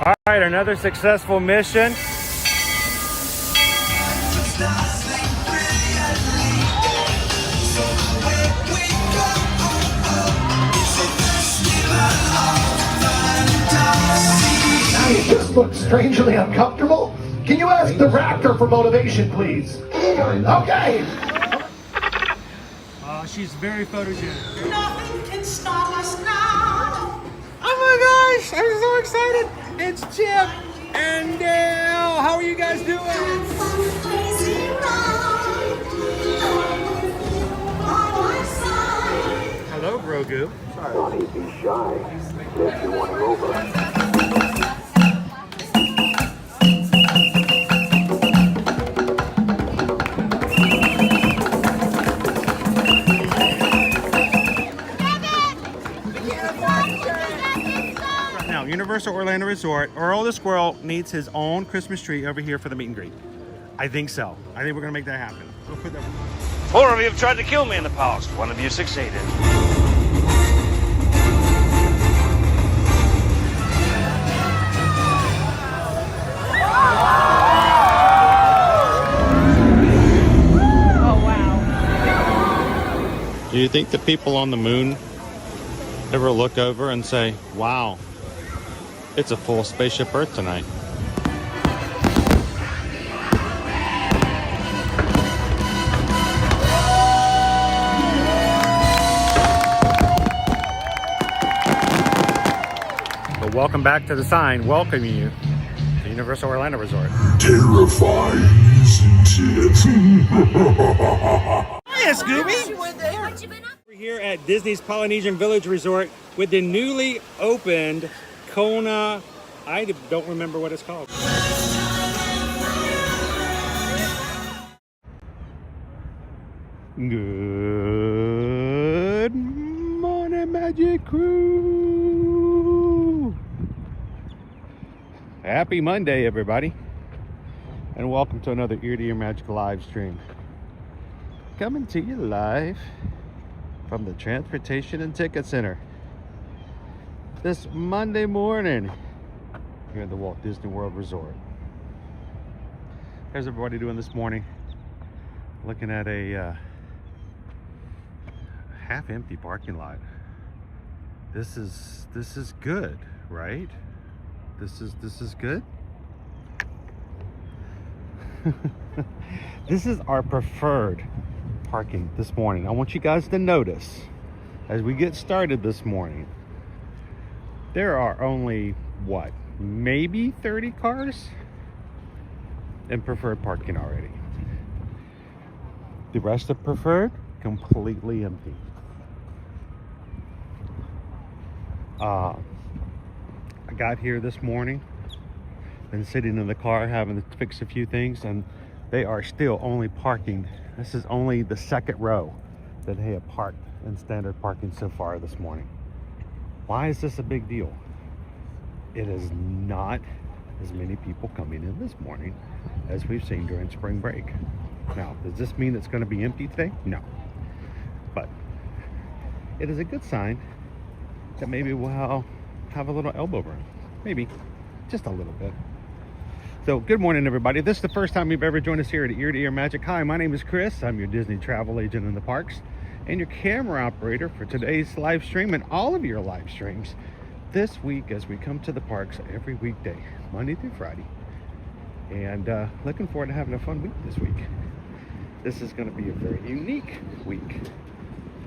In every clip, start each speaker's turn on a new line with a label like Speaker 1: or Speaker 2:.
Speaker 1: All right, another successful mission.
Speaker 2: You just look strangely uncomfortable. Can you ask the Raptor for motivation, please? Okay.
Speaker 1: She's very photogenic.
Speaker 3: Nothing can stop us now.
Speaker 1: Oh my gosh, I'm so excited. It's Chip and Dale. How are you guys doing? Hello, Grogu.
Speaker 2: Sorry. Don't be shy. If you want to over.
Speaker 1: Universal Orlando Resort, Earl the Squirrel needs his own Christmas tree over here for the meet and greet. I think so. I think we're gonna make that happen. We'll put that.
Speaker 4: 4 of you have tried to kill me in the past. 1 of you succeeded.
Speaker 1: Oh wow. Do you think the people on the moon ever look over and say, wow, it's a full spaceship Earth tonight? But welcome back to the sign welcoming you to Universal Orlando Resort.
Speaker 5: Terrifying, isn't it?
Speaker 1: Hiya, Scooby! We're here at Disney's Polynesian Village Resort with the newly opened Kona, I don't remember what it's called. Good morning, Magic Crew! Happy Monday, everybody. And welcome to another Ear to Ear Magic live stream. Coming to you live from the Transportation and Ticket Center this Monday morning here at the Walt Disney World Resort. How's everybody doing this morning? Looking at a half-empty parking lot. This is good, right? This is good. This is our preferred parking this morning. I want you guys to notice as we get started this morning. There are only, what, maybe 30 cars in preferred parking already. The rest of preferred, completely empty. I got here this morning, been sitting in the car having to fix a few things, and they are still only parking. This is only the second row that they have parked in standard parking so far this morning. Why is this a big deal? It is not as many people coming in this morning as we've seen during spring break. Now, does this mean it's going to be empty today? No. But it is a good sign that maybe we'll have a little elbow room. Maybe. Just a little bit. So, good morning, everybody. This is the first time you've ever joined us here at Ear to Ear Magic. Hi, my name is Chris. I'm your Disney travel agent in the parks and your camera operator for today's live stream and all of your live streams this week as we come to the parks every weekday, Monday through Friday. And looking forward to having a fun week this week. This is going to be a very unique week.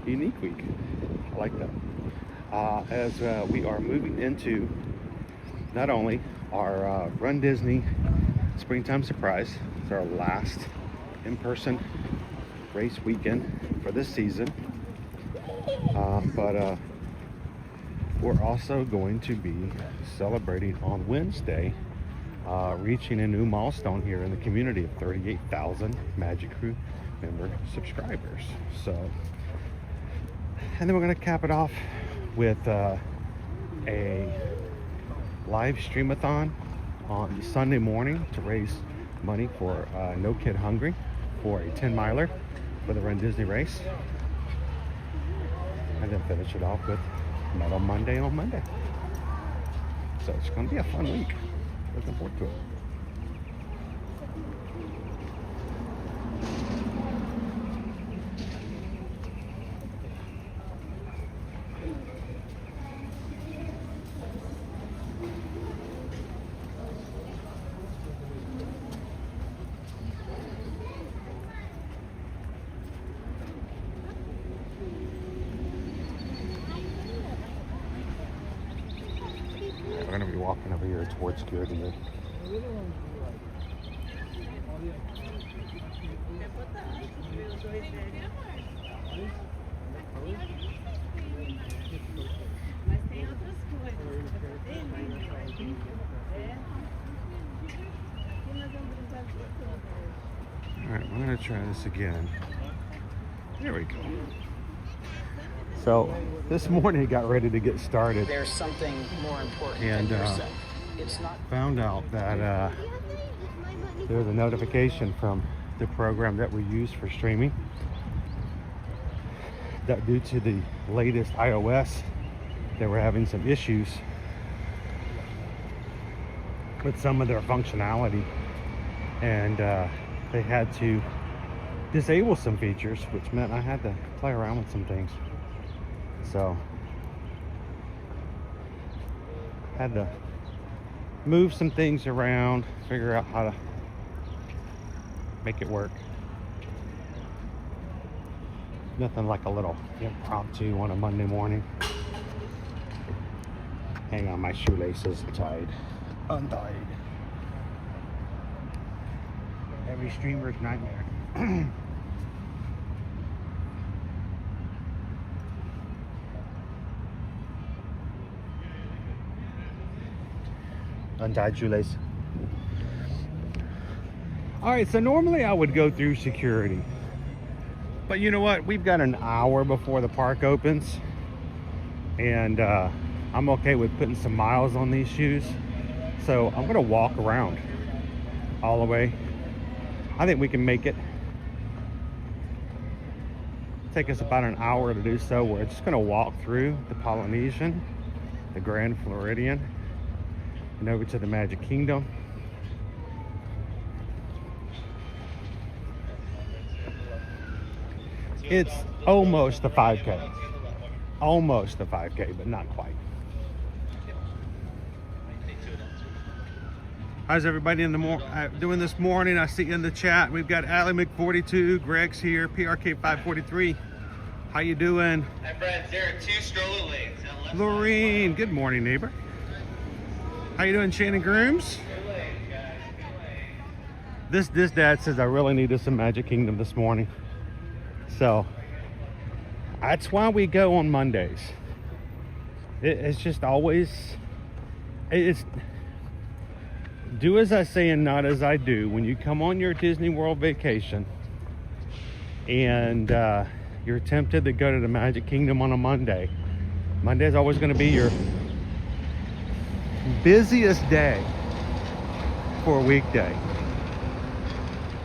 Speaker 1: I like that. As we are moving into not only our Run Disney Springtime Surprise, it's our last in-person race weekend for this season, but we're also going to be celebrating on Wednesday, reaching a new milestone here in the community of 38,000 Magic Crew member subscribers. So, and then we're going to cap it off with a live streamathon on Sunday morning to raise money for No Kid Hungry for a 10-miler for the Run Disney race, and then finish it off with Metal Monday on Monday. So it's going to be a fun week. Looking forward to it. We're going to be walking over here towards security. Alright, I'm going to try this again. There we go. So this morning got ready to get started.
Speaker 6: There's something more important
Speaker 1: and
Speaker 6: than yourself. It's not
Speaker 1: found out that there's a notification from the program that we use for streaming that due to the latest iOS, they were having some issues with some of their functionality, and they had to disable some features, which meant I had to play around with some things. So had to move some things around, figure out how to make it work. Nothing like a little impromptu on a Monday morning. Hang on, my shoelaces are untied. Every streamer's nightmare. Untied shoelace. All right, so normally I would go through security, but you know what? We've got an hour before the park opens, and I'm okay with putting some miles on these shoes, so I'm gonna walk around all the way. I think we can make it. Take us about an hour to do so. We're just gonna walk through the Polynesian, the Grand Floridian, and over to the Magic Kingdom. It's almost a 5K. Almost a 5K, but not quite. How's everybody in the doing this morning? I see you in the chat. We've got Allie Mc42, Greg's here, PRK543. How you doing?
Speaker 7: My friends, there are 2 stroller lanes.
Speaker 1: Lorene, good morning, neighbor. How you doing, Shannon Grooms? This dad says I really needed some Magic Kingdom this morning. So that's why we go on Mondays. It's just always, it's do as I say and not as I do. When you come on your Disney World vacation and you're tempted to go to the Magic Kingdom on a Monday, Monday is always going to be your busiest day for a weekday,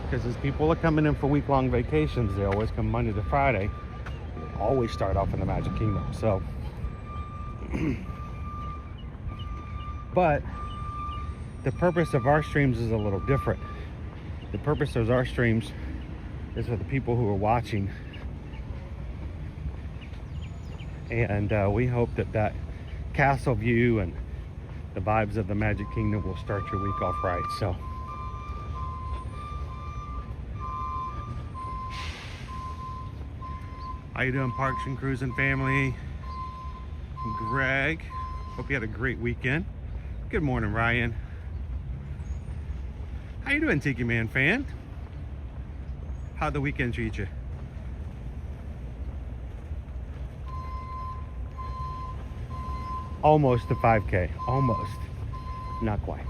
Speaker 1: because as people are coming in for week-long vacations, they always come Monday to Friday. They always start off in the Magic Kingdom. So but the purpose of our streams is a little different. The purpose of our streams is for the people who are watching, and we hope that castle view and the vibes of the Magic Kingdom will start your week off right. So how you doing, Parks and Cruising family? Greg, hope you had a great weekend. Good morning, Ryan. How you doing, Tiki Man fan? How'd the weekend treat you? Almost a 5K, almost, not quite.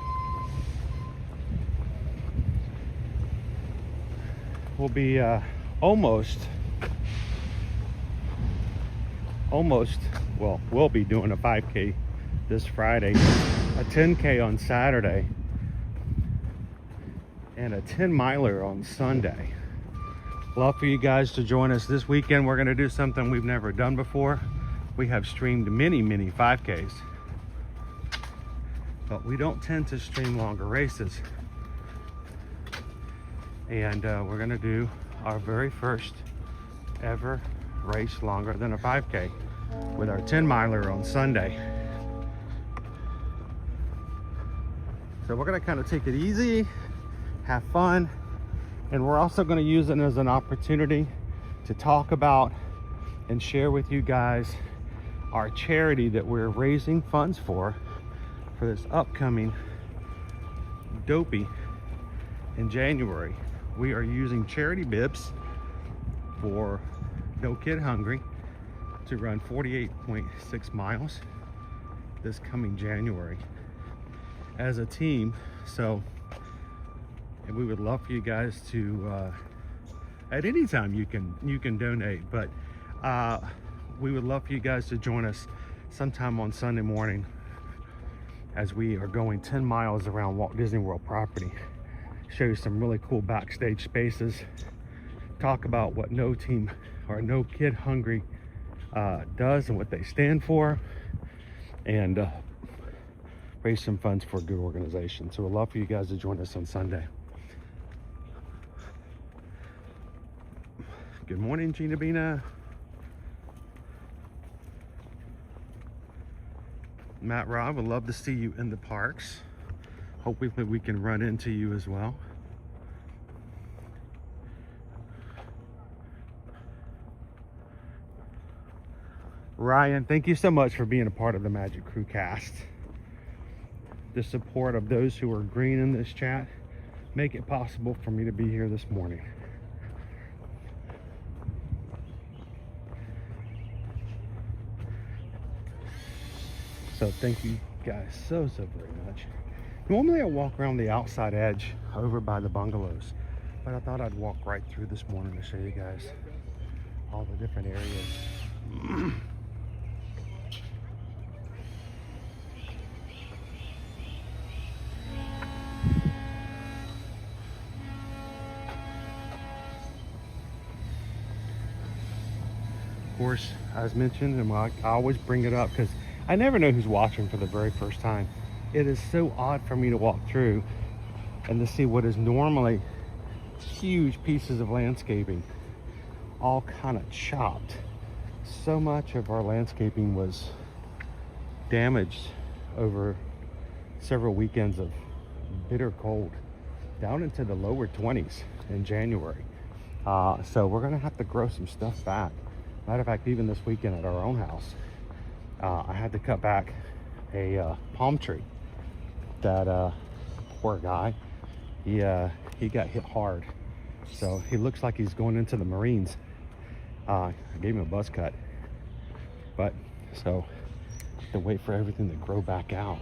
Speaker 1: We'll be almost, well, we'll be doing a 5K this Friday, a 10K on Saturday, and a 10-miler on Sunday. Love for you guys to join us this weekend. We're going to do something we've never done before. We have streamed many 5Ks, but we don't tend to stream longer races. And we're gonna do our very first ever race longer than a 5K with our 10 miler on Sunday. So we're gonna kind of take it easy, have fun, and we're also gonna use it as an opportunity to talk about and share with you guys our charity that we're raising funds for this upcoming Dopey in January. We are using charity bibs for No Kid Hungry to run 48.6 miles this coming January as a team. So, and we would love for you guys to at any time you can donate, but we would love for you guys to join us sometime on Sunday morning as we are going 10 miles around Walt Disney World property. Show you some really cool backstage spaces, talk about what No Team or No Kid Hungry does and what they stand for, and raise some funds for a good organization. So we'd love for you guys to join us on Sunday. Good morning, Gina Bina. Matt Rob, would love to see you in the parks. Hopefully we can run into you as well. Ryan, thank you so much for being a part of the Magic Crew cast. The support of those who are green in this chat make it possible for me to be here this morning. So thank you guys so very much. Normally I walk around the outside edge over by the bungalows, but I thought I'd walk right through this morning to show you guys all the different areas. Of course, as mentioned, and I always bring it up because I never know who's watching for the very first time. It is so odd for me to walk through and to see what is normally huge pieces of landscaping all kind of chopped. So much of our landscaping was damaged over several weekends of bitter cold, down into the lower 20s in January. So we're gonna have to grow some stuff back. Matter of fact, even this weekend at our own house, I had to cut back a palm tree that poor guy, he got hit hard, so he looks like he's going into the Marines. I gave him a buzz cut, but so have to wait for everything to grow back out.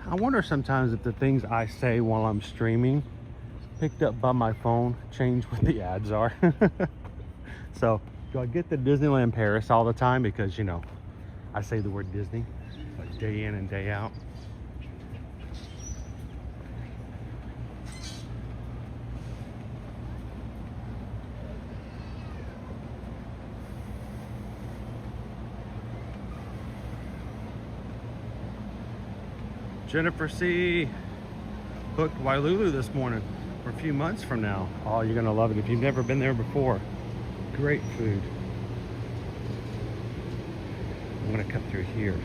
Speaker 1: I wonder sometimes if the things I say while I'm streaming, picked up by my phone, change what the ads are. So, do I get the Disneyland Paris all the time? Because, you know, I say the word Disney like day in and day out. Jennifer C. booked Wailulu this morning for a few months from now. Oh, you're gonna love it if you've never been there before. Great food. I'm gonna cut through here.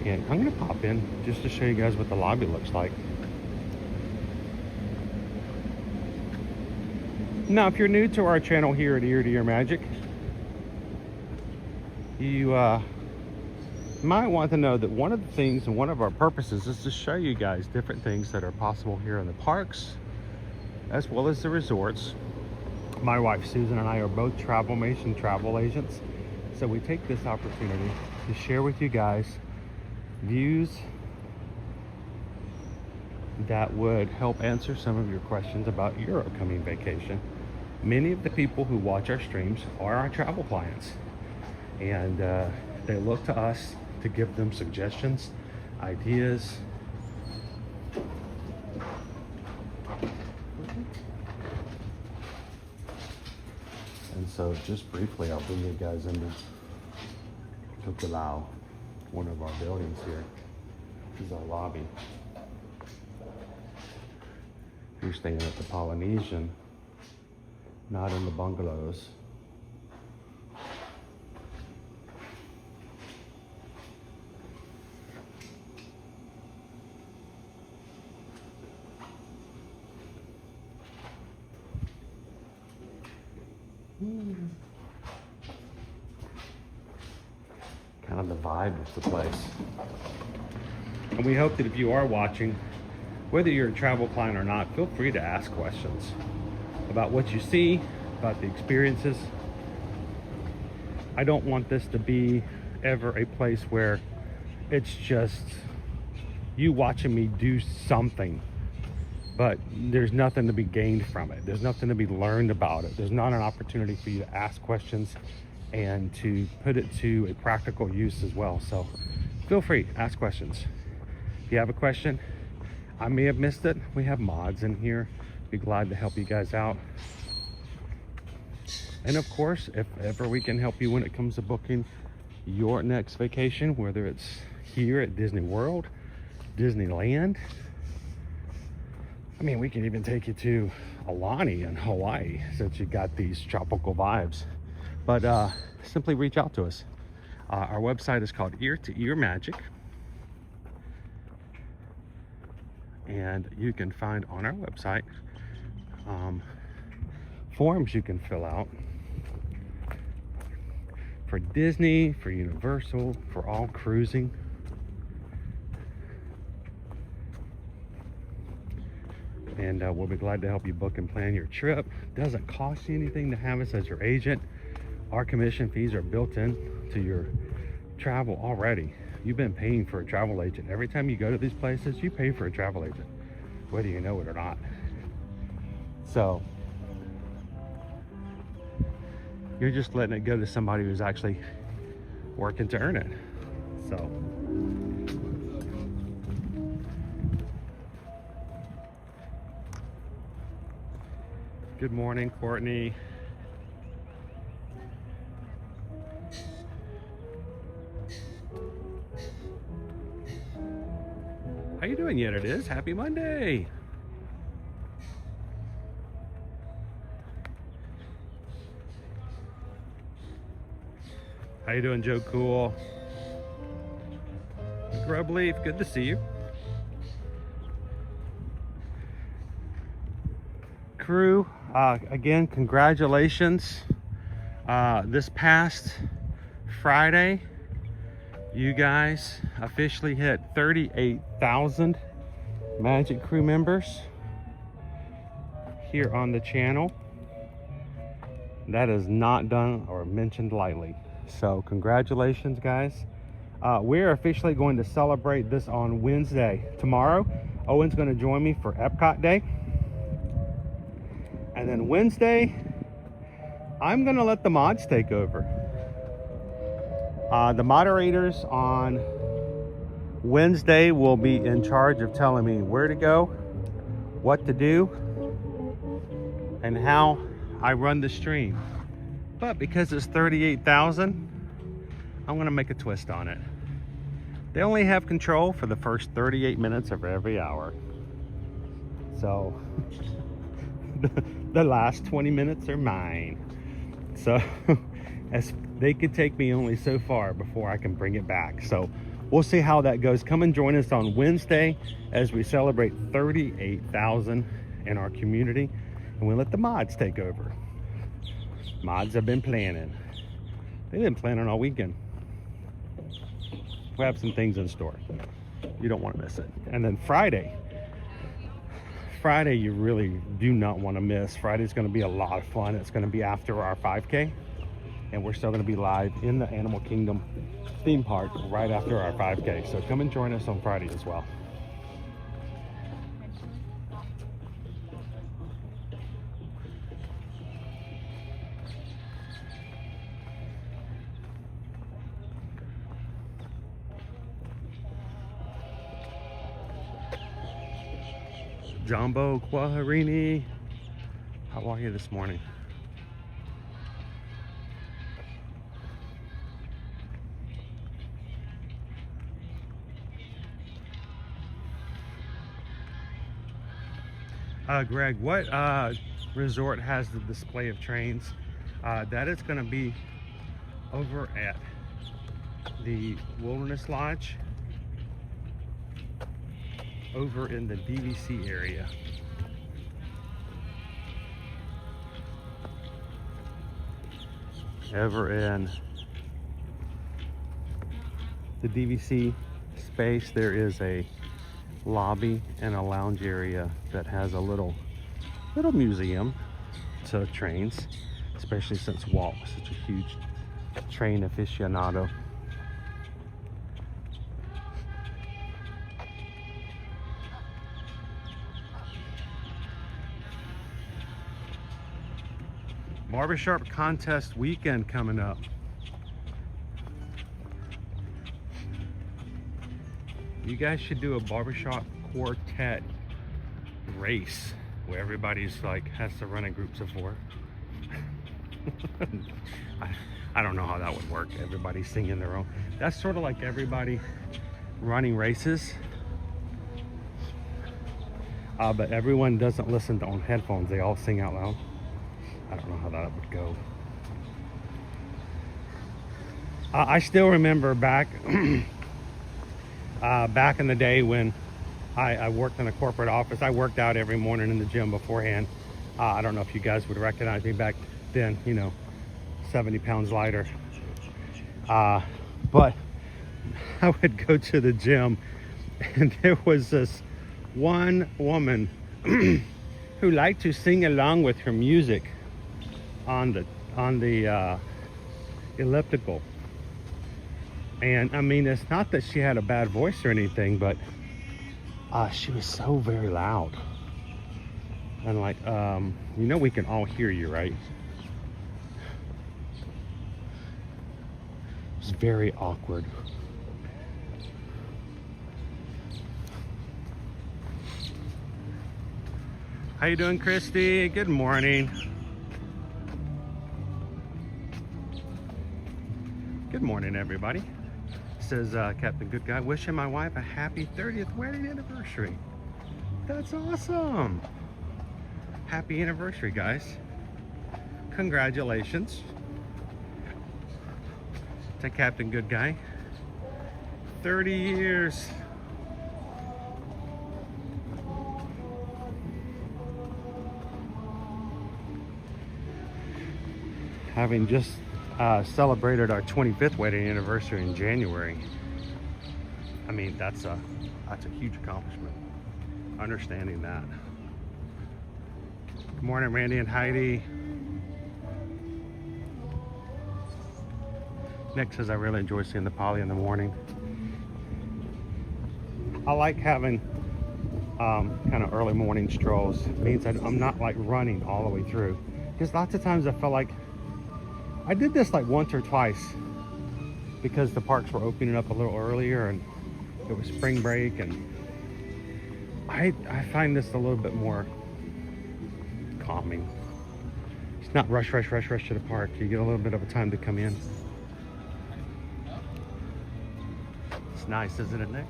Speaker 1: And I'm gonna pop in just to show you guys what the lobby looks like. Now, if you're new to our channel here at Ear to Ear Magic, you might want to know that one of the things and one of our purposes is to show you guys different things that are possible here in the parks as well as the resorts. My wife Susan and I are both Travelmation travel agents, so we take this opportunity to share with you guys views that would help answer some of your questions about your upcoming vacation many of the people who watch our streams are our travel clients, and they look to us to give them suggestions, ideas. And so just briefly, I'll bring you guys into Tokelau, one of our buildings here. This is our lobby. You're staying at the Polynesian, not in the bungalows. Kind of the vibe of the place. And we hope that if you are watching, whether you're a travel client or not, feel free to ask questions about what you see, about the experiences. I don't want this to be ever a place where it's just you watching me do something, but there's nothing to be gained from it. There's nothing to be learned about it. There's not an opportunity for you to ask questions and to put it to a practical use as well. So feel free, ask questions. If you have a question, I may have missed it. We have mods in here. Be glad to help you guys out. And of course, if ever we can help you when it comes to booking your next vacation, whether it's here at Disney World, Disneyland. I mean, we can even take you to Aulani in Hawaii, since you got these tropical vibes. But simply reach out to us. Our website is called Ear to Ear Magic. And you can find on our website forms you can fill out for Disney, for Universal, for all cruising. And we'll be glad to help you book and plan your trip. Doesn't cost you anything to have us as your agent. Our commission fees are built in to your travel already. You've been paying for a travel agent. Every time you go to these places, you pay for a travel agent, whether you know it or not. So you're just letting it go to somebody who's actually working to earn it. So good morning, Courtney. How you doing? Yet it is Happy Monday. How you doing, Joe Cool? Grub Leaf, good to see you. Crew, again, congratulations. This past Friday, you guys officially hit 38,000 Magic Crew members here on the channel. That is not done or mentioned lightly. So congratulations, guys. We're officially going to celebrate this on Wednesday. Tomorrow, Owen's going to join me for Epcot Day. And then Wednesday, I'm going to let the mods take over. The moderators on Wednesday will be in charge of telling me where to go, what to do, and how I run the stream. But because it's 38,000, I'm going to make a twist on it. They only have control for the first 38 minutes of every hour. So the last 20 minutes are mine. So as they could take me only so far before I can bring it back. So we'll see how that goes. Come and join us on Wednesday as we celebrate 38,000 in our community, and we let the mods take over. Mods have been planning. They've been planning all weekend. We have some things in store. You don't want to miss it. And then Friday you really do not want to miss. Friday's going to be a lot of fun. It's going to be after our 5K, and we're still going to be live in the Animal Kingdom theme park right after our 5K. So come and join us on Friday as well. Jumbo Quaharini. How are you this morning? Greg, what resort has the display of trains? That is going to be over at the Wilderness Lodge over in the DVC area. Over in the DVC space, there is a lobby and a lounge area that has a little museum to trains, especially since Walt was such a huge train aficionado. Barbershop contest weekend coming up. You guys should do a barbershop quartet race where everybody's like has to run in groups of 4. I don't know how that would work. Everybody's singing their own. That's sort of like everybody running races. But everyone doesn't listen on headphones. They all sing out loud. I don't know how that would go. I still remember back back in the day when I worked in a corporate office. I worked out every morning in the gym beforehand. I don't know if you guys would recognize me back then, you know, 70 pounds lighter. But I would go to the gym and there was this one woman who liked to sing along with her music on the elliptical. And I mean, it's not that she had a bad voice or anything, but she was so very loud. And like, you know, we can all hear you, right? It was very awkward. How you doing, Christy? Good morning. Good morning, everybody. Says Captain Good Guy, wishing my wife a happy 30th wedding anniversary. That's awesome. Happy anniversary, guys. Congratulations to Captain Good Guy. 30 years. Having just celebrated our 25th wedding anniversary in January. I mean, that's a huge accomplishment. Understanding that. Good morning, Randy and Heidi. Nick says, I really enjoy seeing the poly in the morning. I like having kind of early morning strolls. It means I'm not like running all the way through. Because lots of times I felt like I did this like once or twice because the parks were opening up a little earlier and it was spring break, and I find this a little bit more calming. It's not rush to the park. You get a little bit of a time to come in. It's nice, isn't it, Nick?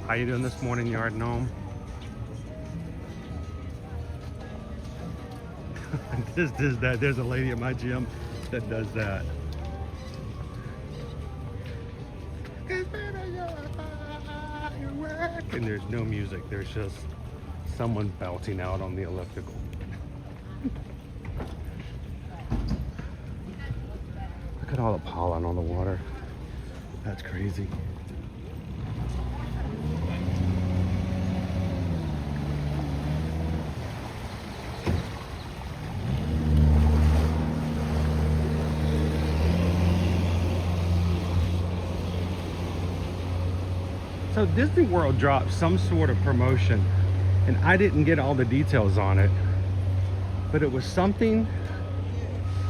Speaker 1: How you doing this morning, Yard Gnome? There's a lady at my gym that does that. And there's no music. There's just someone belting out on the elliptical. Look at all the pollen on the water. That's crazy. So Disney World dropped some sort of promotion, and I didn't get all the details on it, but it was something.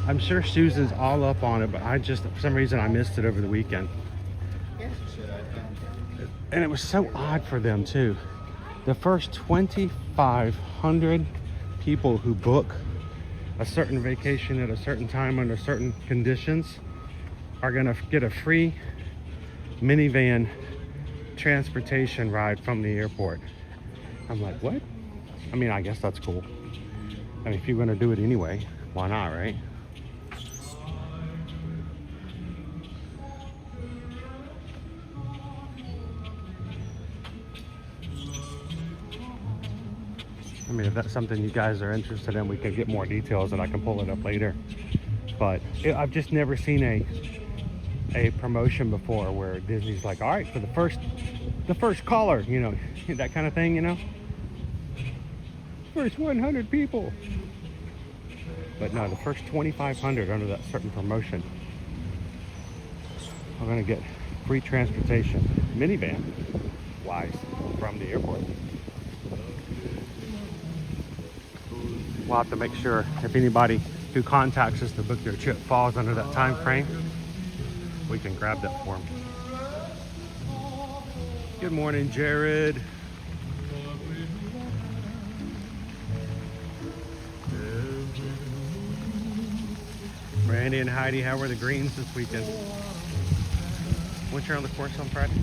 Speaker 1: I'm sure Susan's all up on it, but I just, for some reason, I missed it over the weekend. And it was so odd for them too. The first 2,500 people who book a certain vacation at a certain time under certain conditions are gonna get a free minivan transportation ride from the airport. I'm like, what? I mean, I guess that's cool. I mean, if you're gonna do it anyway, why not, right? I mean, if that's something you guys are interested in, we can get more details and I can pull it up later. But I've just never seen a promotion before where Disney's like, all right, for the first caller, you know, that kind of thing, you know, first 100 people. But no, the first 2,500 under that certain promotion are gonna get free transportation, minivan wise, from the airport. We'll have to make sure if anybody who contacts us to book their trip falls under that time frame, we can grab that for them. Good morning, Jared. Randy and Heidi, how were the greens this weekend? Went you on the course on Friday?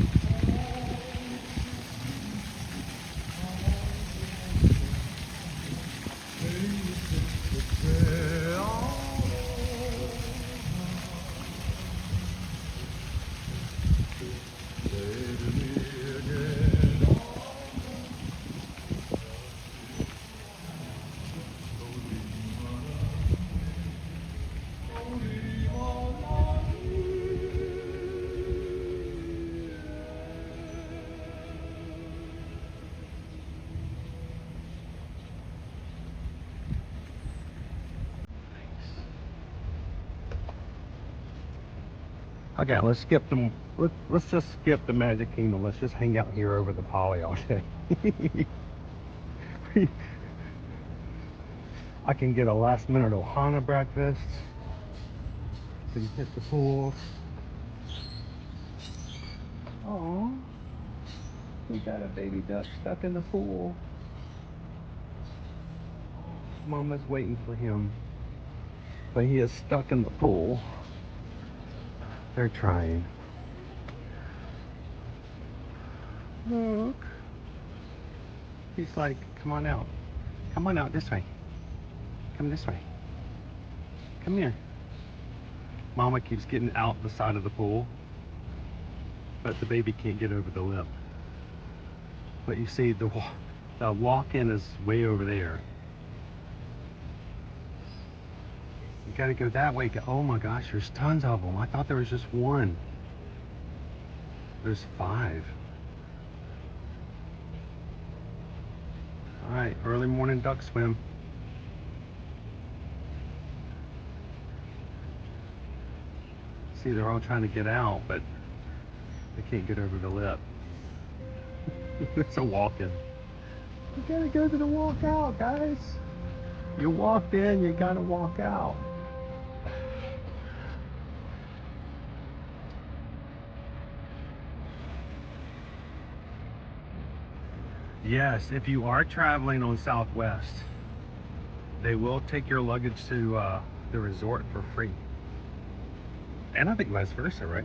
Speaker 1: Okay, let's skip them. Let's just skip the Magic Kingdom. Let's just hang out here over the Poly all day. I can get a last minute Ohana breakfast. Can hit the pool. Oh, we got a baby duck stuck in the pool. Mama's waiting for him, but he is stuck in the pool. They're trying. Look. He's like, come on out. Come on out this way. Come this way. Come here. Mama keeps getting out the side of the pool, but the baby can't get over the lip. But you see, the walk-in is way over there. You gotta go that way. Oh my gosh, there's tons of them. I thought there was just one. There's 5. All right, early morning duck swim. See, they're all trying to get out, but they can't get over the lip. It's a walk-in. You gotta go to the walk out, guys. You walked in, you gotta walk out. Yes, if you are traveling on Southwest, they will take your luggage to the resort for free. And I think vice versa, right?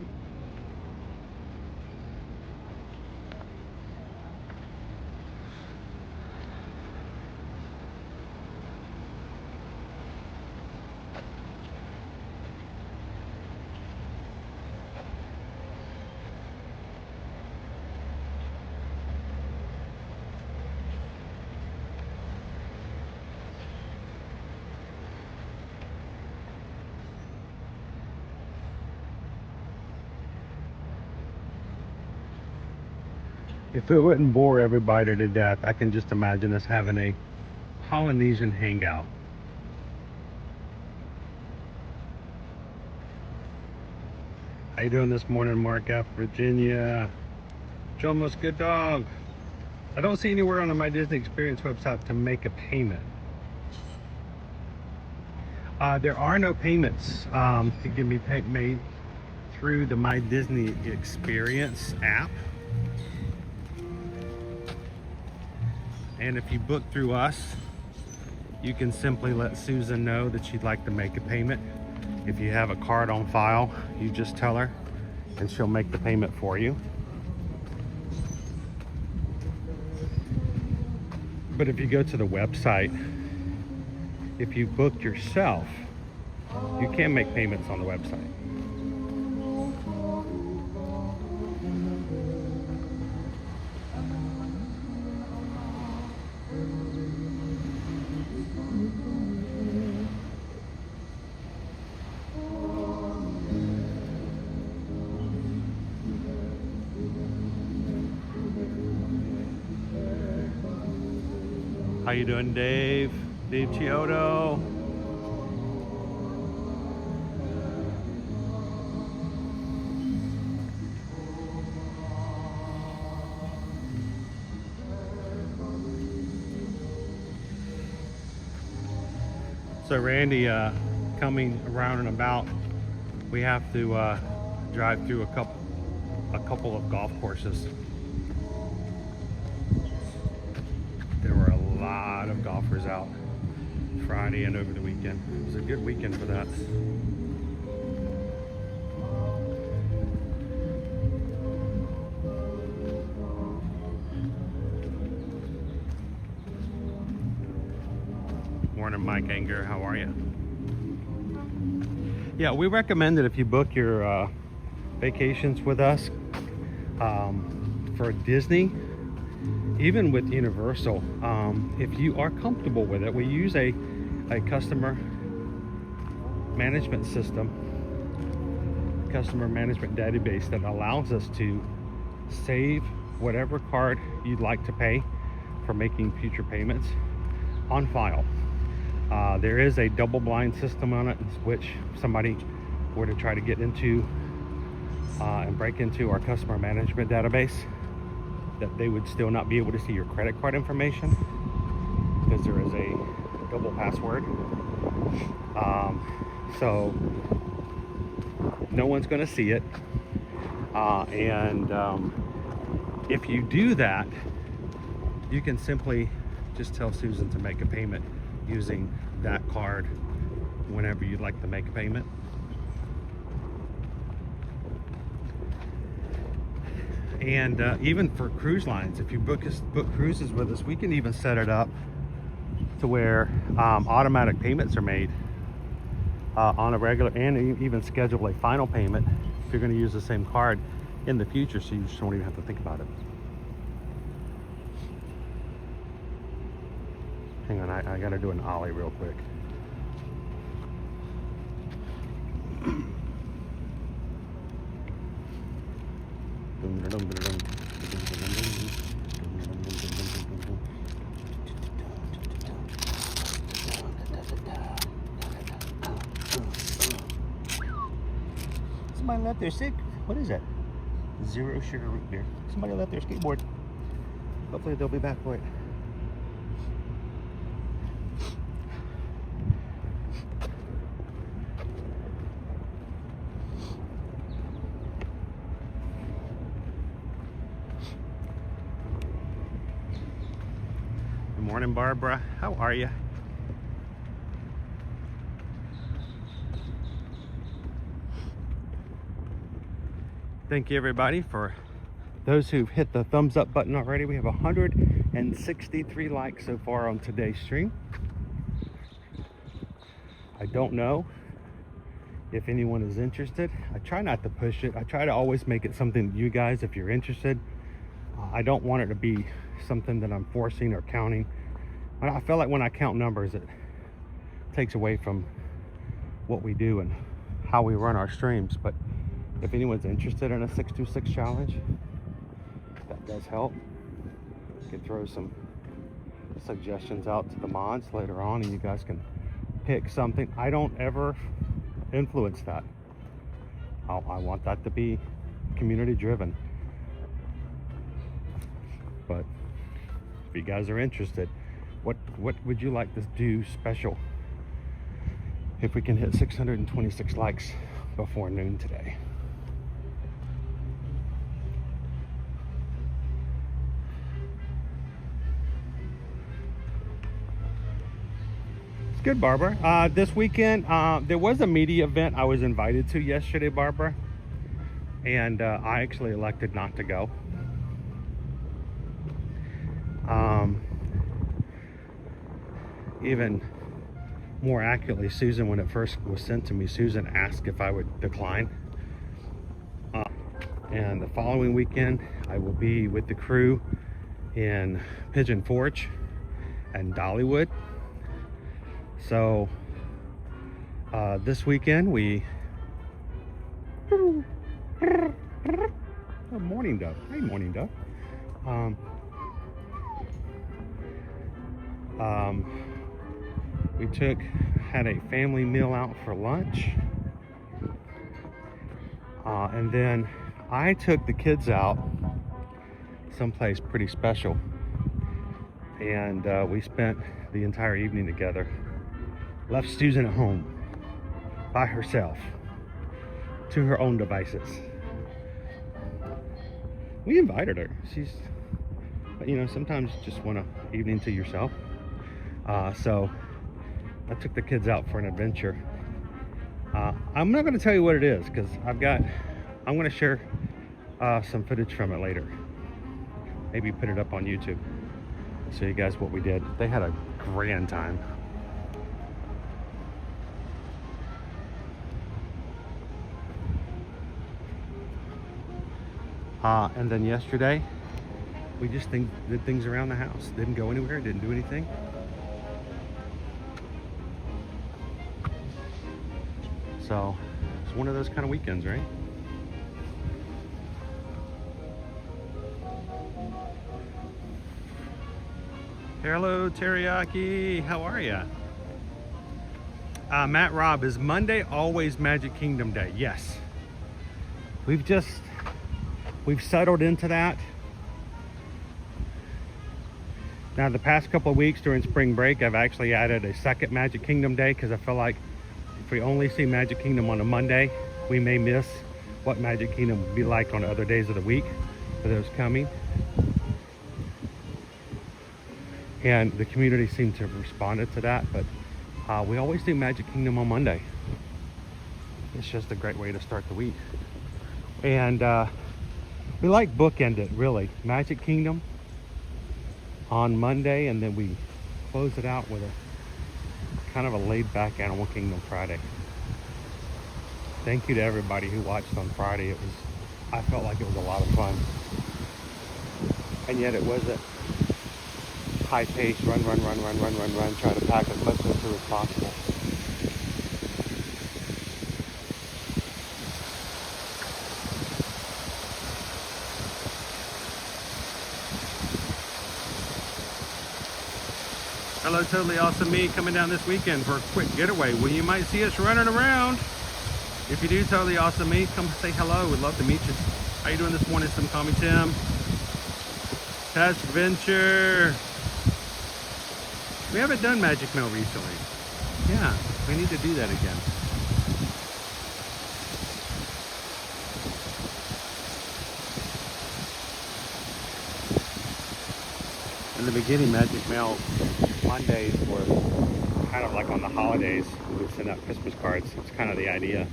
Speaker 1: If it wouldn't bore everybody to death, I can just imagine us having a Polynesian hangout. How you doing this morning, Mark F. Virginia? Jomo's good dog. I don't see anywhere on the My Disney Experience website to make a payment. There are no payments that can be made through the My Disney Experience app. And if you book through us, you can simply let Susan know that you'd like to make a payment. If you have a card on file, you just tell her and she'll make the payment for you. But if you go to the website, if you book yourself, you can make payments on the website. How you doing, Dave? Dave Chiodo. So Randy, coming around and about, we have to drive through a couple of golf courses. There were a lot of golfers out Friday and over the weekend. It was a good weekend for that. Morning, Mike Anger. How are you? Yeah, we recommend that if you book your vacations with us for Disney, even with Universal, if you are comfortable with it, we use a customer management system, customer management database that allows us to save whatever card you'd like to pay for making future payments on file. There is a double blind system on it, which somebody were to try to get into and break into our customer management database, that they would still not be able to see your credit card information because there is a double password. So no one's going to see it. If you do that, you can simply just tell Susan to make a payment using that card whenever you'd like to make a payment. And even for cruise lines, if you book cruises with us, we can even set it up to where automatic payments are made on a regular, and even schedule a final payment if you're going to use the same card in the future, so you just don't even have to think about it. Hang on, I got to do an ollie real quick. Somebody left their what is that? Zero sugar root beer. Somebody left their skateboard. Hopefully they'll be back for it. Good morning, Barbara. How are you? Thank you, everybody, for those who've hit the thumbs up button already. We have 163 likes so far on today's stream. I don't know if anyone is interested. I try not to push it. I try to always make it something you guys, if you're interested. I don't want it to be something that I'm forcing or counting. I feel like when I count numbers, it takes away from what we do and how we run our streams. But if anyone's interested in a 626 challenge, that does help. You can throw some suggestions out to the mods later on, and you guys can pick something. I don't ever influence that. I want that to be community driven. But if you guys are interested, what would you like to do special if we can hit 626 likes before noon today? Good, Barbara. This weekend, there was a media event I was invited to yesterday, Barbara. And I actually elected not to go. Even more accurately, Susan, when it first was sent to me, Susan asked if I would decline. And the following weekend, I will be with the crew in Pigeon Forge and Dollywood. So this weekend we... Oh, morning dove. Hey, morning dove. We had a family meal out for lunch. And then I took the kids out someplace pretty special. And we spent the entire evening together. Left Susan at home by herself to her own devices. We invited her. But you know, sometimes you just want an evening to yourself. So I took the kids out for an adventure. I'm not going to tell you what it is because I'm going to share some footage from it later. Maybe put it up on YouTube. Show you guys what we did. They had a grand time. And then yesterday, we just did things around the house. Didn't go anywhere, didn't do anything. So, it's one of those kind of weekends, right? Hello, Teriyaki. How are ya? Matt Robb, is Monday always Magic Kingdom Day? Yes. We've settled into that. Now, the past couple of weeks during spring break, I've actually added a second Magic Kingdom Day because I feel like if we only see Magic Kingdom on a Monday, we may miss what Magic Kingdom would be like on other days of the week for those coming. And the community seemed to have responded to that, but we always do Magic Kingdom on Monday. It's just a great way to start the week. And we like bookend it, really. Magic Kingdom on Monday, and then we close it out with a kind of a laid-back Animal Kingdom Friday. Thank you to everybody who watched on Friday. I felt like it was a lot of fun. And yet it wasn't high pace, run, try to pack as much into as possible. Hello, Totally Awesome Me, coming down this weekend for a quick getaway. Well, you might see us running around. If you do, Totally Awesome Me, come say hello. We'd love to meet you. How you doing this morning? Some call me Tim. Test Venture. We haven't done Magic Mail recently. Yeah, we need to do that again. In the beginning, Magic Mail Mondays were kind of like on the holidays. We would send out Christmas cards. It's kind of the idea.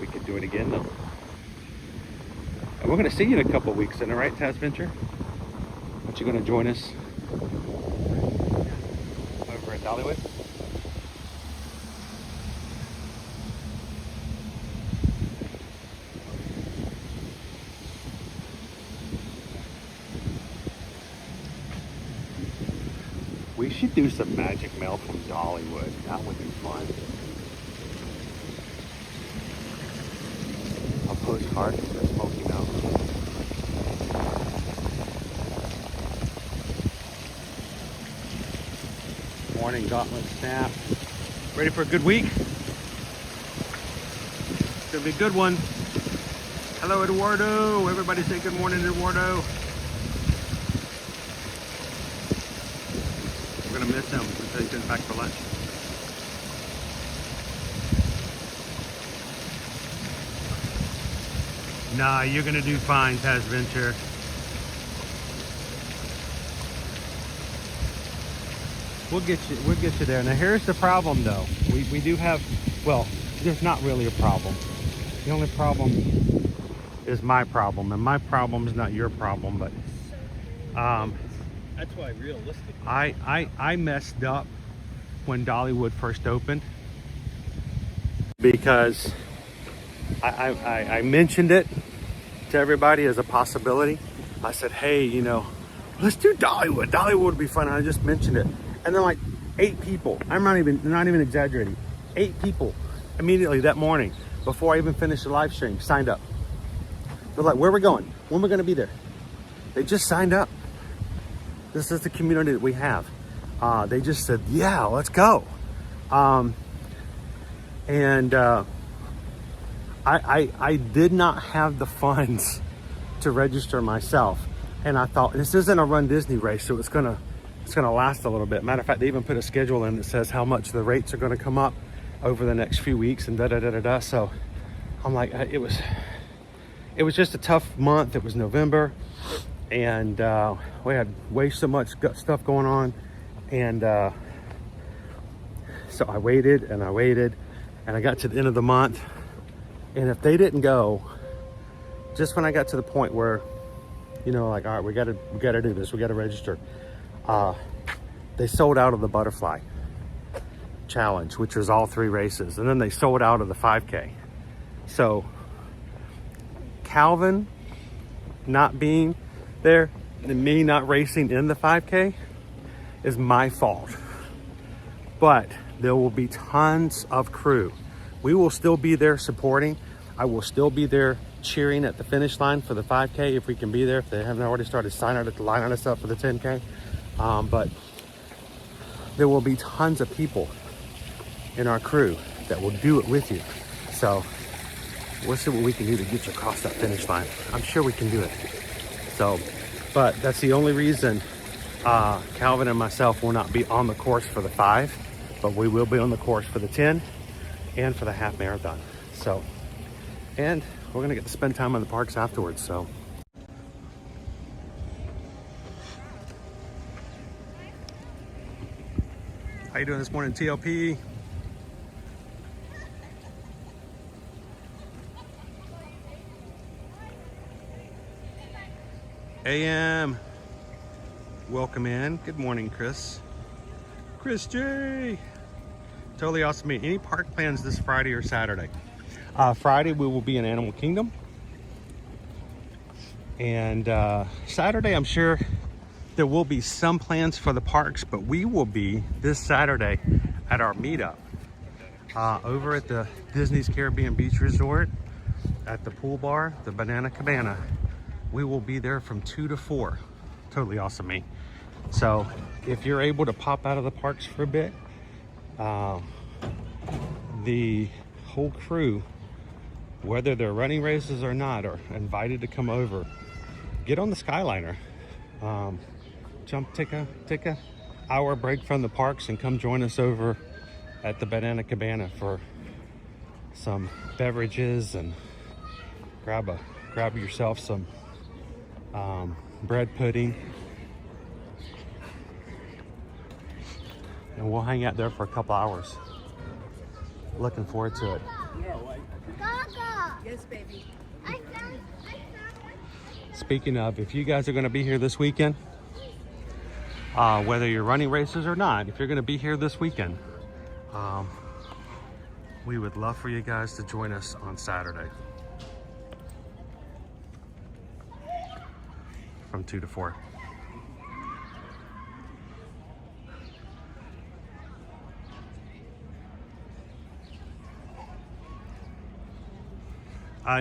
Speaker 1: We could do it again though. And we're going to see you in a couple of weeks, isn't it right, Taz Venture? Aren't you going to join us over at Dollywood? We should do some Magic Mail from Dollywood. That would be fun. A postcard from the Smoky Mountains. Morning, Gauntlet Snap. Ready for a good week? It's gonna be a good one. Hello, Eduardo. Everybody say good morning, Eduardo. We're gonna miss him until he comes back for lunch. Nah, you're gonna do fine, Taz Venture. We'll get you there. Now here's the problem though. We do have, well, there's not really a problem. The only problem is my problem, and my problem is not your problem, but
Speaker 8: That's why realistically.
Speaker 1: I messed up when Dollywood first opened because I mentioned it to everybody as a possibility. I said, hey, you know, let's do Dollywood. Dollywood would be fun. And I just mentioned it. And then like 8 people, I'm not even exaggerating, 8 people immediately that morning before I even finished the live stream signed up. They're like, where are we going? When are we going to be there? They just signed up. This is the community that we have. They just said, yeah, let's go. I did not have the funds to register myself. And I thought, this isn't a Run Disney race, so it's gonna last a little bit. Matter of fact, they even put a schedule in that says how much the rates are gonna come up over the next few weeks and da-da-da-da-da. So I'm like, it was just a tough month. It was November, and we had way so much stuff going on. And so I waited and I waited, and I got to the end of the month. And if they didn't go, just when I got to the point where, you know, like, all right, we gotta do this, we gotta register. They sold out of the Butterfly Challenge, which was all 3 races. And then they sold out of the 5K. So Calvin not being there and me not racing in the 5K is my fault. But there will be tons of crew. We will still be there supporting. I will still be there cheering at the finish line for the 5K if we can be there, if they haven't already started signing us up for the 10K. But there will be tons of people in our crew that will do it with you. So we'll see what we can do to get you across that finish line. I'm sure we can do it. So, but that's the only reason Calvin and myself will not be on the course for the 5, but we will be on the course for the 10 and for the half marathon. So, and we're gonna get to spend time in the parks afterwards. So how you doing this morning, TLP? AM, welcome in. Good morning, Chris. Chris J. Totally awesome. Any park plans this Friday or Saturday? Friday we will be in Animal Kingdom, and Saturday I'm sure there will be some plans for the parks, but we will be this Saturday at our meetup over at the Disney's Caribbean Beach Resort at the pool bar, the Banana Cabana. We will be there from 2 to 4. Totally awesome, me. So if you're able to pop out of the parks for a bit, the whole crew, whether they're running races or not, are invited to come over, get on the Skyliner, take a hour break from the parks and come join us over at the Banana Cabana for some beverages, and grab yourself some bread pudding, and we'll hang out there for a couple hours. Looking forward to it.
Speaker 9: Yes, baby.
Speaker 1: Speaking of, if you guys are going to be here this weekend, whether you're running races or not, if you're going to be here this weekend, we would love for you guys to join us on Saturday from 2 to 4.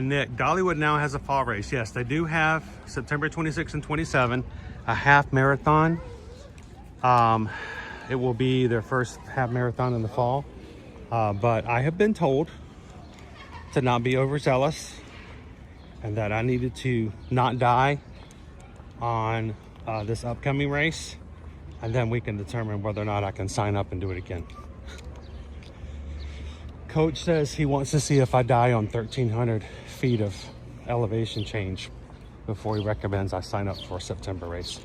Speaker 1: Nick, Dollywood now has a fall race. Yes, they do have September 26 and 27, a half marathon. It will be their first half marathon in the fall. But I have been told to not be overzealous and that I needed to not die on this upcoming race. And then we can determine whether or not I can sign up and do it again. Coach says he wants to see if I die on 1,300 feet of elevation change before he recommends I sign up for a September race.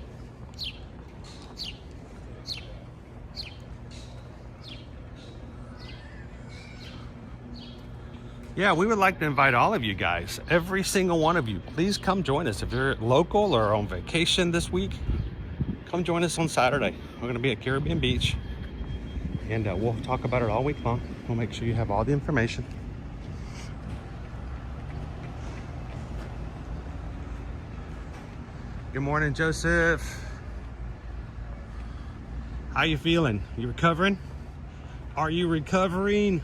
Speaker 1: Yeah, we would like to invite all of you guys, every single one of you. Please come join us. If you're local or on vacation this week, come join us on Saturday. We're going to be at Caribbean Beach, and we'll talk about it all week long. We'll make sure you have all the information. Good morning, Joseph. How you feeling? You recovering? Are you recovering?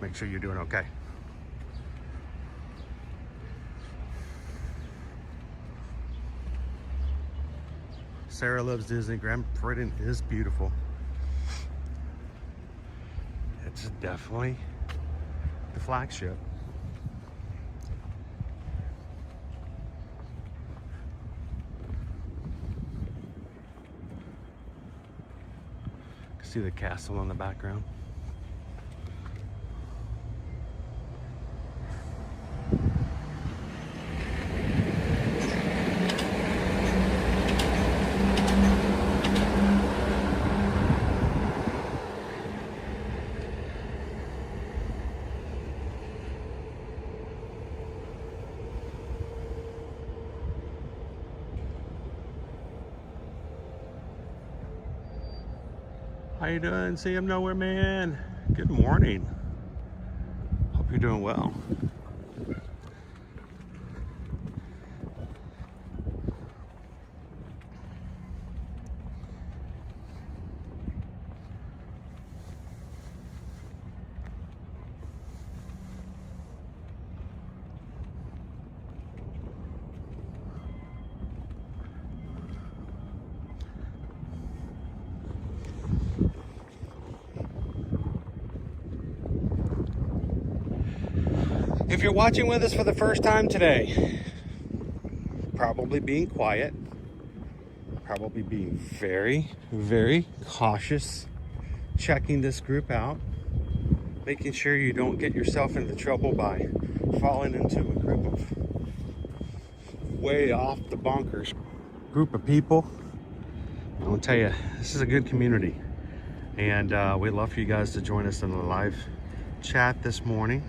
Speaker 1: Make sure you're doing okay. Sarah loves Disney. Grand Prix is beautiful. It's definitely the flagship. See the castle in the background. How you doing? See him nowhere, man. Good morning. Hope you're doing well. If you're watching with us for the first time today, probably being quiet, probably being very, very cautious, checking this group out, making sure you don't get yourself into trouble by falling into a group of way off the bonkers group of people. I will tell you, this is a good community, and we'd love for you guys to join us in the live chat this morning.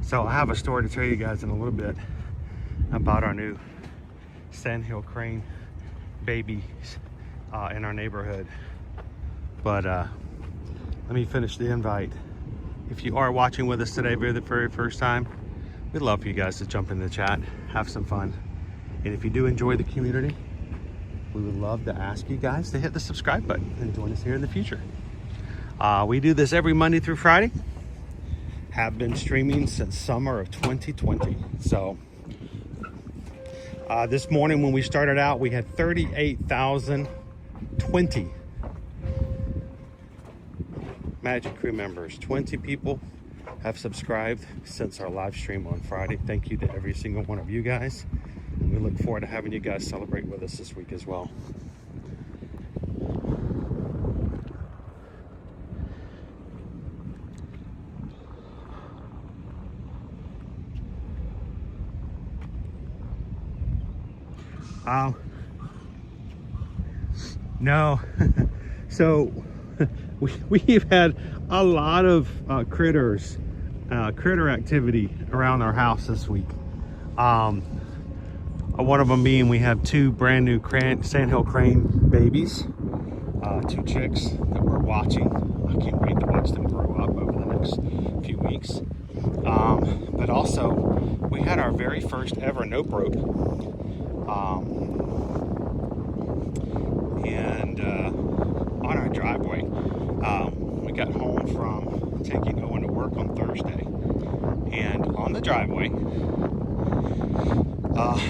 Speaker 1: So I have a story to tell you guys in a little bit about our new sandhill crane babies in our neighborhood. But let me finish the invite. If you are watching with us today for the very first time, we'd love for you guys to jump in the chat, have some fun. And if you do enjoy the community, we would love to ask you guys to hit the subscribe button and join us here in the future. We do this every Monday through Friday. Have been streaming since summer of 2020. So this morning when we started out, we had 38,020 Magic Crew members. 20 people have subscribed since our live stream on Friday. Thank you to every single one of you guys. And we look forward to having you guys celebrate with us this week as well. No. So we've had a lot of critter activity around our house this week. One of them being we have two brand new sandhill crane babies, two chicks that we're watching. I can't wait to watch them grow up over the next few weeks. But also we had our very first ever note rope. And on our driveway, we got home from taking Owen to work on Thursday, and on the driveway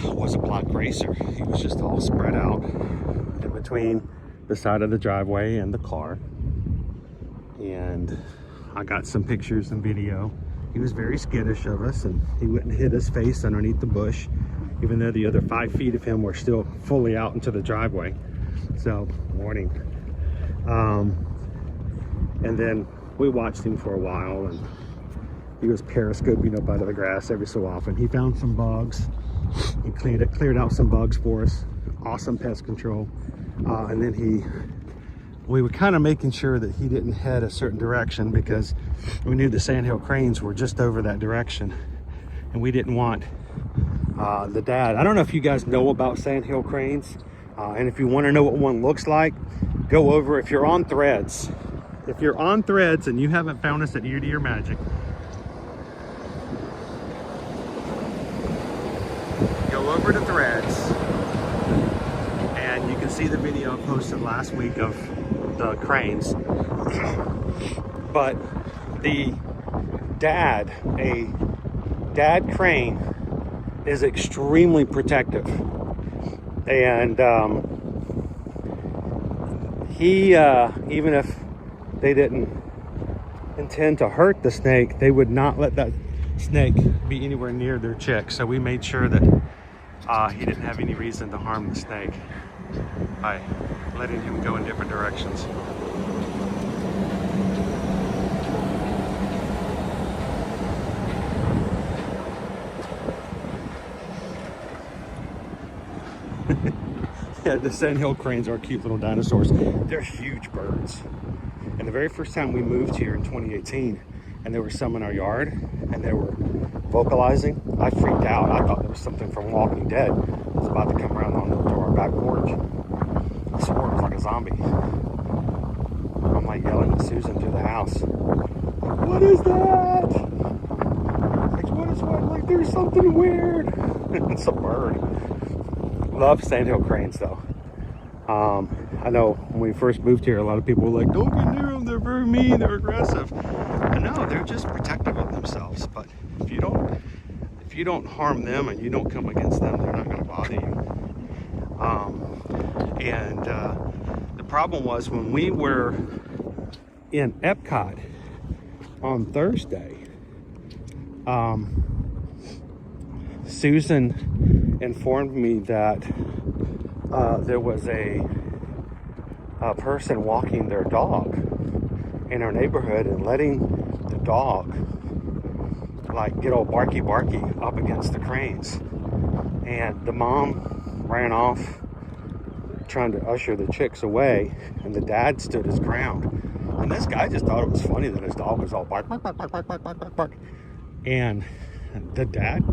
Speaker 1: was a black racer. He was just all spread out in between the side of the driveway and the car, and I got some pictures and video. He was very skittish of us, and he wouldn't hid his face underneath the bush, even though the other 5 feet of him were still fully out into the driveway. So, morning. And then we watched him for a while, and he was periscoping up out of the grass every so often. He found some bugs. He cleared out some bugs for us. Awesome pest control. And then we were kind of making sure that he didn't head a certain direction, because we knew the sandhill cranes were just over that direction, and we didn't want the dad. I don't know if you guys know about sandhill cranes, and if you want to know what one looks like, go over. If you're on Threads, and you haven't found us at Ear to Ear Magic, go over to Threads, and you can see the video I posted last week of the cranes. But the dad, a dad crane, is extremely protective, and he even if they didn't intend to hurt the snake, they would not let that snake be anywhere near their chick. So we made sure that he didn't have any reason to harm the snake by letting him go in different directions. Yeah, the sandhill cranes are cute little dinosaurs. They're huge birds. And the very first time we moved here in 2018, and there were some in our yard, and they were vocalizing, I freaked out. I thought there was something from Walking Dead. It was about to come around onto our back porch. I swore it was like a zombie. I'm like yelling at Susan through the house. What is that? Like, what is what? Like, there's something weird. It's a bird. Love sandhill cranes though. I know when we first moved here, a lot of people were like, don't get near them, they're very mean, they're aggressive. I know, they're just protective of themselves, but if you don't harm them and you don't come against them, they're not going to bother you. The problem was, when we were in Epcot on Thursday, Susan informed me that there was a person walking their dog in our neighborhood and letting the dog like get all barky up against the cranes, and the mom ran off trying to usher the chicks away, and the dad stood his ground. And this guy just thought it was funny that his dog was all bark. And the dad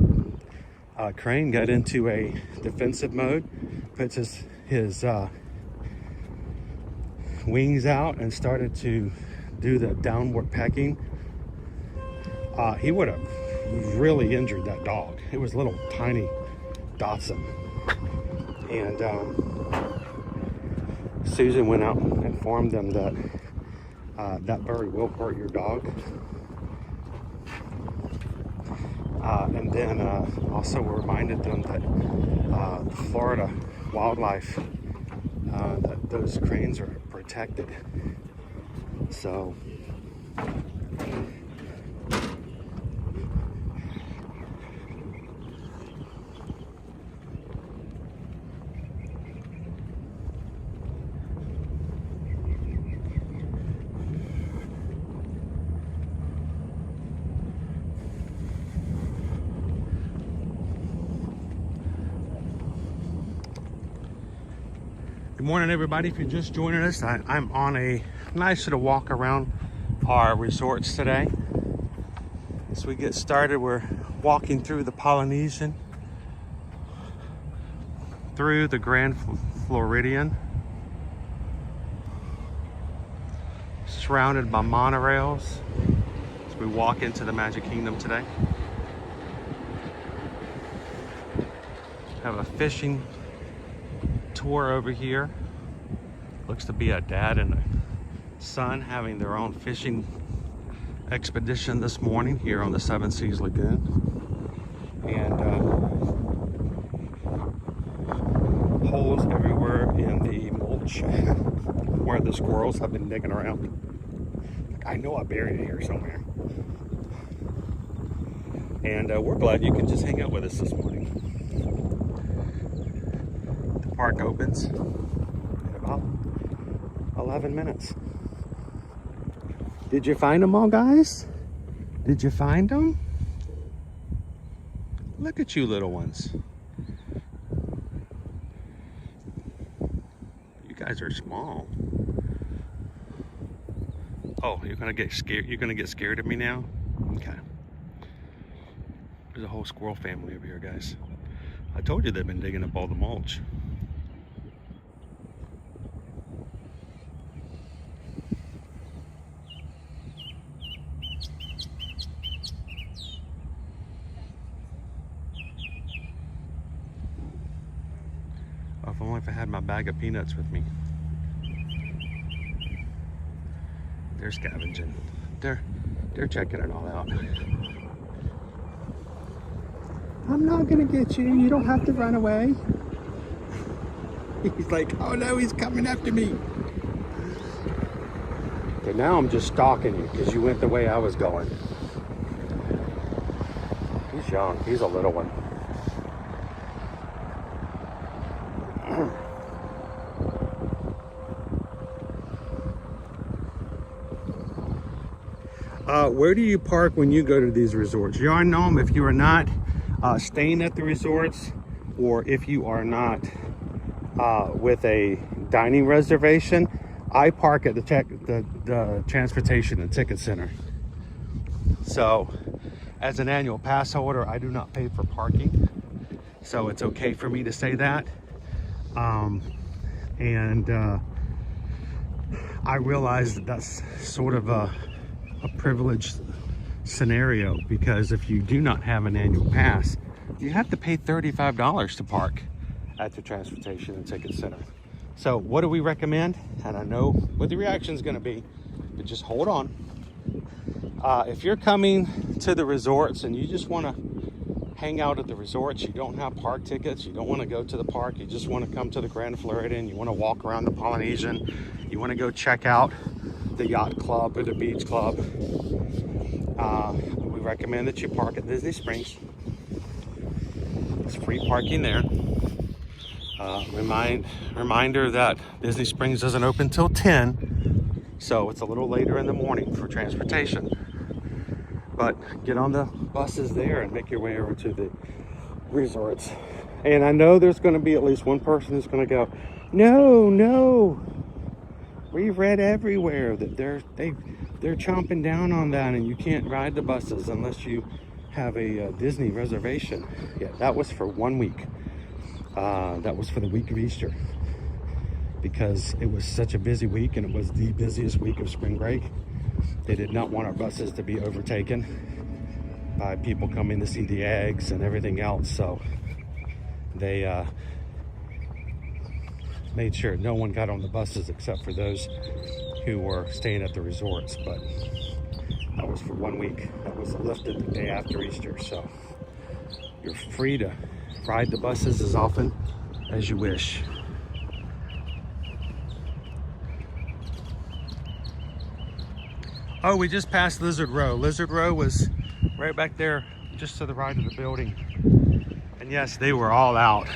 Speaker 1: crane got into a defensive mode, puts his wings out and started to do the downward pecking. He would have really injured that dog. It was little tiny Dotson. And Susan went out and informed them that that bird will hurt your dog. And then also reminded them that Florida wildlife, that those cranes are protected. So good morning, everybody. If you're just joining us, I'm on a nice little walk around our resorts today. As we get started, we're walking through the Polynesian, through the Grand Floridian, surrounded by monorails as we walk into the Magic Kingdom today. Have a fishing tour over here. Looks to be a dad and a son having their own fishing expedition this morning here on the Seven Seas Lagoon. And holes everywhere in the mulch where the squirrels have been digging around. I know I buried it here somewhere. And we're glad you can just hang out with us this morning. The park opens in about 11 minutes. Did you find them all, guys? Did you find them? Look at you little ones. You guys are small. Oh, you're gonna get scared. You're gonna get scared of me now? Okay. There's a whole squirrel family over here, guys. I told you they've been digging up all the mulch. Oh, if only if I had my bag of peanuts with me. They're scavenging. They're checking it all out. I'm not gonna get you. You don't have to run away. He's like, oh no, he's coming after me. Okay, now I'm just stalking you because you went the way I was going. He's young. He's a little one. Where do you park when you go to these resorts? You already know them. If you are not staying at the resorts, or if you are not with a dining reservation, I park at the transportation and ticket center. So as an annual pass holder, I do not pay for parking, so it's okay for me to say that. I realize that that's sort of a privileged scenario, because if you do not have an annual pass, you have to pay $35 to park at the transportation and ticket center. So what do we recommend? And I know what the reaction is going to be, but just hold on. If you're coming to the resorts and you just want to hang out at the resorts, you don't have park tickets, you don't want to go to the park, you just want to come to the Grand Floridian, you want to walk around the Polynesian, you want to go check out the yacht club or the beach club, we recommend that you park at Disney Springs. It's free parking there. Reminder that Disney Springs doesn't open till 10, so it's a little later in the morning for transportation. But get on the buses there and make your way over to the resorts. And I know there's going to be at least one person who's going to go, no, we've read everywhere that they're chomping down on that, and you can't ride the buses unless you have a Disney reservation. Yeah, that was for 1 week. That was for the week of Easter, because it was such a busy week and it was the busiest week of spring break. They did not want our buses to be overtaken by people coming to see the eggs and everything else, so they made sure no one got on the buses except for those who were staying at the resorts. But that was for 1 week. That was lifted the day after Easter, so you're free to ride the buses as often as you wish. Oh, we just passed Lizard Row. Lizard Row was right back there, just to the right of the building. And yes, they were all out.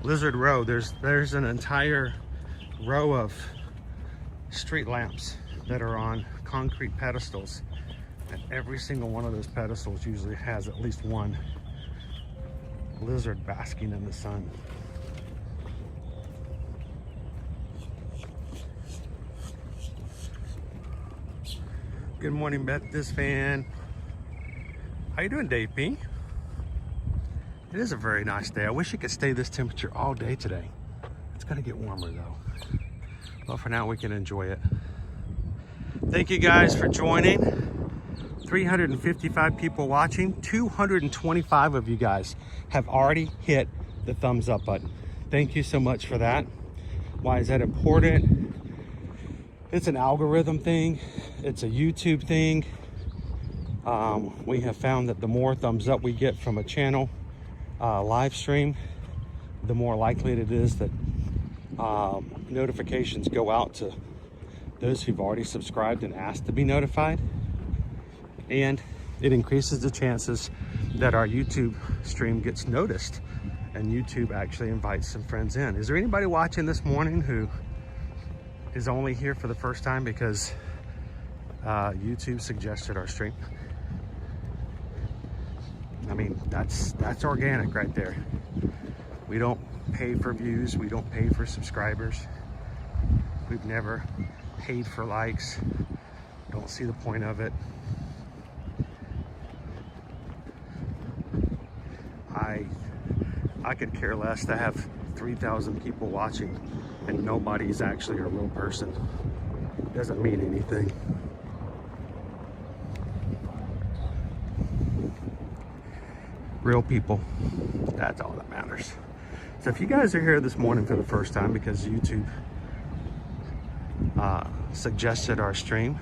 Speaker 1: Lizard Row, there's an entire row of street lamps that are on concrete pedestals, and every single one of those pedestals usually has at least one lizard basking in the sun. Good morning, Beth, this fan. How you doing, Dave P? It is a very nice day. I wish it could stay this temperature all day today. It's gonna get warmer though. But for now, we can enjoy it. Thank you guys for joining. 355 people watching. 225 of you guys have already hit the thumbs up button. Thank you so much for that. Why is that important? It's an algorithm thing. It's a YouTube thing. We have found that the more thumbs up we get from a channel live stream, the more likely it is that notifications go out to those who've already subscribed and asked to be notified. And it increases the chances that our YouTube stream gets noticed and YouTube actually invites some friends in. Is there anybody watching this morning who is only here for the first time because YouTube suggested our stream? I mean, that's organic right there. We don't pay for views. We don't pay for subscribers. We've never paid for likes. Don't see the point of it. I could care less to have 3,000 people watching and nobody's actually a real person. Doesn't mean anything. Real people, that's all that matters. So if you guys are here this morning for the first time because YouTube suggested our stream,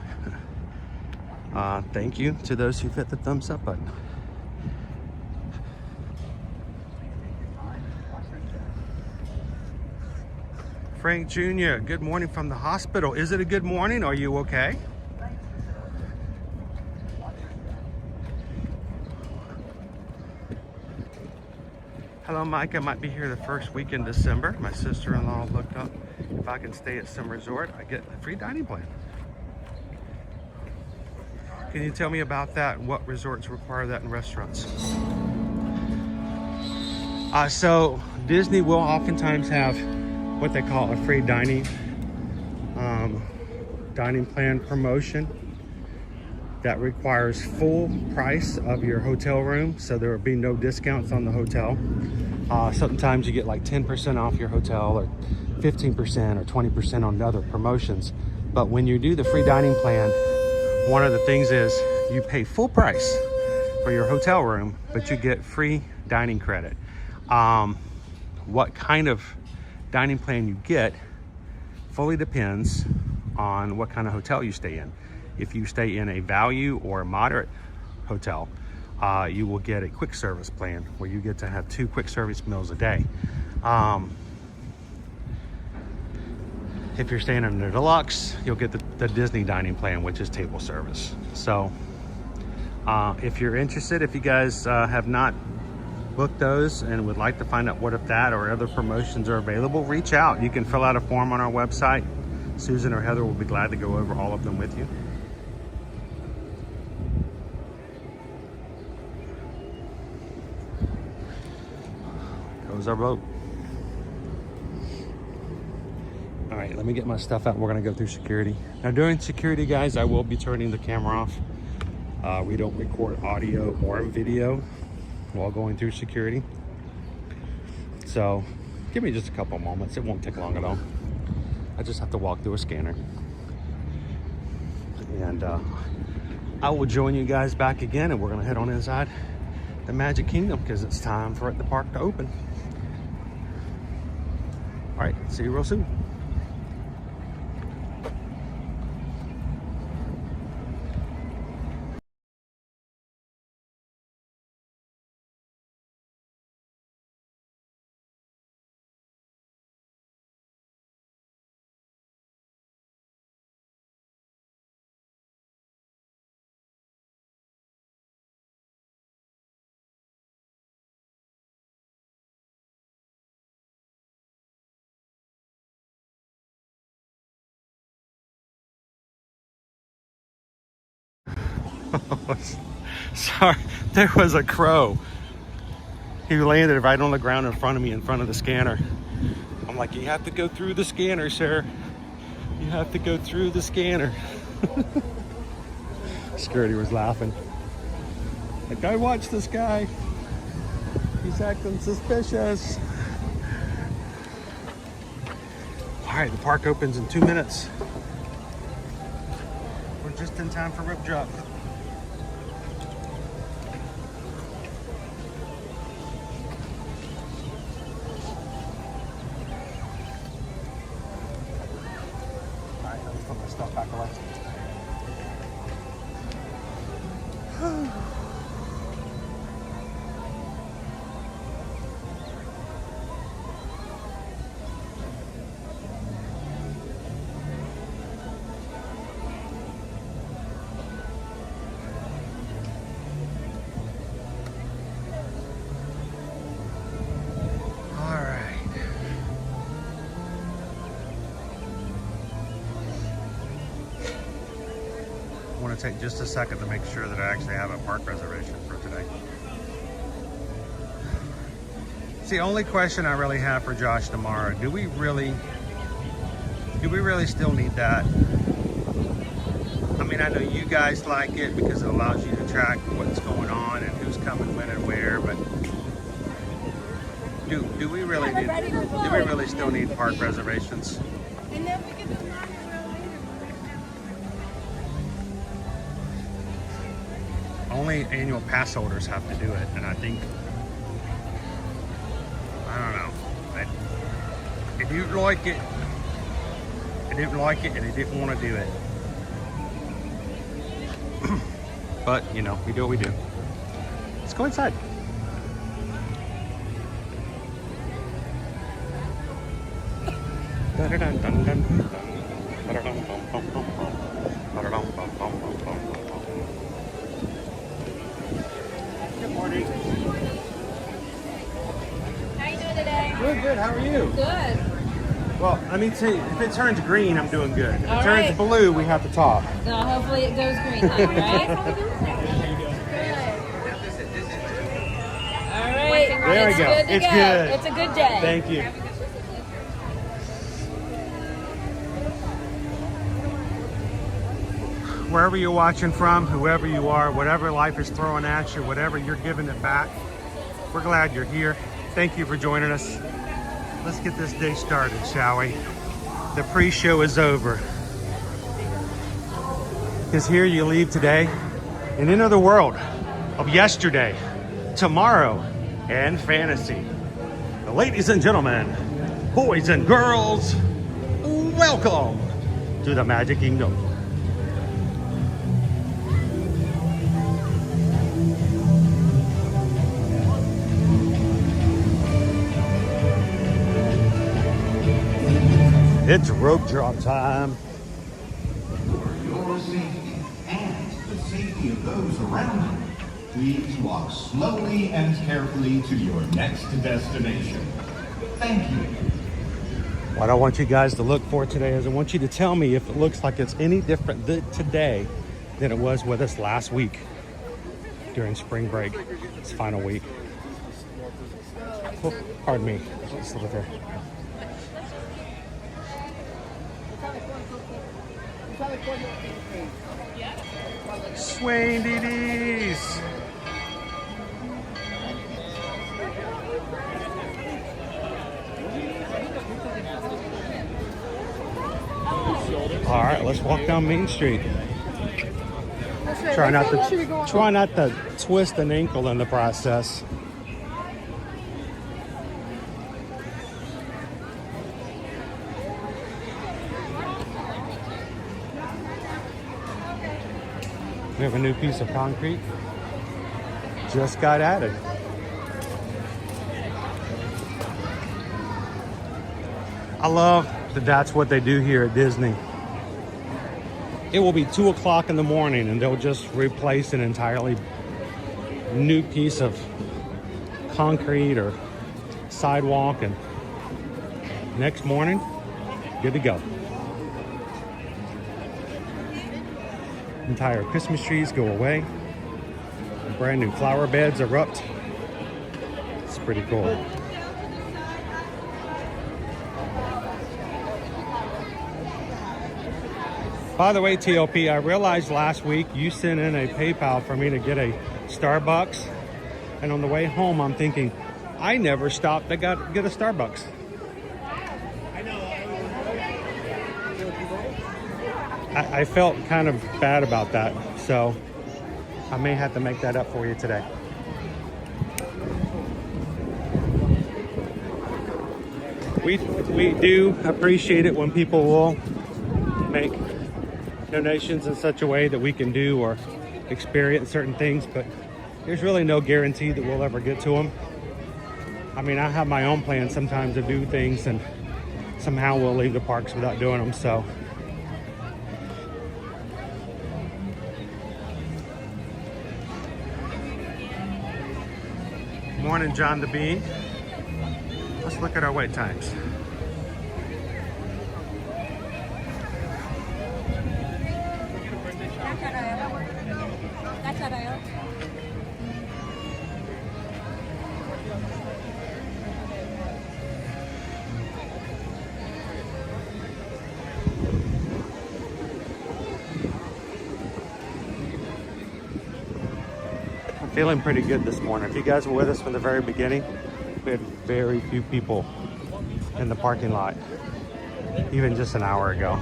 Speaker 1: thank you to those who hit the thumbs up button. Frank Jr., good morning from the hospital. Is it a good morning? Are you okay? Hello, Mike. I might be here the first week in December. My sister-in-law looked up if I can stay at some resort, I get a free dining plan. Can you tell me about that? What resorts require that in restaurants? So Disney will oftentimes have what they call a free dining plan promotion that requires full price of your hotel room, so there will be no discounts on the hotel. Sometimes you get like 10% off your hotel or 15% or 20% on other promotions. But when you do the free dining plan, one of the things is you pay full price for your hotel room, but you get free dining credit. What kind of dining plan you get fully depends on what kind of hotel you stay in. If you stay in a value or a moderate hotel, you will get a quick service plan where you get to have 2 quick service meals a day. If you're staying in a deluxe, you'll get the Disney dining plan, which is table service. So if you're interested, if you guys have not booked those and would like to find out what if that or other promotions are available, reach out. You can fill out a form on our website. Susan or Heather will be glad to go over all of them with you. Goes our boat. All right, let me get my stuff out. We're gonna go through security. Now during security, guys, I will be turning the camera off. We don't record audio or video while going through security. So give me just a couple moments. It won't take long at all. I just have to walk through a scanner. And I will join you guys back again, and we're gonna head on inside the Magic Kingdom because it's time for the park to open. All right, see you real soon. Sorry, there was a crow. He landed right on the ground in front of me, in front of the scanner. I'm like, you have to go through the scanner, sir. You have to go through the scanner. Security was laughing. Like, I watch this guy. He's acting suspicious. All right, the park opens in 2 minutes. We're just in time for rope drop. Put my stuff back away. want to take just a second to make sure that I actually have a park reservation for today. It's the only question I really have for Josh tomorrow. Do we really still need that? I mean, I know you guys like it because it allows you to track what's going on and who's coming when and where, but do we really still need park reservations? Only annual pass holders have to do it, and I think, I don't know. If you like it, I didn't like it, and I didn't want to do it. But, you know, we do what we do. Let's go inside. Good morning.
Speaker 8: How you doing today?
Speaker 1: Doing good. How are you?
Speaker 8: Good.
Speaker 1: Well, I mean, see, if it turns green, I'm doing good. If it
Speaker 8: All
Speaker 1: turns
Speaker 8: right.
Speaker 1: blue, we have to talk.
Speaker 8: No, hopefully it goes green, huh, right? All right.
Speaker 1: There we go.
Speaker 8: Good to
Speaker 1: It's
Speaker 8: go.
Speaker 1: good.
Speaker 8: It's a good day.
Speaker 1: Thank you. Wherever you're watching from, whoever you are, whatever life is throwing at you, whatever you're giving it back, we're glad you're here. Thank you for joining us. Let's get this day started, shall we? The pre-show is over. Because here you leave today and enter the world of yesterday, tomorrow, and fantasy. Ladies and gentlemen, boys and girls, welcome to the Magic Kingdom. It's rope drop time.
Speaker 9: For your safety and the safety of those around you, please walk slowly and carefully to your next destination. Thank you.
Speaker 1: What I want you guys to look for today is I want you to tell me if it looks like it's any different today than it was with us last week during spring break. It's final week. Oh, pardon me. Just look there. Swain DDs. All right, let's walk down Main Street. Try not to twist an ankle in the process. We have a new piece of concrete. Just got added. I love that that's what they do here at Disney. It will be 2 o'clock in the morning and they'll just replace an entirely new piece of concrete or sidewalk, and next morning, good to go. Entire Christmas trees go away. Brand new flower beds erupt. It's pretty cool. By the way, TLP, I realized last week you sent in a PayPal for me to get a Starbucks. And on the way home, I'm thinking, I never stopped to get a Starbucks. I felt kind of bad about that, so I may have to make that up for you today. We do appreciate it when people will make donations in such a way that we can do or experience certain things, but there's really no guarantee that we'll ever get to them. I mean, I have my own plans sometimes to do things, and somehow we'll leave the parks without doing them, so. Morning, John the Bee. Let's look at our wait times. Feeling pretty good this morning. If you guys were with us from the very beginning, we had very few people in the parking lot, even just an hour ago.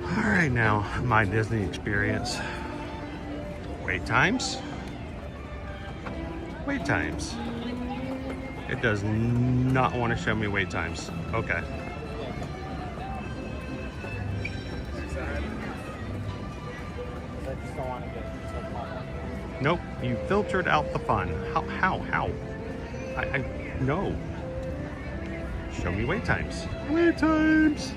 Speaker 1: All right, now my Disney experience. Wait times. Wait times. It does not want to show me wait times. Okay. Nope, you filtered out the fun. How? No. Show me wait times. Wait times.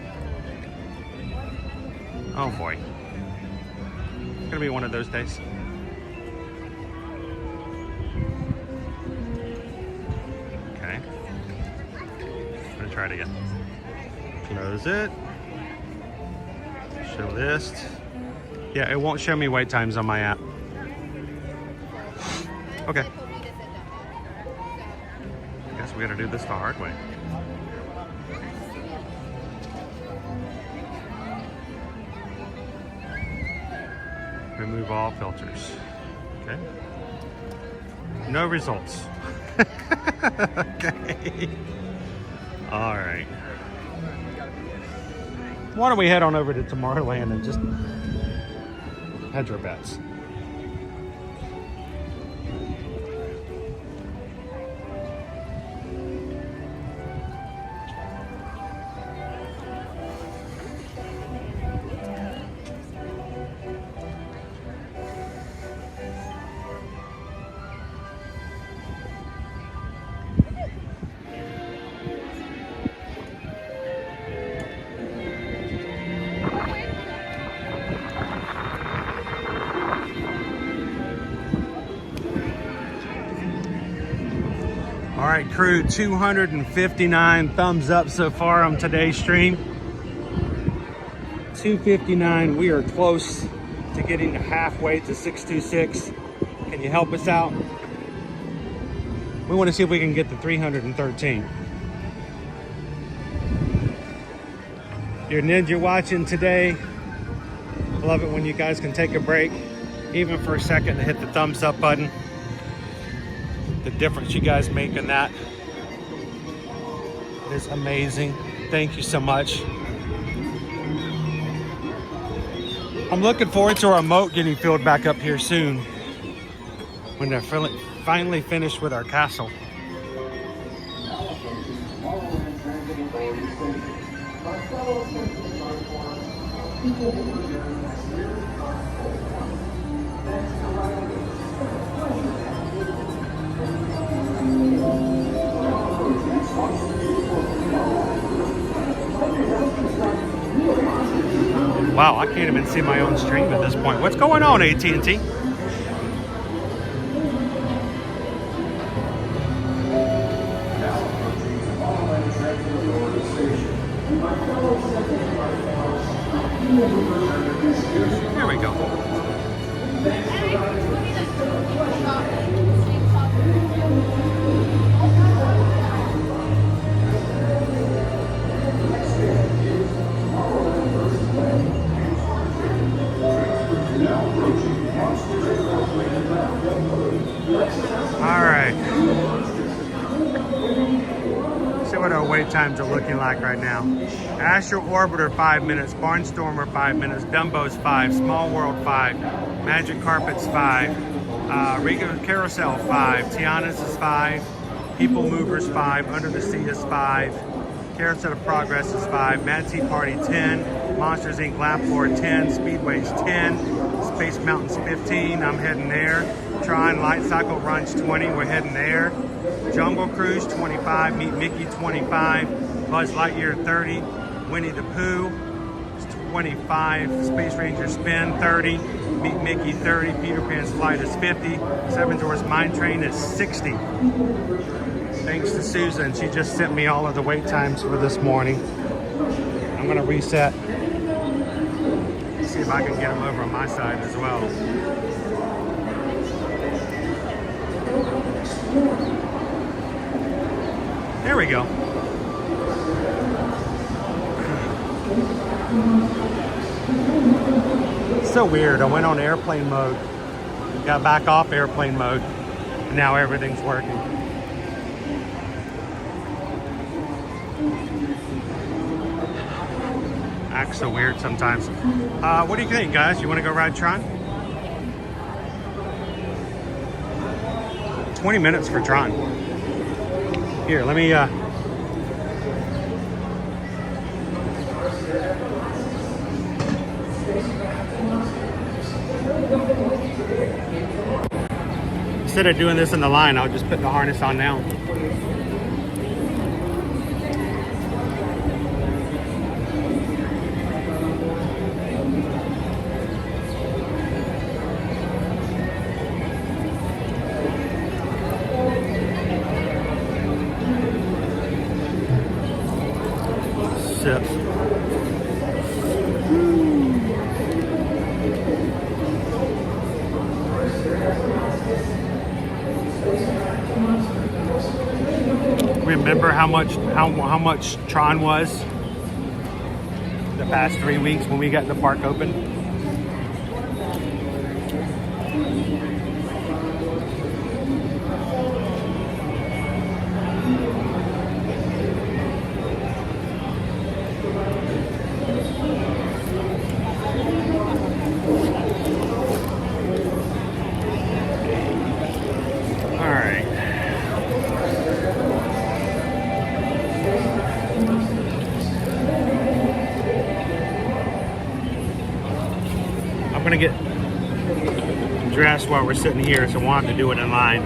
Speaker 1: Oh boy. It's gonna be one of those days. Okay. I'm gonna try it again. Close it. Show list. Yeah, it won't show me wait times on my app. Okay. I guess we gotta do this the hard way. Remove all filters. Okay. No results. Okay. All right. Why don't we head on over to Tomorrowland and just hedge our bets? All right, crew, 259 thumbs up so far on today's stream. 259, we are close to getting halfway to 626. Can you help us out? We want to see if we can get to 313. You're ninja watching today. Love it when you guys can take a break, even for a second, to hit the thumbs up button. The difference you guys make in that is amazing. Thank you so much. I'm looking forward to our moat getting filled back up here soon, when they're finally finished with our castle. Wow, I can't even see my own stream at this point. What's going on, AT&T? There we go. Wait times are looking like right now. Astral Orbiter 5 minutes, Barnstormer 5 minutes, Dumbo's 5, Small World 5, Magic Carpets 5, Regular Carousel 5, Tiana's is 5, People Movers 5, Under the Sea is 5, Carousel of Progress is 5, Mad Tea Party 10, Monsters Inc. Lap Floor 10, Speedways 10, Space Mountains 15, I'm heading there. Tron Light Cycle Runs 20, we're heading there. Jungle Cruise 25, Meet Mickey 25, Buzz Lightyear 30, Winnie the Pooh 25, Space Ranger Spin 30, Meet Mickey 30, Peter Pan's Flight is 50, Seven Dwarfs Mine Train is 60. Thanks to Susan, she just sent me all of the wait times for this morning. I'm gonna reset, see if I can get them over on my side as well. There we go. So weird. I went on airplane mode, got back off airplane mode, and now everything's working. Acts so weird sometimes. What do you think, guys? You want to go ride Tron? 20 minutes for Tron. Here, let me instead of doing this in the line, I'll just put the harness on now. Sips. Remember how much Tron was the past 3 weeks when we got the park open? I'm gonna get dressed while we're sitting here, so I wanted to do it in line.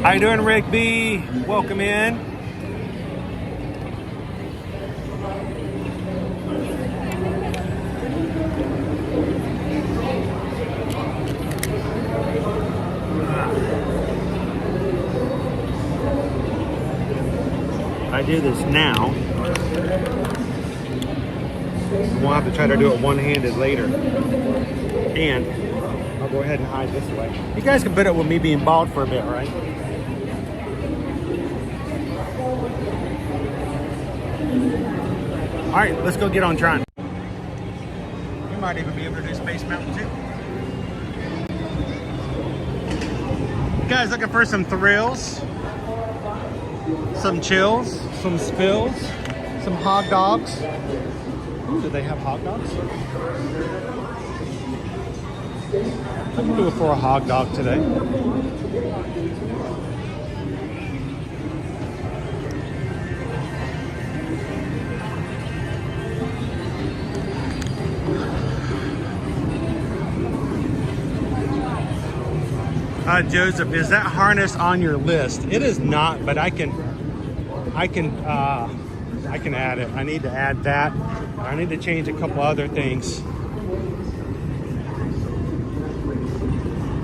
Speaker 1: How you doing, Rick B? Welcome in. I do this now. We'll have to try to do it one-handed later. And I'll go ahead and hide this way. You guys can put it with me being bald for a bit, right? All right, let's go get on Tron. You might even be able to do Space Mountain too. You guys looking for some thrills, some chills, some spills, some hot dogs? Ooh, do they have hot dogs? I can do it for a hot dog today. Joseph, is that harness on your list? It is not, but I can add it. I need to add that. I need to change a couple other things.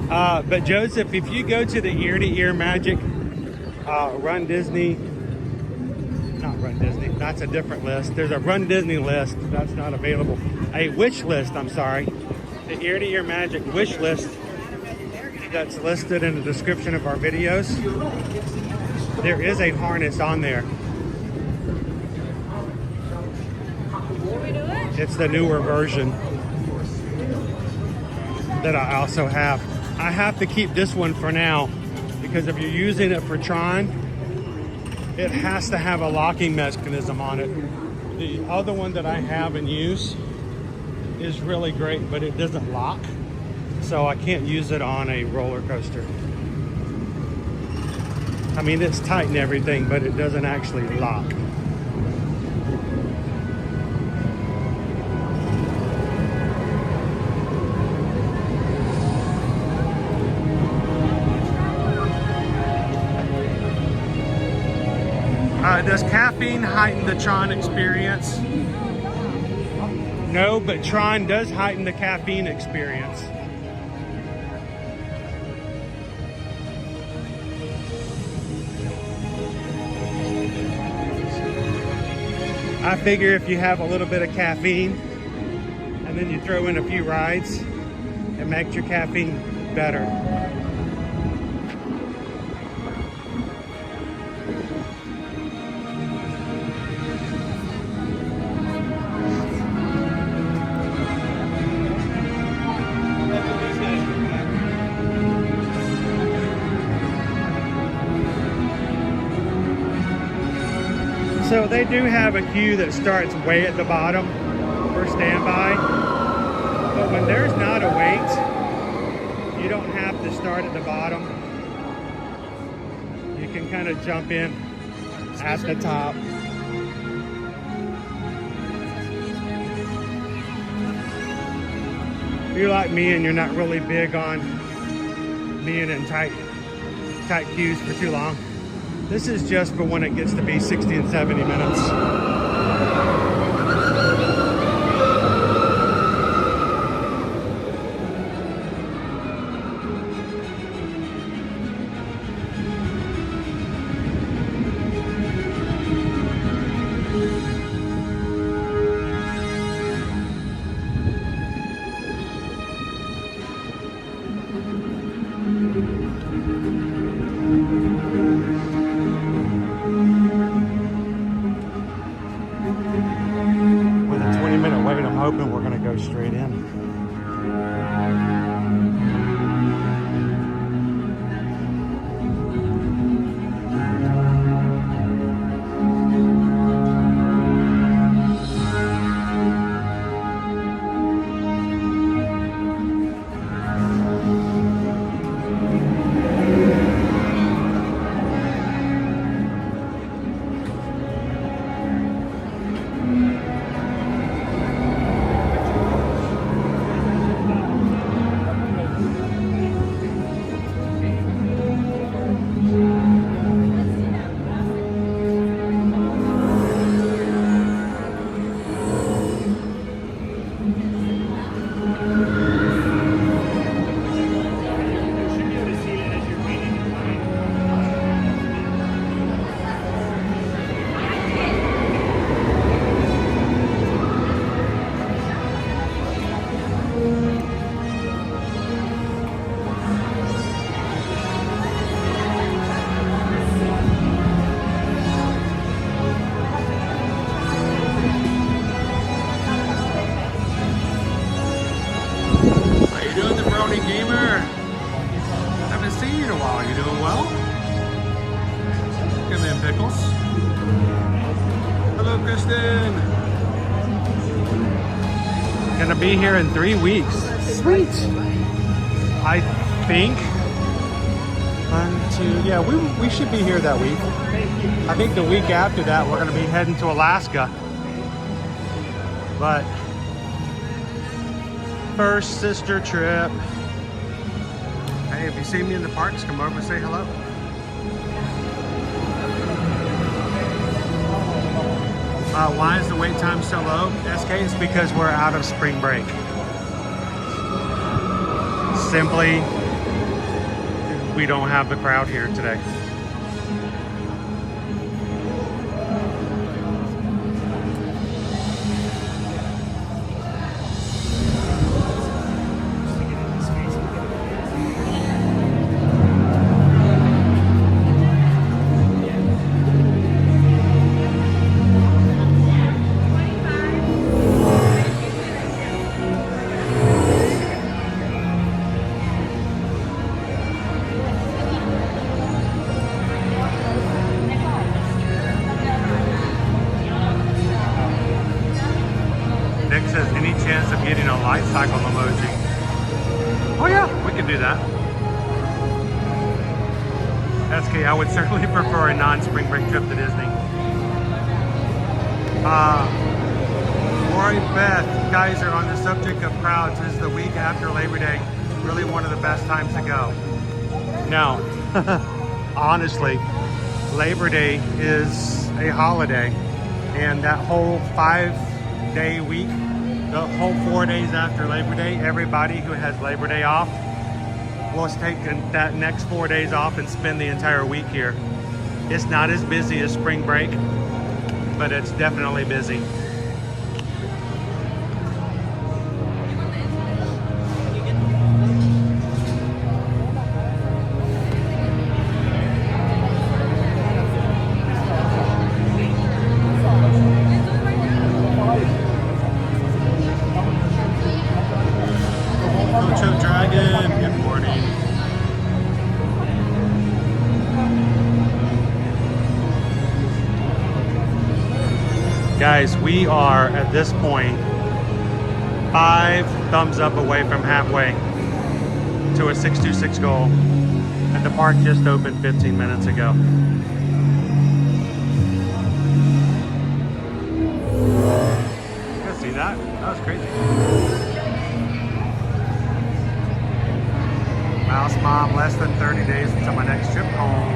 Speaker 1: But Joseph, if you go to the Ear to Ear Magic Run Disney, not Run Disney, that's a different list. There's a Run Disney list that's not available. A wish list, I'm sorry. The Ear to Ear Magic wish list that's listed in the description of our videos. There is a harness on there. It's the newer version that I also have. I have to keep this one for now because if you're using it for Tron, it has to have a locking mechanism on it. The other one that I have and use is really great, but it doesn't lock. So I can't use it on a roller coaster. I mean, it's tight and everything, but it doesn't actually lock. does caffeine heighten the Tron experience? No, but Tron does heighten the caffeine experience. I figure if you have a little bit of caffeine and then you throw in a few rides, it makes your caffeine better. So they do have a queue that starts way at the bottom for standby, but when there's not a wait, you don't have to start at the bottom. You can kind of jump in at the top. If you're like me and you're not really big on being in tight queues for too long, this is just for when it gets to be 60 and 70 minutes. Hoping we're going to go straight in. Gonna be here in 3 weeks. Sweet. I think. 1, 2, yeah, we should be here that week. I think the week after that we're gonna be heading to Alaska. But first sister trip. Hey, if you see me in the parks, come over and say hello. Why is the wait time so low? SK, it's because we're out of spring break. Simply, we don't have the crowd here today. Getting a light cycle emoji. Oh yeah, we can do that. SK, I would certainly prefer a non-spring break trip to Disney. Rory Beth, Kaiser, on the subject of crowds, is the week after Labor Day really one of the best times to go? No. Honestly, Labor Day is a holiday. And that whole 5-day week, the whole 4 days after Labor Day, everybody who has Labor Day off will take that next 4 days off and spend the entire week here. It's not as busy as spring break, but it's definitely busy. Guys, we are at this point 5 thumbs up away from halfway to a 626 goal, and the park just opened 15 minutes ago. You guys see that? That was crazy. Mouse Mom, less than 30 days until my next trip home.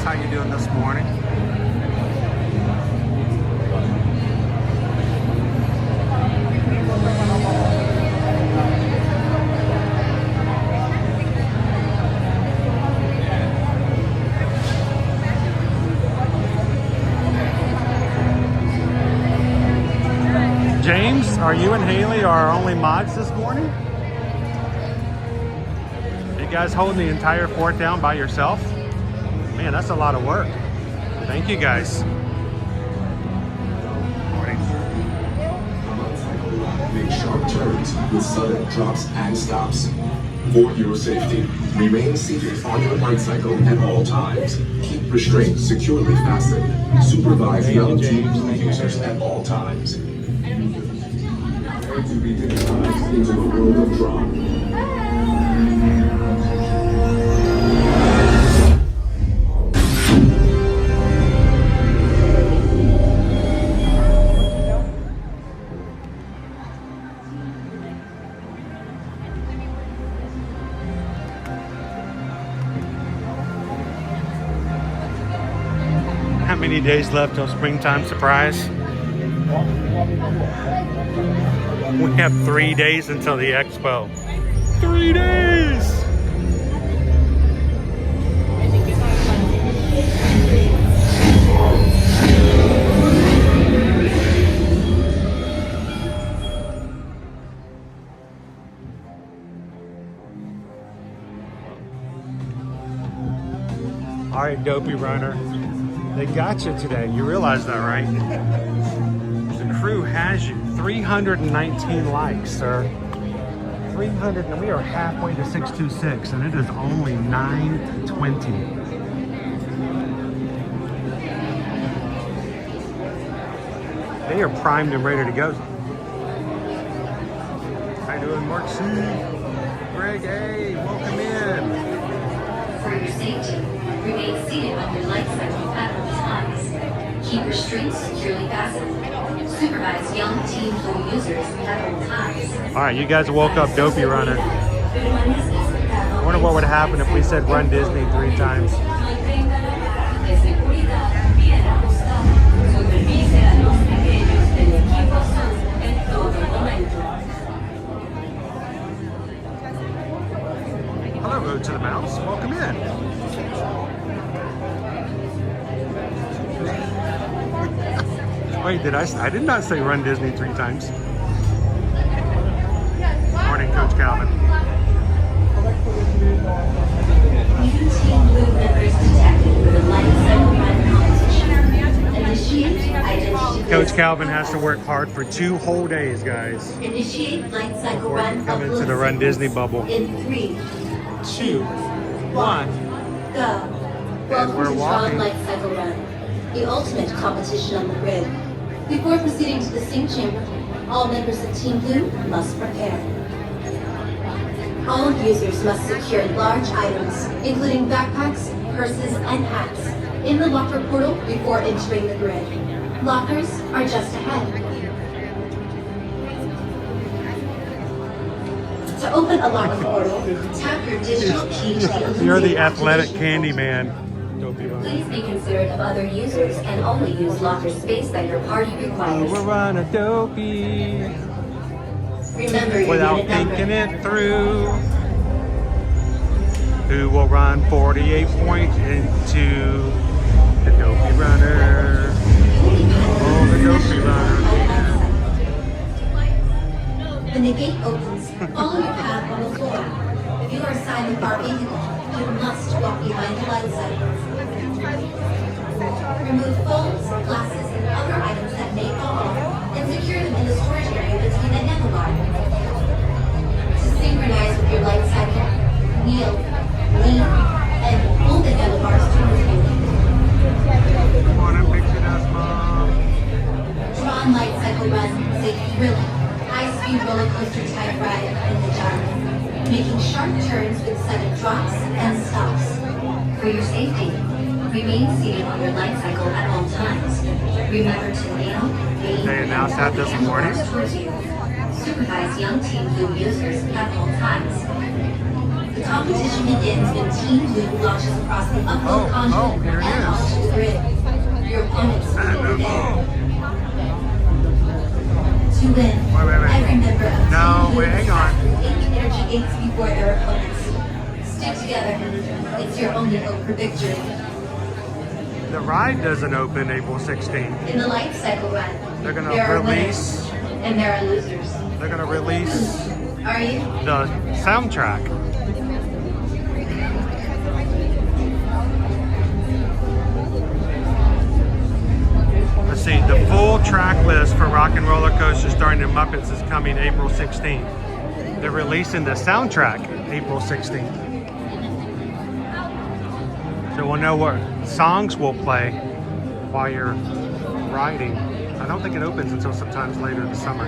Speaker 1: How you doing this morning? James, are you and Haley our only mods this morning? You guys holding the entire fort down by yourself? Man, that's a lot of work. Thank you guys. Morning.
Speaker 5: Make sharp turns with sudden drops and stops. For your safety, remain seated on your light cycle at all times. Keep restraints securely fastened. Supervise young Team Blue users at all times. Prepare to be digitized into the world of Tron.
Speaker 1: How many days left till springtime surprise? We have 3 days until the expo. 3 days! All right, Dopey Runner. They got you today. You realize that, right? The crew has you. 319 likes, sir. 300, and we are halfway to 626, and it is only 9:20. They are primed and ready to go. How you doing, Mark C? Greg A, welcome in.
Speaker 10: For your safety, remain seated on your light cycle at all times. Keep your strings securely fastened. Supervise young Team Blue users at all times.
Speaker 1: All right, you guys woke up Dopey Runner. I wonder what would happen if we said Run Disney 3 times. Hello, Road to the Mouse. Welcome in. Wait, I did not say Run Disney 3 times. Morning, Coach Calvin.
Speaker 10: New Team Blue members detected with a light cycle run competition. Initiate identity.
Speaker 1: Coach Calvin has to work hard for 2 whole days, guys.
Speaker 10: Initiate light cycle
Speaker 1: Before
Speaker 10: run.
Speaker 1: we come into the Run Disney bubble.
Speaker 10: In 3,
Speaker 1: 2, 1.
Speaker 10: go. Welcome
Speaker 1: we're
Speaker 10: to
Speaker 1: walking.
Speaker 10: Tron Light Cycle Run, the ultimate competition on the grid. Before proceeding to the sync chamber, all members of Team Blue must prepare. All users must secure large items, including backpacks, purses, and hats, in the locker portal before entering the grid. Lockers are just ahead. To open a locker portal, tap your digital key to the
Speaker 1: You're the
Speaker 10: illuminated
Speaker 1: athletic
Speaker 10: activation
Speaker 1: candy
Speaker 10: button.
Speaker 1: man. Dopey runner.
Speaker 10: Please be considerate of other users and only use locker space that your party requires.
Speaker 1: We're running dopey
Speaker 10: Remember your
Speaker 1: without
Speaker 10: unit number.
Speaker 1: thinking it through. Who will run 48 points into the dopey runner? Oh, the dopey runner.
Speaker 10: When the gate opens, follow your path on the floor. If you are assigned the car vehicle, you must walk behind the light cycles. Remove phones, glasses, and other items that may fall off, and secure them in the storage area between the handlebars. To synchronize with your light cycle, kneel, lean, and hold the handlebars towards you.
Speaker 1: Come on and picture us, Mom.
Speaker 10: Tron light cycle run is a thrilling, high-speed roller coaster type ride in the jungle, making sharp turns with sudden drops and stops. For your safety, remain seated on your light cycle at all times. Remember to kneel, lean,
Speaker 1: They announced that this
Speaker 10: and
Speaker 1: morning.
Speaker 10: towards you. Supervise young Team Blue users at all times. The competition begins when Team Blue launches across the uphill conduit
Speaker 1: here it
Speaker 10: and
Speaker 1: is.
Speaker 10: onto the grid. Your opponents will be there. To win,
Speaker 1: Wait.
Speaker 10: every member of
Speaker 1: No,
Speaker 10: Team Blue
Speaker 1: wait, hang on.
Speaker 10: has to ink energy gates before their opponents. Stick together. It's your only hope for victory.
Speaker 1: The ride doesn't open April 16th.
Speaker 10: In the light cycle run,
Speaker 1: They're gonna
Speaker 10: there are
Speaker 1: release-
Speaker 10: winners and there are losers.
Speaker 1: They're gonna release
Speaker 10: Are you?
Speaker 1: the soundtrack. Let's see, the full track list for Rock and Roller Coaster starring the Muppets is coming April 16th. They're releasing the soundtrack April 16th. So we'll know what songs will play while you're riding. I don't think it opens until sometimes later this summer.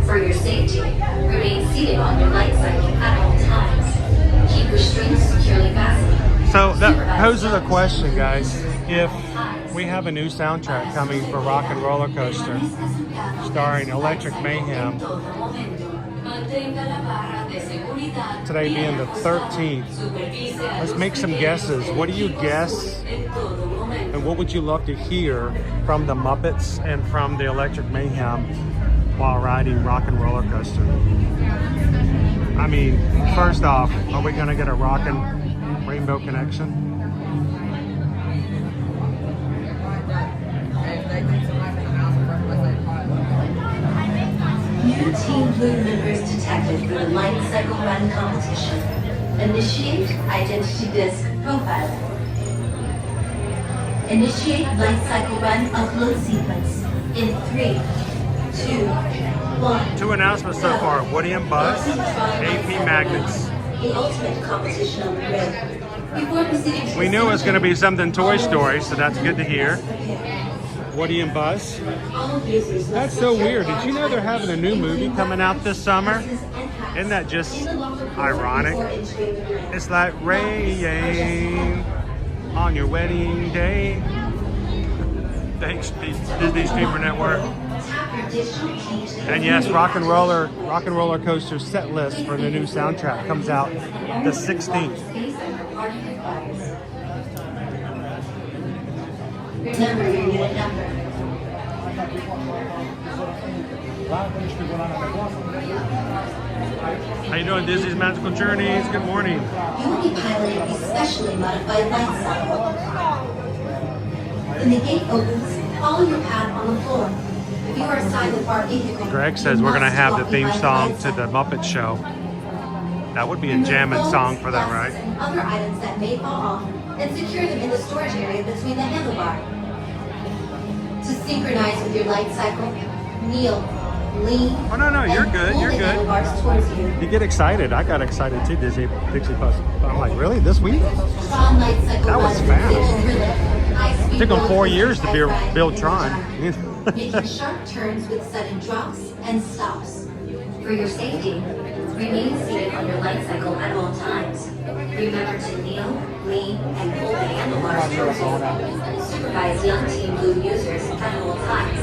Speaker 10: For your safety, remain seated on your light cycle at all times. Keep your strings securely fastened.
Speaker 1: So that poses a question, guys. If we have a new soundtrack coming for Rock and Roller Coaster starring Electric Mayhem, today being the 13th, let's make some guesses. What do you guess? And what would you love to hear from the Muppets and from the Electric Mayhem while riding Rock and Roller Coaster? I mean, first off, are we gonna get a Rockin' Rainbow Connection?
Speaker 10: New Team Blue members detected for the light cycle run competition. Initiate identity disc profiling. Initiate light cycle run upload sequence in 3, 2, 1.
Speaker 1: Two announcements so far, Woody and Buzz, AP Magnets.
Speaker 10: The ultimate competition on the grid. Before proceeding to
Speaker 1: We
Speaker 10: the
Speaker 1: knew it was going to be something Toy
Speaker 10: all
Speaker 1: Story,
Speaker 10: users
Speaker 1: so that's good to hear.
Speaker 10: prepare.
Speaker 1: Woody and Buzz.
Speaker 10: All users
Speaker 1: That's
Speaker 10: must
Speaker 1: so
Speaker 10: secure
Speaker 1: weird. Did you know they're having a new movie coming out this summer? Isn't that just ironic? It's like rain on your wedding day. Thanks, Disney Streamer Network. And yes, Rock and Roller Coaster set list for the new soundtrack comes out the 16th.
Speaker 10: Remember your unit number.
Speaker 1: How you doing, Disney's Magical Journeys? Good morning.
Speaker 10: You will be piloting a specially modified light cycle. When the gate opens, follow your path on the floor. If you are assigned the bar vehicle,
Speaker 1: Greg says
Speaker 10: you
Speaker 1: we're going to
Speaker 10: must
Speaker 1: have the
Speaker 10: walk
Speaker 1: theme
Speaker 10: behind
Speaker 1: song
Speaker 10: light
Speaker 1: to the
Speaker 10: cycle.
Speaker 1: Muppet Show. That would be a
Speaker 10: Remove
Speaker 1: jamming
Speaker 10: phones,
Speaker 1: song for that,
Speaker 10: glasses,
Speaker 1: right?
Speaker 10: and other items that may fall off, and secure them in the storage area between the handlebar. To synchronize with your light cycle, kneel, lean.
Speaker 1: Oh, no, you're
Speaker 10: and
Speaker 1: good,
Speaker 10: pull
Speaker 1: you're
Speaker 10: the
Speaker 1: good.
Speaker 10: handlebars towards you.
Speaker 1: You get excited. I got excited too, Dixie Puss. I'm like, really? This week?
Speaker 10: Tron light cycle
Speaker 1: That was
Speaker 10: run
Speaker 1: fast.
Speaker 10: is a thrilling, high-speed
Speaker 1: Took them 4
Speaker 10: roller
Speaker 1: years to
Speaker 10: coaster type ride
Speaker 1: build
Speaker 10: in the
Speaker 1: Tron.
Speaker 10: jungle, making sharp turns with sudden drops and stops. For For your safety, remain seated on your light cycle at all times. Remember to kneel, lean, and pull the handlebars towards you. Supervise young Team Blue users at all times.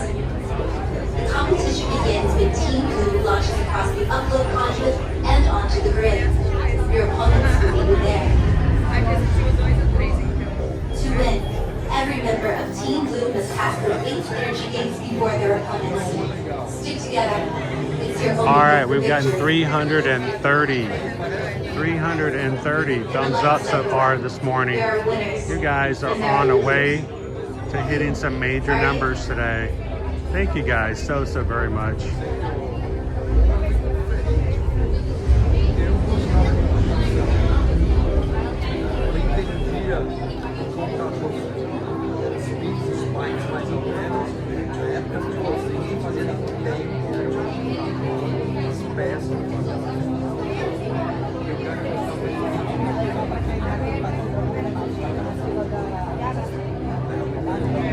Speaker 10: The competition begins when Team Blue launches across the upload conduit and onto the grid. Your opponents will meet you there. To win, every member of Team Blue must pass through 8 energy gates before their opponents. Stick together. It's your only
Speaker 1: All right, we've
Speaker 10: victory.
Speaker 1: gotten 330 thumbs up so far this morning.
Speaker 10: There are winners.
Speaker 1: You guys are on the way to hitting some major numbers today. Thank you guys so very much.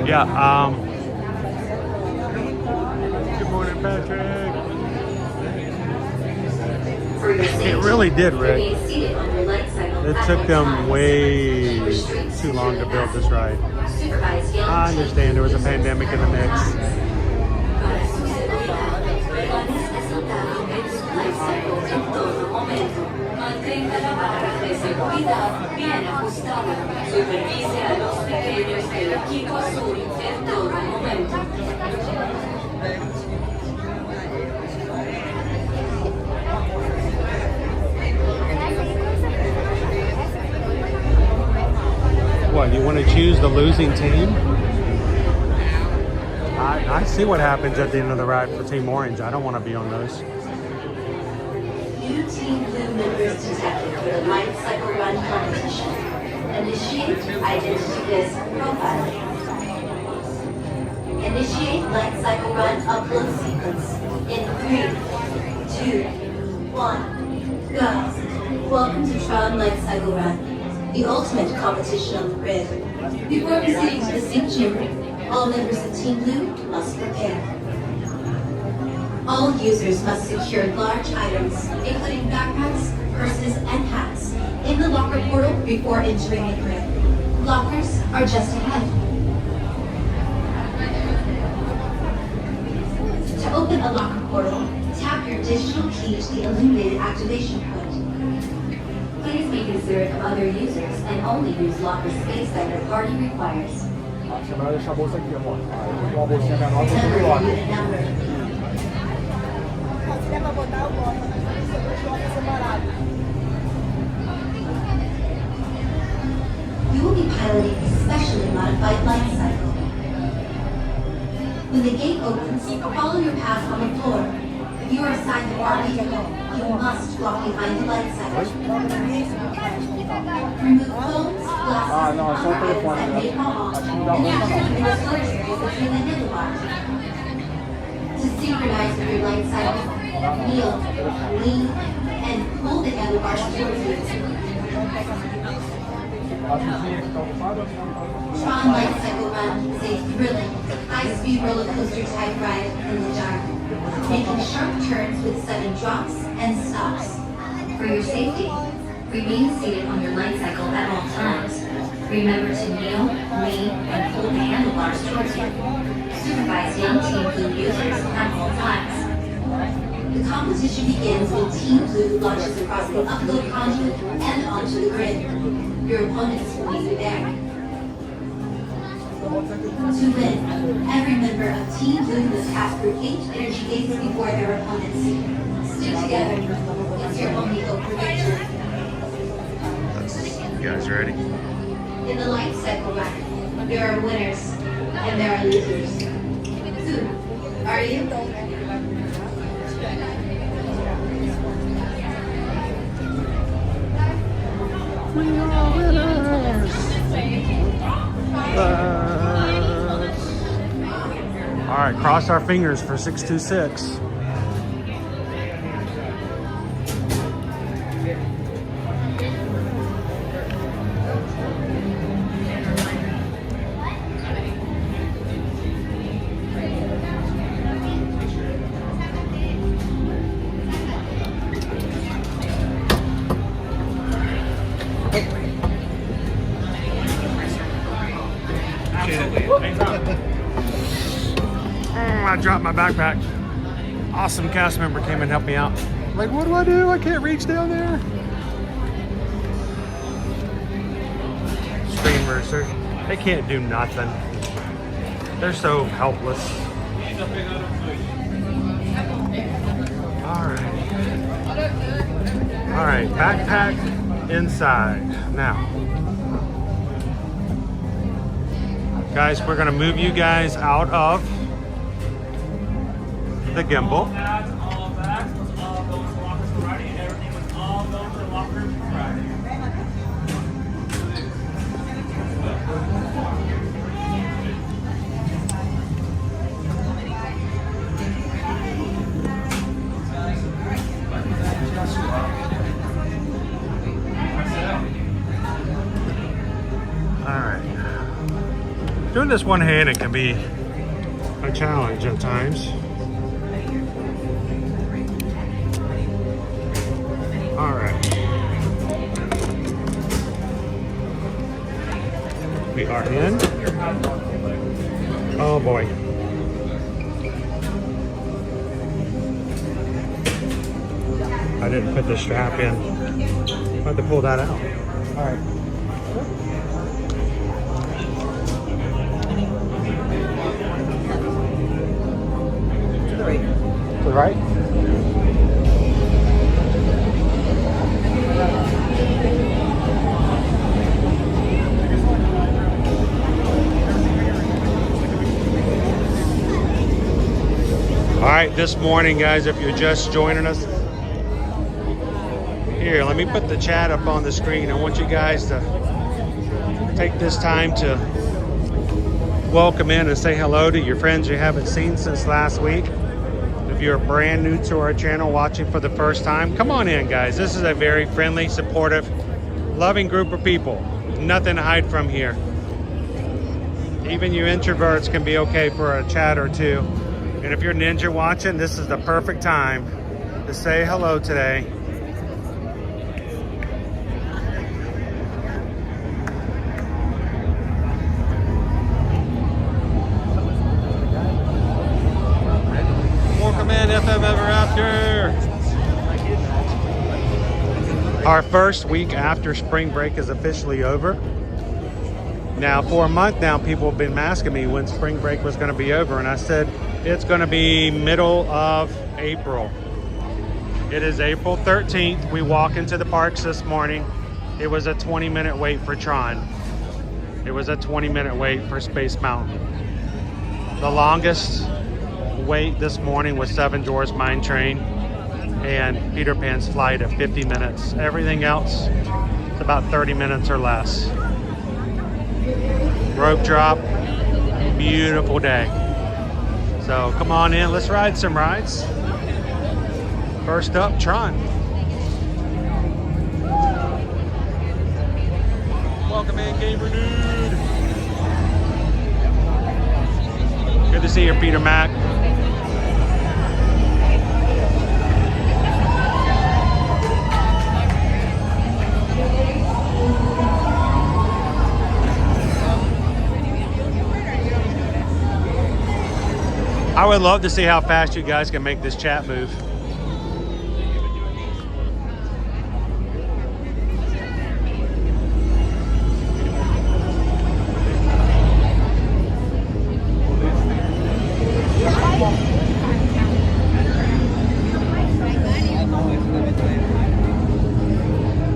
Speaker 1: Yeah, good morning, Patrick.
Speaker 10: For your safety,
Speaker 1: It really did, Rick.
Speaker 10: remain seated on your light cycle
Speaker 1: It
Speaker 10: at
Speaker 1: took
Speaker 10: all
Speaker 1: them
Speaker 10: times.
Speaker 1: way
Speaker 10: Keep restraints
Speaker 1: too long to
Speaker 10: securely
Speaker 1: build this ride.
Speaker 10: fastened. Supervise young
Speaker 1: I
Speaker 10: Team
Speaker 1: understand there was a
Speaker 10: users
Speaker 1: pandemic in the mix.
Speaker 10: at all times. Para su seguridad, permanezca sentado en su light cycle en todo momento. Mantenga la barra de seguridad bien ajustada. Supervise a los pequeños del equipo azul en todo momento.
Speaker 1: What, you want to choose the losing team? I see what happens at the end of the ride for Team Orange. I don't want to be on those.
Speaker 10: New Team Blue members detected for the light cycle run competition. Initiate identity disc profiling. Initiate light cycle run upload sequence in 3, 2, 1, go. Welcome to Tron Light Cycle Run, the ultimate competition on the grid. Before proceeding to the sync chamber, all members of Team Blue must prepare. All users must secure large items, including backpacks, purses, and hats, in the locker portal before entering the grid. Lockers are just ahead. To open a locker portal, tap your digital key to the illuminated activation point. Please be considerate of other users and only use locker space that your party requires.
Speaker 11: Você vai deixar a bolsa aqui, amor. Tem uma bolsinha menor para
Speaker 10: Remember
Speaker 11: o
Speaker 10: your
Speaker 11: locker.
Speaker 10: unit number. You will be piloting a specially modified light cycle. When the gate opens, follow your path on the floor. If you are assigned to our vehicle, you must walk behind the light cycle. Remove phones, glasses,
Speaker 11: não, é só o
Speaker 10: other
Speaker 11: telefone,
Speaker 10: items that
Speaker 11: né?
Speaker 10: may fall off,
Speaker 11: Acho que
Speaker 10: and
Speaker 11: não dá muito
Speaker 10: use
Speaker 11: não.
Speaker 10: the storage area between the handlebars. To synchronize with your light cycle, kneel, lean, and pull the handlebars towards you.
Speaker 11: A vizinha que está ocupada?
Speaker 10: Tron Light Cycle Run is a thrilling, high-speed roller coaster type ride in the dark, making sharp turns with sudden drops and stops. For your safety, remain seated on your light cycle at all times. Remember to kneel, lean, and pull the handlebars towards you. Supervise young Team Blue users at all times. The competition begins when Team Blue launches across the upload conduit and onto the grid. Your opponents will meet you there. To win, every member of Team Blue must pass through 8 energy gates before their opponents. Stick together. It's your only hope for victory.
Speaker 1: You guys ready?
Speaker 10: In the light cycle run, there are winners and there are losers. Who are you?
Speaker 1: All right, cross our fingers for 626. my backpack. Awesome cast member came and helped me out. Like, what do I do? I can't reach down there. Streamers, they can't do nothing. They're so helpless. All right, backpack inside. Now, guys, we're gonna move you guys out of the gimbal. Doing this one-handed can be a challenge at times. All right. We are in. Oh boy. I didn't put the strap in. I had to pull that out. All right. To the right? All right, this morning, guys, if you're just joining us, here, let me put the chat up on the screen. I want you guys to take this time to welcome in and say hello to your friends you haven't seen since last week. If you're brand new to our channel, watching for the first time, come on in, guys. This is a very friendly, supportive, loving group of people. Nothing to hide from here. Even you introverts can be okay for a chat or two. And if you're ninja watching, this is the perfect time to say hello today. Welcome in, FM Ever After. Our first week after spring break is officially over. Now, for a month now, people have been asking me when spring break was going to be over, and I said it's going to be middle of April. It is April 13th. We walk into the parks this morning. It was a 20-minute wait for Tron. It was a 20-minute wait for Space Mountain. The longest wait this morning was Seven Dwarfs Mine Train and Peter Pan's Flight at 50 minutes. Everything else is about 30 minutes or less. Rope drop, beautiful day. So come on in, let's ride some rides. First up, Tron. Welcome in, Gamer Nude. Good to see you, Peter Mac. I would love to see how fast you guys can make this chat move.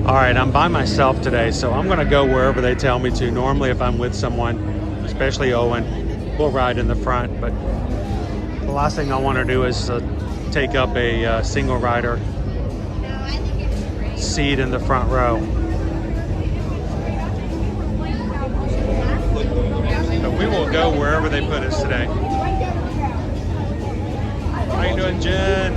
Speaker 1: All right, I'm by myself today, so I'm gonna go wherever they tell me to. Normally, if I'm with someone, especially Owen, we'll ride in the front, but the last thing I want to do is take up a single rider seat in the front row. But we will go wherever they put us today. How you doing, Jen?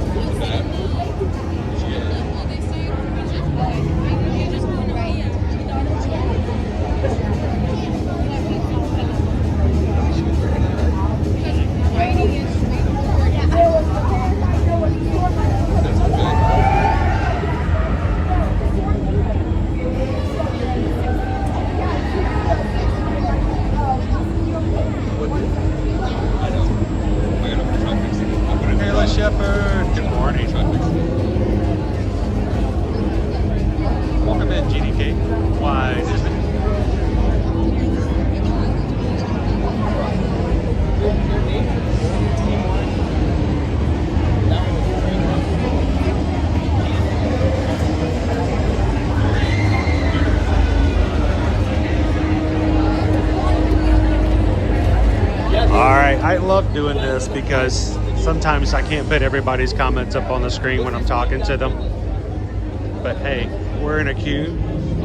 Speaker 1: I love doing this because sometimes I can't put everybody's comments up on the screen when I'm talking to them. But hey, we're in a queue.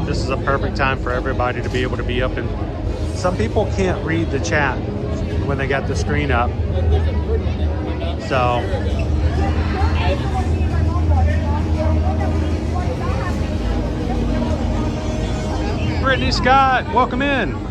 Speaker 1: This is a perfect time for everybody to be able to be up, and some people can't read the chat when they got the screen up. So Brittany Scott, welcome in.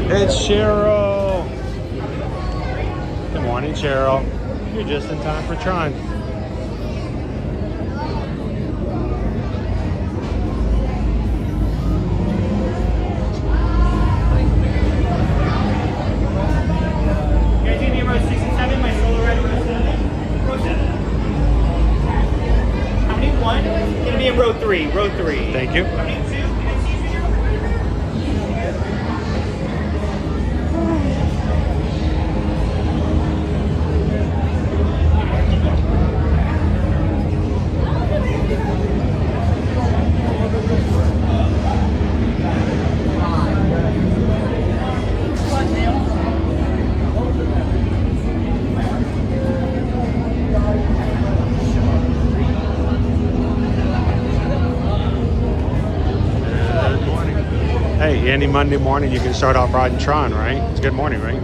Speaker 1: It's Cheryl. Good morning, Cheryl. You're just in time for Tron.
Speaker 12: Guys, give me row 6 and 7. My solo rider row 7. Row 7. How many? 1? It's gonna be in row 3. Row 3.
Speaker 1: Thank you.
Speaker 12: How many? 2?
Speaker 1: Hey, any Monday morning you can start off riding Tron, right? It's good morning, right?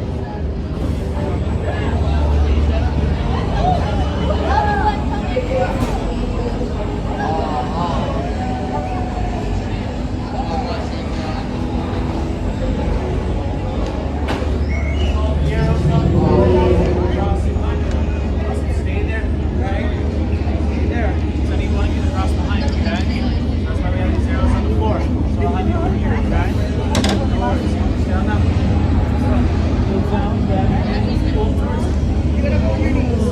Speaker 12: Stay there, right? Stay there. So I need one of you to cross behind, okay? That's why we have these arrows on the floor. So I'll have you over here, okay? No worries. Down that way. Go down, back, pull first. Give it up on your knees.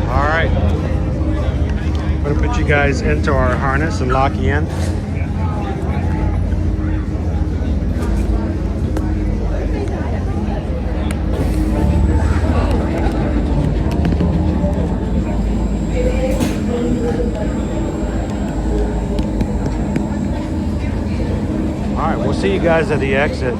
Speaker 1: All right. I'm gonna put you guys into our harness and lock you in. All right, we'll see you guys at the exit.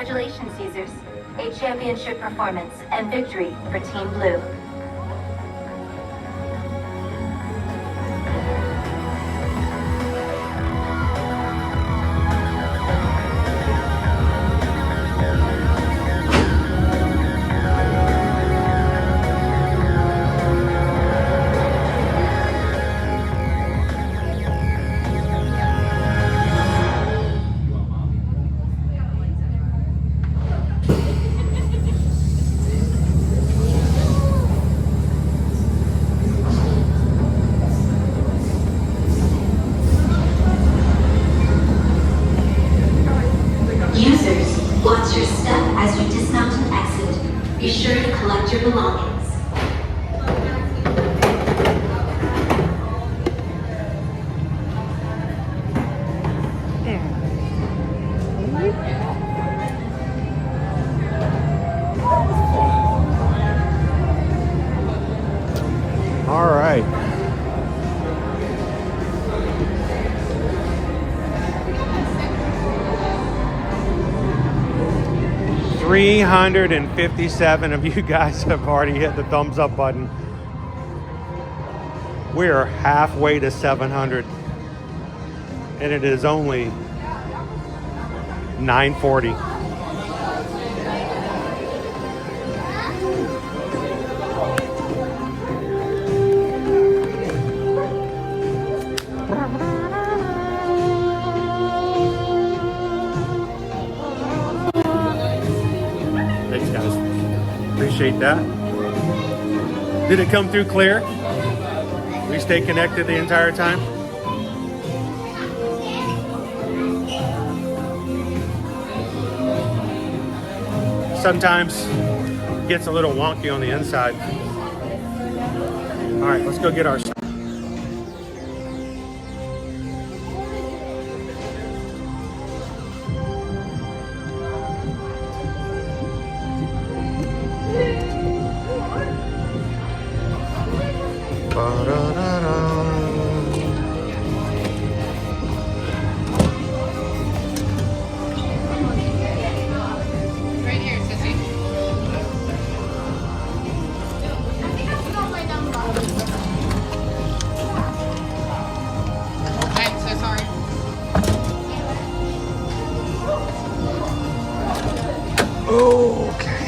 Speaker 10: Congratulations, Caesars. A championship performance and victory for Team Blue. Users, watch your step as you dismount and exit. Be sure to collect your belongings.
Speaker 1: All right. $357 of you guys have already hit the thumbs up button. We are halfway to 700, and it is only 9:40. Thanks, guys. Appreciate that. Did it come through clear? We stay connected the entire time? Sometimes it gets a little wonky on the inside. All right, let's go get our...
Speaker 3: Right here, sissy. I'm so sorry.
Speaker 1: Okay.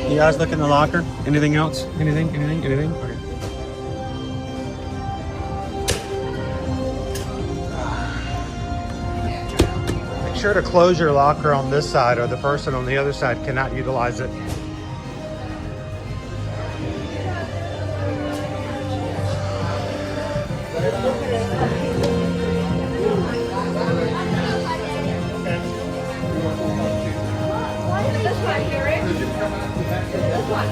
Speaker 1: You guys look in the locker? Anything else? Anything? Okay. Make sure to close your locker on this side, or the person on the other side cannot utilize it.
Speaker 8: This one here, Rick. This one.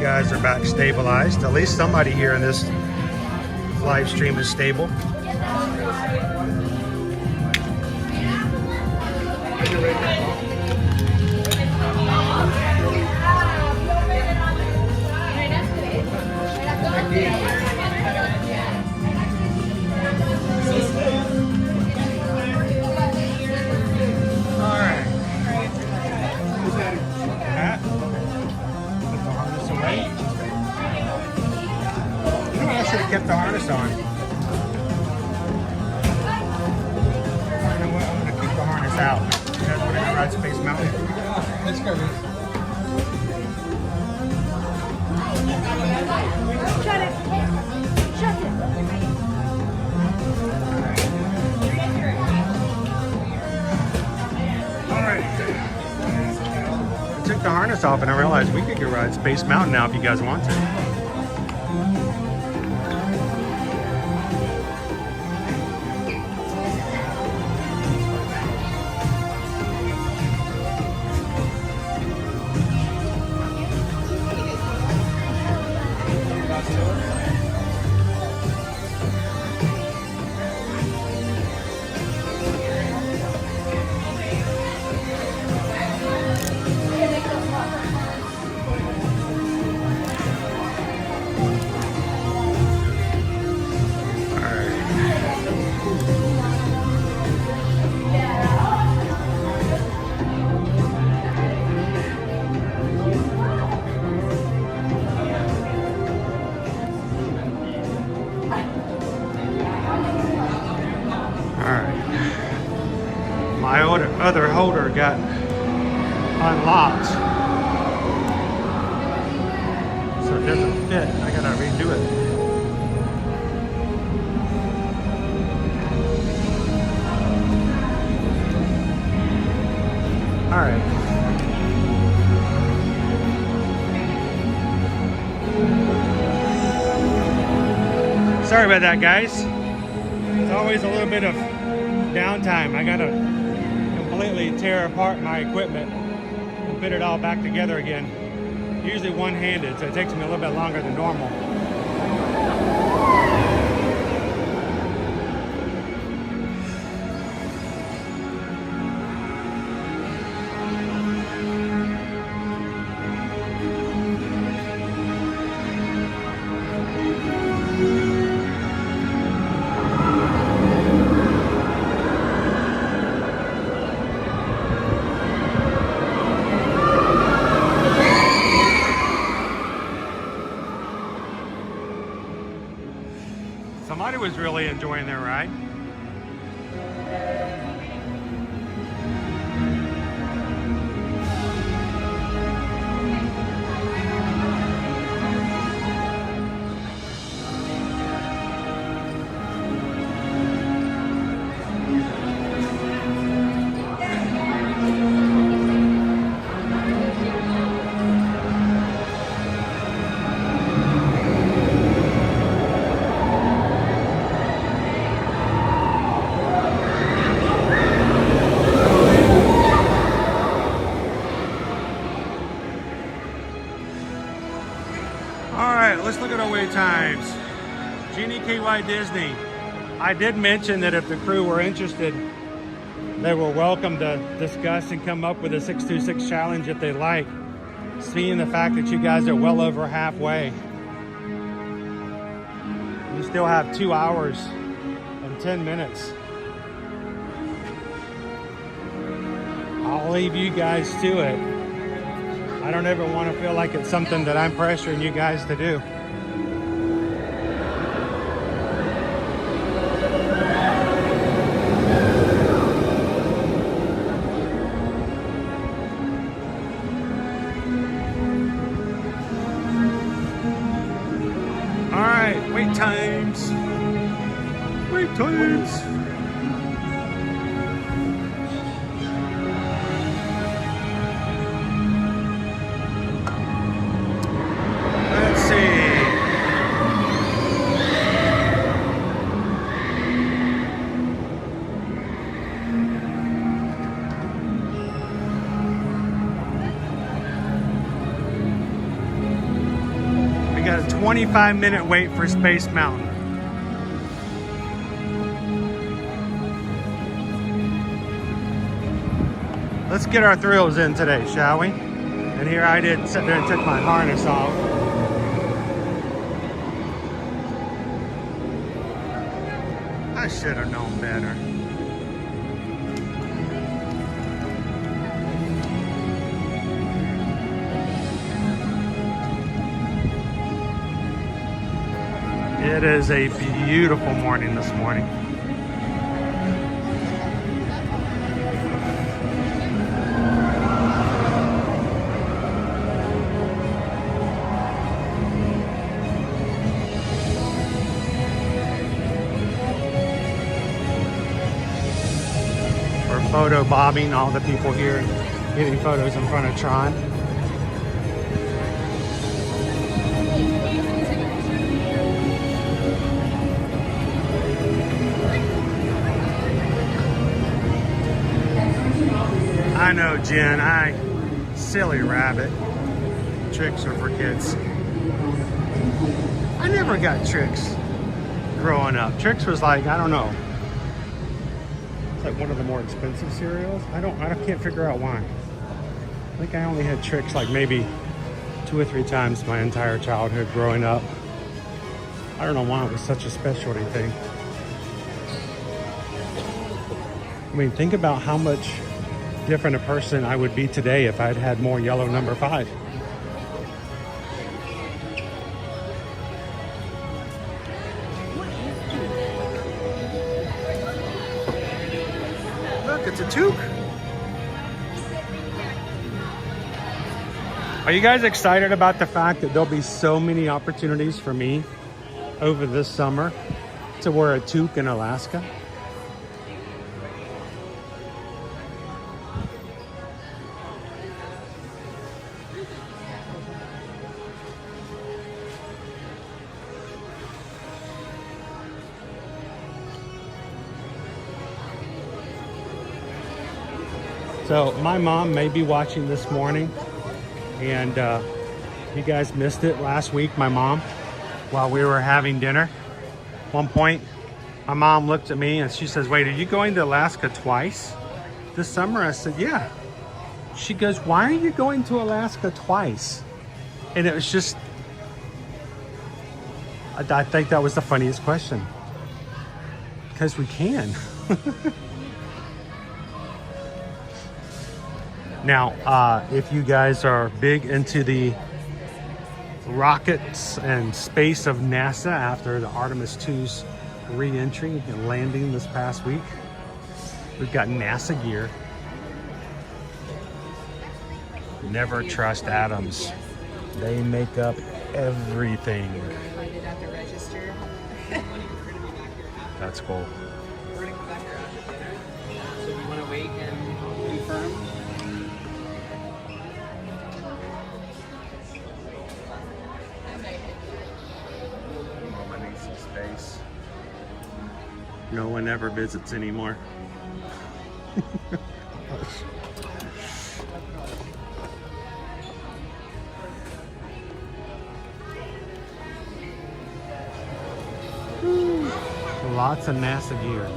Speaker 1: Guys are back stabilized. At least somebody here in this live stream is stable. Kept the harness on. You know what? I'm gonna keep the harness out. You guys want to ride Space Mountain? Let's go. harness off and I realized we could go ride Space Mountain now if you guys want to. My other holder got unlocked, so it doesn't fit. I gotta redo it. All right. Sorry about that, guys. There's always a little bit of downtime. I gotta completely tear apart my equipment and fit it all back together again. Usually one-handed, so it takes me a little bit longer than normal. Somebody was really enjoying their ride. Let's look at our wait times. Genie KY Disney. I did mention that if the crew were interested, they were welcome to discuss and come up with a 626 challenge if they like. Seeing the fact that you guys are well over halfway. You still have 2 hours and 10 minutes. I'll leave you guys to it. I don't ever want to feel like it's something that I'm pressuring you guys to do. All right, wait times. Wait times. Got a 25-minute wait for Space Mountain. Let's get our thrills in today, shall we? And here I did sit there and took my harness off. I should have known better. It is a beautiful morning this morning. We're photo bombing all the people here, getting photos in front of Tron. know, Jen. Silly rabbit. Tricks are for kids. I never got Tricks growing up. Tricks was like, I don't know. It's like one of the more expensive cereals. I can't figure out why. I think I only had Tricks like maybe 2 or 3 times my entire childhood growing up. I don't know why it was such a specialty thing. I mean, think about how much different a person I would be today if I'd had more yellow number 5. Look, it's a toque. Are you guys excited about the fact that there'll be so many opportunities for me over this summer to wear a toque in Alaska? So my mom may be watching this morning, and you guys missed it last week. My mom, while we were having dinner, at one point, my mom looked at me and she says, "Wait, are you going to Alaska twice this summer?" I said, "Yeah." She goes, "Why are you going to Alaska twice?" And it was just, I think that was the funniest question. Because we can. Now, if you guys are big into the rockets and space of NASA after the Artemis 2's re-entry and landing this past week, we've got NASA gear. Never trust atoms. They make up everything. That's cool.
Speaker 6: So you want to wait and confirm?
Speaker 1: Space. No one ever visits anymore. Lots of NASA gear.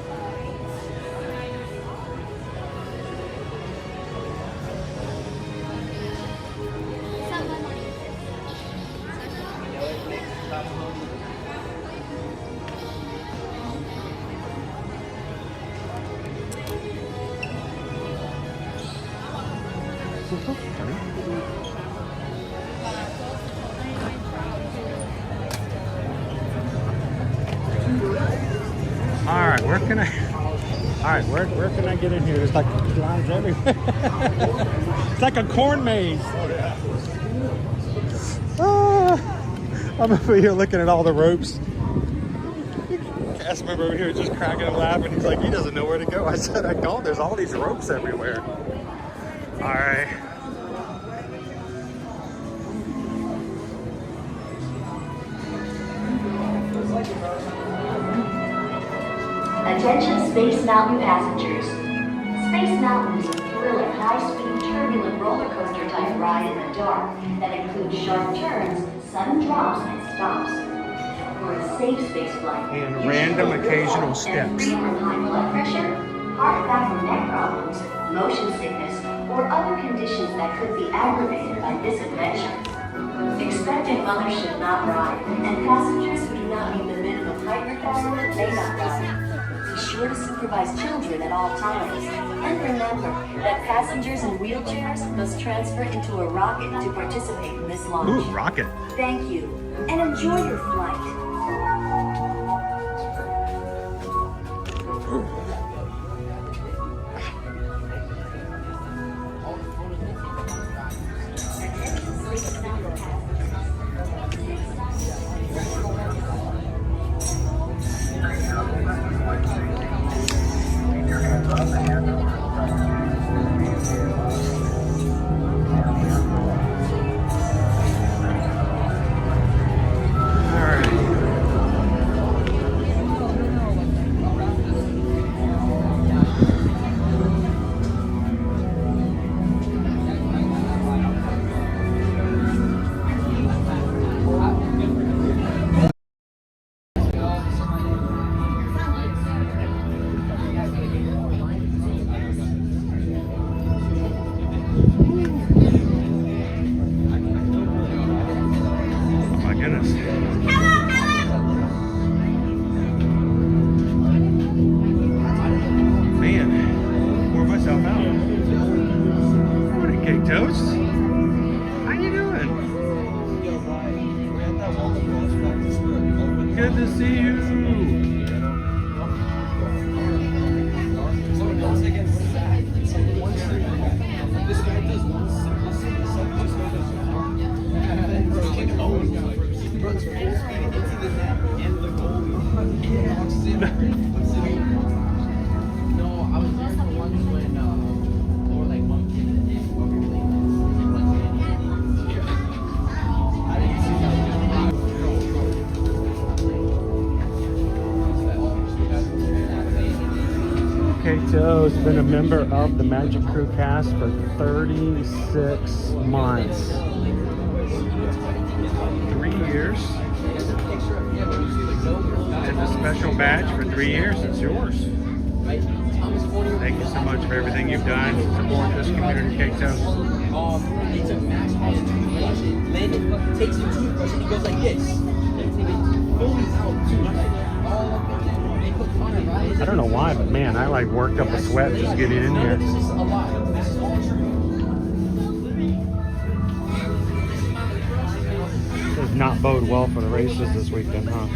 Speaker 1: Where can I get in here? There's like lines everywhere. It's like a corn maze. I'm over here looking at all the ropes. Cast member over here just cracking and laughing. He's like, he doesn't know where to go. I said, I don't. There's all these ropes everywhere. All right.
Speaker 10: Attention Space Mountain passengers. Space Mountain is a thrilling, high-speed, turbulent roller coaster type ride in the dark that includes sharp turns, sudden drops, and stops. For a safe space flight,
Speaker 1: and random occasional steps.
Speaker 10: Free from high blood pressure, heart, back, or neck problems, motion sickness, or other conditions that could be aggravated by this adventure. Expectant mothers should not ride, and passengers who do not meet the minimum height requirement may not ride. Be sure to supervise children at all times. And remember that passengers in wheelchairs must transfer into a rocket to participate in this launch.
Speaker 1: Ooh, rocket.
Speaker 10: Thank you, and enjoy your flight.
Speaker 1: good to see you. Joe's been a member of the Magic Crew cast for 36 months. 3 years. And the special badge for 3 years, it's yours. Thank you so much for everything you've done to support this community, Kato.
Speaker 13: It's a max brush. Landon takes the toothbrush and he goes like this. Fully out.
Speaker 1: I don't know why, but man, I like worked up a sweat just getting in here.
Speaker 13: This is a lie. This is all true.
Speaker 1: Does not bode well for the races this weekend, huh?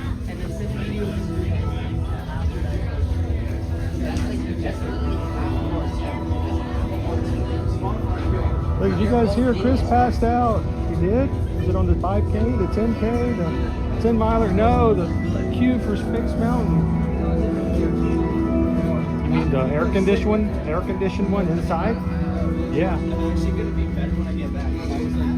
Speaker 1: Look, did you guys hear Chris passed out? He did? Was it on the 5K, the 10K, the 10 miler? No, the queue for Spix Mountain. You mean the air-conditioned one inside? Yeah.
Speaker 13: I'm actually going to be better when I get back. I was like,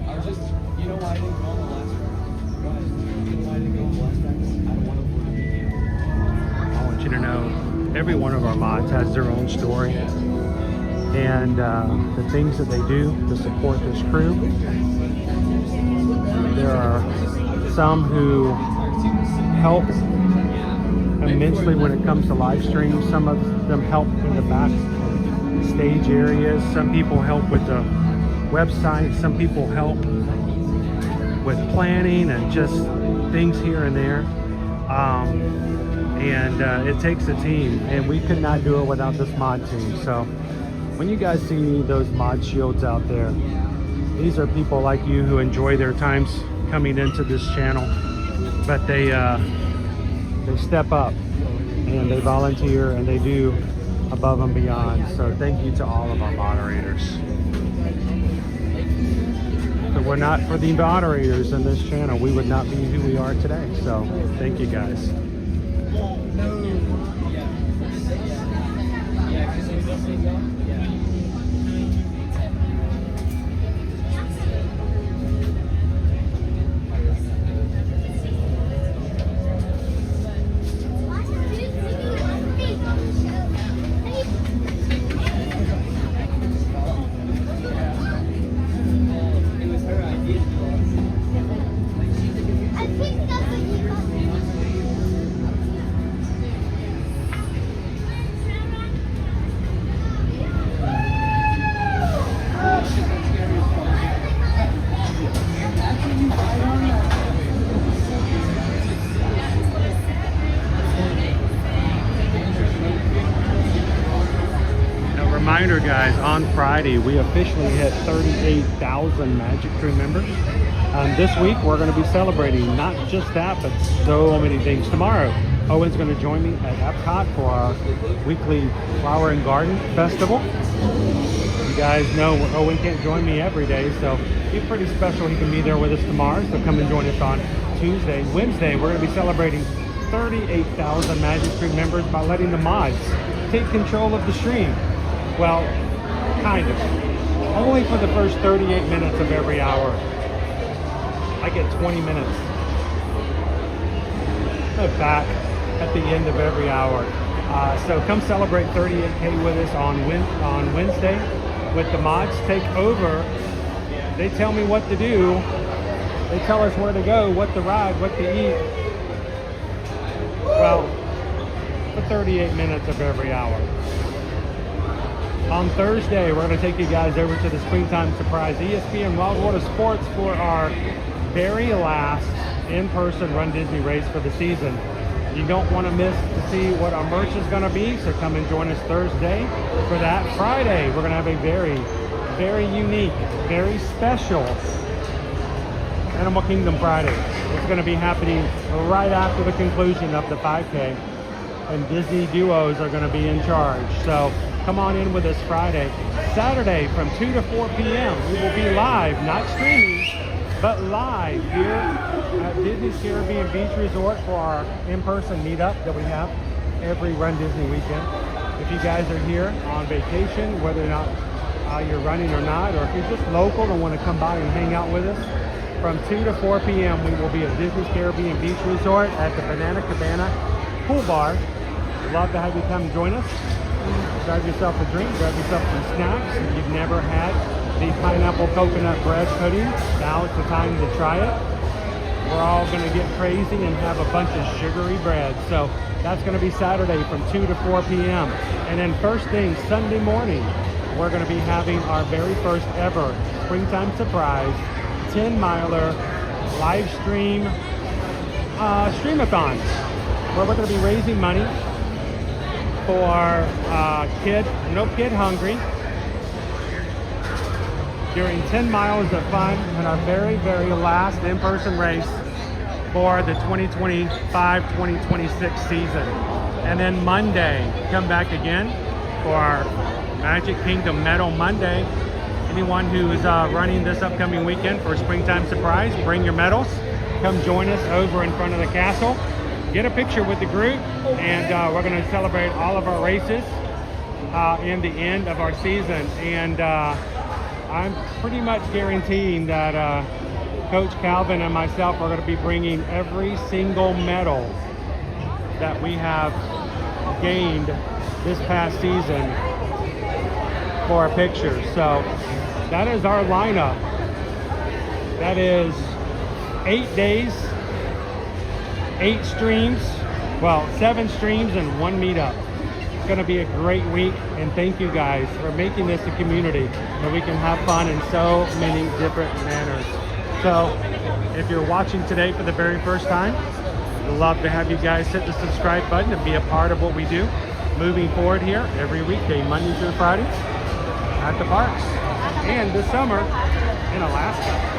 Speaker 13: I was just, you know why I didn't go on the last round? You know why I didn't go on the last practice? I don't want to be here.
Speaker 1: I want you to know every one of our mods has their own story and the things that they do to support this crew. There are some who help immensely when it comes to live streams. Some of them help in the backstage areas. Some people help with the website. Some people help with planning and just things here and there. It takes a team, and we could not do it without this mod team. So when you guys see those mod shields out there, these are people like you who enjoy their times coming into this channel, but they step up and they volunteer and they do above and beyond. So thank you to all of our moderators. If it were not for the moderators in this channel, we would not be who we are today. So thank you guys. Reminder, guys, on Friday we officially hit 38,000 Magic Crew members. This week we're going to be celebrating not just that, but so many things. Tomorrow, Owen's going to join me at Epcot for our weekly Flower and Garden Festival. You guys know Owen can't join me every day, so it'll be pretty special. He can be there with us tomorrow, so come and join us on Tuesday. Wednesday, we're going to be celebrating 38,000 Magic Crew members by letting the mods take control of the stream. Well, kind of. Only for the first 38 minutes of every hour. I get 20 minutes back at the end of every hour. So come celebrate 38K with us on Wednesday with the mods. Take over. They tell me what to do. They tell us where to go, what to ride, what to eat. Well, for 38 minutes of every hour. On Thursday, we're going to take you guys over to the Springtime Surprise ESPN Wild Water Sports for our very last in-person Run Disney race for the season. You don't want to miss to see what our merch is going to be, so come and join us Thursday for that. Friday, we're going to have a very very unique, very special Animal Kingdom Friday. It's going to be happening right after the conclusion of the 5K, and Disney duos are going to be in charge. So come on in with us Friday. Saturday from 2 to 4 p.m. we will be live, not streaming, but live here at Disney's Caribbean Beach Resort for our in-person meetup that we have every Run Disney weekend. If you guys are here on vacation, whether or not you're running or not, or if you're just local and want to come by and hang out with us, from 2 to 4 p.m. we will be at Disney's Caribbean Beach Resort at the Banana Cabana Pool Bar. We'd love to have you come join us. Grab yourself a drink, grab yourself some snacks. If you've never had the pineapple coconut bread pudding, now is the time to try it. We're all going to get crazy and have a bunch of sugary bread. So that's going to be Saturday from 2 to 4 p.m. And then first thing, Sunday morning, we're going to be having our very first ever springtime surprise 10-miler live stream streamathon, where we're going to be raising money for No Kid Hungry during 10 miles of fun in our very, very last in-person race for the 2025-2026 season. And then Monday, come back again for our Magic Kingdom Medal Monday. Anyone who's running this upcoming weekend for a springtime surprise, bring your medals. Come join us over in front of the castle. Get a picture with the group, and we're going to celebrate all of our races in the end of our season. And I'm pretty much guaranteeing that Coach Calvin and myself are going to be bringing every single medal that we have gained this past season for a picture. So that is our lineup. That is 8 days, 8 streams, well, 7 streams and 1 meetup. It's going to be a great week, and thank you guys for making this a community that we can have fun in so many different manners. So if you're watching today for the very first time, we'd love to have you guys hit the subscribe button and be a part of what we do moving forward here every weekday, Monday through Friday at the parks, and this summer in Alaska.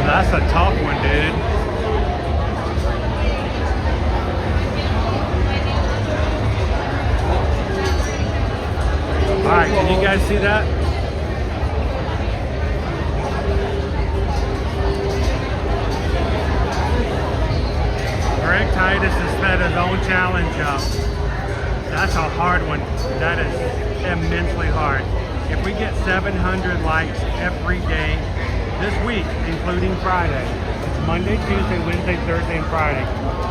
Speaker 1: That's a tough one, dude. All right, can you guys see that? Greg Titus has set his own challenge up. That's a hard one. That is immensely hard. If we get 700 likes every day this week, including Friday, it's Monday, Tuesday, Wednesday, Thursday, and Friday.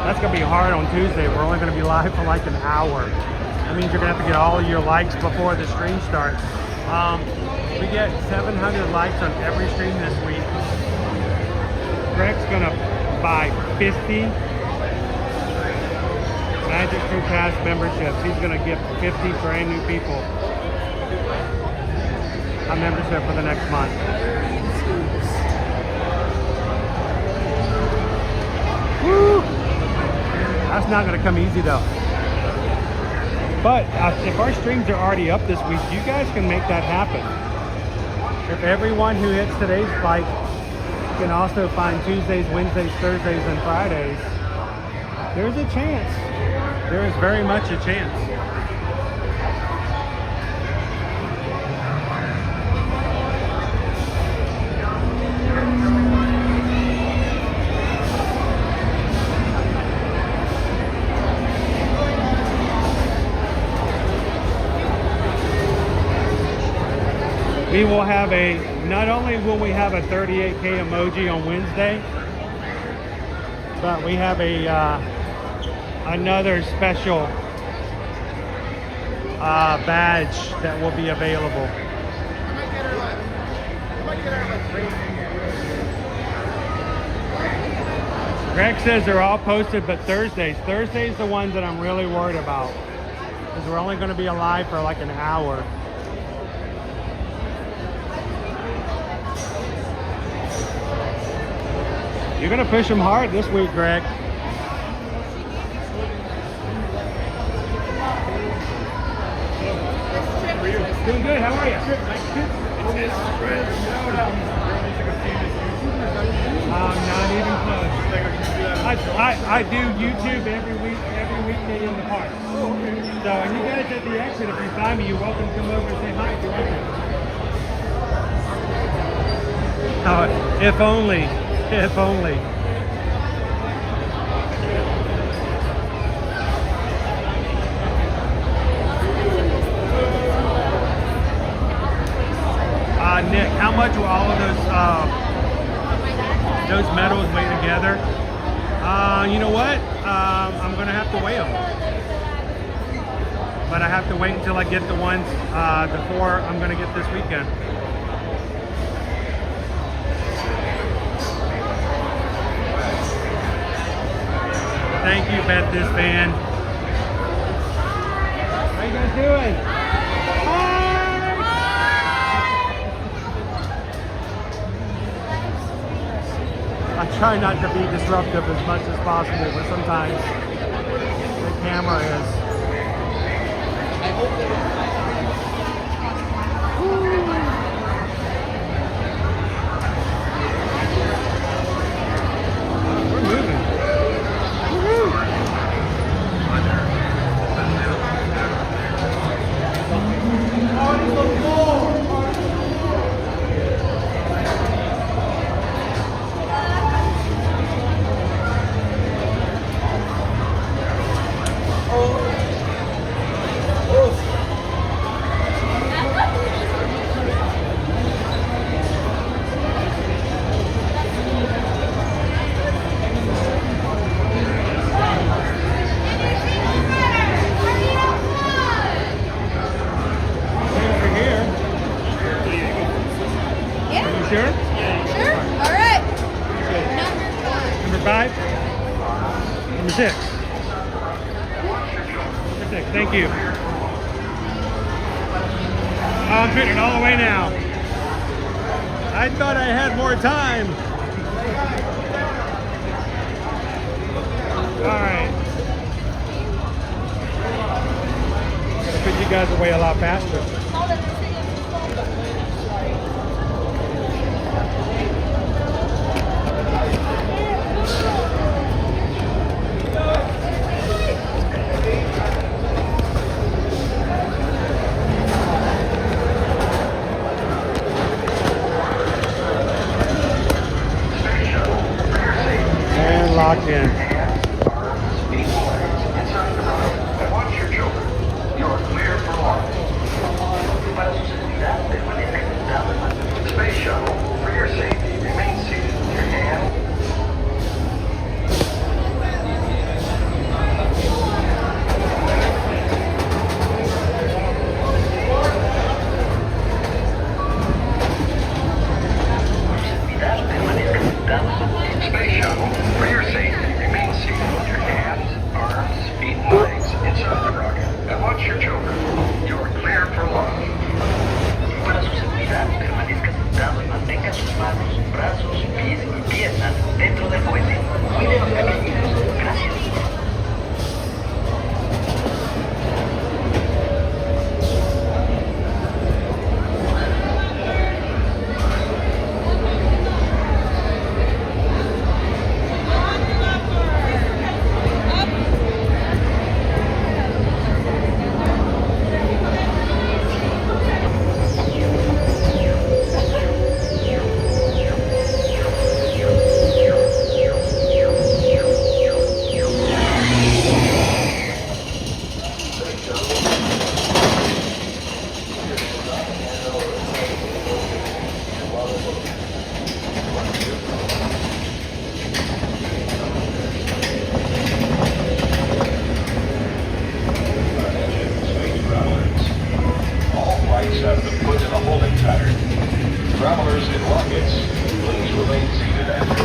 Speaker 1: That's going to be hard on Tuesday. We're only going to be live for like an hour. That means you're going to have to get all your likes before the stream starts. We get 700 likes on every stream this week. Greg's going to buy 50 Magic Crew Pass memberships. He's going to give 50 brand new people a membership for the next month. Woo! That's not going to come easy though. But if our streams are already up this week, you guys can make that happen. If everyone who hits today's spike can also find Tuesdays, Wednesdays, Thursdays, and Fridays, there's a chance. There is very much a chance. We will have not only will we have a 38K emoji on Wednesday, but we have another special badge that will be available. Greg says they're all posted, but Thursday's the ones that I'm really worried about, because we're only going to be alive for like an hour. You're going to push them hard this week, Greg. Doing good. How are you? Not even close. I do YouTube every weekday in the park. So, and you guys at the exit, if you find me, you're welcome to come over and say hi if you want to. If only. If only. Nick, how much will all of those medals weigh together? You know what? I'm gonna have to weigh them, but I have to wait until I get the ones before I'm gonna get this weekend. Thank you, Bet This Fan. How you guys doing? I try not to be disruptive as much as possible, but sometimes the camera is. We're moving. Thank you. I'm fitting all the way now. I thought I had more time. All right. Gotta put you guys away a lot faster. Locked in.
Speaker 2: Watch your children. You're clear for launch. Space shuttle, for your safety, remain seated with your hand. Space shuttle, for your safety, remain seated with your hands, arms, feet, and legs inside the rocket. And watch your children. You're clear for launch.
Speaker 14: Para su seguridad, permanezca sentado y mantenga sus manos, brazos, pies y piernas dentro del cohete. Cuide a los pequeños. Gracias.
Speaker 2: Have been put in a holding pattern. Travelers in rockets, please remain seated after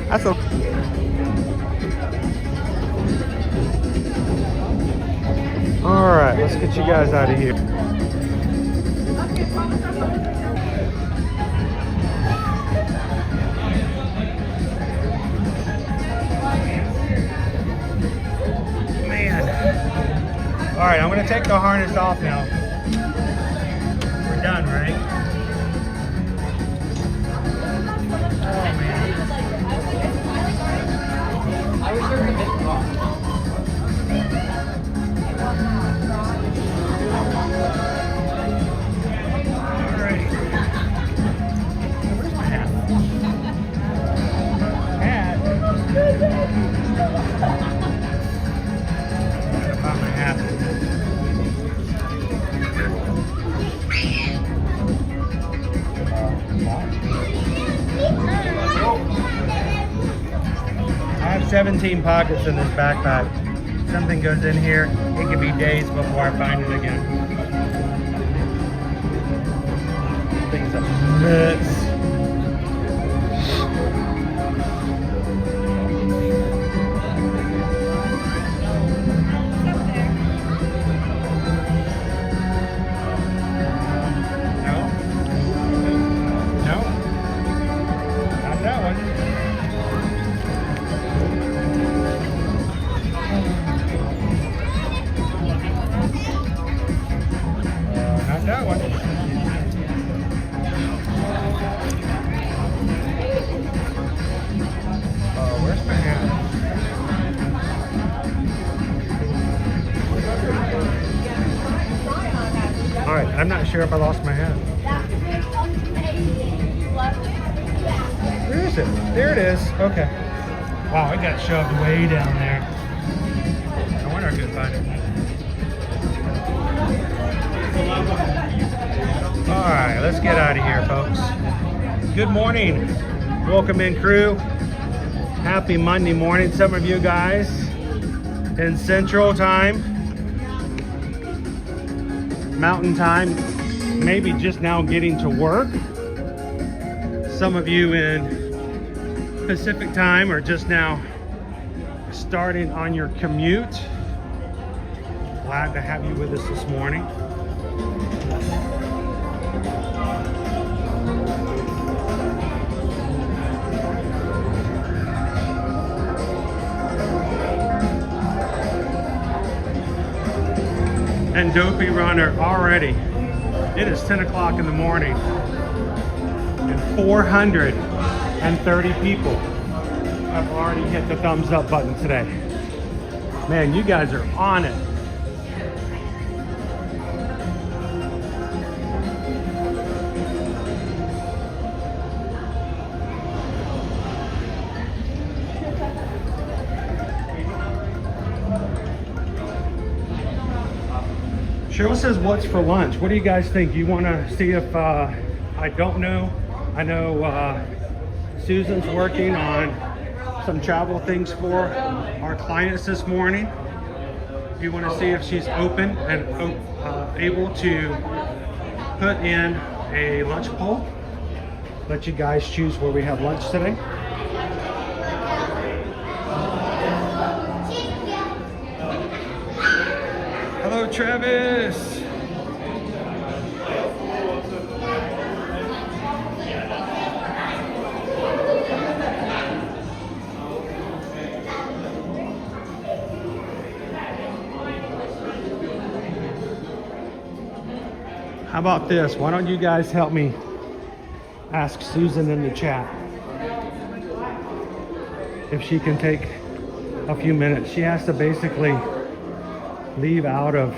Speaker 1: That's okay. All right, let's get you guys out of here. Man. All right, I'm gonna take the harness off now. We're done, right? Oh man.
Speaker 13: I was sure it was wrong.
Speaker 1: Alright. Where's my hat? Hat? Gotta find my hat. I have 17 pockets in this backpack. If something goes in here, it could be days before I find it again. Things are nuts. I'm not sure if I lost my hat. Where is it? There it is. Okay. Wow, it got shoved way down there. I wonder if I could find it. All right, let's get out of here, folks. Good morning. Welcome in, crew. Happy Monday morning. Some of you guys in Central Time. Mountain Time, maybe just now getting to work. Some of you in Pacific Time are just now starting on your commute. Glad to have you with us this morning. And Dopey Runner already. It is 10 o'clock in the morning and 430 people have already hit the thumbs up button today. Man, you guys are on it. Cheryl says, what's for lunch? What do you guys think? You want to see if, I don't know. I know Susan's working on some travel things for our clients this morning. You want to see if she's open and able to put in a lunch poll. Let you guys choose where we have lunch today. Hello, Travis. How about this? Why don't you guys help me ask Susan in the chat if she can take a few minutes. She has to basically leave out of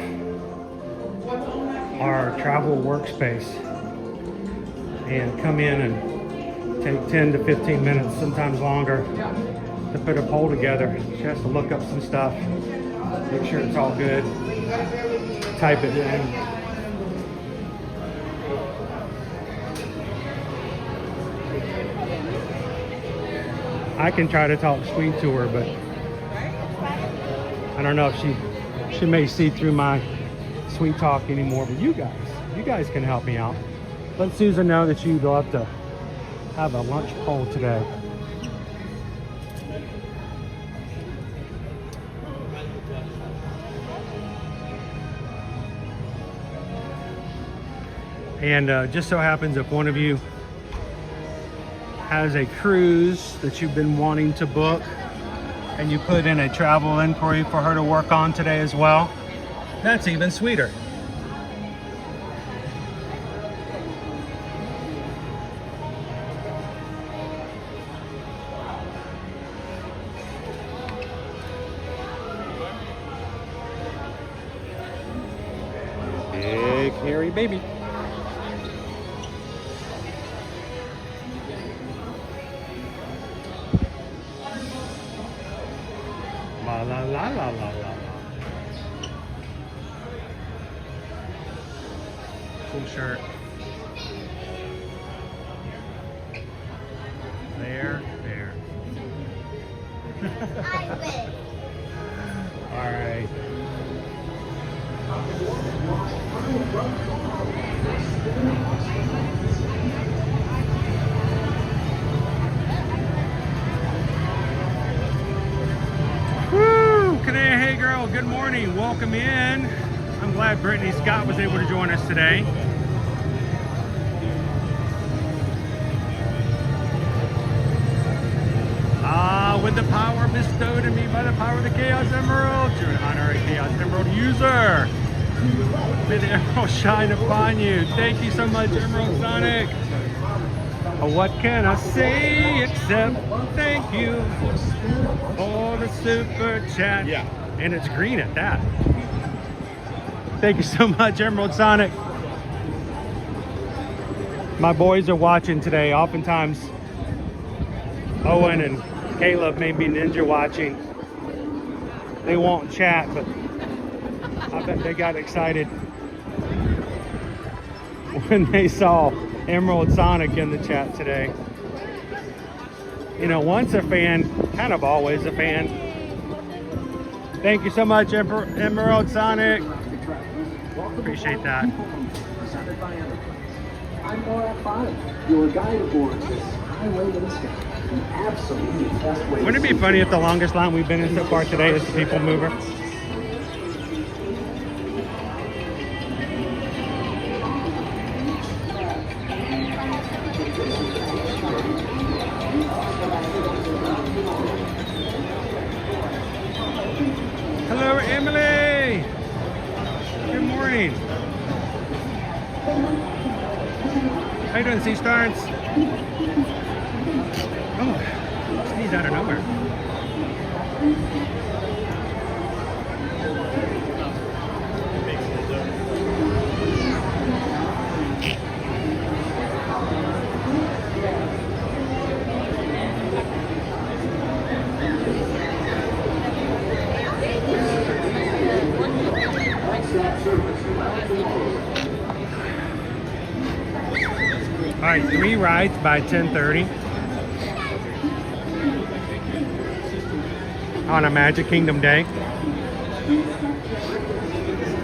Speaker 1: our travel workspace and come in and take 10 to 15 minutes, sometimes longer, to put a poll together. She has to look up some stuff, make sure it's all good, type it in. I can try to talk sweet to her, but I don't know if she She may see through my sweet talk anymore, but you guys can help me out. Let Susan know that you'd love to have a lunch poll today. And just so happens if one of you has a cruise that you've been wanting to book and you put in a travel inquiry for her to work on today as well, that's even sweeter. Big hairy baby. La la la la la la. Cool shirt. There. All right. Woo! Hey girl, good morning. Welcome in. I'm glad Brittany Scott was able to join us today. With the power bestowed in me by the power of the Chaos Emerald, to an honorary Chaos Emerald user. May the Emerald shine upon you. Thank you so much, Emerald Sonic. What can I say except thank you for the super chat? Yeah. And it's green at that. Thank you so much, Emerald Sonic. My boys are watching today. Oftentimes, Owen and Caleb may be ninja watching. They won't chat, but I bet they got excited when they saw Emerald Sonic in the chat today. You know, once a fan, kind of always a fan. Thank you so much, Emerald Sonic. Appreciate that.
Speaker 15: I'm Nora 5, your guide aboard this highway to the sky. Absolutely best way.
Speaker 1: Wouldn't it be funny if the longest line we've been in so far today is the People Mover? Hello, Emily. Good morning. How you doing, Sea Stars? Oh, sneeze out of nowhere. All right, 3 rides by 10:30 on a Magic Kingdom day.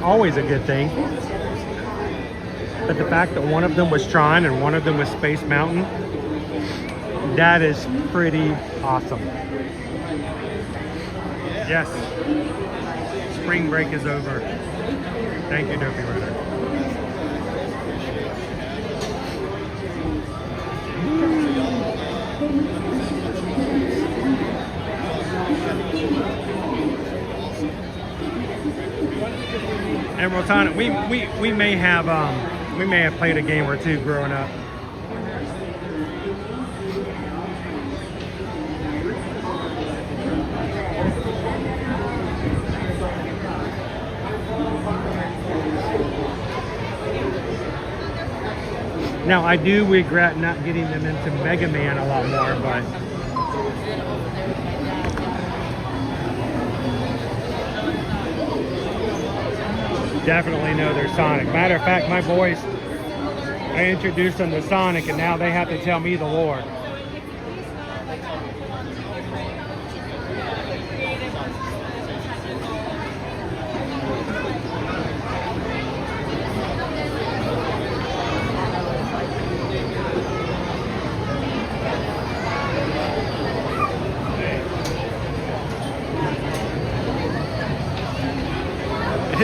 Speaker 1: Always a good thing. But the fact that one of them was Tron and one of them was Space Mountain, that is pretty awesome. Yes, spring break is over. Thank you, Dopey Rider. Emerald Sonic, we may have played a game or two growing up. Now I do regret not getting them into Mega Man a lot more, but definitely know they're Sonic. Matter of fact, my boys, I introduced them to Sonic and now they have to tell me the lore.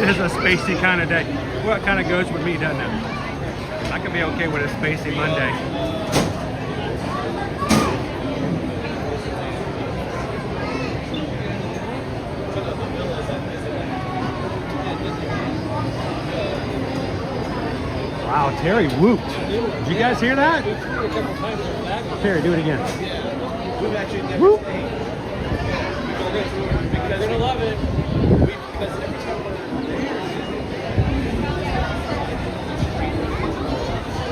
Speaker 1: It is a spacey kind of day. Well, it kind of goes with me, doesn't it? I can be okay with a spacey Monday. Wow, Terry whooped. Did you guys hear that? Terry, do it again. Whoop.
Speaker 12: Because we love it.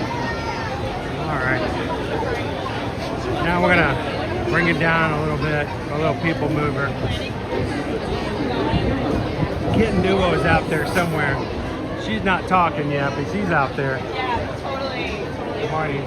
Speaker 1: All right. Now we're gonna bring it down a little bit. A little people mover. Kitten Duo is out there somewhere. She's not talking yet, but she's out there.
Speaker 8: Yeah, totally.
Speaker 1: Marty.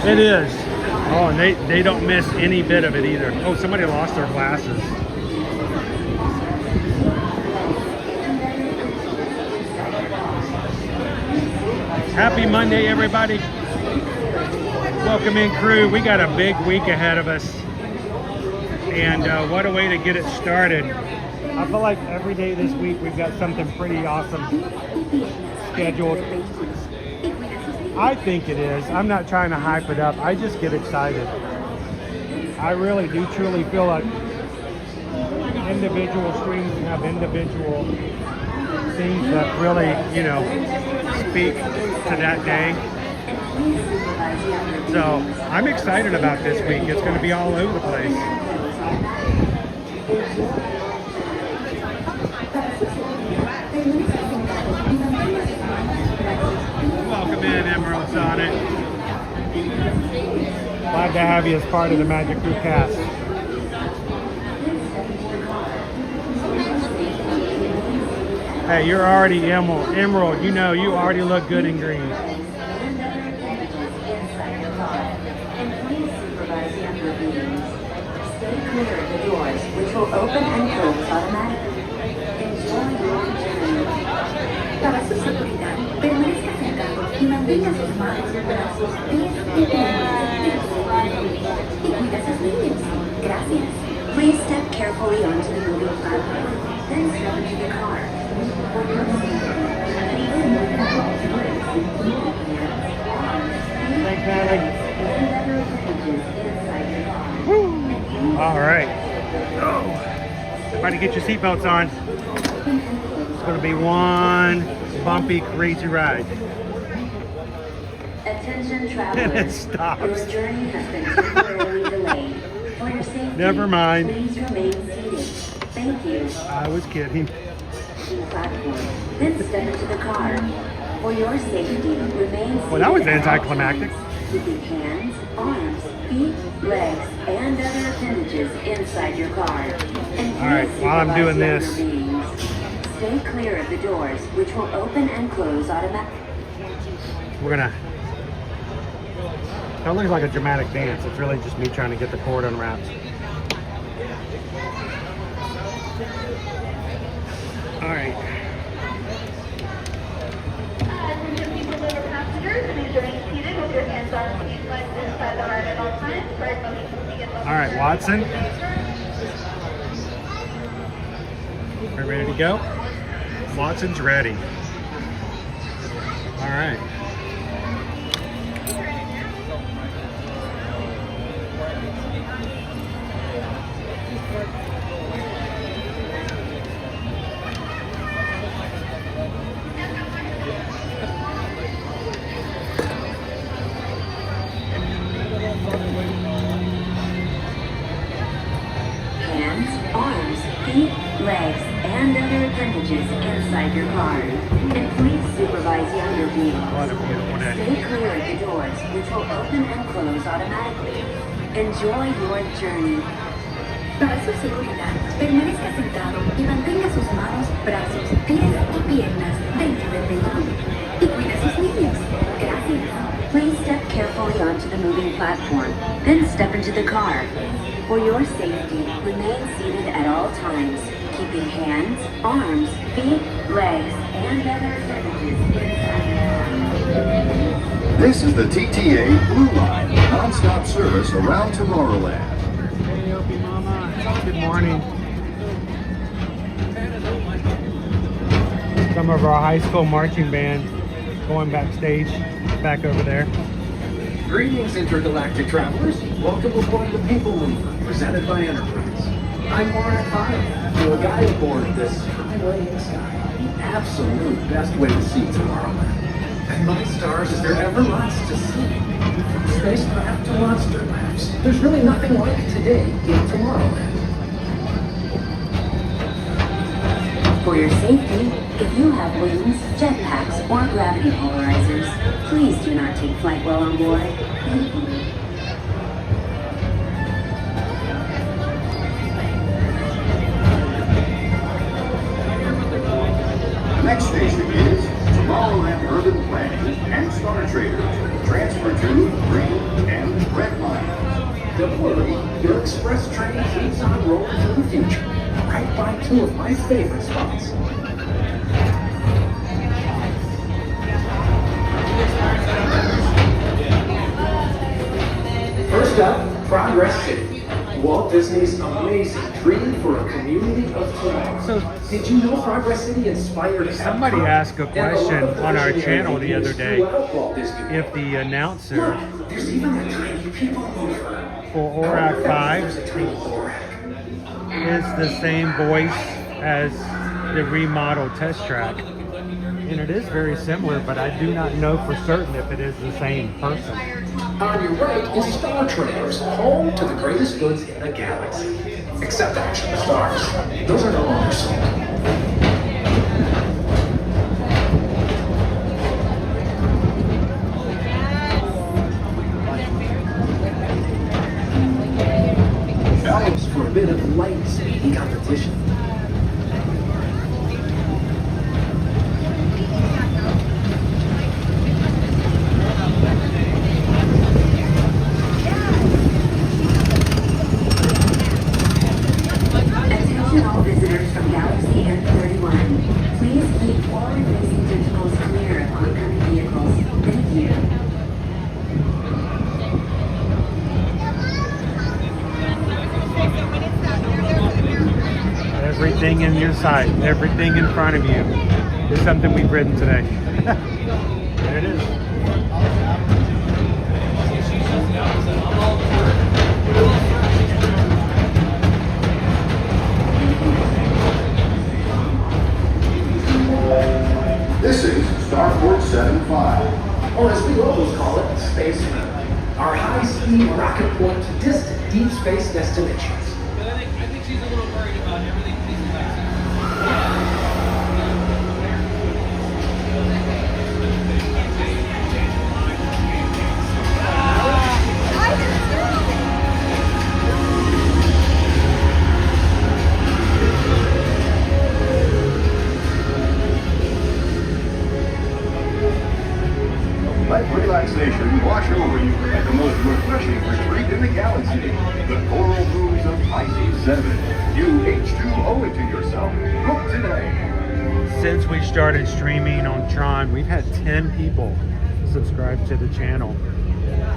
Speaker 1: It is. Oh, and they don't miss any bit of it either. Oh, somebody lost their glasses. Happy Monday, everybody. Welcome in, crew. We got a big week ahead of us. And what a way to get it started. I feel like every day this week we've got something pretty awesome scheduled. I think it is. I'm not trying to hype it up. I just get excited. I really do truly feel like individual streams have individual things that really, you know, speak to that day. So I'm excited about this week. It's going to be all over the place. Welcome in, Emerald Sonic. Glad to have you as part of the Magic Crew cast. Hey, you're already Emerald. You know, you already look good in green.
Speaker 10: Stay clear of the doors, which will open and close automatically. Enjoy your journey. Para su seguridad, permanezca sentado y mantenga sus manos, brazos, pies y piernas. Y cuida a sus niños. Gracias. Please step carefully onto the moving platform, then step into the car. For your safety, please move the
Speaker 1: Thanks, Natalie. All right. Oh. Everybody get your seatbelts on. It's going to be one bumpy, crazy ride.
Speaker 10: Attention
Speaker 1: And
Speaker 10: travelers.
Speaker 1: it stops.
Speaker 10: Your journey has been temporarily delayed. For your safety,
Speaker 1: Never mind.
Speaker 10: please remain seated. Thank you.
Speaker 1: I was kidding.
Speaker 10: Platform. Then step into the car. For your safety, remain seated.
Speaker 1: Well, that was
Speaker 10: at all
Speaker 1: anticlimactic.
Speaker 10: times, keeping hands, arms, feet, legs, and other appendages inside your car. And
Speaker 1: All right,
Speaker 10: please
Speaker 1: while I'm doing
Speaker 10: supervise
Speaker 1: this.
Speaker 10: younger beings. Stay clear of the doors, which will open and close automatically.
Speaker 1: We're gonna. That looks like a dramatic dance. It's really just me trying to get the cord unwrapped. All right.
Speaker 8: Attention PeopleMover passengers, please remain seated with your hands on seat legs inside the ride at all times. Ride motion will begin
Speaker 1: All right, Watson. Are we ready to go? Watson's ready. All right.
Speaker 10: Hands, arms, feet, legs, and other appendages inside your car. And please supervise younger beings.
Speaker 1: What a beautiful day.
Speaker 10: Stay clear of the doors, which will open and close automatically. Enjoy your journey. Para su seguridad, permanezca sentado y mantenga sus manos, brazos, pies y piernas dentro del vehículo. Y cuida a sus niños. Gracias. Please step carefully
Speaker 16: carefully onto the moving platform, then step into the car. For your safety, remain seated at all times, keeping hands, arms, feet, legs, and other appendages inside.
Speaker 9: This is the TTA Blue Line, non-stop service around Tomorrowland.
Speaker 12: Hey, Opie Mama. Good morning. Some of our high school marching band going backstage, back over there.
Speaker 15: Greetings, intergalactic travelers. Welcome aboard the PeopleMover, presented by Enterprise. I'm Warren 5, your guide aboard this highway in the sky, the absolute best way to see Tomorrowland. And my stars, is there ever lots to see? From spacecraft to monster labs, there's really nothing like today in Tomorrowland.
Speaker 16: For your safety, if you have wings, jetpacks, or gravity polarizers, please do not take flight while on board. Thank you.
Speaker 9: The next station is Tomorrowland Urban Planning and Star Traders. Transfer to green and red lines.
Speaker 15: Don't worry, your express train keeps on rolling to the future, right by two of my favorite spots. First up, Progress City, Walt Disney's amazing dream for a community of tomorrow.
Speaker 12: So,
Speaker 15: did you know Progress City inspired
Speaker 12: somebody
Speaker 15: Epcot?
Speaker 12: asked a question on our channel the other day
Speaker 15: throughout Walt Disney World.
Speaker 12: if the announcer
Speaker 15: Look, there's even a tiny PeopleMover.
Speaker 12: for ORAC 5
Speaker 15: There's a tiny ORAC.
Speaker 12: is the same voice as the remodeled test track. And it is very similar, but I do not know for certain if it is the same person.
Speaker 15: On your right is Star Traders, home to the greatest goods in the galaxy. Except action stars. Those are no longer sold. Elves for a bit of light speedy competition.
Speaker 16: Attention all visitors from Galaxy N31. Please keep forward-facing tentacles clear of oncoming vehicles. Thank you.
Speaker 12: Everything in your sight, everything in front of you is something we've ridden today. There it is.
Speaker 9: This is Starport 75.
Speaker 15: Or as we always call it, Space Mountain. Our high-speed rocket point to distant deep space destinations.
Speaker 13: I think she's a little worried about everything she's about.
Speaker 9: Let relaxation wash over you at the most refreshing retreat in the galaxy, the coral rooms of Pisces 7. You H2O it to yourself. Book today.
Speaker 12: Since we started streaming on Tron, we've had 10 people subscribe to the channel.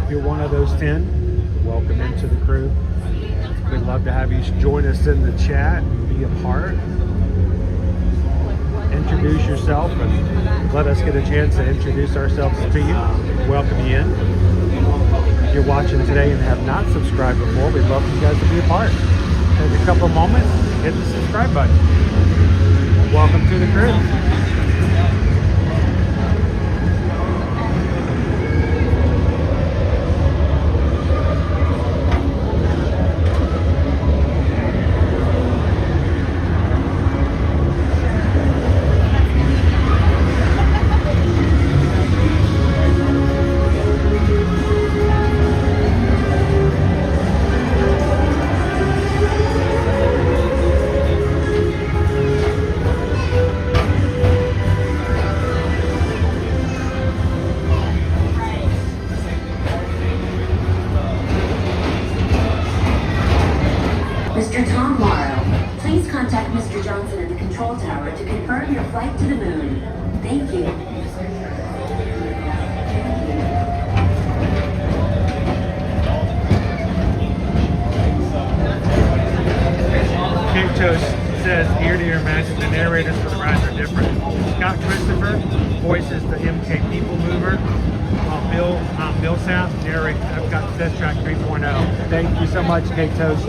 Speaker 12: If you're one of those 10, welcome into the crew. We'd love to have you join us in the chat and be a part. Introduce yourself and let us get a chance to introduce ourselves to you. Welcome you in. If you're watching today and have not subscribed before, we'd love for you guys to be a part. Take a couple moments, hit the subscribe button. Welcome to the crew.
Speaker 16: Mr. Tom Morrow, please contact Mr. Johnson at the control tower to confirm your flight to the moon. Thank you.
Speaker 1: Cape Toast says ear-to-ear matches. The narrators for the rides are different. Scott Christopher voices the MK PeopleMover. Bill Sapp narrates Epcot Test Track 3.0. Thank you so much, Cape Toast.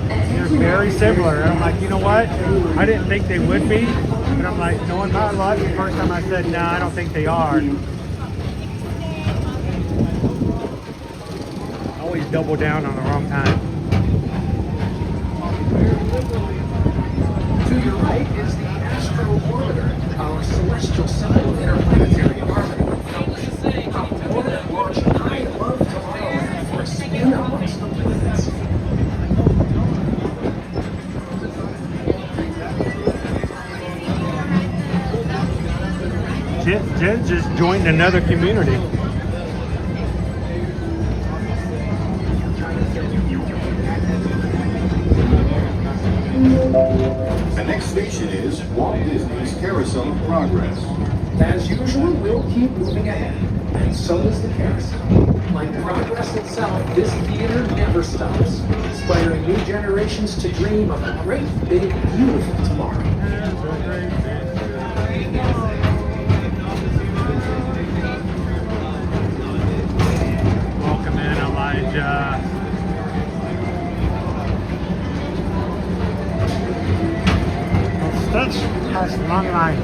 Speaker 1: They're very similar. And I'm like, you know what? I didn't think they would be, but I'm like, knowing my luck, the first time I said, no, I don't think they are. I always double down on the wrong time.
Speaker 15: To your right is the Astro Orbiter, our celestial symbol of interplanetary harmony. Our orbit launched high above Tomorrowland for a spin amongst the planets.
Speaker 1: Jen just joined another community.
Speaker 5: The next station is Walt Disney's Carousel of Progress.
Speaker 15: As usual, we'll keep moving ahead, and so does the carousel. Like progress itself, this theater never stops, inspiring new generations to dream of a great, big, beautiful tomorrow.
Speaker 1: Welcome in, Elijah. Stitch has a long line.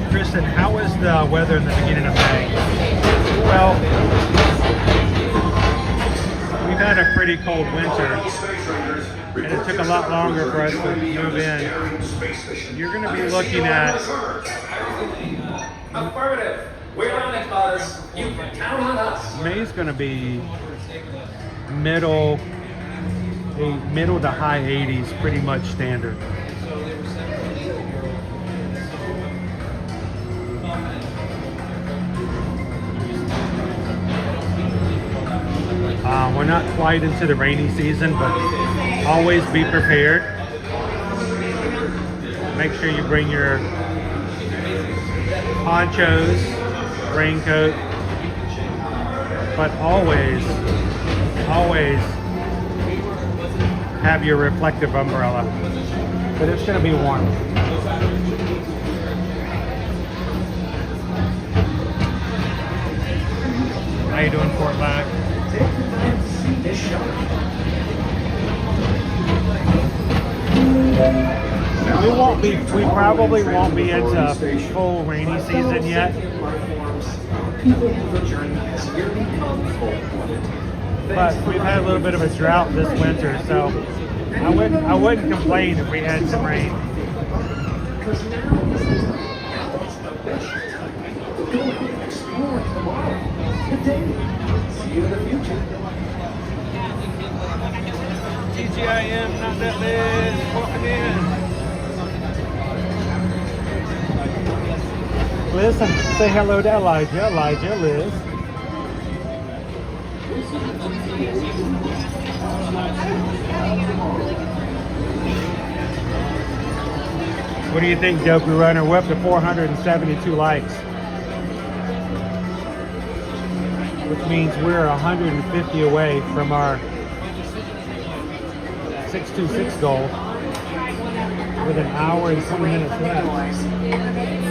Speaker 1: Kristen, how was the weather in the beginning of May? Well, we've had a pretty cold winter, and it took a lot longer for us to move in. You're going to be looking at...
Speaker 15: Affirmative. We're on it, Buzz. You can count on us.
Speaker 1: May's going to be middle to high 80s, pretty much standard. We're not quite into the rainy season, but always be prepared. Make sure you bring your ponchos, raincoat, but always have your reflective umbrella. But it's going to be warm. How you doing, Fort Lac? We probably won't be into full rainy season yet. But we've had a little bit of a drought this winter, so I wouldn't complain if we had some rain.
Speaker 15: See you in the future.
Speaker 1: TGIM, not that Liz, walking in. Liz, say hello to Elijah. Elijah, Liz. What do you think, Joku Runner? We're up to 472 likes. Which means we're 150 away from our 626 goal with an hour and 20 minutes left.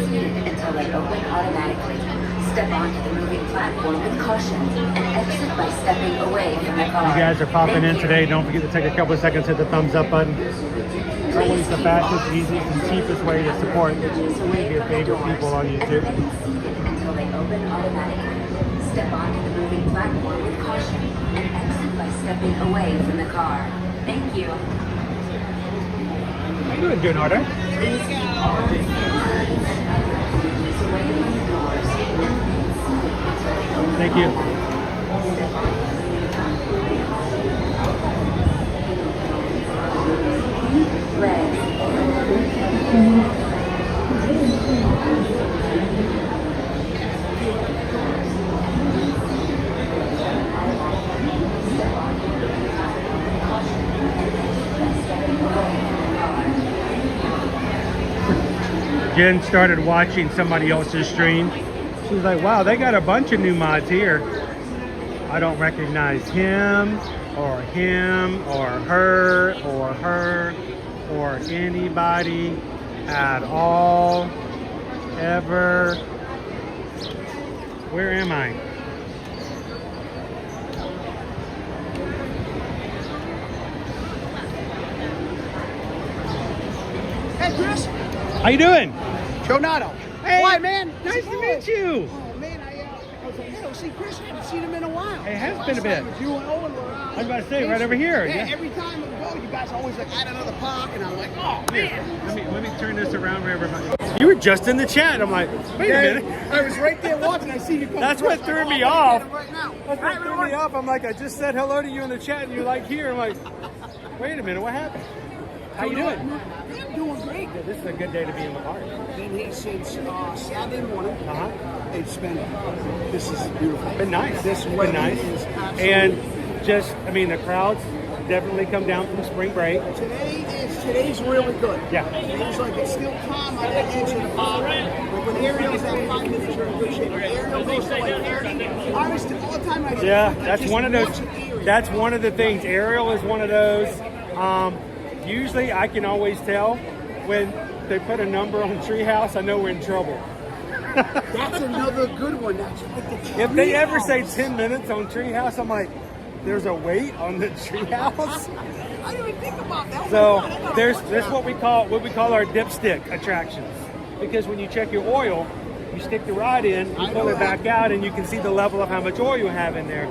Speaker 16: Until they open automatically. Step onto the moving platform with caution and exit by stepping away from the car.
Speaker 1: You guys are popping in today. Don't forget to take a couple of seconds, hit the thumbs up button. It's always the fastest, easiest, and cheapest way to support your favorite people on YouTube.
Speaker 16: Until they open automatically. Step onto the moving platform with caution and exit by stepping away from the car. Thank you.
Speaker 1: How you doing, Jordan?
Speaker 16: Please keep all the away from the doors.
Speaker 1: Thank you.
Speaker 16: feet, legs.
Speaker 1: Jen started watching somebody else's stream. She's like, wow, they got a bunch of new mods here. I don't recognize him or her or anybody at all ever. Where am I?
Speaker 17: Hey, Chris.
Speaker 1: How you doing?
Speaker 17: Joe Nato.
Speaker 1: Hey,
Speaker 17: Why, man?
Speaker 1: Nice to meet you.
Speaker 17: Oh, man, I was like, hey, I'll see Chris. I haven't seen him in a while.
Speaker 1: It has been a bit.
Speaker 17: You and Owen were
Speaker 1: I was about to say, right over here.
Speaker 17: Yeah, every time we go, you guys always like add another park, and I'm like, oh, man.
Speaker 1: Let me turn this around for everybody. You were just in the chat. I'm like, wait a minute.
Speaker 17: I was right there watching. I see you come.
Speaker 1: That's what threw me off.
Speaker 17: Right now.
Speaker 1: That's what threw me off. I'm like, I just said hello to you in the chat, and you're like here. I'm like, wait a minute, what happened? How you doing?
Speaker 17: I'm doing great.
Speaker 1: This is a good day to be in the park.
Speaker 17: Been here since Saturday morning. It's been, this is beautiful.
Speaker 1: Been nice.
Speaker 17: This
Speaker 1: been
Speaker 17: weather
Speaker 1: nice.
Speaker 17: is absolutely.
Speaker 1: And just, I mean, the crowds definitely come down from spring break.
Speaker 17: Today's really good.
Speaker 1: Yeah.
Speaker 17: Today's like it's still calm on that edge of the park. Like when Ariel's at 5 minutes, you're in good shape. When Ariel goes to like 30, honestly, all the time
Speaker 1: that's one of those. That's one of the things. Ariel is one of those. Usually, I can always tell when they put a number on Treehouse. I know we're in trouble.
Speaker 17: That's another good one. That's like the
Speaker 1: if they ever say 10 minutes on Treehouse, I'm like, there's a wait on the Treehouse.
Speaker 17: I didn't even think about that.
Speaker 1: So there's what we call our dipstick attractions, because when you check your oil, you stick the rod in, you pull it back out, and you can see the level of how much oil you have in there.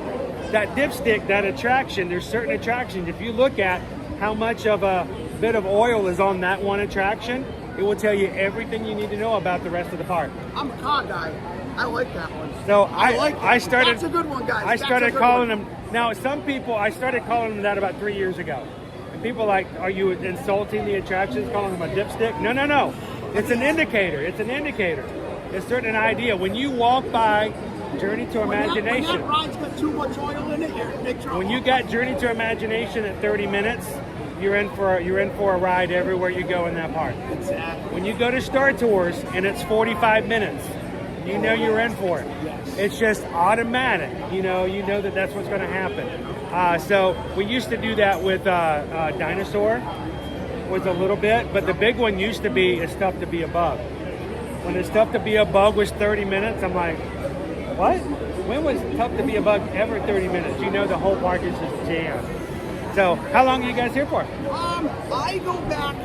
Speaker 1: That dipstick, that attraction, there's certain attractions. If you look at how much of a bit of oil is on that one attraction, it will tell you everything you need to know about the rest of the park.
Speaker 17: I'm a car guy. I like that one.
Speaker 1: So
Speaker 17: I
Speaker 1: started.
Speaker 17: That's a good one, guys.
Speaker 1: I started calling them. Now, some people, I started calling them that about 3 years ago. And people are like, are you insulting the attractions, calling them a dipstick? No. It's an indicator. It's an indicator. It's certain idea. When you walk by Journey to Imagination.
Speaker 17: When that ride's got too much oil in it, you're in big trouble.
Speaker 1: When you got Journey to Imagination at 30 minutes, you're in for a ride everywhere you go in that park.
Speaker 17: Exactly.
Speaker 1: When you go to Star Tours and it's 45 minutes, you know you're in for it.
Speaker 17: Yes.
Speaker 1: It's just automatic. You know that that's what's going to happen. So we used to do that with Dinosaur, was a little bit, but the big one used to be It's Tough to Be Above. When It's Tough to Be Above was 30 minutes, I'm like, what? When was Tough to Be Above ever 30 minutes? You know the whole park is just jammed. So how long are you guys here for?
Speaker 17: I go back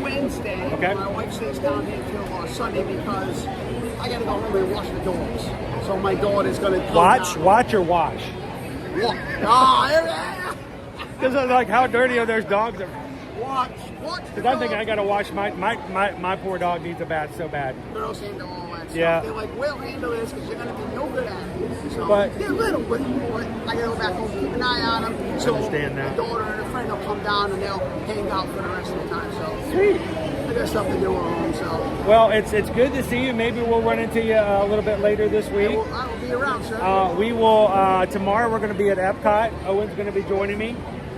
Speaker 17: Wednesday.
Speaker 1: Okay.
Speaker 17: My wife stays down here till Sunday because I got to go home and wash the dogs. So my daughter's going to come
Speaker 1: Watch or wash?
Speaker 17: Watch.
Speaker 1: Because I'm like, how dirty are those dogs?
Speaker 17: Watch.
Speaker 1: Because I think I got to wash my poor dog needs a bath so bad.
Speaker 17: Girls handle all that stuff.
Speaker 1: Yeah.
Speaker 17: They're like, we'll handle this because you're going to be no good at it. So
Speaker 1: But
Speaker 17: they're little, but I got to go back home, keep an eye on them. So
Speaker 1: understand that.
Speaker 17: my daughter and a friend will come down and they'll hang out for the rest of the time. So
Speaker 1: sweet.
Speaker 17: I got stuff to do at home. So
Speaker 1: well, it's good to see you. Maybe we'll run into you a little bit later this week.
Speaker 17: I will be around, sir.
Speaker 1: We will tomorrow. We're going to be at Epcot. Owen's going to be joining me.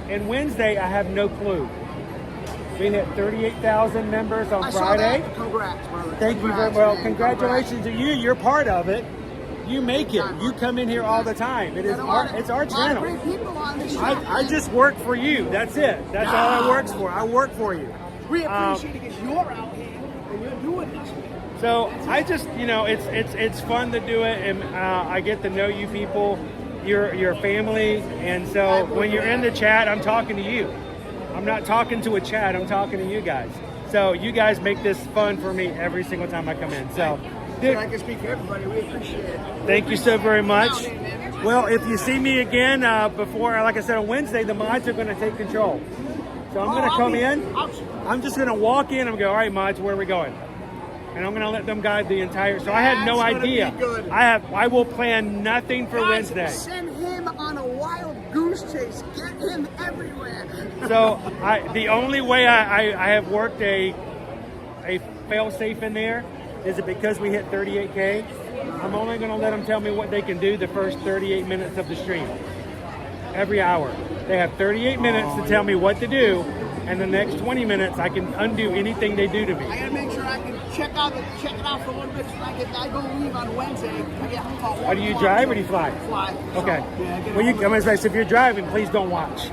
Speaker 1: And Wednesday, I have no clue. We hit 38,000 members on Friday.
Speaker 17: Saw that. Congrats, brother.
Speaker 1: Thank you very well. Congratulations to you. You're part of it. You make it. You come in here all the time. It's our channel.
Speaker 17: Great people on this channel.
Speaker 1: I just work for you. That's it. That's all I work for. I work for you.
Speaker 17: We appreciate it because you're out here and you're doing this.
Speaker 1: So I just, it's fun to do it, and I get to know you people, your family, and so when you're in the chat, I'm talking to you. I'm not talking to a chat. I'm talking to you guys. So you guys make this fun for me every single time I come in. So, dude,
Speaker 17: I can speak for everybody. We appreciate it.
Speaker 1: Thank you so very much. Well, if you see me again before, like I said, on Wednesday, the mods are going to take control. So I'm going to come in. I'm just going to walk in and go, all right, mods, where are we going? And I'm going to let them guide the entire. So I had no idea. I will plan nothing for Wednesday.
Speaker 17: Send him on a wild goose chase. Get him everywhere.
Speaker 1: So the only way I have worked a fail-safe in there is it because we hit 38K. I'm only going to let them tell me what they can do the first 38 minutes of the stream. Every hour. They have 38 minutes to tell me what to do, and the next 20 minutes I can undo anything they do to me.
Speaker 17: I gotta make sure I can check it out for a little bit. So I go leave on Wednesday.
Speaker 1: Do you drive or do you fly?
Speaker 17: Fly.
Speaker 1: Okay.
Speaker 17: So, yeah,
Speaker 1: Well, I'm going to say, so if you're driving, please don't watch.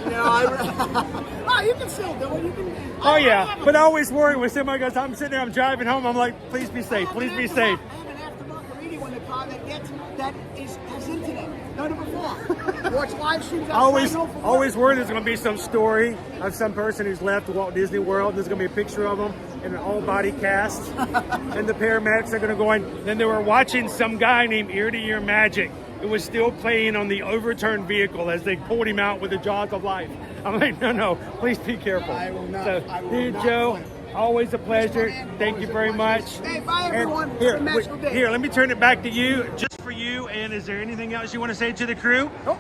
Speaker 17: No, you can still do it. You can.
Speaker 1: Oh yeah, but I always worry when somebody goes, I'm sitting there, I'm driving home, I'm like, please be safe, please be safe.
Speaker 17: I have an aftermarket radio in the car that has internet. None of before. Watch live streams.
Speaker 1: Always worry there's going to be some story of some person who's left Walt Disney World. There's going to be a picture of them in an all-body cast, and the paramedics are going to go in. Then they were watching some guy named Ear to Ear Magic. It was still playing on the overturned vehicle as they pulled him out with the jaws of life. I'm like, no, please be careful.
Speaker 17: I will not.
Speaker 1: So, dude, Joe, always a pleasure. Thank you very much.
Speaker 17: Hey, bye everyone.
Speaker 1: And
Speaker 17: Have a magical day.
Speaker 1: here, let me turn it back to you, just for you. And is there anything else you want to say to the crew?
Speaker 17: Nope.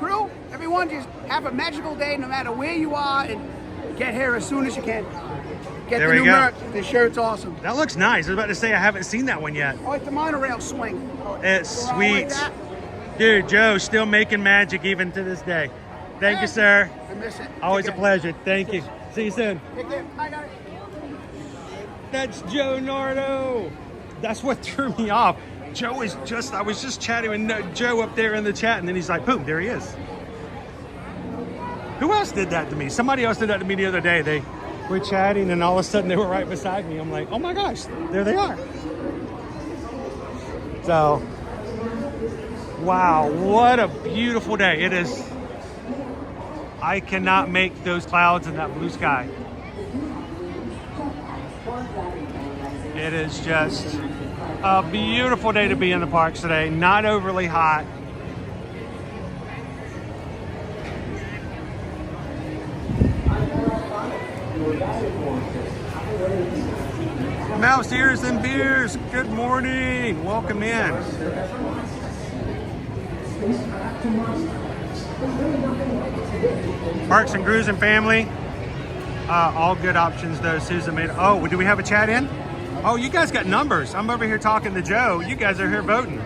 Speaker 17: Crew, everyone, just have a magical day no matter where you are, and get here as soon as you can. Get
Speaker 1: There
Speaker 17: the
Speaker 1: we
Speaker 17: new
Speaker 1: go.
Speaker 17: merch. The shirt's awesome.
Speaker 1: That looks nice. I was about to say I haven't seen that one yet.
Speaker 17: Oh, it's the monorail swing.
Speaker 1: It's
Speaker 17: Go all like
Speaker 1: sweet.
Speaker 17: that.
Speaker 1: Dude, Joe, still making magic even to this day. Thank you, sir.
Speaker 17: I miss it.
Speaker 1: Always a
Speaker 17: Take care.
Speaker 1: pleasure. Thank you. See you soon.
Speaker 17: Take care. Bye, guys.
Speaker 1: That's Joe Nardo. That's what threw me off. I was just chatting with Joe up there in the chat, and then he's like, boom, there he is. Who else did that to me? Somebody else did that to me the other day. They were chatting, and all of a sudden they were right beside me. I'm like, oh my gosh, there they are. So, wow, what a beautiful day. It is. I cannot make those clouds in that blue sky. It is just a beautiful day to be in the parks today. Not overly hot. Mouse ears and beers. Good morning. Welcome in. Parks and Cruising family. All good options though. Susan made. Oh, do we have a chat in? Oh, you guys got numbers. I'm over here talking to Joe. You guys are here voting.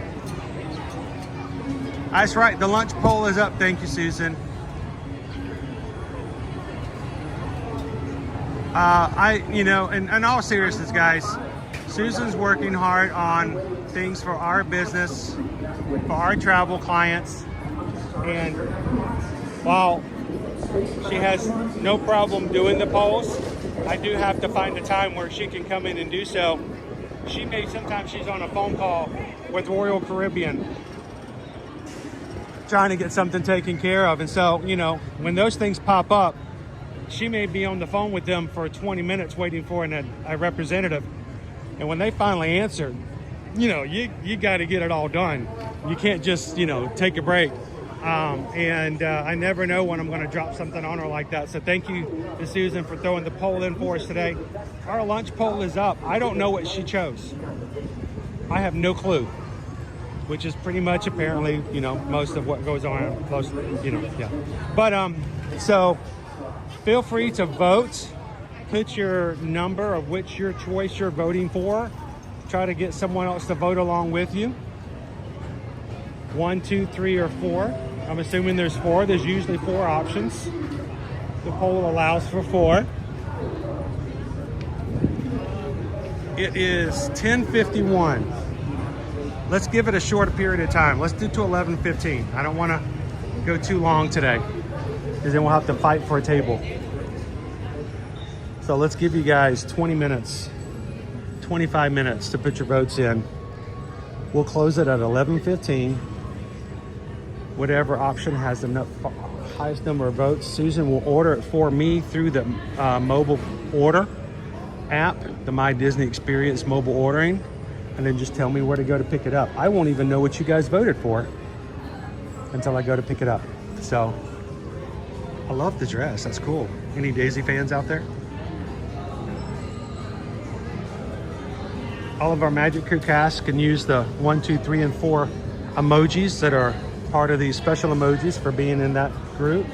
Speaker 1: That's right. The lunch poll is up. Thank you, Susan. In all seriousness, guys, Susan's working hard on things for our business, for our travel clients, and while she has no problem doing the polls, I do have to find a time where she can come in and do so. Sometimes she's on a phone call with Royal Caribbean trying to get something taken care of. And so, when those things pop up, she may be on the phone with them for 20 minutes waiting for a representative. And when they finally answer, you got to get it all done. You can't just, take a break. I never know when I'm going to drop something on her like that. So thank you to Susan for throwing the poll in for us today. Our lunch poll is up. I don't know what she chose. I have no clue, which is pretty much apparently, most of what goes on. Yeah. But, so feel free to vote. Put your number of which your choice you're voting for. Try to get someone else to vote along with you. 1, 2, 3, or 4. I'm assuming there's 4. There's usually 4 options. The poll allows for 4. It is 10:51. Let's give it a shorter period of time. Let's do to 11:15. I don't want to go too long today, because then we'll have to fight for a table. So let's give you guys 20 minutes, 25 minutes to put your votes in. We'll close it at 11:15. Whatever option has the highest number of votes, Susan will order it for me through the mobile order app, the My Disney Experience mobile ordering, and then just tell me where to go to pick it up. I won't even know what you guys voted for until I go to pick it up. So I love the dress. That's cool. Any Daisy fans out there? All of our Magic Crew cast can use the 1, 2, 3, and 4 emojis that are part of these special emojis for being in that group.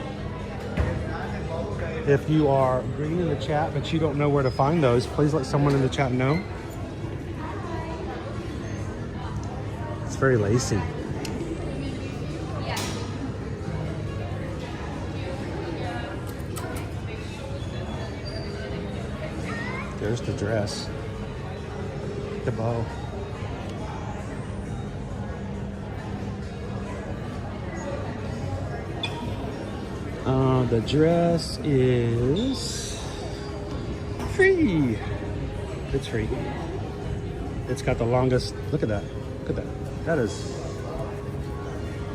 Speaker 1: If you are green in the chat but you don't know where to find those, please let someone in the chat know. It's very lacy. There's the dress, the bow. The dress is free. It's free. It's got the longest. Look at that. Look at that. That is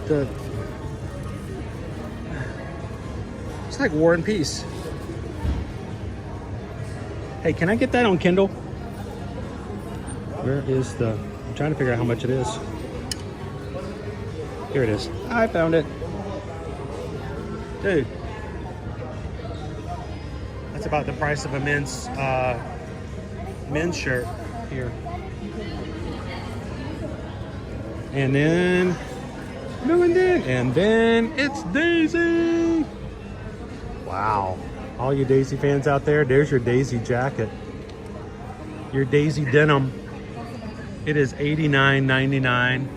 Speaker 1: the. It's like War and Peace. Hey, can I get that on Kindle? Where is the... I'm trying to figure out how much it is. Here it is. I found it. Dude. That's about the price of a men's shirt here. And then... No, and then it's Daisy! Wow. All you Daisy fans out there, there's your Daisy jacket. Your Daisy denim. It is $89.99.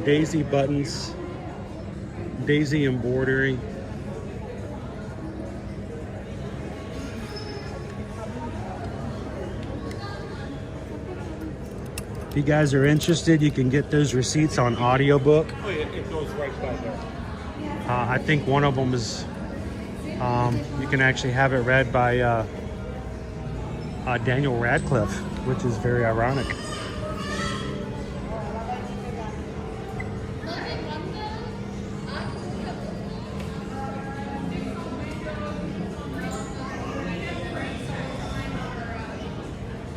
Speaker 1: Daisy buttons. Daisy embroidery. If you guys are interested, you can get those receipts on audiobook.
Speaker 11: Oh yeah, it goes right by there.
Speaker 1: I think one of them is... you can actually have it read by Daniel Radcliffe, which is very ironic.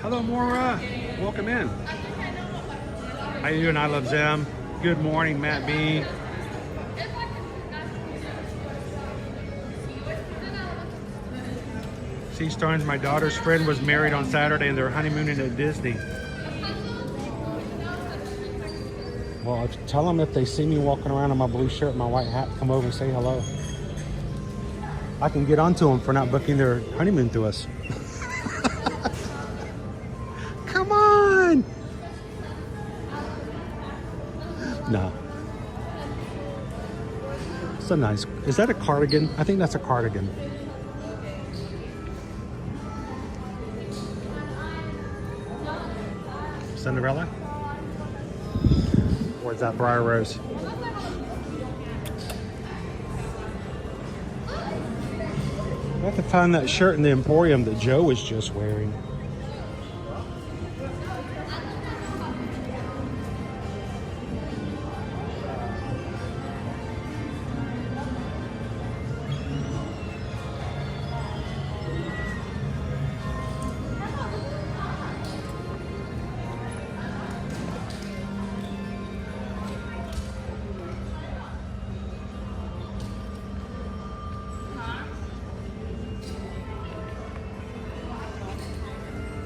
Speaker 1: Hello, Maura. Welcome in. How you doing? I love Zem. Good morning, Matt B. Sea Starnes, my daughter's friend was married on Saturday and they're honeymooning at Disney. Well, tell them if they see me walking around in my blue shirt and my white hat, come over and say hello. I can get onto them for not booking their honeymoon through us. Come on! No. It's a nice... Is that a cardigan? I think that's a cardigan. Cinderella? Or is that Briar Rose? I have to find that shirt in the Emporium that Joe was just wearing.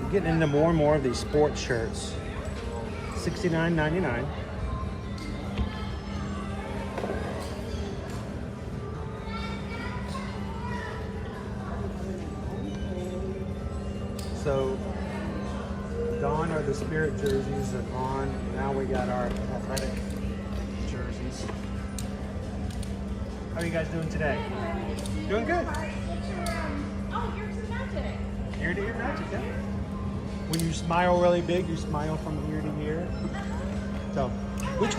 Speaker 1: Getting into more and more of these sports shirts. $69.99. So gone are the Spirit jerseys and on. Now we got our athletic jerseys. How are you guys doing today? Doing good.
Speaker 3: Oh, yours is magic.
Speaker 1: Ear to ear magic, yeah. When you smile really big, you smile from ear to ear. So, which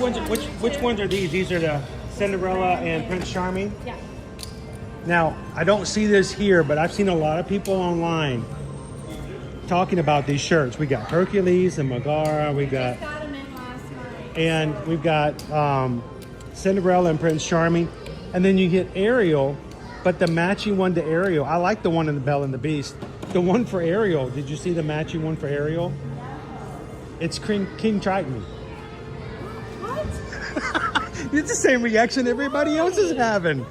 Speaker 1: ones are these? These are the Cinderella and Prince Charming?
Speaker 3: Yeah.
Speaker 1: Now, I don't see this here, but I've seen a lot of people online talking about these shirts. We got Hercules and Megara, we got...
Speaker 3: Got them in last night.
Speaker 1: And we've got Cinderella and Prince Charming. And then you get Ariel, but the matching one to Ariel. I like the one in the Belle and the Beast. The one for Ariel, did you see the matching one for Ariel? It's King Triton.
Speaker 3: What?
Speaker 1: It's the same reaction everybody else is having.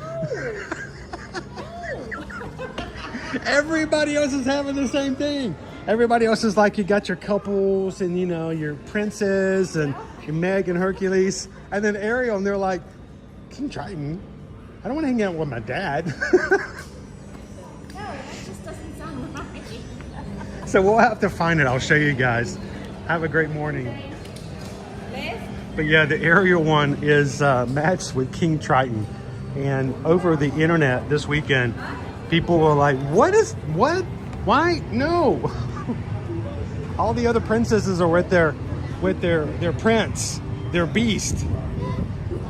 Speaker 1: Everybody else is having the same thing. Everybody else is like, you got your couples and, you know, your princes and your Meg and Hercules. And then Ariel, and they're like, King Triton? I don't want to hang out with my dad.
Speaker 3: Yeah,
Speaker 1: So we'll have to find it. I'll show you guys. Have a great morning. But yeah, the aerial one is matched with King Triton. And over the internet this weekend, people were like, what? Why? No. All the other princesses are with their prince, their beast.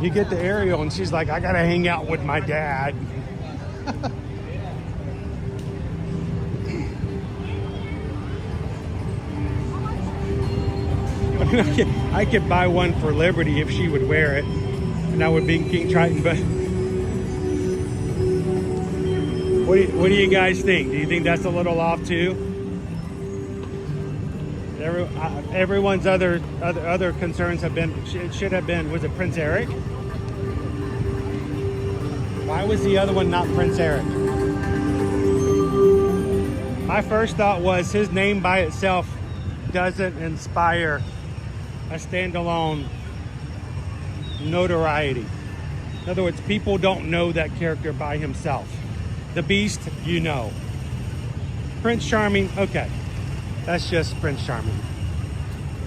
Speaker 1: You get the aerial and she's like, I gotta hang out with my dad. I could buy one for Liberty if she would wear it, and that would be King Triton. But what do you guys think? Do you think that's a little off too? Everyone's other concerns have been, should have been, was it Prince Eric? Why was the other one not Prince Eric? My first thought was his name by itself doesn't inspire a standalone notoriety. In other words, people don't know that character by himself. The Beast, you know. Prince Charming, okay. That's just Prince Charming.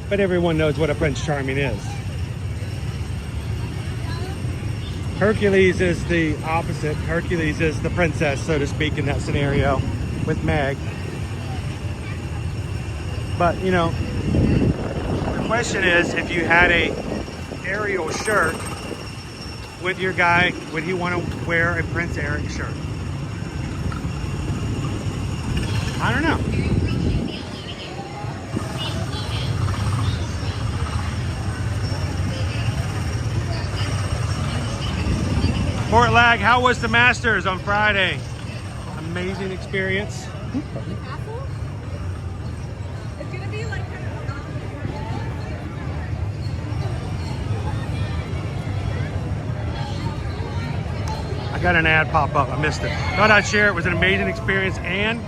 Speaker 1: But everyone knows what a Prince Charming is. Hercules is the opposite. Hercules is the princess, so to speak, in that scenario with Meg. But, you know, the question is, if you had a Ariel shirt with your guy, would he want to wear a Prince Eric shirt? I don't know. Fort Lag, how was the Masters on Friday? Amazing experience.
Speaker 3: It's gonna be like
Speaker 1: I got an ad pop up. I missed it. Thought I'd share it. It was an amazing experience, and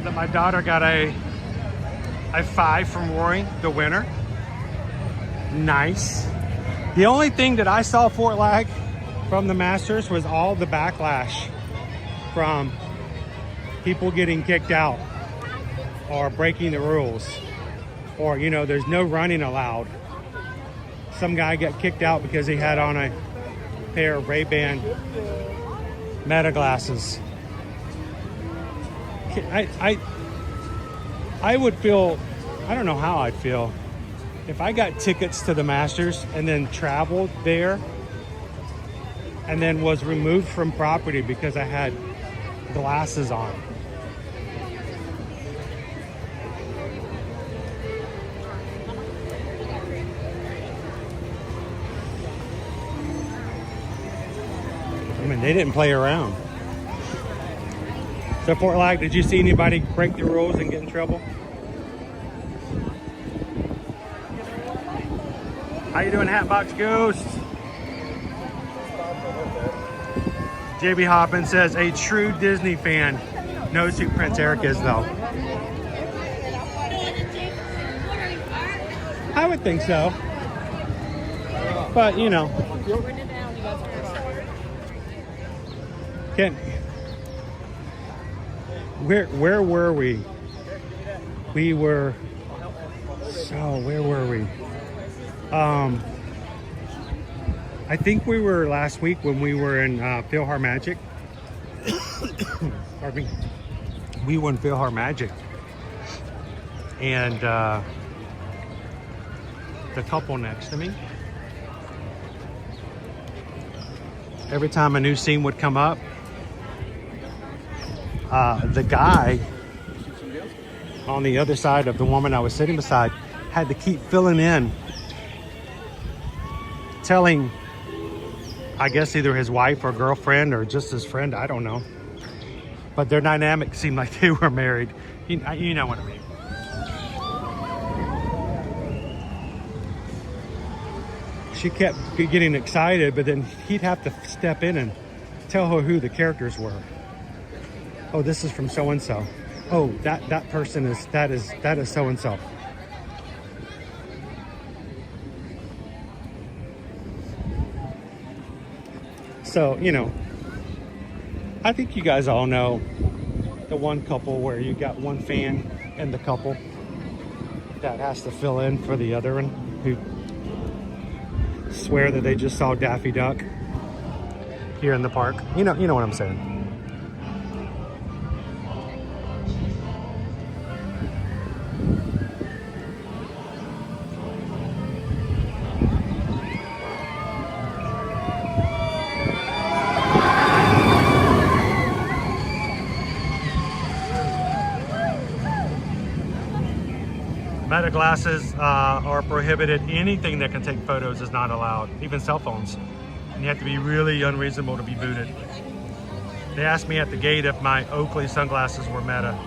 Speaker 1: that my daughter got a 5 from Rory, the winner. Nice. The only thing that I saw Fort Lag from the Masters was all the backlash from people getting kicked out or breaking the rules, or, you know, there's no running allowed. Some guy got kicked out because he had on a pair of Ray-Ban Meta glasses. I would feel, I don't know how I'd feel if I got tickets to the Masters and then traveled there and then was removed from property because I had glasses on. I mean, they didn't play around. So Fort Lag, did you see anybody break the rules and get in trouble? How you doing, Hatbox Ghost? JB Hoppin says a true Disney fan knows who Prince Eric is, though. I would think so. But, you know. Where were we? We were, so where were we? I think we were last week when we were in Philhar Magic. Pardon me. We were in Philhar Magic. And the couple next to me, every time a new scene would come up, the guy on the other side of the woman I was sitting beside had to keep filling in, telling, I guess, either his wife or girlfriend or just his friend, I don't know. But their dynamic seemed like they were married. You know what I mean. She kept getting excited, but then he'd have to step in and tell her who the characters were. Oh, this is from so-and-so. Oh, that person is, that is so-and-so. So, you know, I think you guys all know the one couple where you got one fan and the couple that has to fill in for the other one who swear that they just saw Daffy Duck here in the park. You know what I'm saying. Meta glasses are prohibited. Anything that can take photos is not allowed, even cell phones. And you have to be really unreasonable to be booted. They asked me at the gate if my Oakley sunglasses were Meta.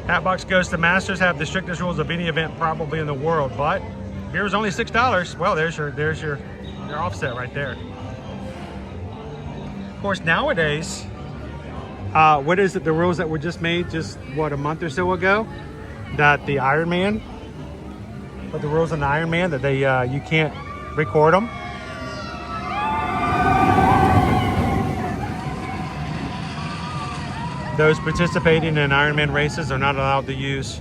Speaker 1: Hatbox goes to Masters have the strictest rules of any event probably in the world, but beer was only $6. Well, there's your offset right there. Of course, nowadays, what is it? The rules that were just made just what, a month or so ago, that the Iron Man, but the rules on the Iron Man that they you can't record them. Those participating in Ironman races are not allowed to use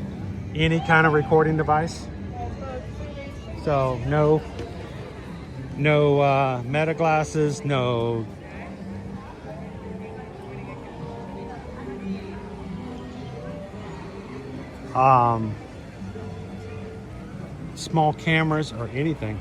Speaker 1: any kind of recording device. So no Meta glasses, no small cameras or anything.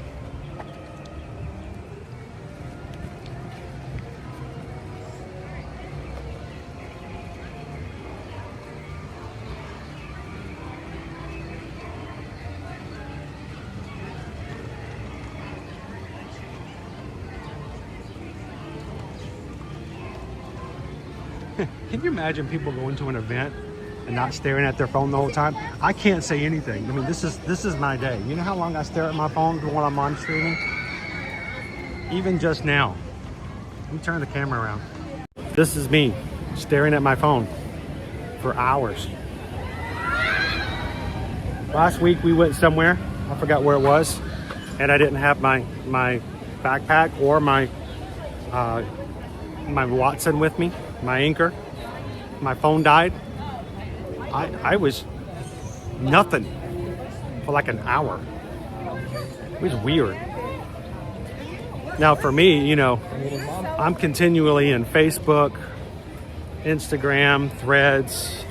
Speaker 1: Can you imagine people going to an event and not staring at their phone the whole time? I can't say anything. I mean, this is my day. You know how long I stare at my phone when I'm on streaming? Even just now. Let me turn the camera around. This is me staring at my phone for hours. Last week we went somewhere, I forgot where it was, and I didn't have my backpack or my Watson with me, my Anchor. My phone died. I was nothing for like an hour. It was weird. Now for me, you know, I'm continually in Facebook, Instagram, Threads,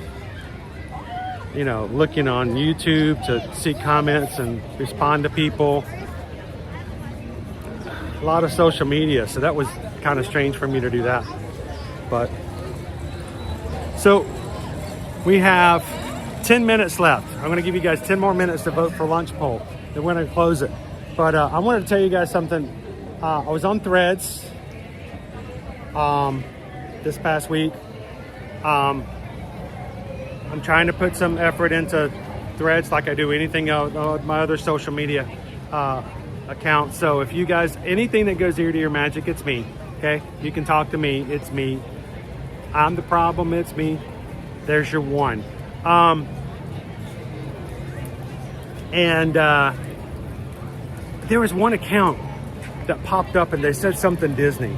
Speaker 1: you know, looking on YouTube to see comments and respond to people. A lot of social media, so that was kind of strange for me to do that. But so we have 10 minutes left. I'm going to give you guys 10 more minutes to vote for lunch poll. Then we're going to close it. But I wanted to tell you guys something. I was on Threads this past week. I'm trying to put some effort into Threads like I do anything else on my other social media accounts. So if you guys, anything that goes ear to ear magic, it's me. Okay? You can talk to me. It's me. I'm the problem. It's me. There's your one. There was one account that popped up and they said something Disney.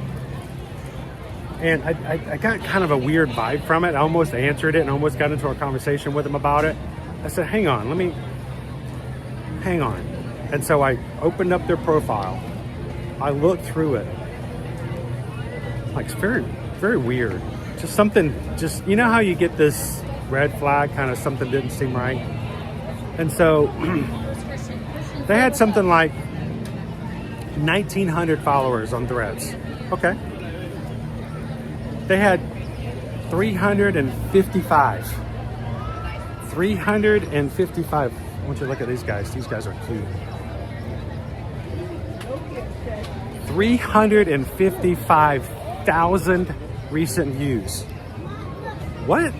Speaker 1: And I got kind of a weird vibe from it. I almost answered it and almost got into a conversation with them about it. I said, hang on. And so I opened up their profile. I looked through it. Like, it's very, very weird. Just something, you know how you get this red flag, kind of something didn't seem right? And so they had something like 1,900 followers on Threads. Okay. They had 355. 355. I want you to look at these guys. These guys are cute. 355,000 recent views. What?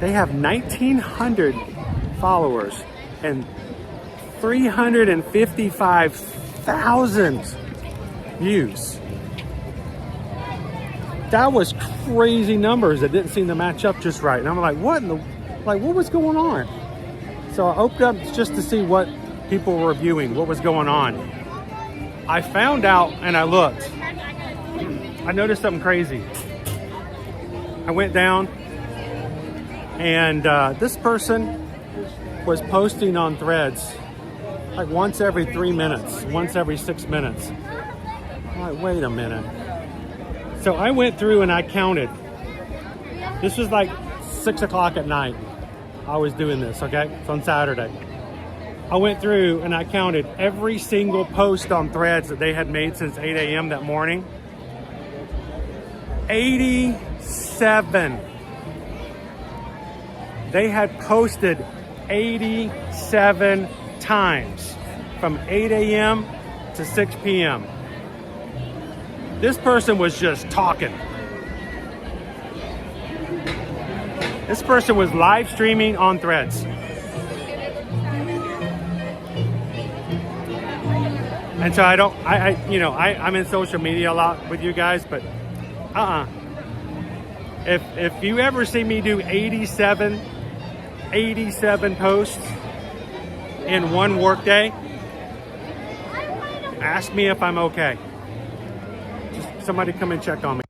Speaker 1: They have 1,900 followers and 355,000 views. That was crazy numbers that didn't seem to match up just right. And I'm like, what was going on? So I opened up just to see what people were viewing, what was going on. I found out and I looked. I noticed something crazy. I went down and this person was posting on Threads like once every 3 minutes, once every 6 minutes. I'm like, wait a minute. So I went through and I counted. This was like 6 o'clock at night. I was doing this, okay? It's on Saturday. I went through and I counted every single post on Threads that they had made since 8 a.m. that morning. 87. They had posted 87 times from 8 a.m. to 6 p.m. This person was just talking. This person was live streaming on Threads. And so I'm in social media a lot with you guys, but if you ever see me do 87 posts in one workday, ask me if I'm okay. Just somebody come and check on me.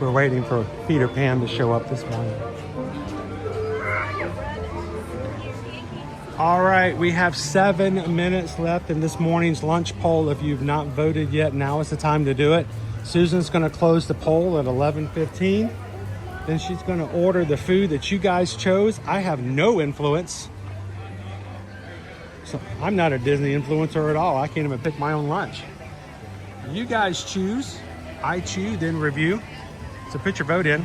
Speaker 1: We're waiting for Peter Pan to show up this morning. All right, we have 7 minutes left in this morning's lunch poll. If you've not voted yet, now is the time to do it. Susan's gonna close the poll at 11:15. Then she's gonna order the food that you guys chose. I have no influence. So I'm not a Disney influencer at all. I can't even pick my own lunch. You guys choose, I choose, then review. So put your vote in.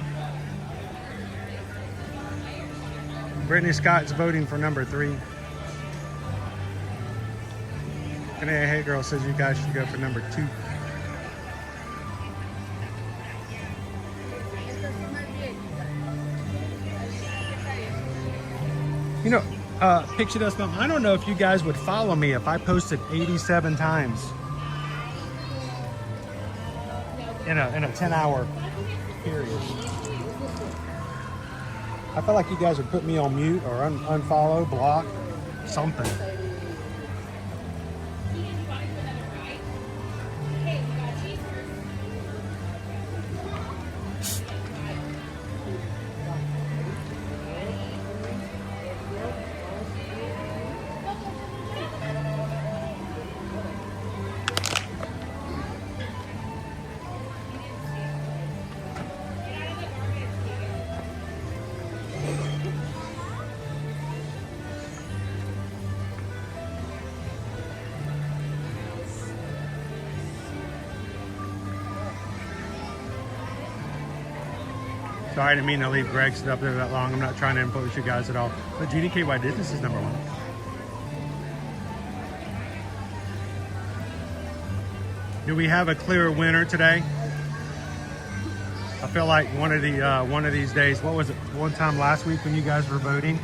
Speaker 1: Brittany Scott's voting for number 3. Kanea Hey Girl says you guys should go for number 2. You know, Picture Dust Mom, I don't know if you guys would follow me if I posted 87 times in a 10-hour period. I feel like you guys would put me on mute or unfollow, block, something. Sorry, I didn't mean to leave Greg sit up there that long. I'm not trying to influence you guys at all. But GDKY Business is number 1. Do we have a clear winner today? I feel like one of these days. What was it? One time last week when you guys were voting,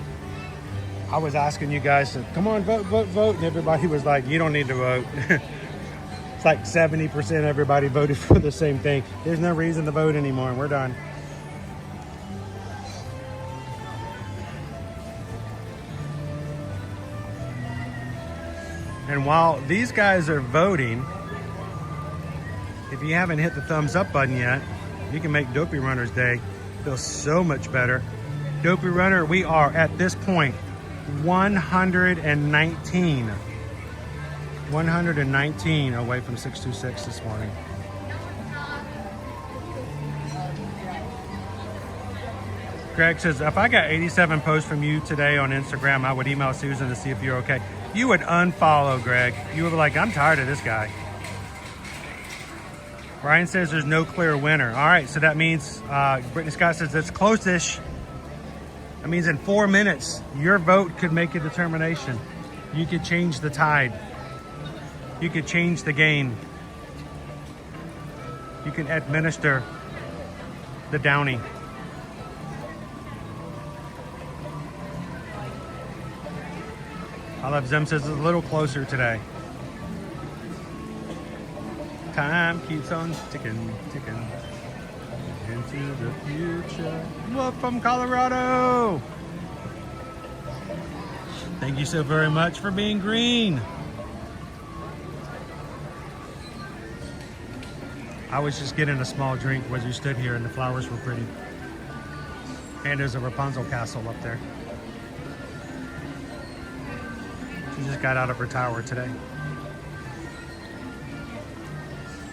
Speaker 1: I was asking you guys to come on, vote, vote, vote, and everybody was like, "You don't need to vote." It's like 70% everybody voted for the same thing. There's no reason to vote anymore. We're done. And while these guys are voting, if you haven't hit the thumbs up button yet, you can make Dopey Runner's day feel so much better. Dopey Runner, we are at this point 119 away from 626 this morning. Greg says, if I got 87 posts from you today on Instagram, I would email Susan to see if you're okay. You would unfollow Greg. You would be like, I'm tired of this guy. Ryan says there's no clear winner. All right, so that means, Brittany Scott says it's close-ish. That means in 4 minutes, your vote could make a determination. You could change the tide. You could change the game. You can administer the downy. I love Zim says it's a little closer today. Time keeps on ticking, ticking into the future. Love from Colorado. Thank you so very much for being green. I was just getting a small drink as you stood here and the flowers were pretty. And there's a Rapunzel castle up there. She just got out of her tower today.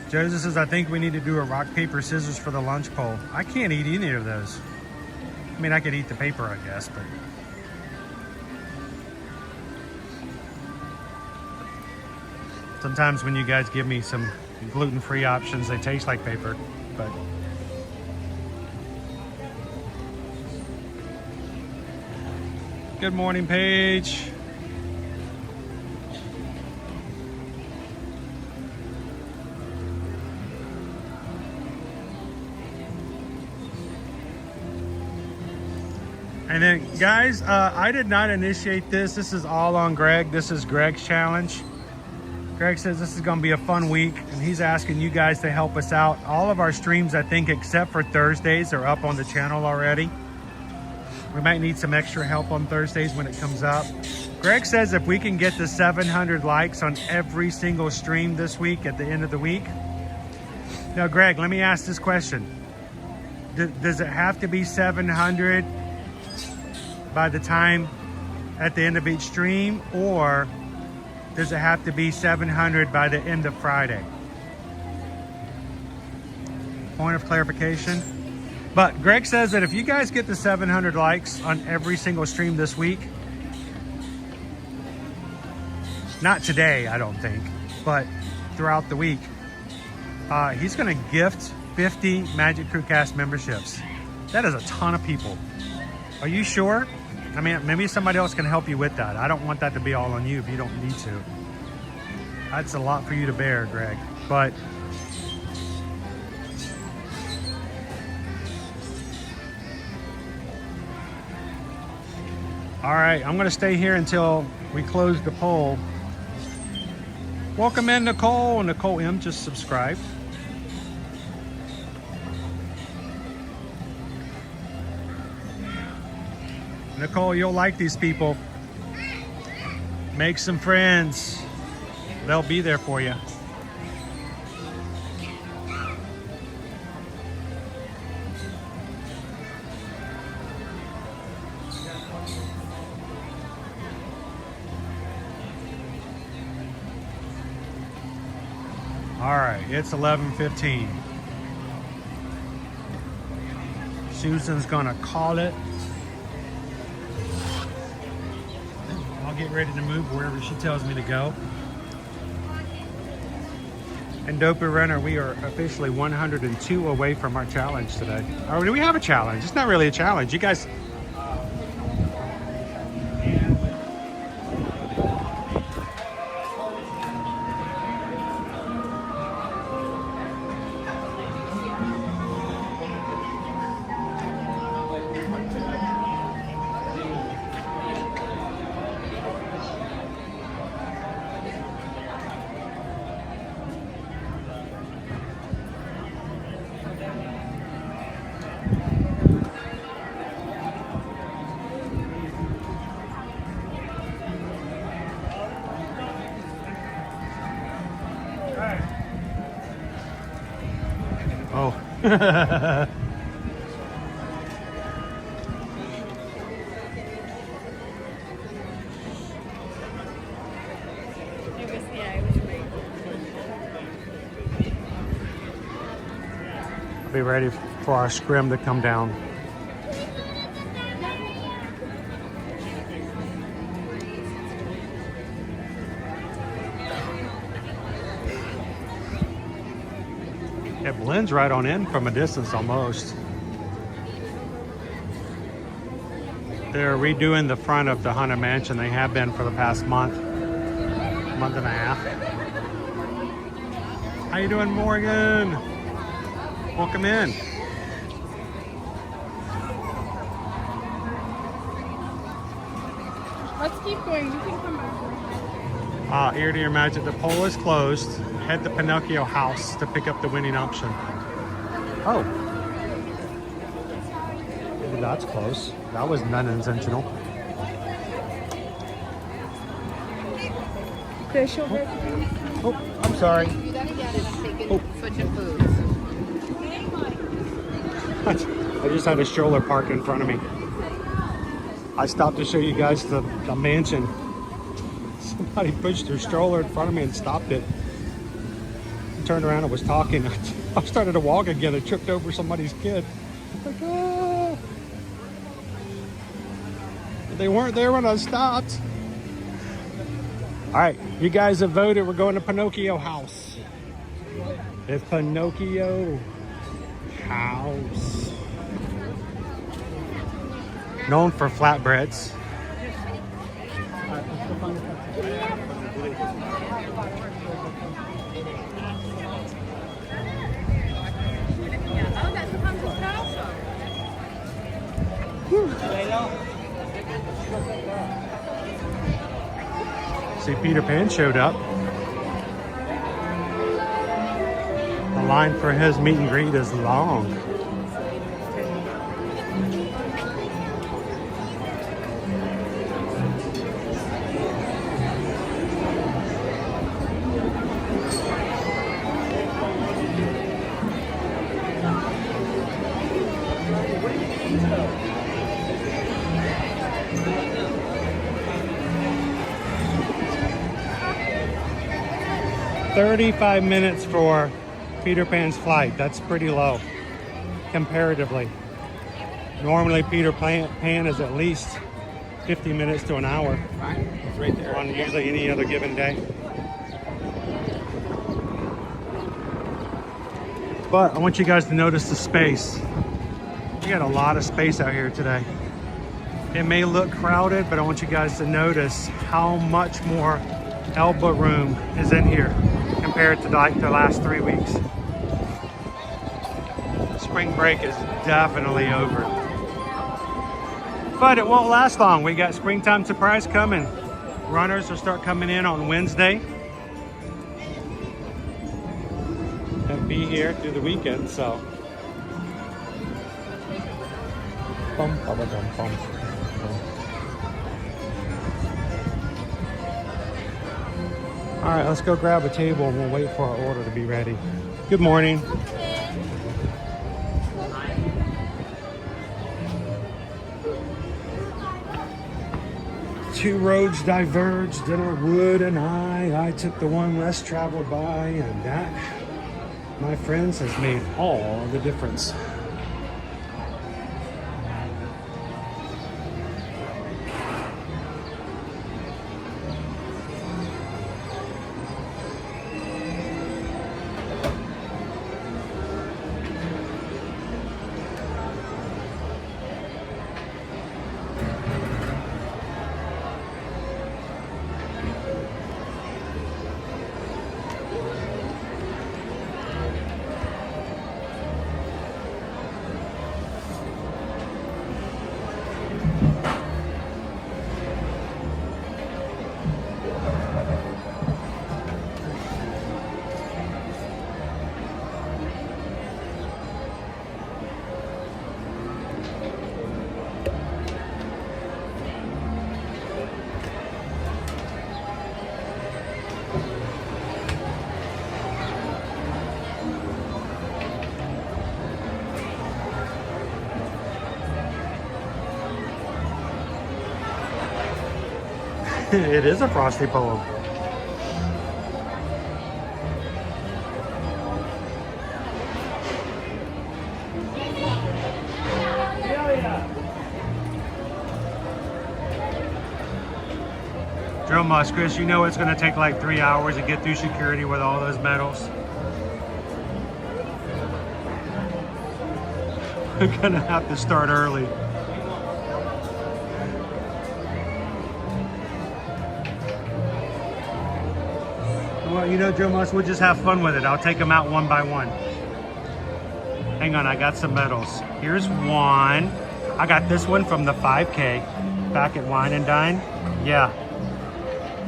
Speaker 1: Joseph says, I think we need to do a rock, paper, scissors for the lunch poll. I can't eat any of those. I mean, I could eat the paper, I guess, but... Sometimes when you guys give me some gluten-free options, they taste like paper, but... Good morning, Paige. And then, guys, I did not initiate this. This is all on Greg. This is Greg's challenge. Greg says this is going to be a fun week, and he's asking you guys to help us out. All of our streams, I think, except for Thursdays, are up on the channel already. We might need some extra help on Thursdays when it comes up. Greg says if we can get to 700 likes on every single stream this week at the end of the week. Now, Greg, let me ask this question. Does it have to be 700 by the time at the end of each stream, or does it have to be 700 by the end of Friday? Point of clarification. But Greg says that if you guys get the 700 likes on every single stream this week, not today, I don't think, but throughout the week, he's going to gift 50 Magic Crew Cast memberships. That is a ton of people. Are you sure? I mean, maybe somebody else can help you with that. I don't want that to be all on you if you don't need to. That's a lot for you to bear, Greg. But all right, I'm going to stay here until we close the poll. Welcome in, Nicole. Nicole M just subscribed. Nicole, you'll like these people. Make some friends. They'll be there for you. All right, it's 11:15. Susan's gonna call it. I'll get ready to move wherever she tells me to go. And Dopey Runner, we are officially 102 away from our challenge today. Oh, do we have a challenge? It's not really a challenge. You guys... Oh. Be ready for our scrim to come down. It blends right on in from a distance almost. They're redoing the front of the Haunted Mansion. They have been for the past month and a half. How you doing, Morgan? Welcome in.
Speaker 3: Let's keep going. You can come back.
Speaker 1: Ear to Ear Magic. The poll is closed. Head to Pinocchio House to pick up the winning option. Oh. Maybe that's close. That was not intentional.
Speaker 3: Fish over.
Speaker 1: Oh, I'm sorry.
Speaker 3: Do that again and I'm taking switching foods.
Speaker 1: I just had a stroller parked in front of me. I stopped to show you guys the mansion. Somebody pushed their stroller in front of me and stopped it. I turned around and was talking. I started to walk again. I tripped over somebody's kid. Like, oh. They weren't there when I stopped. All right, you guys have voted. We're going to Pinocchio House. It's Pinocchio House. Known for flatbreads. See, Peter Pan showed up. The line for his meet and greet is long. $35 minutes for Peter Pan's flight. That's pretty low comparatively. Normally Peter Pan is at least 50 minutes to an hour.
Speaker 13: It's right there.
Speaker 1: On usually any other given day. But I want you guys to notice the space. We got a lot of space out here today. It may look crowded, but I want you guys to notice how much more elbow room is in here compared to like the last 3 weeks. Spring break is definitely over. But it won't last long. We got springtime surprise coming. Runners will start coming in on Wednesday and be here through the weekend, so. Bum, bum, bum, bum. All right, let's go grab a table and we'll wait for our order to be ready. Good morning. Two roads diverged in our wood and I took the one less traveled by, and that, my friends, has made all the difference. It is a frosty poem. Drill Musk, Chris, you know it's going to take like 3 hours to get through security with all those medals. We're going to have to start early. Well, you know, Joe Musk, we'll just have fun with it. I'll take them out one by one. Hang on, I got some medals. Here's one. I got this one from the 5K. back at Wine and Dine. Yeah.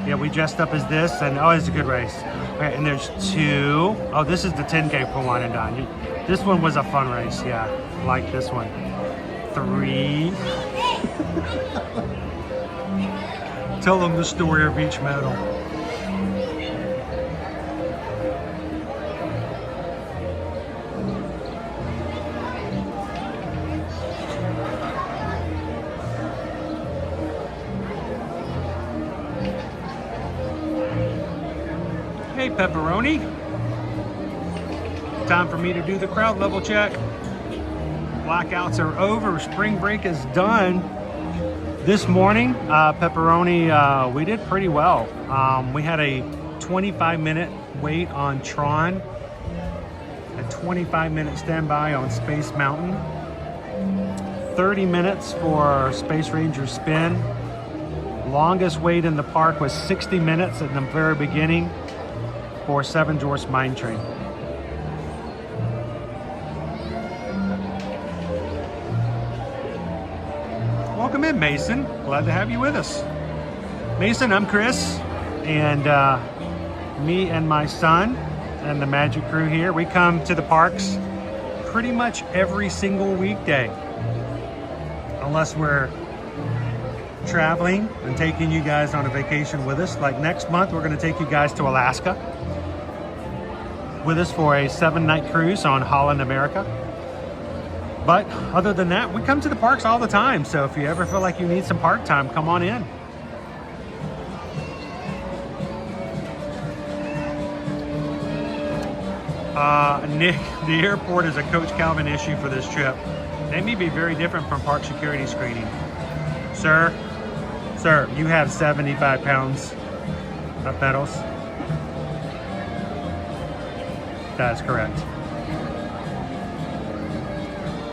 Speaker 1: Yeah, we dressed up as this, and oh, it's a good race. Okay, and there's 2. Oh, this is the 10K for Wine and Dine. This one was a fun race, yeah. Like this one. 3. Tell them the story of each medal. Hey, Pepperoni. Time for me to do the crowd level check. Blackouts are over. Spring break is done. This morning, Pepperoni, we did pretty well. We had a 25-minute wait on Tron, a 25-minute standby on Space Mountain, 30 minutes for Space Ranger Spin. Longest wait in the park was 60 minutes at the very beginning for Seven Dwarfs Mine Train. Welcome in, Mason. Glad to have you with us. Mason, I'm Chris, and me and my son and the Magic crew here, we come to the parks pretty much every single weekday, unless we're traveling and taking you guys on a vacation with us. Like next month, we're going to take you guys to Alaska with us for a 7-night cruise on Holland America. But other than that, we come to the parks all the time. So if you ever feel like you need some park time, come on in. Nick, the airport is a Coach Calvin issue for this trip. They may be very different from park security screening. Sir, you have 75 pounds of pedals. That's correct.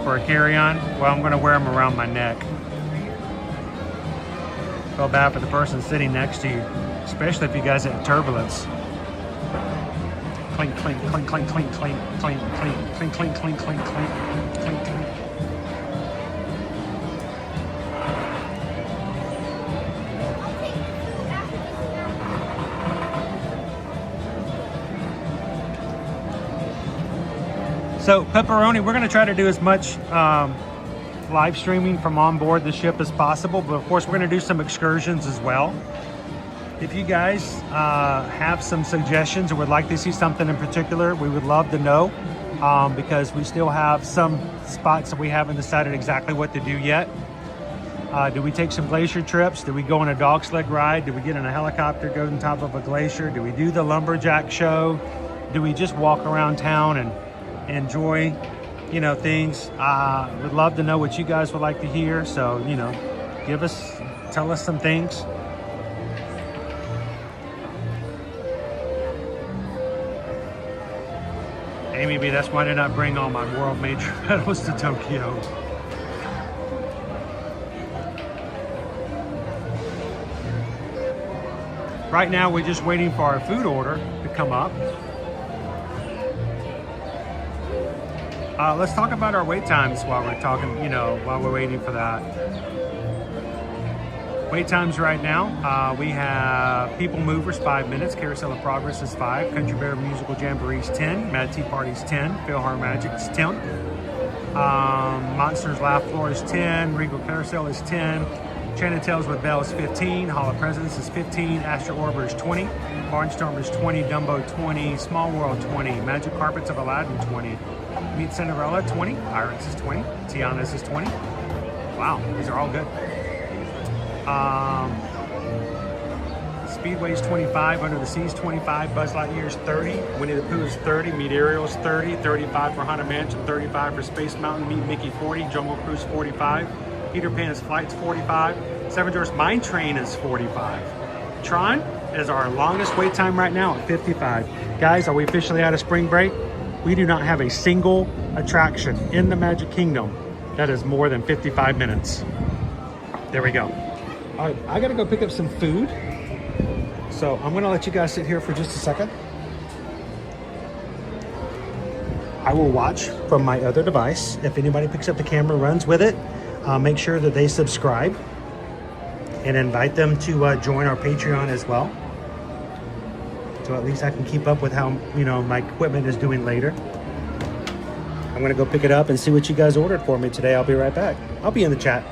Speaker 1: For a carry-on, well, I'm going to wear them around my neck. Feel bad for the person sitting next to you, especially if you guys had turbulence. Clink, clink, clink, clink, clink, clink, clink, clink, clink, clink, clink, clink, clink, clink, clink. So Pepperoni, we're going to try to do as much live streaming from on board the ship as possible, but of course we're going to do some excursions as well. If you guys have some suggestions or would like to see something in particular, we would love to know, because we still have some spots that we haven't decided exactly what to do yet. Do we take some glacier trips? Do we go on a dog sled ride? Do we get in a helicopter, go on top of a glacier? Do we do the lumberjack show? Do we just walk around town and enjoy, things? Would love to know what you guys would like to hear. So, tell us some things. Amy B, that's why I did not bring all my world major medals to Tokyo. Right now, we're just waiting for our food order to come up. Let's talk about our wait times while we're talking, while we're waiting for that. Wait times right now, we have PeopleMover's 5 minutes, Carousel of Progress is 5, Country Bear Musical Jamboree's 10, Mad Tea Party's 10, Philhar Magic's 10, Monsters Laugh Floor is 10, Regal Carousel is 10, Enchanted Tales with Belle is 15, Hall of Presidents is 15, Astro Orbiter is 20, Barnstormer is 20, Dumbo 20, Small World 20, Magic Carpets of Aladdin 20, Meet Cinderella 20, Pirates is 20, Tiana's is 20. Wow, these are all good. Speedway's 25, Under the Sea's 25, Buzz Lightyear's 30, Winnie the Pooh's 30, Meet Ariel's 30, 35 for Haunted Mansion, 35 for Space Mountain, Meet Mickey 40, Jungle Cruise 45, Peter Pan's Flight's 45, Seven Dwarfs Mine Train is 45. Tron is our longest wait time right now at 55. Guys, are we officially out of spring break? We do not have a single attraction in the Magic Kingdom that is more than 55 minutes. There we go. All right, I gotta go pick up some food. So I'm gonna let you guys sit here for just a second. I will watch from my other device. If anybody picks up the camera, runs with it, make sure that they subscribe. and invite them to join our Patreon as well. So at least I can keep up with how, you know, my equipment is doing later. I'm gonna go pick it up and see what you guys ordered for me today. I'll be right back. I'll be in the chat.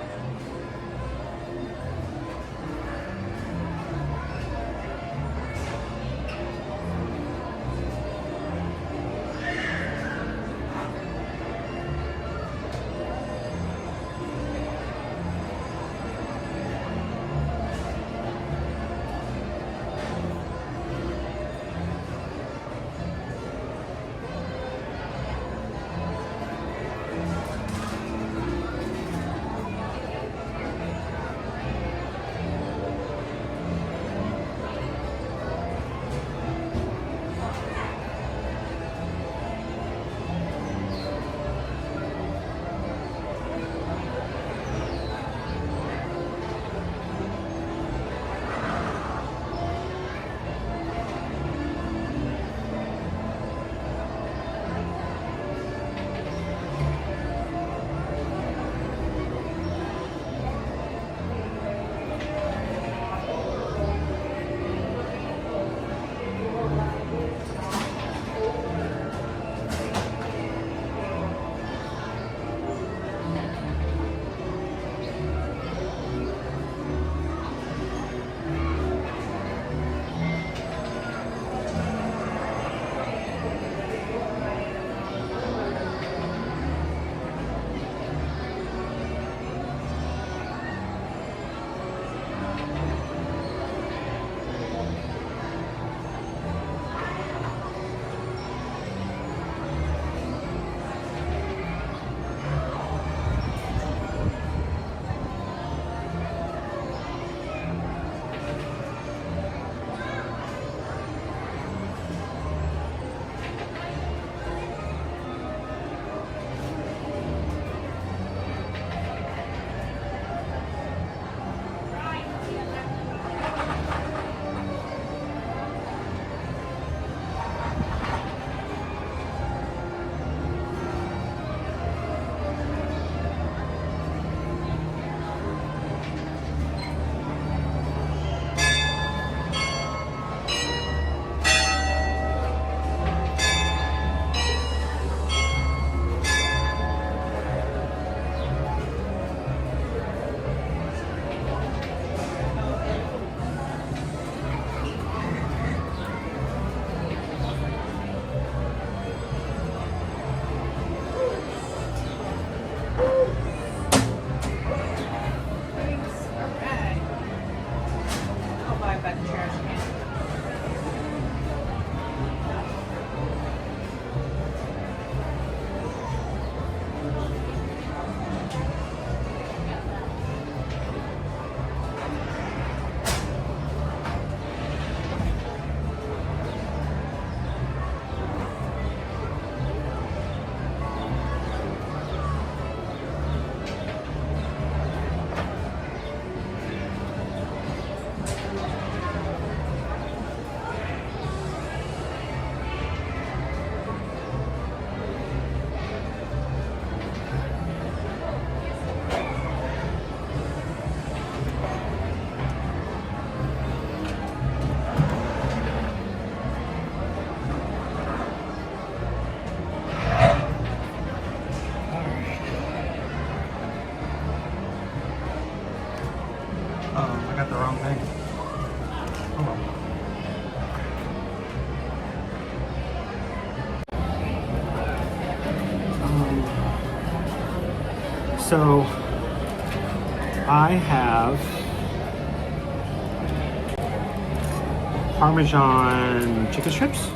Speaker 1: I got the wrong thing. So I have Parmesan chicken strips.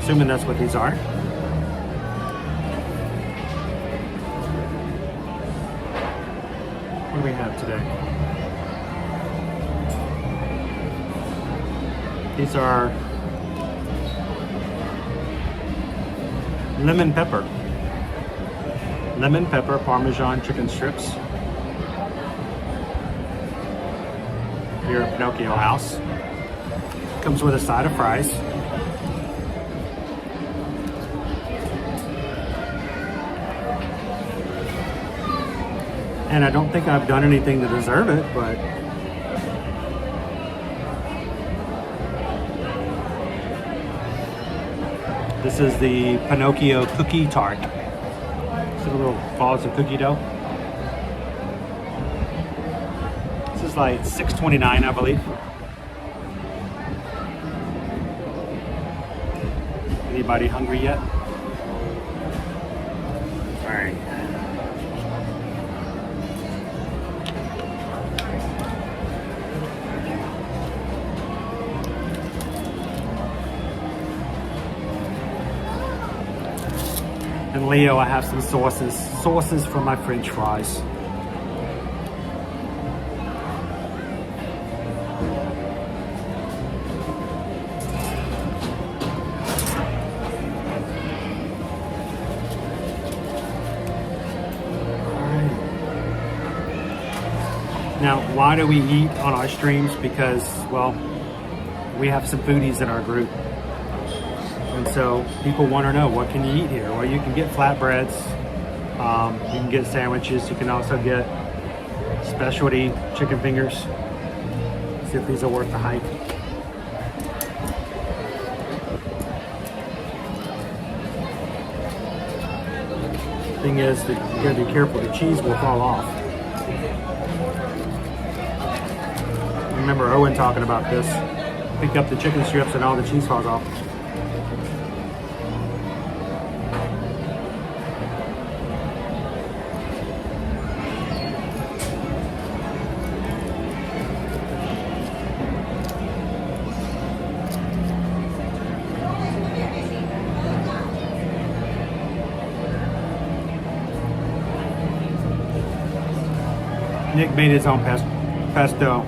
Speaker 1: Assuming that's what these are. What do we have today? These are lemon pepper. Lemon pepper Parmesan chicken strips. Here at Pinocchio House. Comes with a side of fries. And I don't think I've done anything to deserve it, but this is the Pinocchio cookie tart. See the little balls of cookie dough? This is like $6.29, I believe. Anybody hungry yet? All right. And Leo, I have some sauces. Sauces for my French fries. Now, why do we eat on our streams? Because, well, we have some foodies in our group. And so people want to know, what can you eat here? Well, you can get flatbreads, you can get sandwiches, you can also get specialty chicken fingers. See if these are worth the hype. Thing is, that you gotta be careful, the cheese will fall off. I remember Owen talking about this. Pick up the chicken strips and all the cheese falls off. Nick made his own pesto.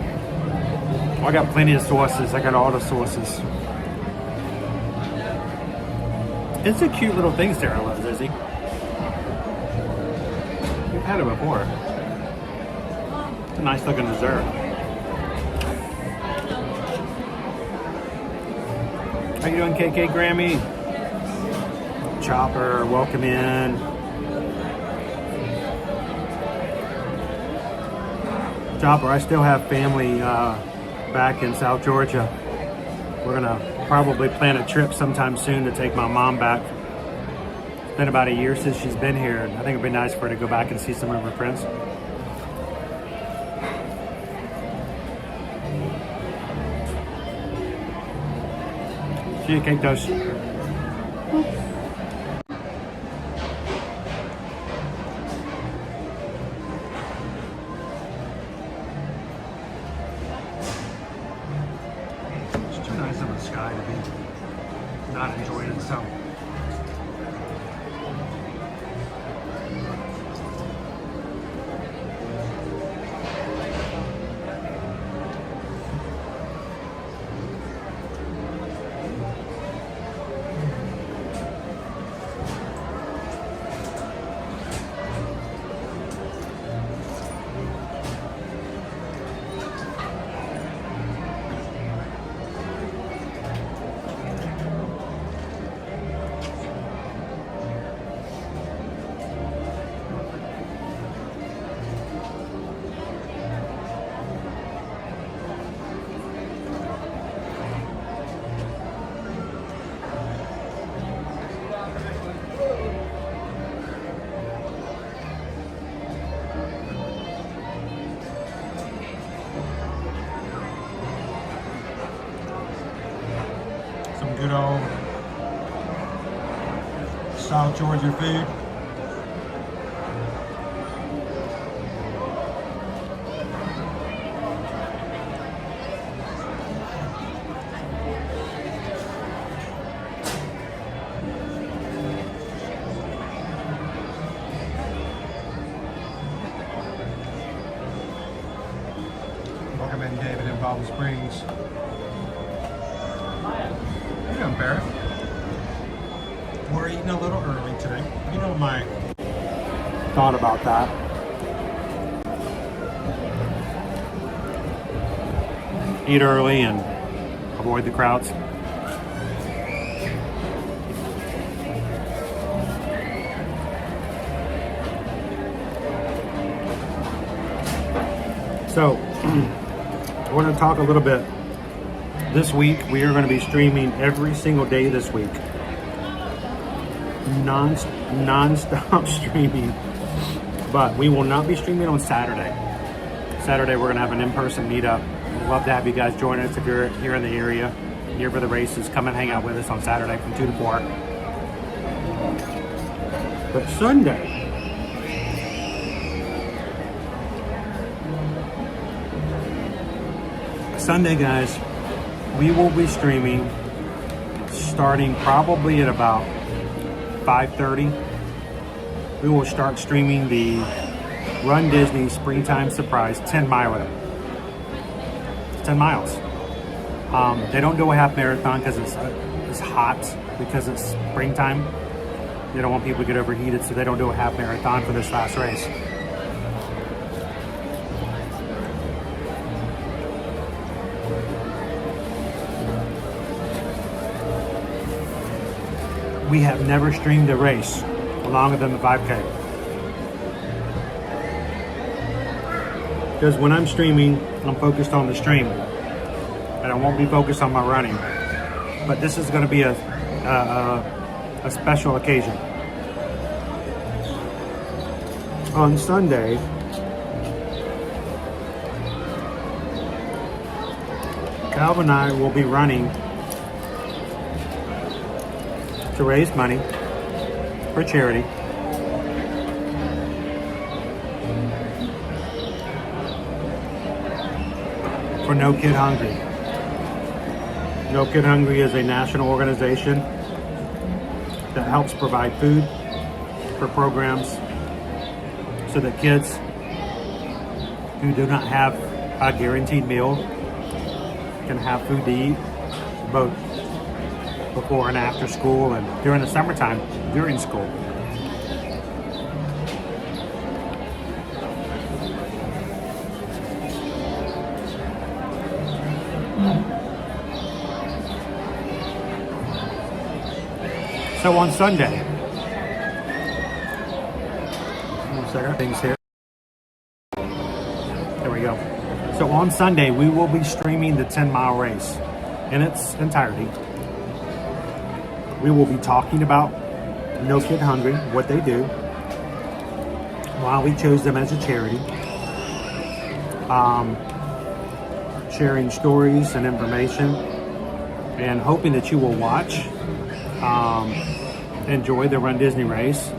Speaker 1: I got plenty of sauces. I got all the sauces. It's a cute little thing Sarah loves, Izzy. We've had it before. It's a nice looking dessert. How you doing, KK Grammy? Chopper, welcome in. Chopper, I still have family back in South Georgia. We're gonna probably plan a trip sometime soon to take my mom back. It's been about a year since she's been here, and I think it'd be nice for her to go back and see some of her friends. See you, Cake Toast. Not enjoying it, so good old South Georgia food. Welcome in, David, in Palm Springs. How you doing, Barrett? Worried? eating a little early today. You know my thought about that. Eat early and avoid the crowds. So, I want to talk a little bit. This week, we are going to be streaming every single day this week. Non-stop streaming. But we will not be streaming on Saturday. Saturday, we're going to have an in-person meetup. We'd love to have you guys join us if you're here in the area, here for the races. Come and hang out with us on Saturday from 2 to 4. But Sunday, guys, we will be streaming starting probably at about 5:30. We will start streaming the Run Disney Springtime Surprise 10-miler. 10 miles. They don't do a half marathon because it's hot, because it's springtime. They don't want people to get overheated, so they don't do a half marathon for this last race. We have never streamed a race longer than the 5K. Because when I'm streaming, I'm focused on the stream. And I won't be focused on my running. But this is going to be a special occasion. On Sunday, Calvin and I will be running to raise money for charity. For No Kid Hungry. No Kid Hungry is a national organization that helps provide food for programs so that kids who do not have a guaranteed meal can have food to eat, both before and after school and during the summertime during school. So on Sunday, one second, things here. There we go. So on Sunday, we will be streaming the 10-mile race in its entirety. We will be talking about No Kid Hungry, what they do, why we chose them as a charity, sharing stories and information, and hoping that you will watch, enjoy the Run Disney race,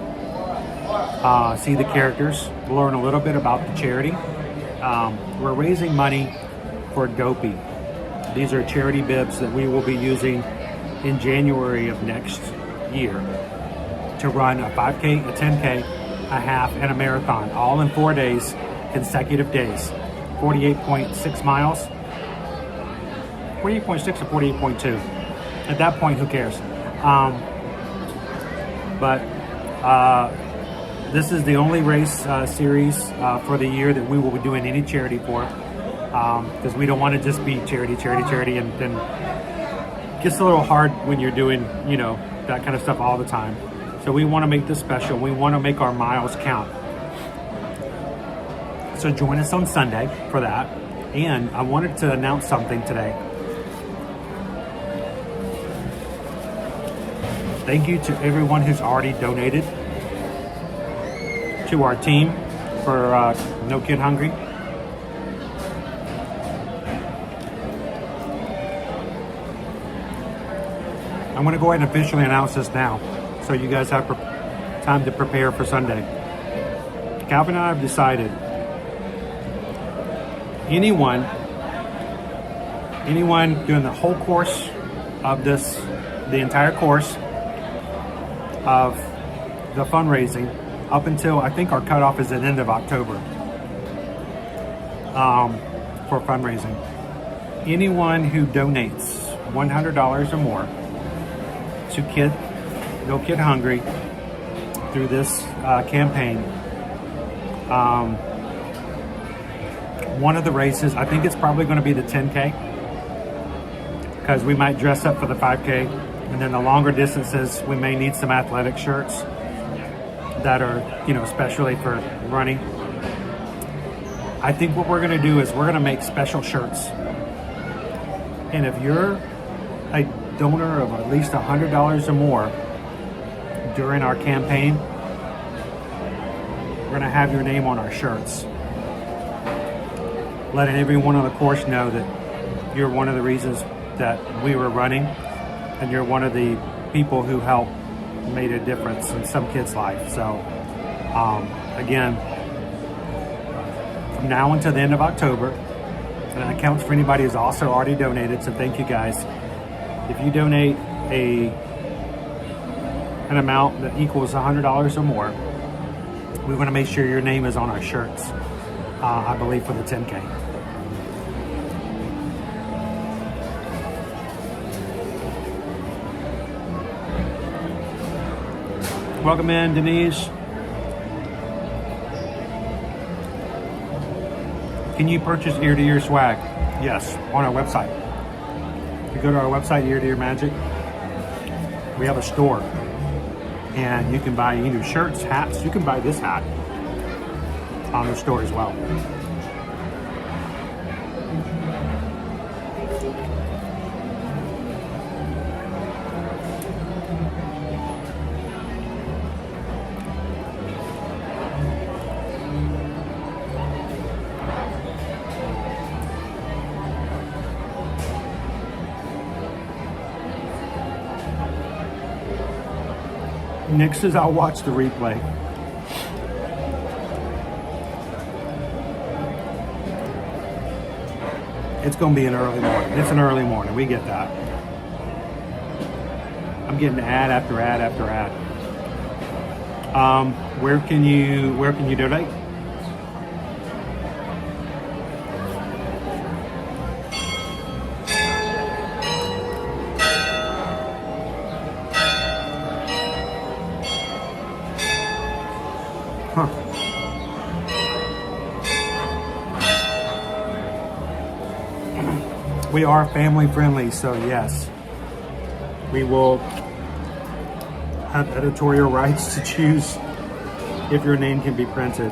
Speaker 1: see the characters, learn a little bit about the charity. We're raising money for Dopey. These are charity bibs that we will be using in January of next year to run a 5K, a 10K, a half, and a marathon, all in 4 days, consecutive days. 48.6 miles. 48.6 or 48.2. At that point, who cares? This is the only race series for the year that we will be doing any charity for, because we don't want to just be charity, and then gets a little hard when you're doing, that kind of stuff all the time. So we want to make this special. We want to make our miles count. So join us on Sunday for that. And I wanted to announce something today. Thank you to everyone who's already donated to our team for No Kid Hungry. I'm going to go ahead and officially announce this now, so you guys have time to prepare for Sunday. Calvin and I have decided anyone doing the whole course of this, the entire course of the fundraising, up until I think our cutoff is at the end of October for fundraising. Anyone who donates $100 or more to No Kid Hungry through this campaign. One of the races, I think it's probably going to be the 10K, because we might dress up for the 5K, and then the longer distances, we may need some athletic shirts that are, you know, especially for running. I think what we're going to do is we're going to make special shirts. And if you're a donor of at least $100 or more during our campaign, we're going to have your name on our shirts, letting everyone on the course know that you're one of the reasons that we were running, and you're one of the people who helped made a difference in some kid's life. So again, from now until the end of October, and that counts for anybody who's also already donated, so thank you guys. If you donate an amount that equals $100 or more, we want to make sure your name is on our shirts, I believe for the 10K. Welcome in, Denise. Can you purchase ear-to-ear swag? Yes, on our website. If you go to our website, Ear to Ear Magic, we have a store, and you can buy either shirts, hats. You can buy this hat on the store as well. Nick says, I'll watch the replay. It's going to be an early morning. It's an early morning. We get that. I'm getting ad after ad after ad. Where can you donate? We are family friendly, so yes, we will have editorial rights to choose if your name can be printed.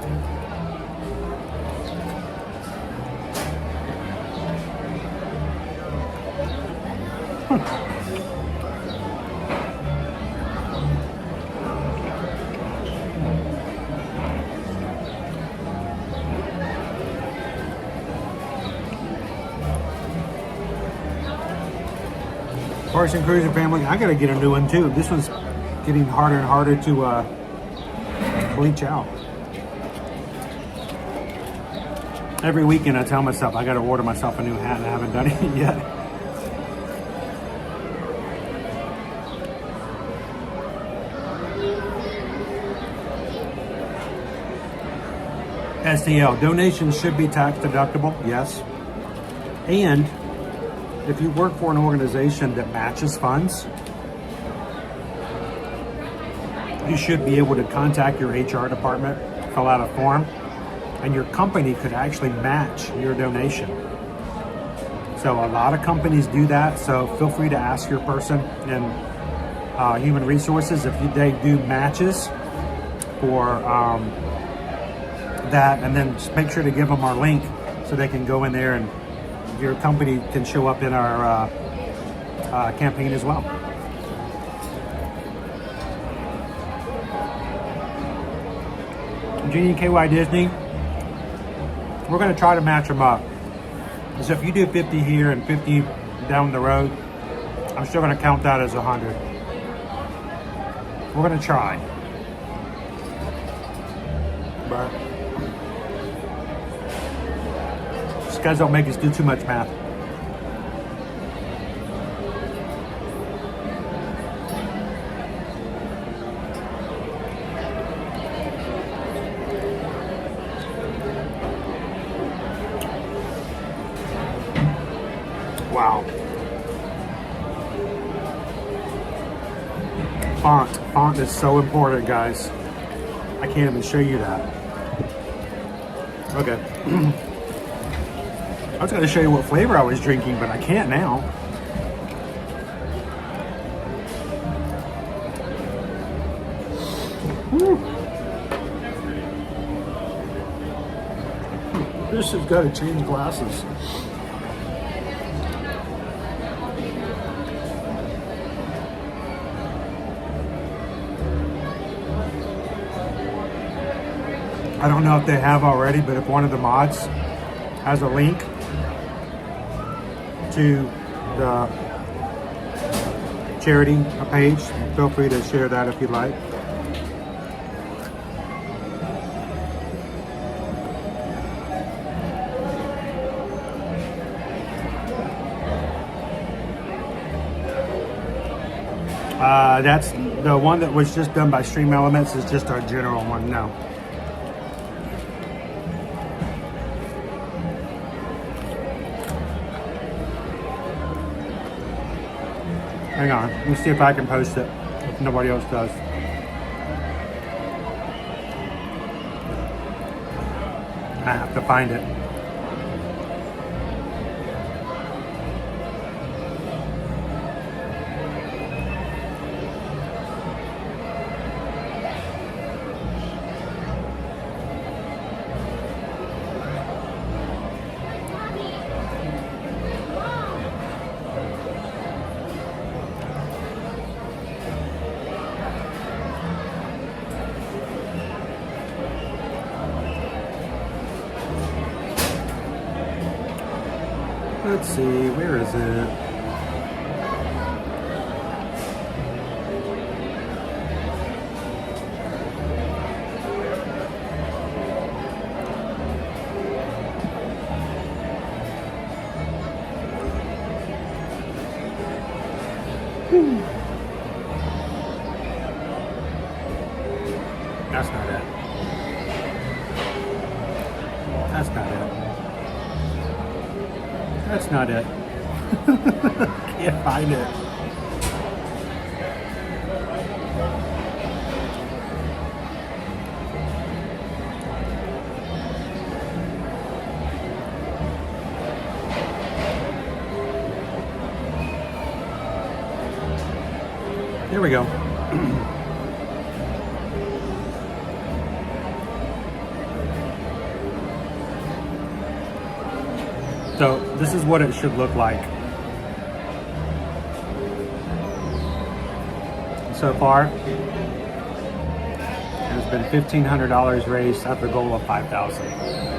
Speaker 1: Horse and Cruiser family, I gotta get a new one too. This one's getting harder and harder to bleach out. Every weekend I tell myself I gotta order myself a new hat, and I haven't done it yet. STL, donations should be tax deductible, yes. And if you work for an organization that matches funds, you should be able to contact your HR department, fill out a form, and your company could actually match your donation. So a lot of companies do that, so feel free to ask your person in human resources if they do matches for that, and then just make sure to give them our link so they can go in there and your company can show up in our campaign as well. Genie KY Disney, we're going to try to match them up. So if you do 50 here and 50 down the road, I'm still going to count that as 100. We're going to try. But these guys don't make us do too much math. Wow. Font. font is so important, guys. I can't even show you that. Okay. I was going to show you what flavor I was drinking, but I can't now. Woo. This has got to change glasses. I don't know if they have already, but if one of the mods has a link to the charity page, feel free to share that if you'd like. That's the one that was just done by Stream Elements is just our general one now. Hang on, let me see if I can post it if nobody else does. I have to find it. Let's see, where is it? That's not it. That's not it. That's not it. Can't find it. There we go. So this is what it should look like. So far, there's been $1,500 raised at the goal of $5,000.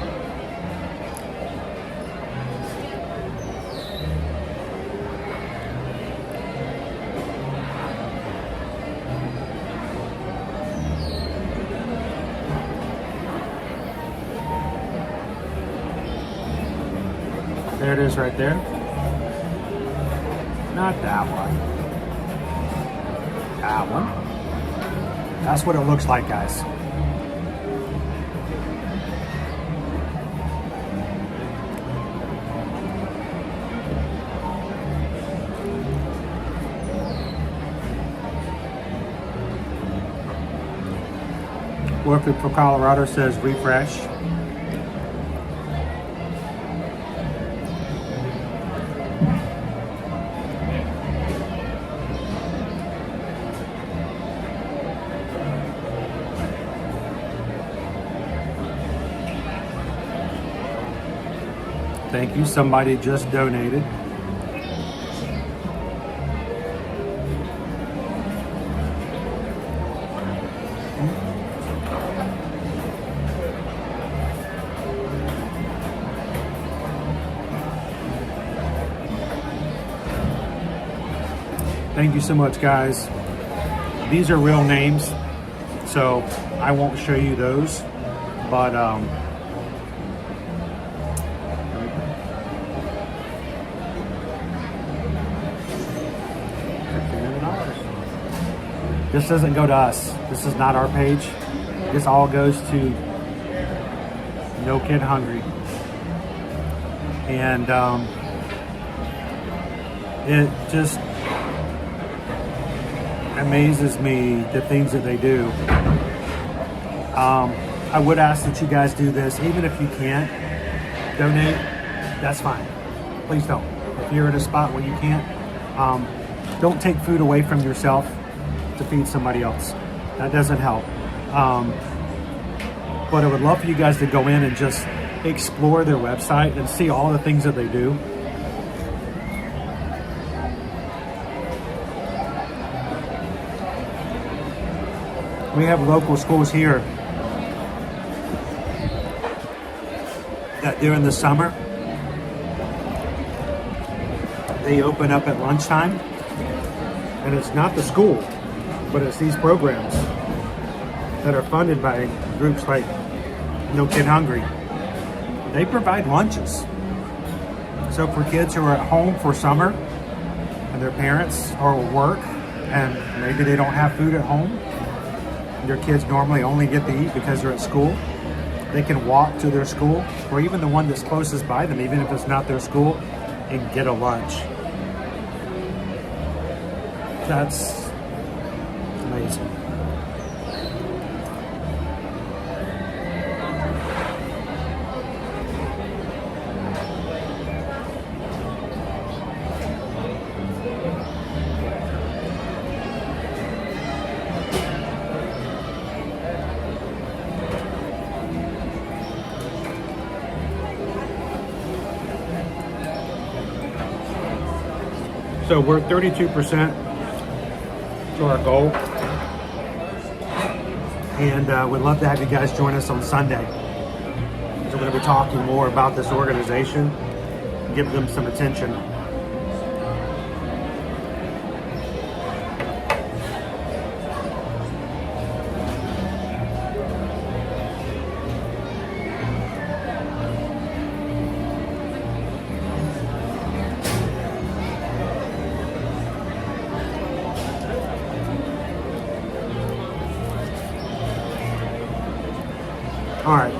Speaker 1: There it is right there. Not that one. That one. That's what it looks like, guys. Working for Colorado says refresh. Thank you. Somebody just donated. Thank you so much, guys. These are real names, so I won't show you those, but this doesn't go to us. This is not our page. This all goes to No Kid Hungry. And it just, amazes me the things that they do. I would ask that you guys do this, even if you can't donate, that's fine. Please don't. If you're in a spot where you can't, don't take food away from yourself to feed somebody else. That doesn't help. But I would love for you guys to go in and just explore their website and see all the things that they do. We have local schools here that during the summer, they open up at lunchtime, and it's not the school, but it's these programs that are funded by groups like No Kid Hungry. They provide lunches. So for kids who are at home for summer and their parents are at work and maybe they don't have food at home, your kids normally only get to eat because they're at school, they can walk to their school, or even the one that's closest by them, even if it's not their school, and get a lunch. That's amazing. So we're 32% to our goal, and we'd love to have you guys join us on Sunday. So we're going to be talking more about this organization, give them some attention. All right.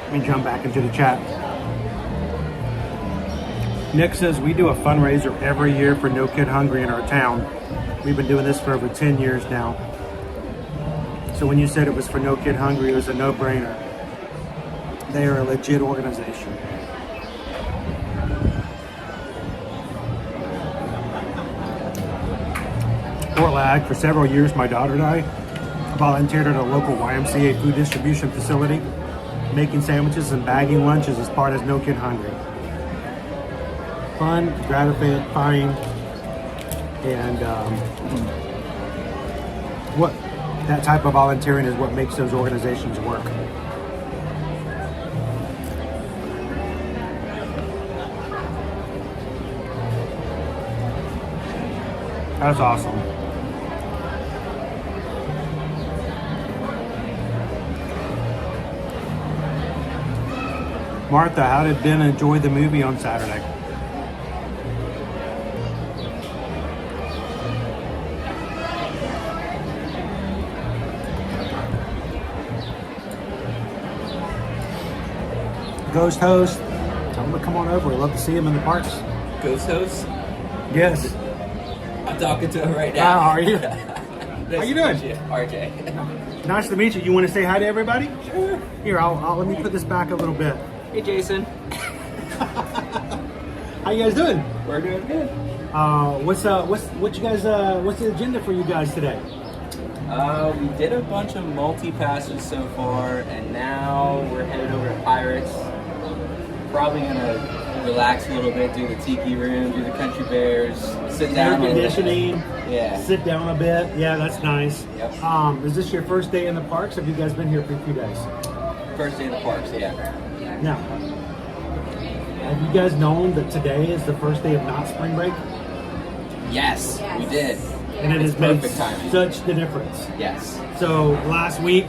Speaker 1: Let me jump back into the chat. Nick says we do a fundraiser every year for No Kid Hungry in our town. We've been doing this for over 10 years now. So when you said it was for No Kid Hungry, it was a no-brainer. They are a legit organization. Fort Lag, for several years, my daughter and I volunteered at a local YMCA food distribution facility, making sandwiches and bagging lunches as part of No Kid Hungry. Fun, gratifying, and that type of volunteering is what makes those organizations work. That's awesome. Martha, how did Ben enjoy the movie on Saturday? Ghost host, tell him to come on over. We'd love to see him in the parks.
Speaker 13: Ghost host?
Speaker 1: Yes.
Speaker 13: I'm talking to him right now.
Speaker 1: How are you?
Speaker 13: How
Speaker 1: you doing?
Speaker 13: RJ.
Speaker 1: Nice to meet you. You want to say hi to everybody? Sure. Here, I'll let me put this back a little bit.
Speaker 13: Hey, Jason.
Speaker 1: How you guys doing?
Speaker 13: We're doing good.
Speaker 1: What's you guys? What's the agenda for you guys today?
Speaker 13: We did a bunch of multi-passes so far, and now we're headed over to Pirates. Probably gonna relax a little bit, do the tiki room, do the country bears, sit down.
Speaker 1: Air conditioning.
Speaker 13: Yeah.
Speaker 1: Sit down a bit. Yeah, that's nice.
Speaker 13: Yep.
Speaker 1: Is this your first day in the parks? Have you guys been here for a few days?
Speaker 13: First day in the parks, yeah.
Speaker 1: Now, have you guys known that today is the first day of not spring break?
Speaker 13: Yes, we did.
Speaker 1: And it
Speaker 13: It's
Speaker 1: has made
Speaker 13: perfect timing.
Speaker 1: such the difference.
Speaker 13: Yes.
Speaker 1: So last week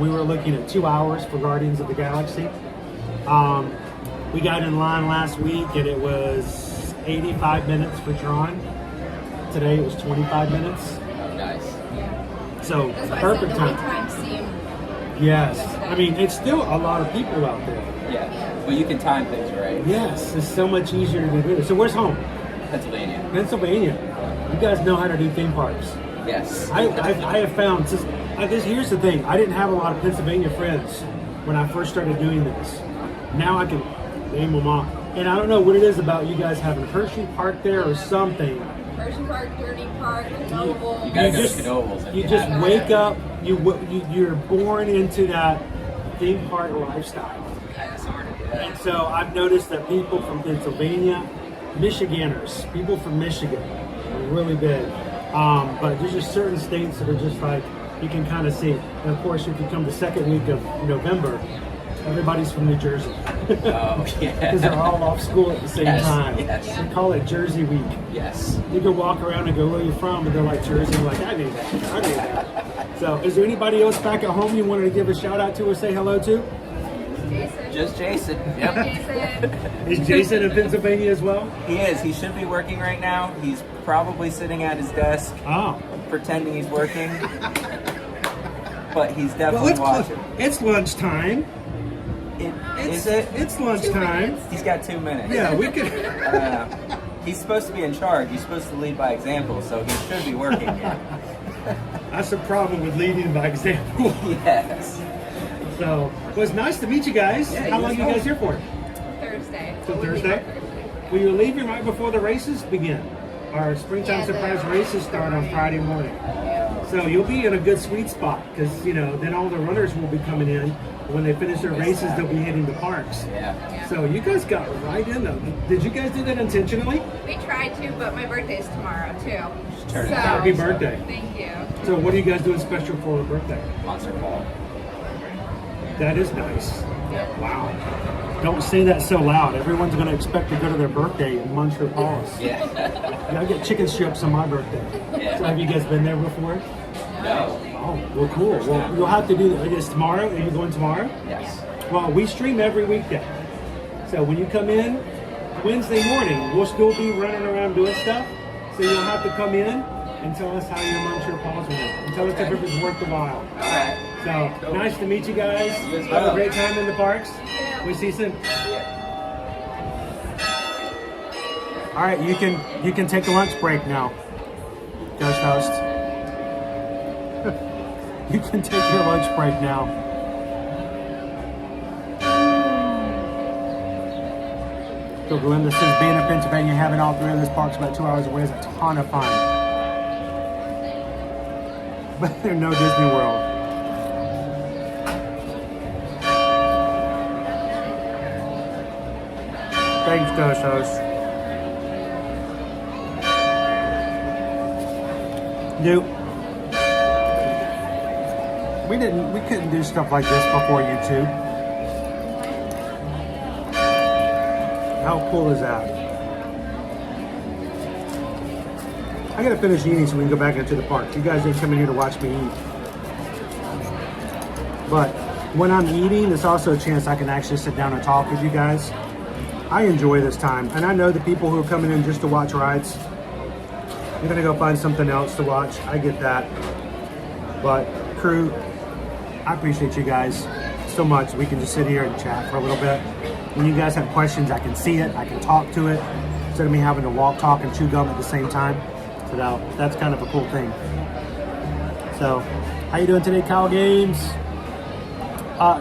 Speaker 1: we were looking at 2 hours for Guardians of the Galaxy. We got in line last week and it was 85 minutes for Tron.
Speaker 18: today it was 25 minutes.
Speaker 13: Oh, nice.
Speaker 18: So
Speaker 3: That's why
Speaker 18: perfect
Speaker 3: I said the wait
Speaker 18: time.
Speaker 3: time seemed.
Speaker 18: Yes. I mean, it's still a lot of people out there.
Speaker 13: Yeah. Well, you can time things right.
Speaker 18: Yes, it's so much easier to do this. So where's home?
Speaker 13: Pennsylvania.
Speaker 18: Pennsylvania. You guys know how to do theme parks.
Speaker 13: Yes.
Speaker 18: I have found, here's the thing, I didn't have a lot of Pennsylvania friends when I first started doing this. Now I can name them off. And I don't know what it is about you guys having Hershey Park there or something.
Speaker 3: Hershey Park, Dirty Park, Knoble.
Speaker 13: You gotta go to Knobles.
Speaker 18: You just wake up, you're born into that theme park lifestyle. And so I've noticed that people from Pennsylvania, Michiganders, people from Michigan are really big. But there's just certain states that are just like, you can kind of see. And of course, if you come the second week of November, everybody's from New Jersey.
Speaker 13: Oh, yeah.
Speaker 18: Because they're all off school at the same time.
Speaker 13: Yes.
Speaker 18: We call it Jersey Week.
Speaker 13: Yes.
Speaker 18: You can walk around and go, where are you from? And they're like, Jersey. I'm like, I knew that. I knew that. So is there anybody else back at home you wanted to give a shout out to or say hello to?
Speaker 3: Jason.
Speaker 13: Just Jason. Yep.
Speaker 3: Jason.
Speaker 18: Is Jason in Pennsylvania as well?
Speaker 13: He is. He should be working right now. He's probably sitting at his desk, pretending he's working. But he's definitely watching.
Speaker 18: It's lunchtime.
Speaker 13: Is it?
Speaker 18: It's lunchtime.
Speaker 13: He's got 2 minutes.
Speaker 18: Yeah, we could.
Speaker 13: He's supposed to be in charge. He's supposed to lead by example, so he should be working here.
Speaker 18: That's the problem with leading by example.
Speaker 13: Yes.
Speaker 18: So, well, it's nice to meet you guys.
Speaker 13: Yeah,
Speaker 18: How long are you guys here for?
Speaker 3: Thursday.
Speaker 18: Till Thursday? Well, you're leaving right before the races begin. Our springtime surprise races start on Friday morning. So you'll be in a good sweet spot because, then all the runners will be coming in. When they finish their races, they'll be hitting the parks.
Speaker 13: Yeah.
Speaker 18: So you guys got right in them. Did you guys do that intentionally?
Speaker 3: We tried to, but my birthday's tomorrow too.
Speaker 18: Happy birthday.
Speaker 3: Thank you.
Speaker 18: So what are you guys doing special for a birthday?
Speaker 13: Monster Ball.
Speaker 18: That is nice. Wow. Don't say that so loud. Everyone's going to expect to go to their birthday in Muncher Paws.
Speaker 13: Yeah.
Speaker 18: I get chicken strips on my birthday.
Speaker 13: Yeah.
Speaker 18: So have you guys been there before?
Speaker 13: No.
Speaker 18: Oh, well, cool. Well, you'll have to do it. It's tomorrow. Are you going tomorrow?
Speaker 13: Yes.
Speaker 18: Well, we stream every weekday. So when you come in Wednesday morning, we'll still be running around doing stuff. So you'll have to come in and tell us how your Muncher Paws went. And tell us if it was worth the while.
Speaker 13: All right.
Speaker 18: So nice to meet you guys.
Speaker 13: You as
Speaker 18: Have
Speaker 13: well.
Speaker 18: a great time in the parks. We see you soon. All right, you can take a lunch break now, Ghost Host. You can take your lunch break now. So Glenda says being in Pennsylvania, having all three of those parks about 2 hours away is a ton of fun. But there's no Disney World. Thanks, Ghost Host. Dude, we couldn't do stuff like this before YouTube. How cool is that? I gotta finish eating so we can go back into the park. You guys didn't come in here to watch me eat. But when I'm eating, it's also a chance I can actually sit down and talk with you guys. I enjoy this time, and I know the people who are coming in just to watch rides, you're gonna go find something else to watch. I get that. But crew, I appreciate you guys so much. We can just sit here and chat for a little bit. When you guys have questions, I can see it, I can talk to it, instead of me having to walk, talk, and chew gum at the same time. So that's kind of a cool thing. So, how you doing today, Kyle Games?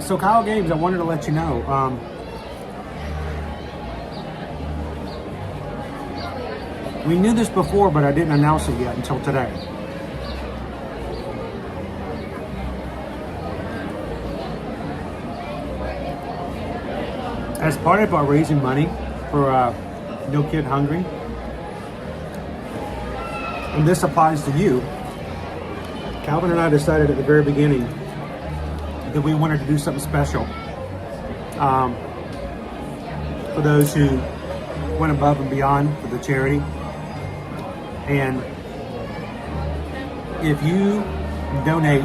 Speaker 18: So Kyle Games, I wanted to let you know, we knew this before, but I didn't announce it yet until today. As part of our raising money for No Kid Hungry, and this applies to you, Calvin and I decided at the very beginning that we wanted to do something special for those who went above and beyond for the charity. And if you donate,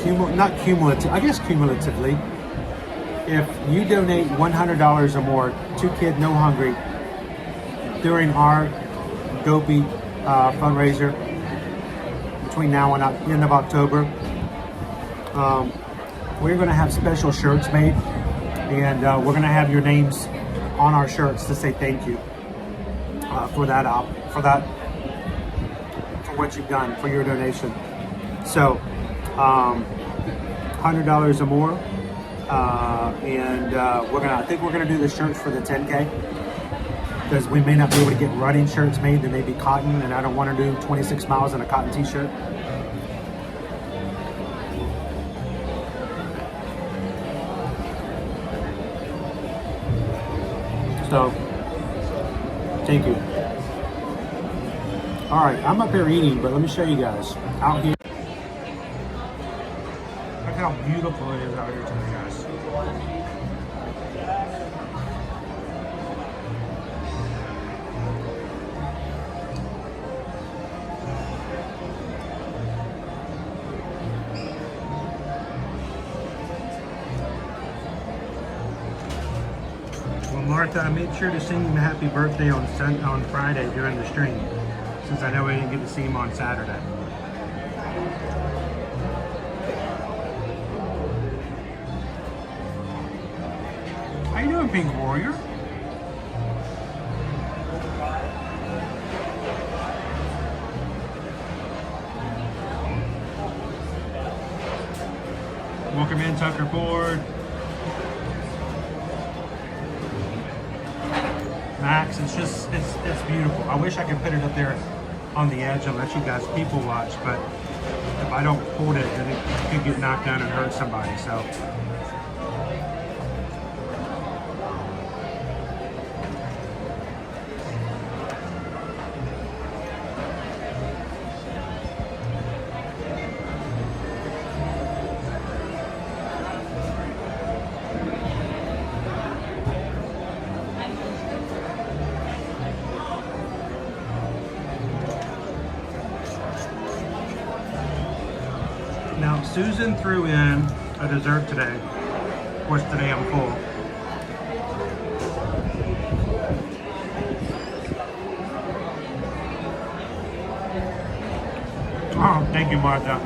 Speaker 18: cumulatively, if you donate $100 or more to Kid No Hungry during our Dopey fundraiser between now and the end of October. We're going to have special shirts made, and we're going to have your names on our shirts to say thank you for what you've done, for your donation. So $100 or more, and I think we're gonna do the shirts for the 10K, because we may not be able to get running shirts made. They may be cotton, and I don't want to do 26 miles in a cotton t-shirt. So, thank you. All right, I'm up here eating, but let me show you guys out here. Look how beautiful it is out here today, guys. Well, Martha, I made sure to sing him a happy birthday on Friday during the stream, since I know I didn't get to see him on Saturday. How you doing, Pink Warrior? Welcome in, Tucker Ford. Max, it's beautiful. I wish I could put it up there on the edge and let you guys people watch, but if I don't hold it, then it could get knocked down and hurt somebody, so. Now, Susan threw in a dessert today. Of course, today I'm full. Oh, thank you, Martha.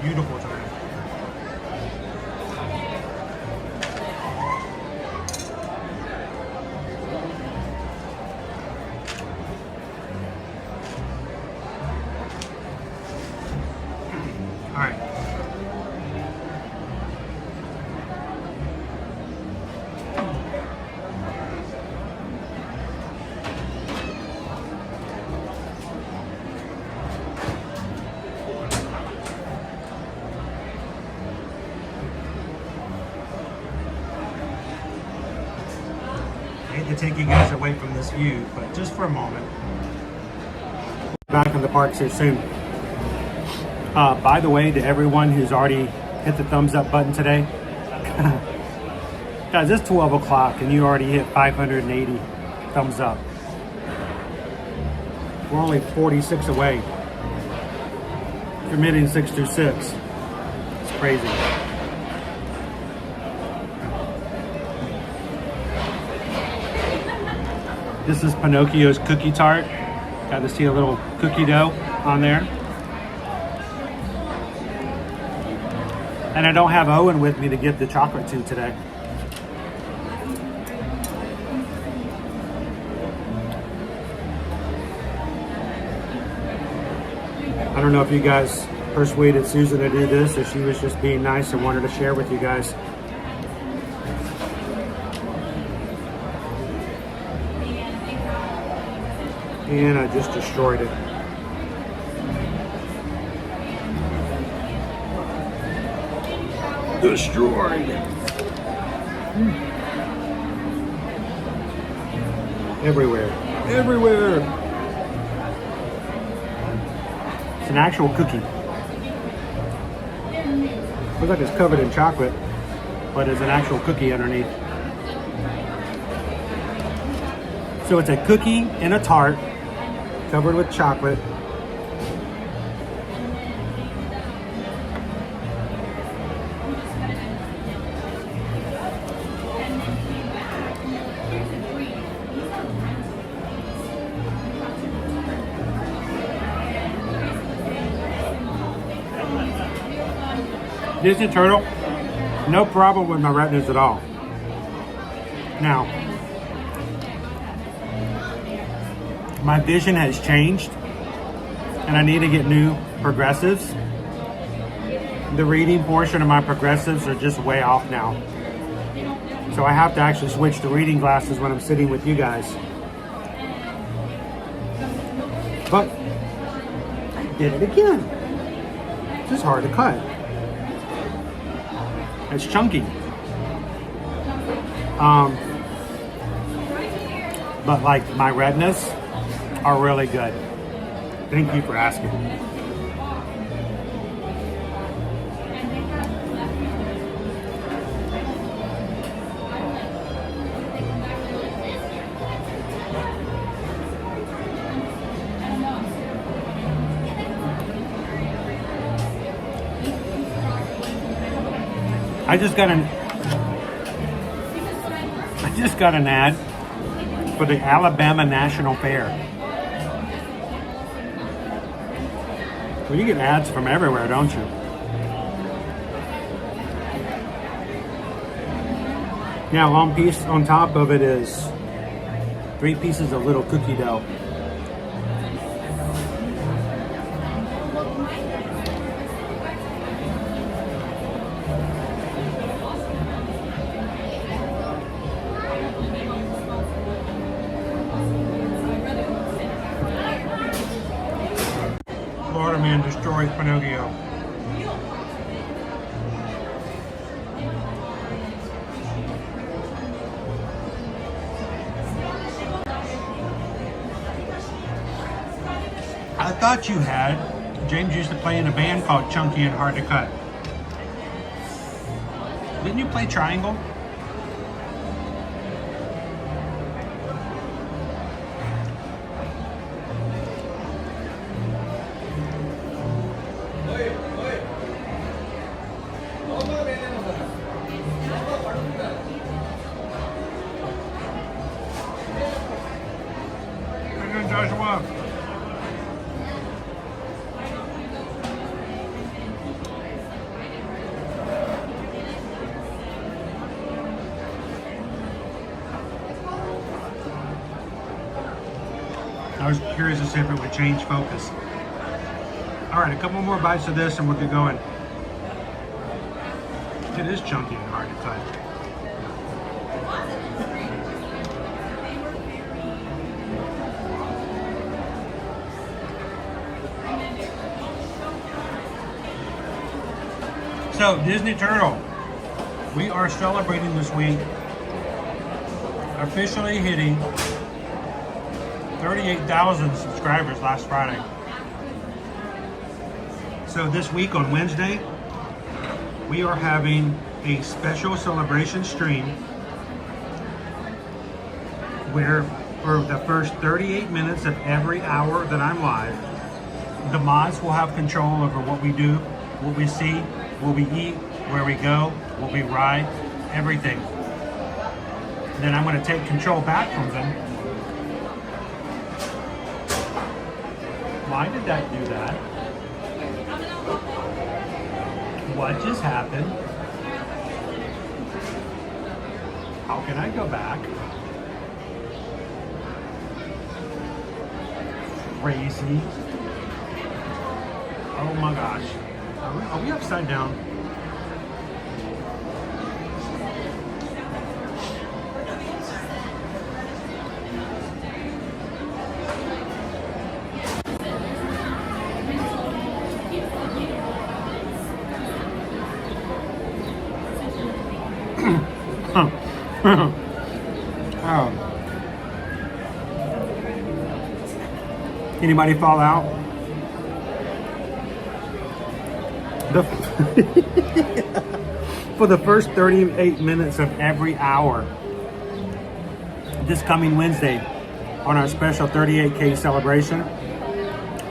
Speaker 18: Beautiful today. All right. To take you guys away from this view, but just for a moment. Back in the parks here soon. By the way, to everyone who's already hit the thumbs up button today, guys, it's 12 o'clock and you already hit 580 thumbs up. We're only 46 away. Committing 6 through 6. It's crazy. This is Pinocchio's cookie tart. Got to see a little cookie dough on there. And I don't have Owen with me to give the chocolate to today. I don't know if you guys persuaded Susan to do this, or she was just being nice and wanted to share with you guys. And I just destroyed it. Destroyed. Everywhere. Everywhere. It's an actual cookie. Looks like it's covered in chocolate, but it's an actual cookie underneath. So it's a cookie and a tart covered with chocolate. Disney Turtle, no problem with my retinas at all. Now, my vision has changed and I need to get new progressives. The reading portion of my progressives are just way off now. So I have to actually switch to reading glasses when I'm sitting with you guys. But I did it again. It's just hard to cut. It's chunky. But like my retinas are really good. Thank you for asking. I just got an ad for the Alabama National Fair. Well, you get ads from everywhere, don't you? Now, on top of it is 3 pieces of little cookie dough. Florida man destroys Pinocchio. I thought you had. James used to play in a band called Chunky and Hard to Cut. Didn't you play Triangle? Joshua. I was curious to see if it would change focus. All right, a couple more bites of this and we'll get going. It is chunky and hard to cut. So, Disney Turtle, we are celebrating this week, officially hitting 38,000 subscribers last Friday. So this week on Wednesday, we are having a special celebration stream where for the first 38 minutes of every hour that I'm live, the mods will have control over what we do, what we see, what we eat, where we go, what we ride, everything. Then I'm going to take control back from them. Why did that do that? What just happened? How can I go back? Crazy. Oh my gosh. Are we upside down? Anybody fall out? For the first 38 minutes of every hour this coming Wednesday on our special 38K celebration,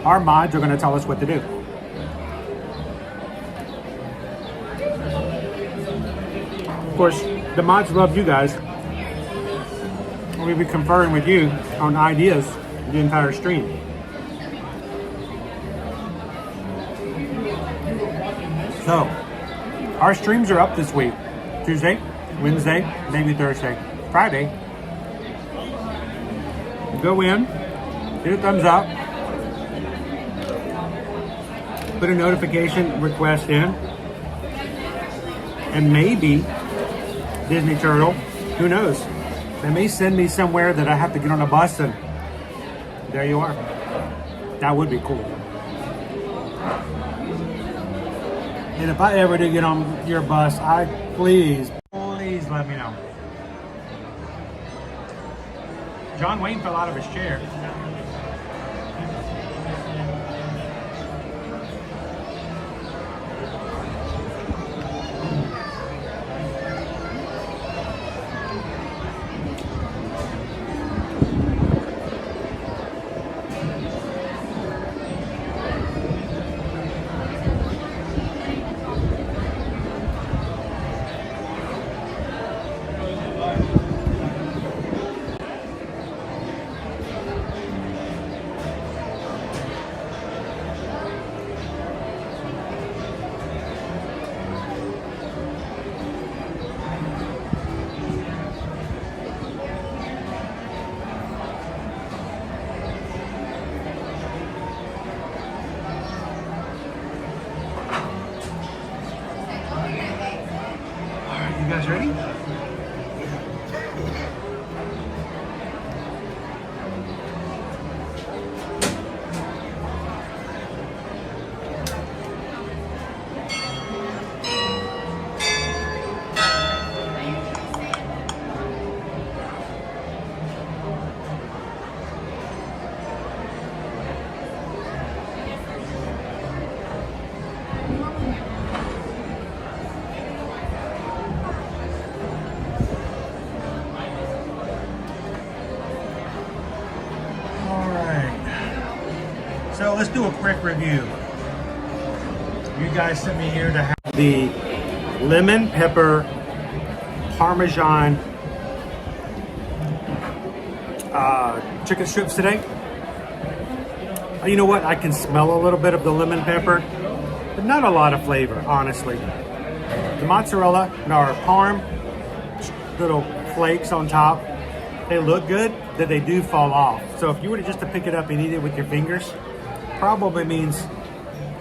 Speaker 18: our mods are going to tell us what to do. Of course, the mods love you guys. We'll be conferring with you on ideas the entire stream. So, our streams are up this week. Tuesday, Wednesday, maybe Thursday, Friday. Go in, hit a thumbs up, put a notification request in, and maybe Disney Turtle, who knows? They may send me somewhere that I have to get on a bus and there you are. That would be cool. And if I ever do get on your bus, please let me know. John Wayne fell out of his chair. You guys ready? So let's do a quick review. You guys sent me here to have the lemon pepper Parmesan chicken strips today. You know what? I can smell a little bit of the lemon pepper, but not a lot of flavor, honestly. The mozzarella and our parm, little flakes on top, they look good, that they do fall off. So if you were just to pick it up and eat it with your fingers, probably means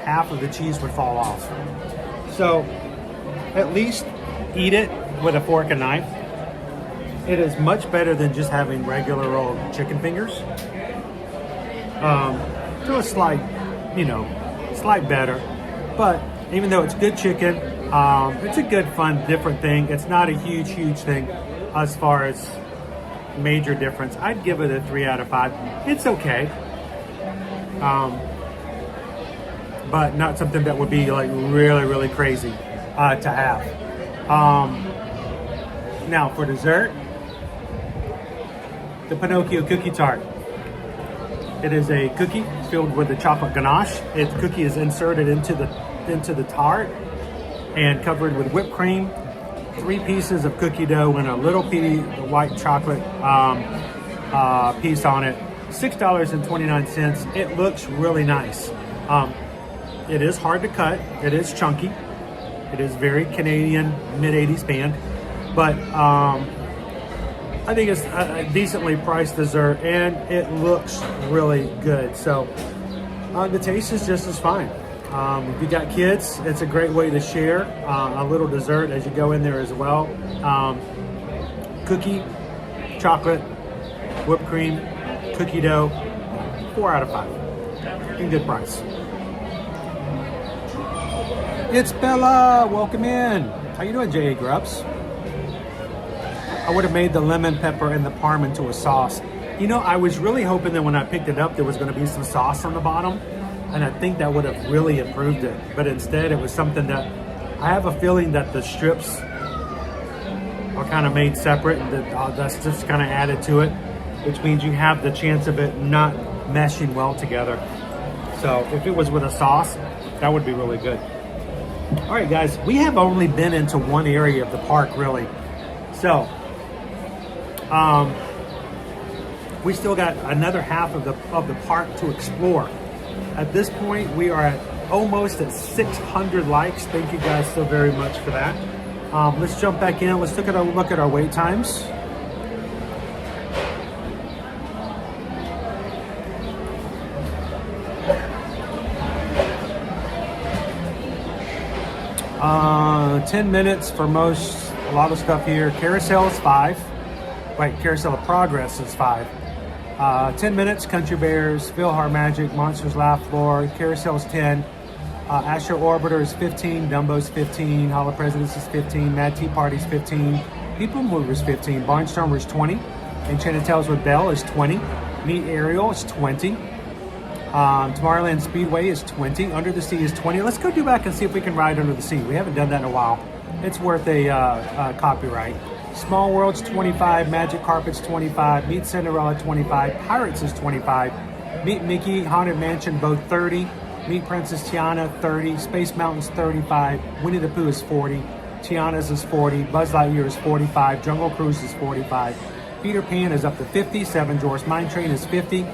Speaker 18: half of the cheese would fall off. So at least eat it with a fork and knife. It is much better than just having regular old chicken fingers. So a slight better. But even though it's good chicken, it's a good, fun, different thing. It's not a huge thing as far as major difference. I'd give it a 3 out of 5. It's okay. But not something that would be like really crazy to have. Now for dessert, the Pinocchio cookie tart. It is a cookie filled with the chocolate ganache. Its cookie is inserted into the tart and covered with whipped cream, 3 pieces of cookie dough and a little white chocolate piece on it. $6.29. It looks really nice. It is hard to cut. It is chunky. It is very Canadian mid-80s band, but I think it's a decently priced dessert and it looks really good. So the taste is just as fine. If you got kids, it's a great way to share a little dessert as you go in there as well. Cookie, chocolate, whipped cream, cookie dough, 4 out of 5. In good price. It's Bella. Welcome in. How you doing, J.A. Grubbs? I would have made the lemon pepper and the parm into a sauce. You know, I was really hoping that when I picked it up, there was going to be some sauce on the bottom. And I think that would have really improved it. But instead, it was something that I have a feeling that the strips are kind of made separate, and that's just kind of added to it, which means you have the chance of it not meshing well together. So if it was with a sauce, that would be really good. All right, guys, we have only been into one area of the park, really. So we still got another half of the park to explore. At this point, we are almost at 600 likes. Thank you guys so very much for that. Let's jump back in. Let's look at our wait times. Uh, 10 minutes for most, a lot of stuff here. Carousel is 5. Wait, Carousel of Progress is 5. 10 minutes, Country Bears, Philhar Magic, Monsters Laugh Floor, Carousel's 10, Astro Orbiter is 15, Dumbo's 15, Hall of Presidents is 15, Mad Tea Party's 15, PeopleMover is 15, Barnstormer is 20, Enchanted Tales with Belle is 20, Meet Ariel is 20, Tomorrowland Speedway is 20, Under the Sea is 20. Let's go back and see if we can ride Under the Sea. We haven't done that in a while. It's worth a copyright. Small World's 25, Magic Carpet's 25, Meet Cinderella 25, Pirates is 25, Meet Mickey, Haunted Mansion both 30, Meet Princess Tiana 30, Space Mountain's 35, Winnie the Pooh is 40, Tiana's is 40, Buzz Lightyear is 45, Jungle Cruise is 45, Peter Pan is up to 50, Seven Dwarfs Mine Train is 50,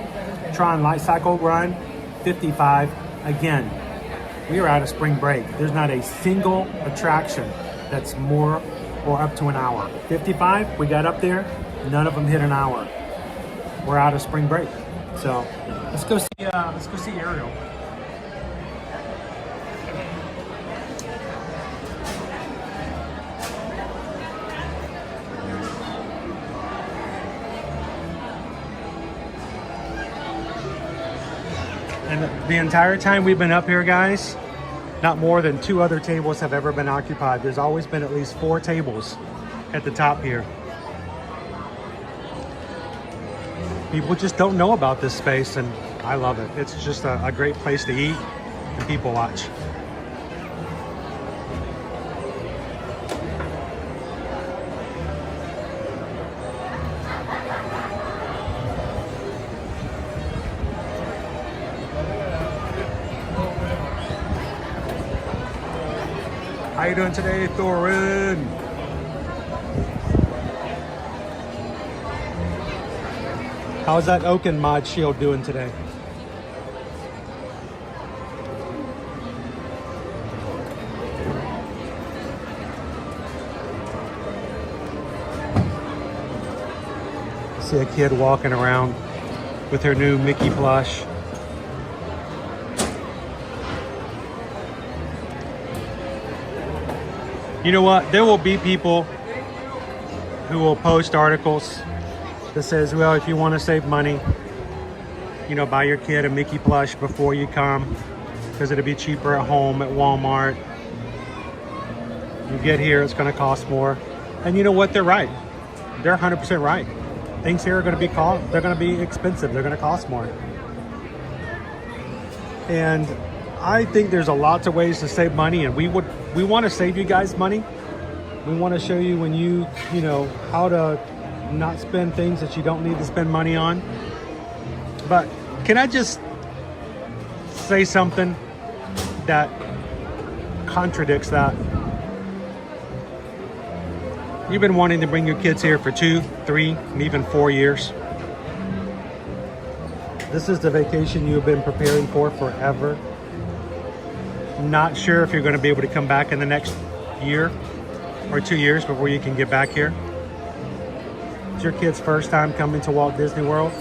Speaker 18: Tron Light Cycle Run 55. Again, we are out of spring break. There's not a single attraction that's more or up to an hour. 55, we got up there, none of them hit an hour. We're out of spring break. So let's go see Ariel. And the entire time we've been up here, guys, not more than 2 other tables have ever been occupied. There's always been at least 4 tables at the top here. People just don't know about this space, and I love it. It's just a great place to eat and people watch. How you doing today, Thorin? How's that Oaken mod shield doing today? See a kid walking around with her new Mickey plush. You know what? There will be people who will post articles that says, well, if you want to save money, you know, buy your kid a Mickey plush before you come because it'll be cheaper at home at Walmart. You get here, it's going to cost more. And you know what? They're right. They're 100% right. Things here are going to be they're going to be expensive. They're going to cost more. And I think there's a lots of ways to save money, and we want to save you guys money. We want to show you when you know, how to not spend things that you don't need to spend money on. But can I just say something that contradicts that? You've been wanting to bring your kids here for 2, 3, and even 4 years. This is the vacation you've been preparing for forever. Not sure if you're going to be able to come back in the next year or 2 years before you can get back here. It's your kid's first time coming to Walt Disney World.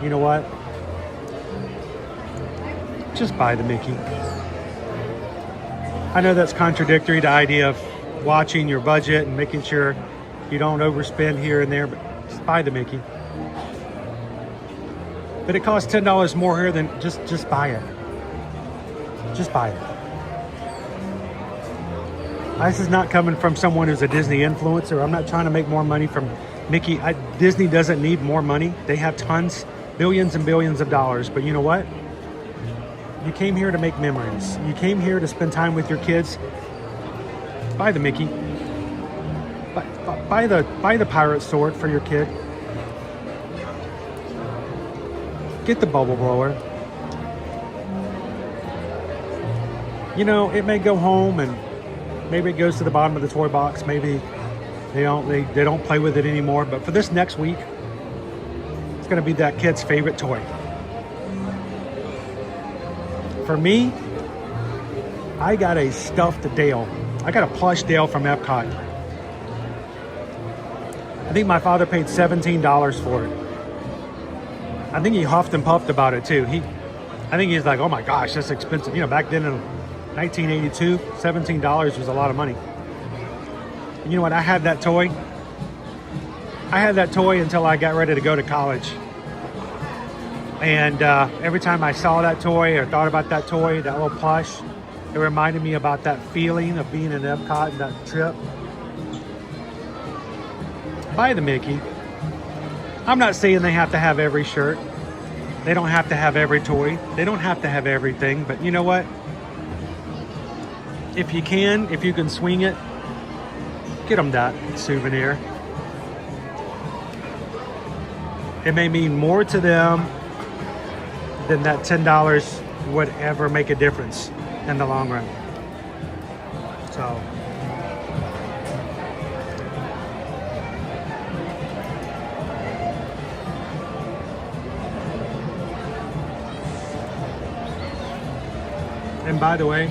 Speaker 18: You know what? Just buy the Mickey. I know that's contradictory to the idea of watching your budget and making sure you don't overspend here and there, but just buy the Mickey. But it costs $10 more here than just buy it. Just buy it. This is not coming from someone who's a Disney influencer. I'm not trying to make more money from Mickey. Disney doesn't need more money. They have tons, billions and billions of dollars. But you know what? You came here to make memories. You came here to spend time with your kids. Buy the Mickey. Buy the pirate sword for your kid. Get the bubble blower. You know, it may go home and maybe it goes to the bottom of the toy box. Maybe they don't play with it anymore. But for this next week, it's going to be that kid's favorite toy. For me, I got a stuffed Dale. I got a plush Dale from Epcot. I think my father paid $17 for it. I think he huffed and puffed about it too. I think he's like, oh my gosh, that's expensive. You know, back then in 1982, $17 was a lot of money. And you know what? I had that toy. I had that toy until I got ready to go to college. And every time I saw that toy or thought about that toy, that little plush, it reminded me about that feeling of being in Epcot and that trip. Buy the Mickey. I'm not saying they have to have every shirt. They don't have to have every toy. They don't have to have everything. But you know what? If you can swing it, get them that souvenir. It may mean more to them than that $10 would ever make a difference in the long run. So. And by the way,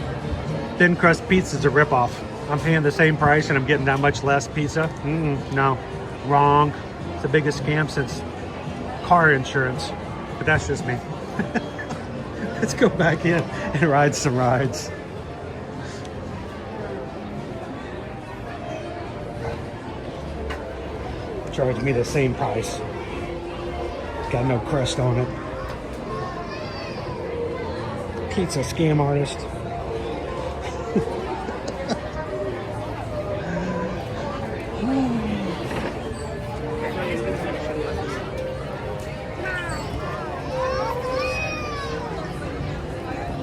Speaker 18: thin crust pizza is a ripoff. I'm paying the same price and I'm getting that much less pizza. No, wrong. It's the biggest scam since car insurance. But that's just me. Let's go back in and ride some rides. Charge me the same price. Got no crust on it. Pizza scam artist.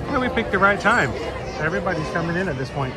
Speaker 18: Well, we picked the right time. Everybody's coming in at this point.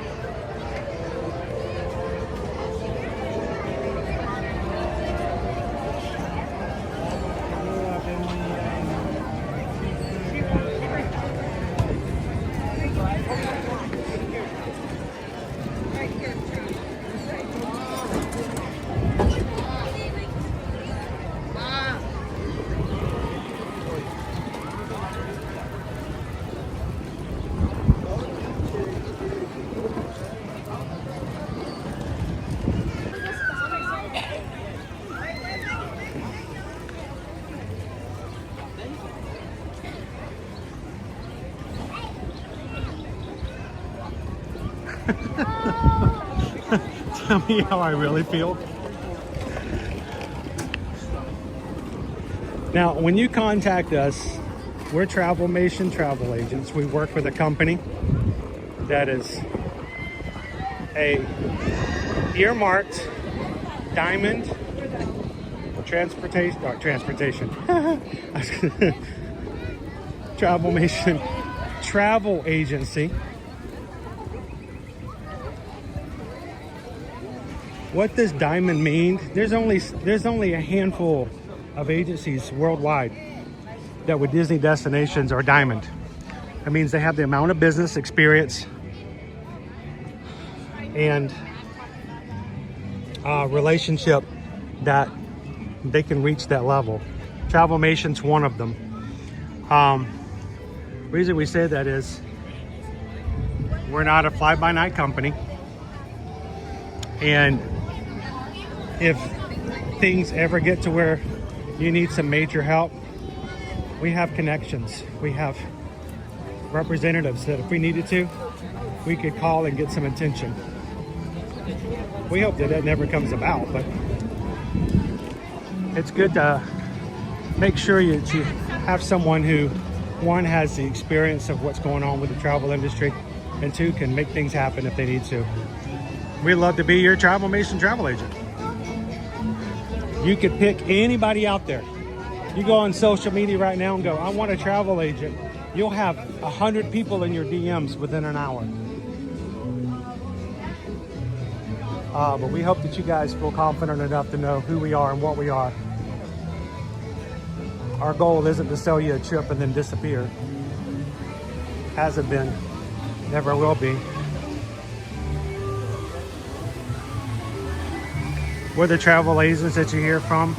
Speaker 18: Tell me how I really feel. Now, when you contact us, we're Travelmation travel agents. We work with a company that is a earmarked diamond transportation. Travelmation travel agency. What does diamond mean? There's only a handful of agencies worldwide that with Disney destinations are diamond. That means they have the amount of business experience and relationship that they can reach that level. Travelmation's one of them. Reason we say that is we're not a fly-by-night company, and if things ever get to where you need some major help, we have connections. We have representatives that if we needed to, we could call and get some attention. We hope that never comes about, but it's good to make sure you have someone who, one, has the experience of what's going on with the travel industry, and two, can make things happen if they need to. We'd love to be your Travel Mason travel agent. You could pick anybody out there. You go on social media right now and go, I want a travel agent. You'll have 100 people in your DMs within an hour. But we hope that you guys feel confident enough to know who we are and what we are. Our goal isn't to sell you a trip and then disappear. Hasn't been, never will be. We're the travel agents that you hear from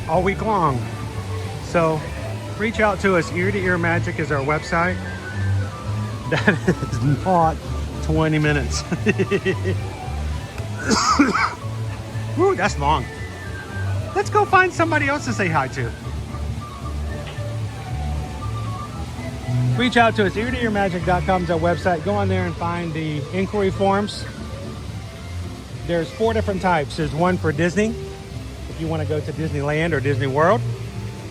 Speaker 18: all week long. So reach out to us. Ear to Ear Magic is our website. That is not 20 minutes. Woo, that's long. Let's go find somebody else to say hi to. Reach out to us. eartoearmagic.com is our website. Go on there and find the inquiry forms. There's 4 different types. There's one for Disney, if you want to go to Disneyland or Disney World.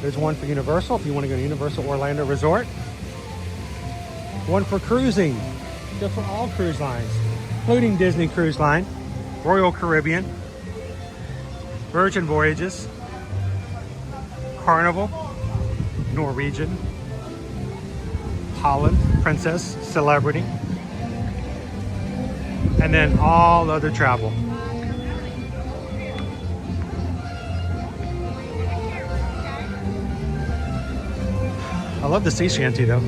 Speaker 18: There's one for Universal, if you want to go to Universal Orlando Resort. One for cruising, so for all cruise lines, including Disney Cruise Line, Royal Caribbean, Virgin Voyages, Carnival, Norwegian, Holland, Princess, Celebrity, and then all other travel. I love the sea shanty though.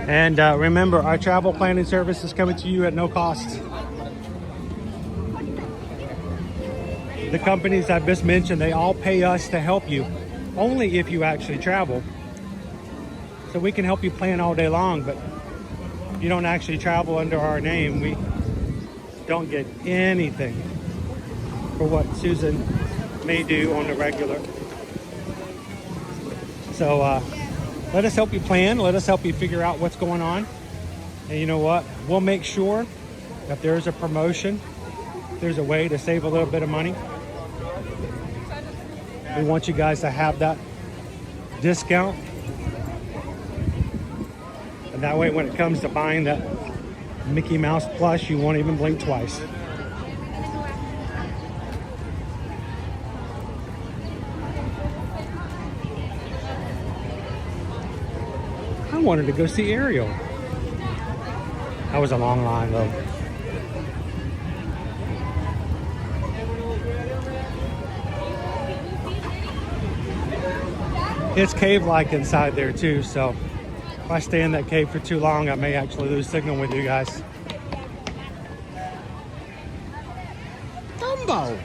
Speaker 18: And remember, our travel planning service is coming to you at no cost. The companies I've just mentioned, they all pay us to help you, only if you actually travel. So we can help you plan all day long, but if you don't actually travel under our name, we don't get anything for what Susan may do on the regular. So let us help you plan. Let us help you figure out what's going on. And you know what? We'll make sure that there's a promotion, there's a way to save a little bit of money. We want you guys to have that discount. And that way, when it comes to buying that Mickey Mouse plush, you won't even blink twice. I wanted to go see Ariel. That was a long line though. It's cave-like inside there too, so if I stay in that cave for too long, I may actually lose signal with you guys. Dumbo!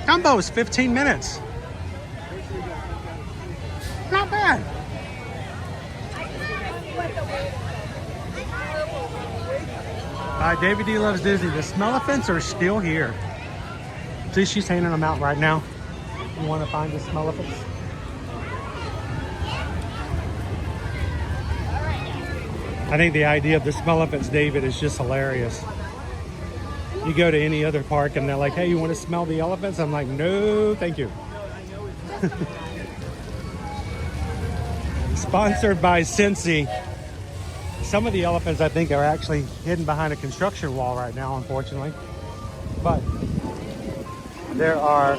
Speaker 18: Dumbo is 15 minutes. Not bad. David D Loves Disney. The Smell-O-Fents are still here. See, she's handing them out right now. You want to find the Smell-O-Fents? I think the idea of the Smell-O-Fents, David, is just hilarious. You go to any other park and they're like, hey, you want to smell the elephants? I'm like, no, thank you. Sponsored by Cincy. Some of the elephants, I think, are actually hidden behind a construction wall right now, unfortunately. But there are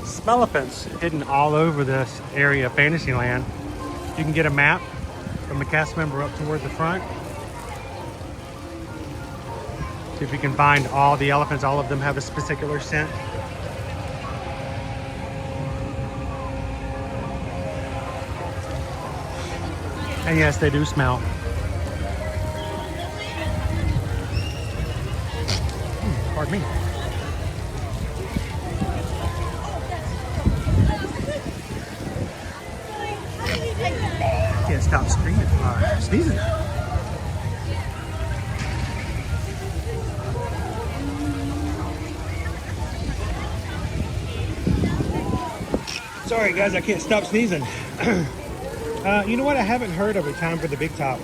Speaker 18: Smell-O-Fents hidden all over this area of Fantasyland. You can get a map from a cast member up toward the front. See if you can find all the elephants. All of them have a particular scent. And yes, they do smell. Pardon me. Can't stop screaming, sneezing. Sorry guys, I can't stop sneezing. You know what? I haven't heard of a time for the big top.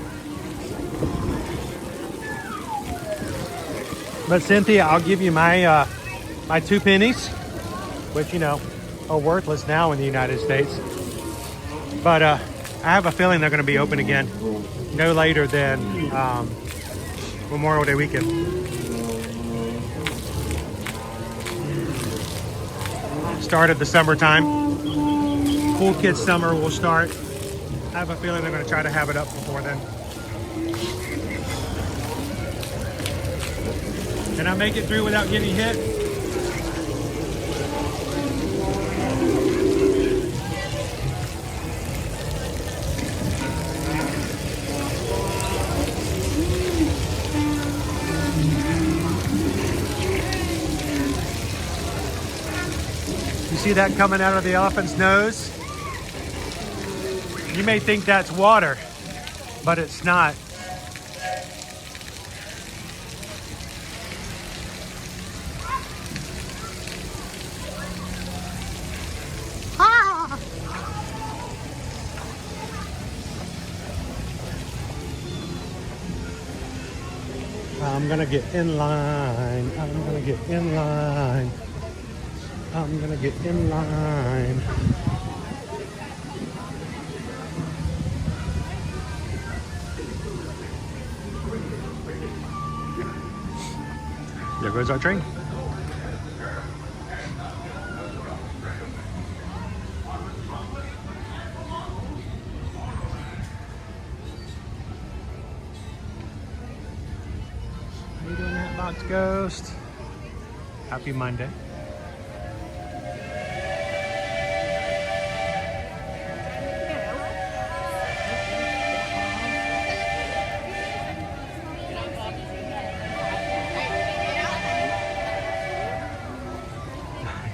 Speaker 18: But Cynthia, I'll give you my
Speaker 1: my 2 pennies, which, you know, are worthless now in the United States. But I have a feeling they're going to be open again no later than Memorial Day weekend. Start of the summertime. Cool Kids Summer will start. I have a feeling they're going to try to have it up before then. Can I make it through without getting hit? You see that coming out of the elephant's nose? You may think that's water, but it's not. I'm gonna get in line. I'm gonna get in line. I'm gonna get in line. There goes our train. How you doing, that box ghost? Happy Monday.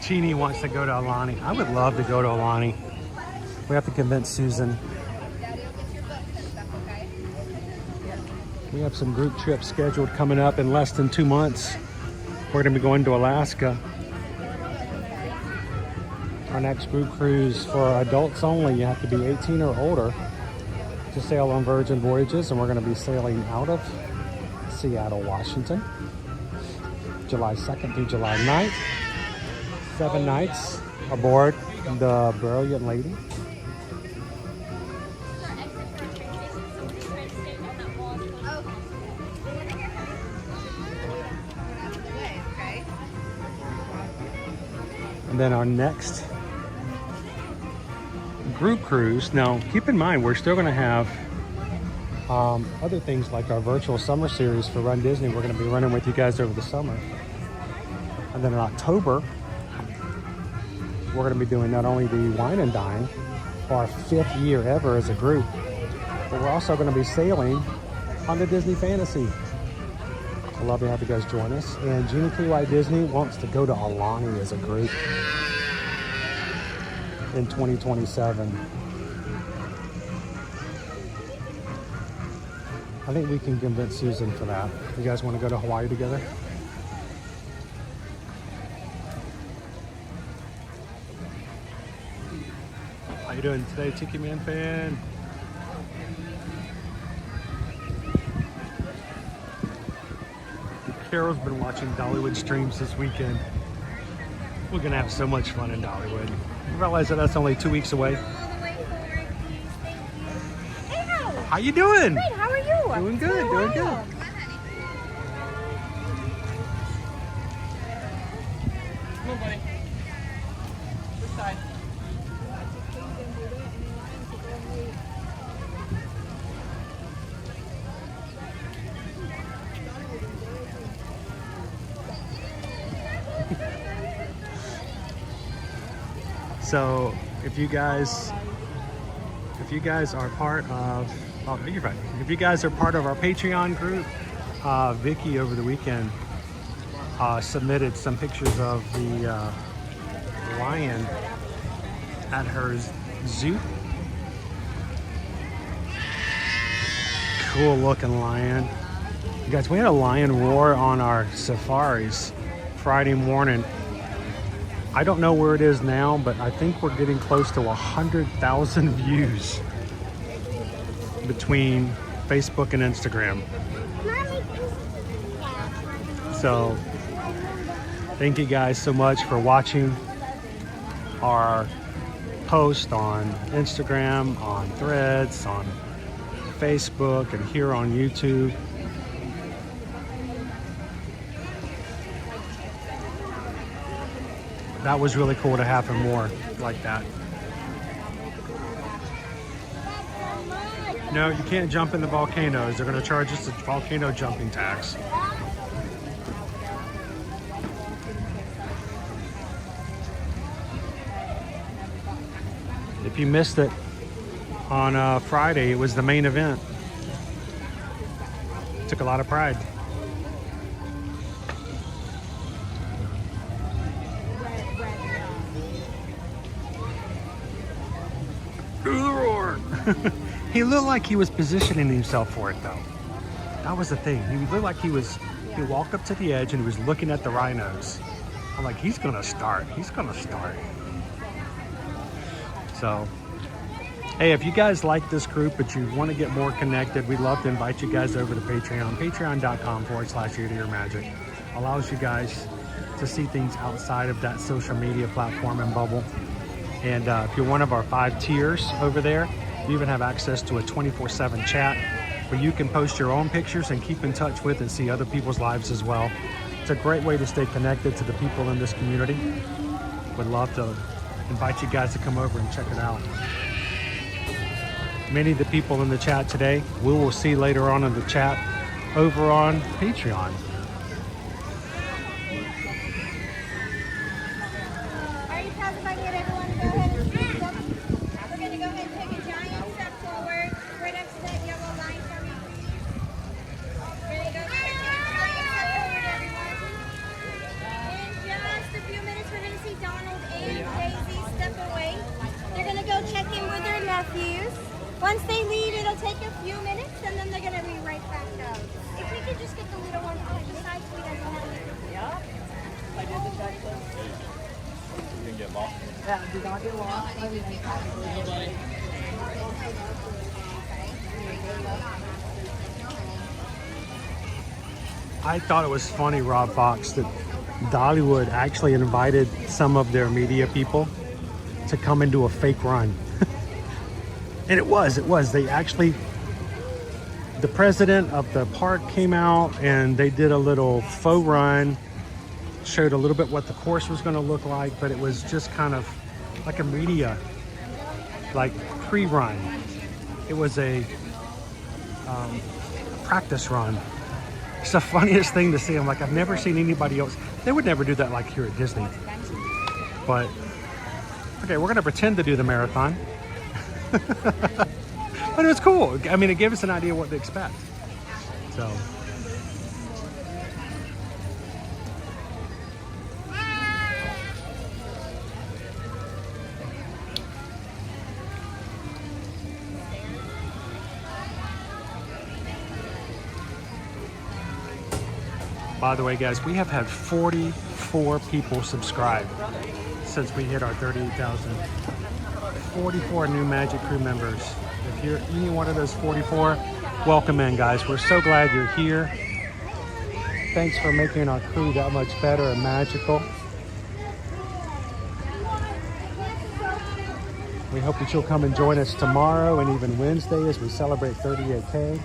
Speaker 1: Chini wants to go to Alani. I would love to go to Alani. We have to convince Susan. We have some group trips scheduled coming up in less than 2 months. We're going to be going to Alaska. Our next group cruise for adults only. You have to be 18 or older to sail on Virgin Voyages, and we're going to be sailing out of Seattle, Washington, July 2nd through July 9th. 7 nights aboard the Brilliant Lady. And then our next group cruise. Now, keep in mind, we're still going to have other things like our virtual summer series for Run Disney. We're going to be running with you guys over the summer. And then in October, we're going to be doing not only the Wine and Dine for our 5th year ever as a group, but we're also going to be sailing on the Disney Fantasy. I'd love to have you guys join us. And Genie KY Disney wants to go to Alani as a group in 2027. I think we can convince Susan for that. You guys want to go to Hawaii together? How you doing today, Tiki Man fan? Carol's been watching Dollywood streams this weekend. We're gonna have so much fun in Dollywood. You realize that that's only 2 weeks away? How you doing?
Speaker 19: Great, how are you?
Speaker 1: Doing good, doing good.
Speaker 12: Come on, buddy. This side.
Speaker 1: So if you guys are part of, you're right. If you guys are part of our Patreon group, Vicky over the weekend submitted some pictures of the lion at her zoo. Cool looking lion. You guys, we had a lion roar on our safaris Friday morning. I don't know where it is now, but I think we're getting close to 100,000 views between Facebook and Instagram. So
Speaker 18: Thank you guys so much for watching our post on Instagram, on Threads, on Facebook, and here on YouTube. That was really cool to happen more like that. No, you can't jump in the volcanoes. They're going to charge us a volcano jumping tax. If you missed it on Friday, it was the main event. Took a lot of pride. Through the roar. He looked like he was positioning himself for it though. That was the thing. He looked like he walked up to the edge and he was looking at the rhinos. I'm like, he's gonna start. He's gonna start. So, hey, if you guys like this group but you want to get more connected, we'd love to invite you guys over to Patreon. Patreon.com/eartoyourmagic allows you guys to see things outside of that social media platform and bubble. And if you're one of our 5 tiers over there, you even have access to a 24/7 chat where you can post your own pictures and keep in touch with and see other people's lives as well. It's a great way to stay connected to the people in this community. Would love to invite you guys to come over and check it out. Many of the people in the chat today, we will see later on in the chat over on Patreon.
Speaker 8: Are you proud if I get everyone to go ahead and stand up? We're going to go ahead and take a giant step forward. Right next to that yellow line for me, please. We're going to go ahead and take a giant step forward, everyone. In just a few minutes, we're going to see Donald and Daisy step away. They're going to go check in with their nephews. Once they leave, it'll take a few minutes, and then they're going to be right back up. If we could just get the little one off the side so he doesn't have to.
Speaker 6: Yep. I did the checklist.
Speaker 12: You didn't get lost.
Speaker 6: Yeah, did not get lost.
Speaker 18: I thought it was funny, Rob Fox, that Dollywood actually invited some of their media people to come and do a fake run. And it was. They actually, the president of the park came out and they did a little faux run, showed a little bit what the course was going to look like, but it was just kind of like a media, like pre-run. It was a practice run. It's the funniest thing to see. I'm like, I've never seen anybody else. They would never do that like here at Disney. But, okay, we're going to pretend to do the marathon. But it was cool. I mean, it gave us an idea what to expect. So. By the way, guys, we have had 44 people subscribe since we hit our 38,000. 44 new Magic Crew members. If you're any one of those 44, welcome in, guys. We're so glad you're here. Thanks for making our crew that much better and magical. We hope that you'll come and join us tomorrow and even Wednesday as we celebrate 38K.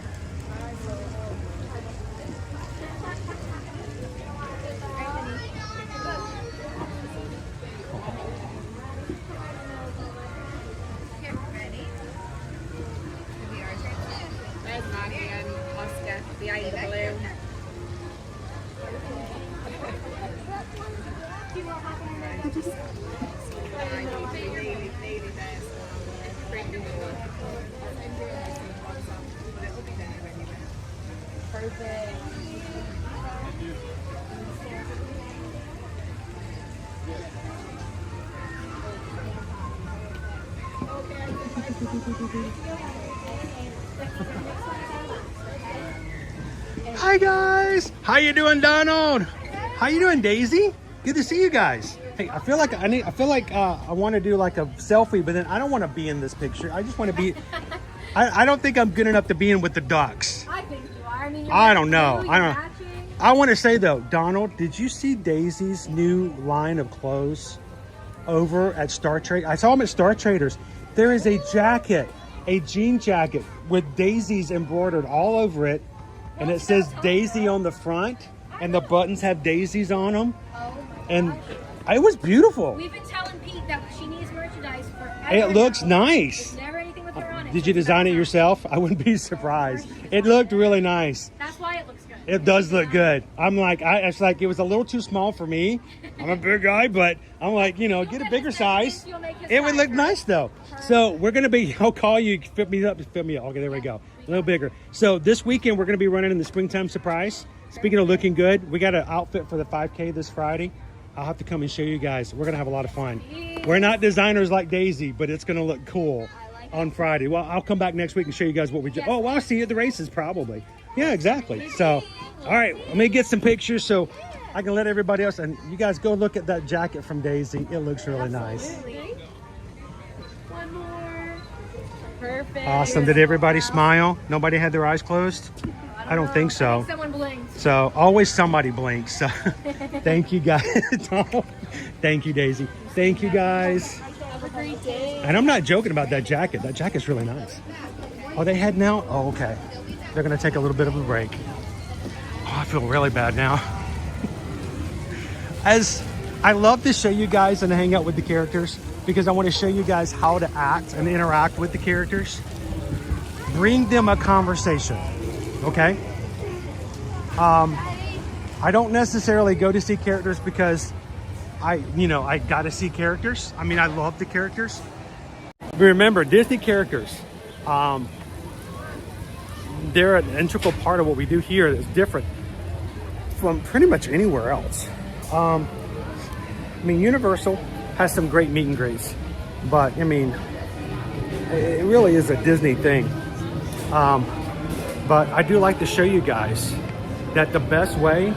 Speaker 18: Hi guys, how you doing, Donald? How you doing, Daisy? Good to see you guys. Hey, I feel like I want to do like a selfie, but then I don't want to be in this picture. I just want to be. I don't think I'm good enough to be in with the ducks.
Speaker 8: I think you are. I mean,
Speaker 18: I don't know. I don't. I want to say though, Donald, did you see Daisy's new line of clothes over at Star Trade? I saw them at Star Traders. There is a jacket, a jean jacket with daisies embroidered all over it, and it says Daisy on the front, and the buttons have daisies on them, and it was beautiful.
Speaker 8: We've been telling Pete that she needs merchandise forever.
Speaker 18: It looks nice.
Speaker 8: There's never anything with her on it.
Speaker 18: Did you design it yourself? I wouldn't be surprised. It looked really nice.
Speaker 8: That's why it looks good.
Speaker 18: It does look good. I'm like, it's like it was a little too small for me. I'm a big guy, but I'm like, you know, get a bigger size. It would look nice though. So we're gonna be. I'll call you. Fit me up. Fit me up. Okay, there we go. A little bigger. So this weekend we're gonna be running in the springtime surprise. Speaking of looking good, we got an outfit for the 5K this Friday. I'll have to come and show you guys. We're gonna have a lot of fun. We're not designers like Daisy, but it's gonna look cool on Friday. Well, I'll come back next week and show you guys what we do. Oh, well, I'll see you at the races probably. Yeah, exactly. So, all right, let me get some pictures so I can let everybody else, and you guys go look at that jacket from Daisy. It looks really nice.
Speaker 8: One more. Perfect.
Speaker 18: Awesome. Did everybody smile? Nobody had their eyes closed? I don't think so.
Speaker 8: Someone blinked.
Speaker 18: So always somebody blinks. So thank you guys. Thank you, Daisy. Thank you guys.
Speaker 8: Have a great day.
Speaker 18: And I'm not joking about that jacket. That jacket's really nice. Oh, they head now? Oh, okay. They're gonna take a little bit of a break. Oh, I feel really bad now. As I love to show you guys and hang out with the characters because I want to show you guys how to act and interact with the characters. Bring them a conversation, okay? I don't necessarily go to see characters because I gotta see characters. I mean, I love the characters. Remember, Disney characters, they're an integral part of what we do here that's different from pretty much anywhere else. I mean, Universal has some great meet and greets, but I mean, it really is a Disney thing. But I do like to show you guys that the best way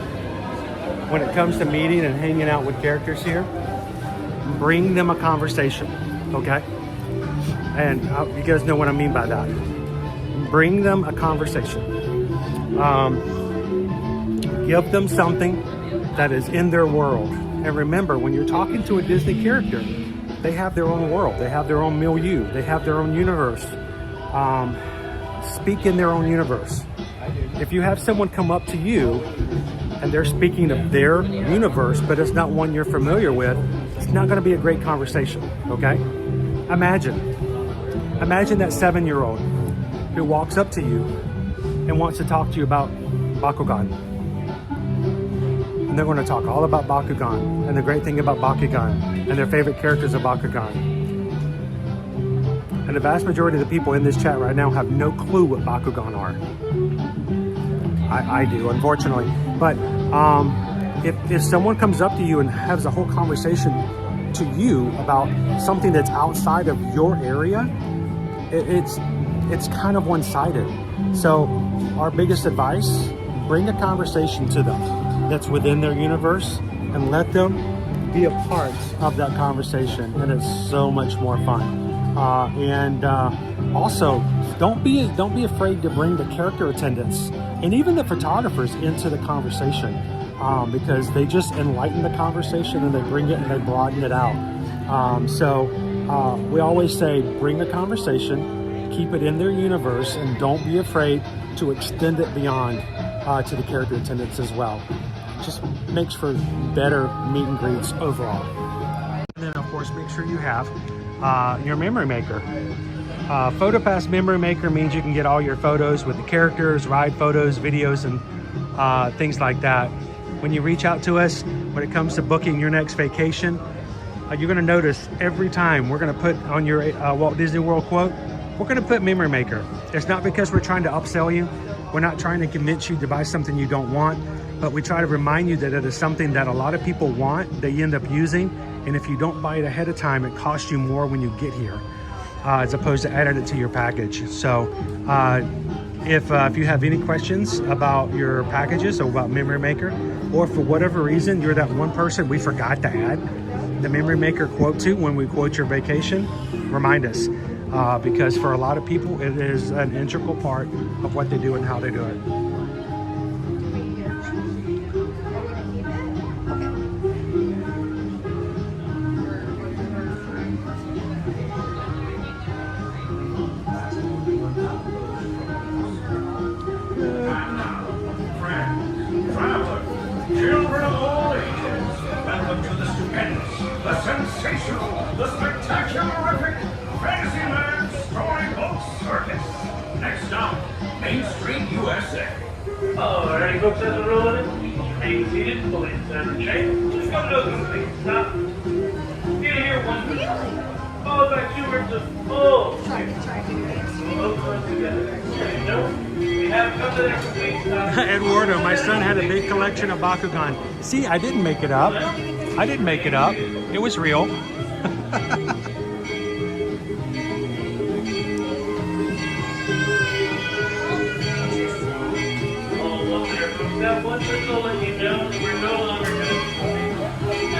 Speaker 18: when it comes to meeting and hanging out with characters here, bring them a conversation, okay? And you guys know what I mean by that. Bring them a conversation. Give them something that is in their world. And remember, when you're talking to a Disney character, they have their own world. They have their own milieu. They have their own universe. Speak in their own universe. If you have someone come up to you and they're speaking of their universe, but it's not one you're familiar with, it's not going to be a great conversation, okay? Imagine that 7-year-old who walks up to you and wants to talk to you about Bakugan. And they're going to talk all about Bakugan and the great thing about Bakugan and their favorite characters of Bakugan. And the vast majority of the people in this chat right now have no clue what Bakugan are. I do, unfortunately. But if someone comes up to you and has a whole conversation to you about something that's outside of your area, it's kind of one-sided. So our biggest advice, bring a conversation to them that's within their universe and let them be a part of that conversation, and it's so much more fun. Also, don't be afraid to bring the character attendants and even the photographers into the conversation, because they just enlighten the conversation and they bring it and they broaden it out. We always say, bring a conversation, keep it in their universe, and don't be afraid to extend it beyond to the character attendants as well. Just makes for better meet and greets overall. And then of course, make sure you have your memory maker. PhotoPass Memory Maker means you can get all your photos with the characters, ride photos, videos, and things like that. When you reach out to us, when it comes to booking your next vacation, you're going to notice every time we're going to put on your Walt Disney World quote, we're going to put Memory Maker. It's not because we're trying to upsell you. We're not trying to convince you to buy something you don't want, but we try to remind you that it is something that a lot of people want, they end up using, and if you don't buy it ahead of time, it costs you more when you get here, as opposed to adding it to your package. So if you have any questions about your packages or about Memory Maker, or for whatever reason you're that one person we forgot to add the Memory Maker quote to when we quote your vacation, remind us, because for a lot of people it is an integral part of what they do and how they do it.
Speaker 9: Main Street, USA.
Speaker 12: Alrighty, folks, as we're rolling in, remain seated, fully inside the train. Just come to a complete stop. You're gonna hear one word, followed by 2 words of full. Both close together. There you go. We have come to their complete stop.
Speaker 18: Eduardo, my son had a big collection of Bakugan. See, I didn't make it up. I didn't make it up. It was real.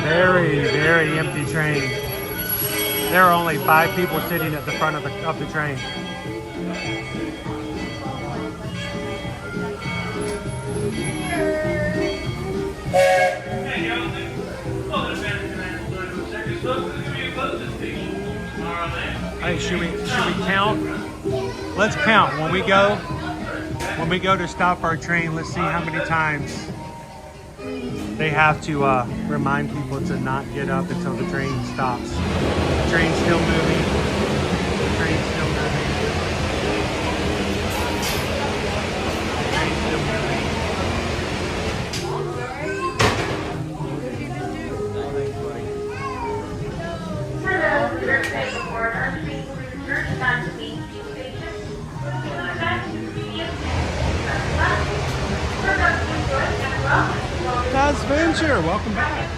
Speaker 18: Very, very empty train. There are only 5 people sitting at the front of the train. Hey, should we count? Let's count when we go to stop our train. Let's see how many times they have to remind people to not get up until the train stops. The train's still moving. The train's still moving. The train's still moving.
Speaker 8: Hello, we are paying for our train will return back to Main Street Station. We will back to
Speaker 18: That's Venture. Welcome back.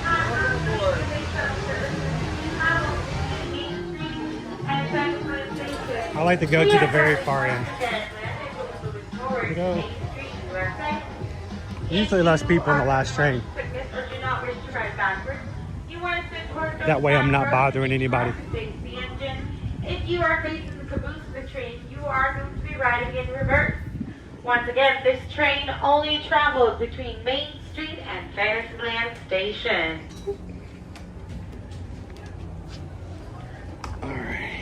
Speaker 18: I like to go to the very far end. Here we go. Usually less people in the last train. That way I'm not bothering anybody.
Speaker 8: If you are facing the caboose of the train, you are going to be riding in reverse. Once again, this train only travels between Main Street and Fantasyland Station.
Speaker 18: All right.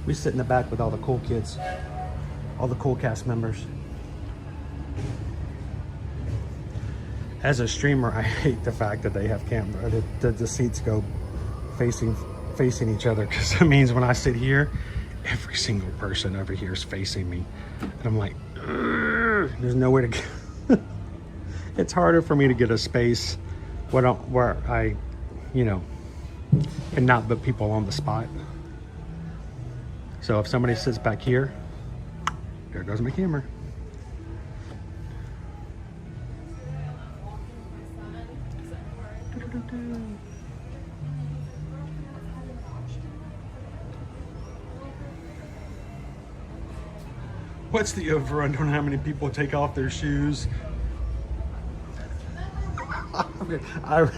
Speaker 18: We sit in the back with all the cool kids, all the cool cast members. As a streamer, I hate the fact that they have camera, the seats go facing each other, because it means when I sit here, every single person over here is facing me. And I'm like, there's nowhere to go. It's harder for me to get a space where I, and not put people on the spot. So if somebody sits back here, there goes my camera. What's the over-under on how many people take off their shoes? I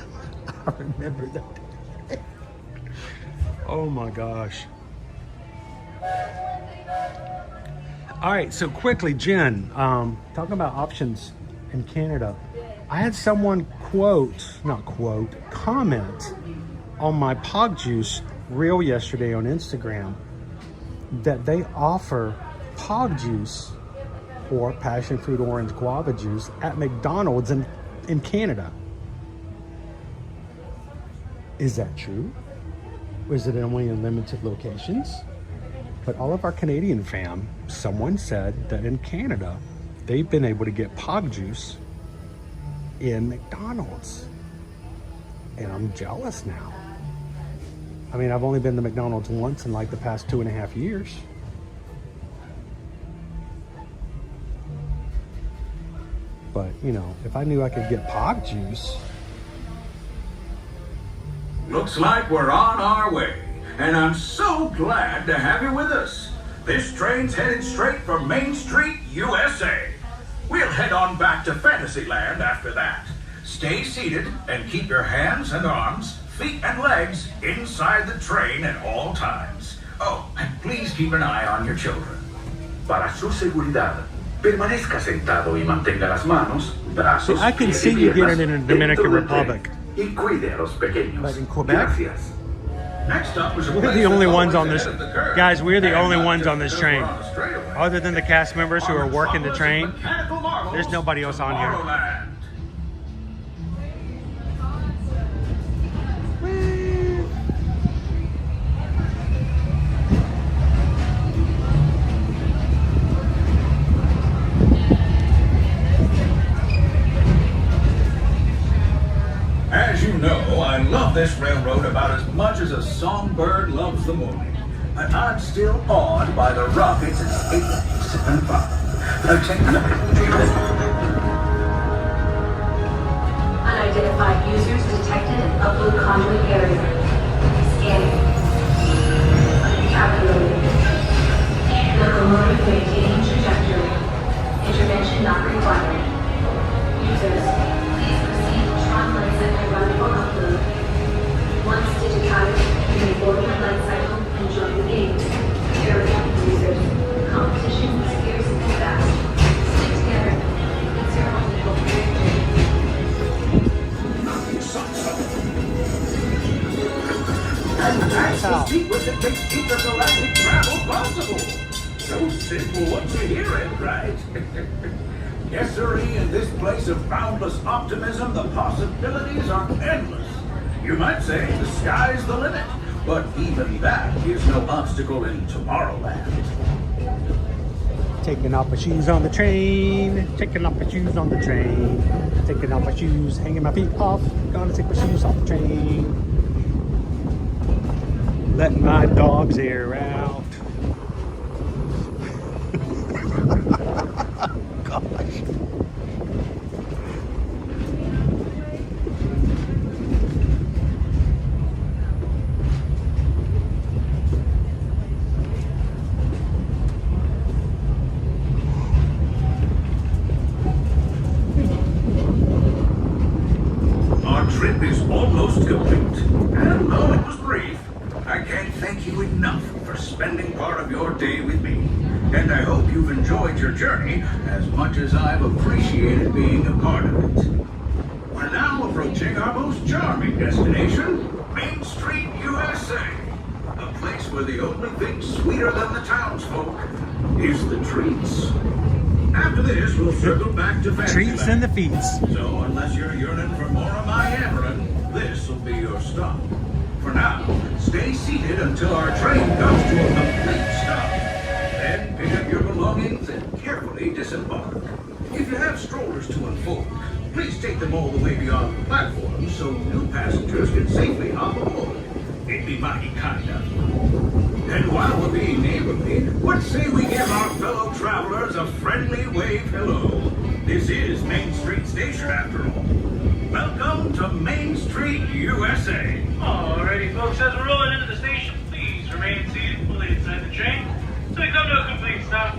Speaker 18: remember that. Oh my gosh. All right, so quickly, Jen, talking about options in Canada. I had someone comment on my Pog Juice reel yesterday on Instagram that they offer Pog Juice or passion fruit orange guava juice at McDonald's in Canada. Is that true? Or is it only in limited locations? But all of our Canadian fam, someone said that in Canada, they've been able to get Pog Juice in McDonald's. And I'm jealous now. I mean, I've only been to McDonald's once in like the past 2.5 years. But, if I knew I could get Pog Juice.
Speaker 9: Looks like we're on our way. And I'm so glad to have you with us. This train's headed straight for Main Street, USA. We'll head on back to Fantasyland after that. Stay seated and keep your hands and arms, feet and legs inside the train at all times. Oh, and please keep an eye on your children.
Speaker 5: Para su seguridad, permanezca sentado y mantenga las manos, brazos,
Speaker 18: I can see you getting in the Dominican Republic.
Speaker 5: Y cuide a los pequeños.
Speaker 18: But in Quebec?
Speaker 5: Gracias.
Speaker 9: Next up was
Speaker 18: We're the only ones on this. Guys, we're the only ones on this train.
Speaker 1: Other than the cast members who are working the train, there's nobody else on here.
Speaker 19: As you know, I love this railroad about as much as a songbird loves the morning. But I'm still awed by the rockets at 875.
Speaker 16: Unidentified users detected in upload convoy area. Scanning. Calculating. Locomotive maintaining trajectory. Intervention not required. Users, please proceed to Tron light cycle run for upload. Once digitized, you may board your light cycle and join the game. Area users, competition is fierce and fast. Stick together. It's your only hope for victory.
Speaker 19: And that's the secret that makes intergalactic travel possible. So simple once you hear it, right? Yes, sirree, in this place of boundless optimism, the possibilities are endless. You might say the sky's the limit, but even that is no obstacle in Tomorrowland.
Speaker 1: Taking off my shoes on the train. Taking off my shoes on the train. Taking off my shoes, hanging my feet off. Gonna take my shoes off the train. Letting my dog's air out. Gosh.
Speaker 19: Our trip is almost complete, and though it was brief, I can't thank you enough for spending part of your day with me. And I hope you've enjoyed your journey as much as I've appreciated being a part of it. We're now approaching our most charming destination, Main Street, USA. A place where the only thing sweeter than the townsfolk is the treats. After this, we'll circle back to
Speaker 1: Treats and the feats.
Speaker 19: So unless you're yearning for more of my yammering, this will be your stop. For now, stay seated until our train comes to a complete stop. Then pick up your belongings and carefully disembark. If you have strollers to unfold, please take them all the way beyond the platform so new passengers can safely hop aboard. It'd be mighty kind of you. And while we're being neighborly, what say we give our fellow travelers a friendly wave hello? This is Main Street Station after all. Welcome to Main Street, USA.
Speaker 12: Alrighty, folks, as we're rolling into the station, please remain seated fully inside the train so we come to a complete stop.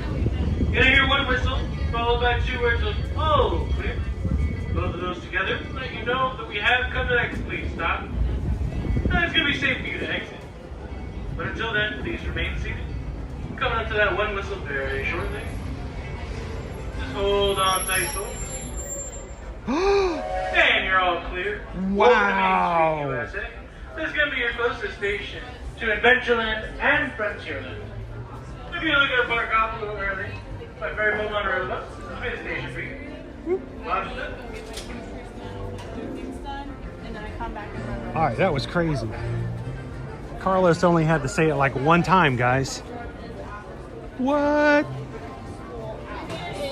Speaker 12: You're gonna hear one whistle, followed by two words of "Oh, clear." Both of those together let you know that we have come to that complete stop. And it's gonna be safe for you to exit. But until then, please remain seated. Coming up to that one whistle very shortly. Just hold on tight, folks. And you're all clear.
Speaker 1: Wow.
Speaker 12: Over to Main Street, USA. This is going to be your closest station to Adventureland and Frontierland. If you're looking to park off a little early, my very home on road bus, this will be the station for you. Understood?
Speaker 1: All right, that was crazy. Carlos only had to say it like one time, guys. What?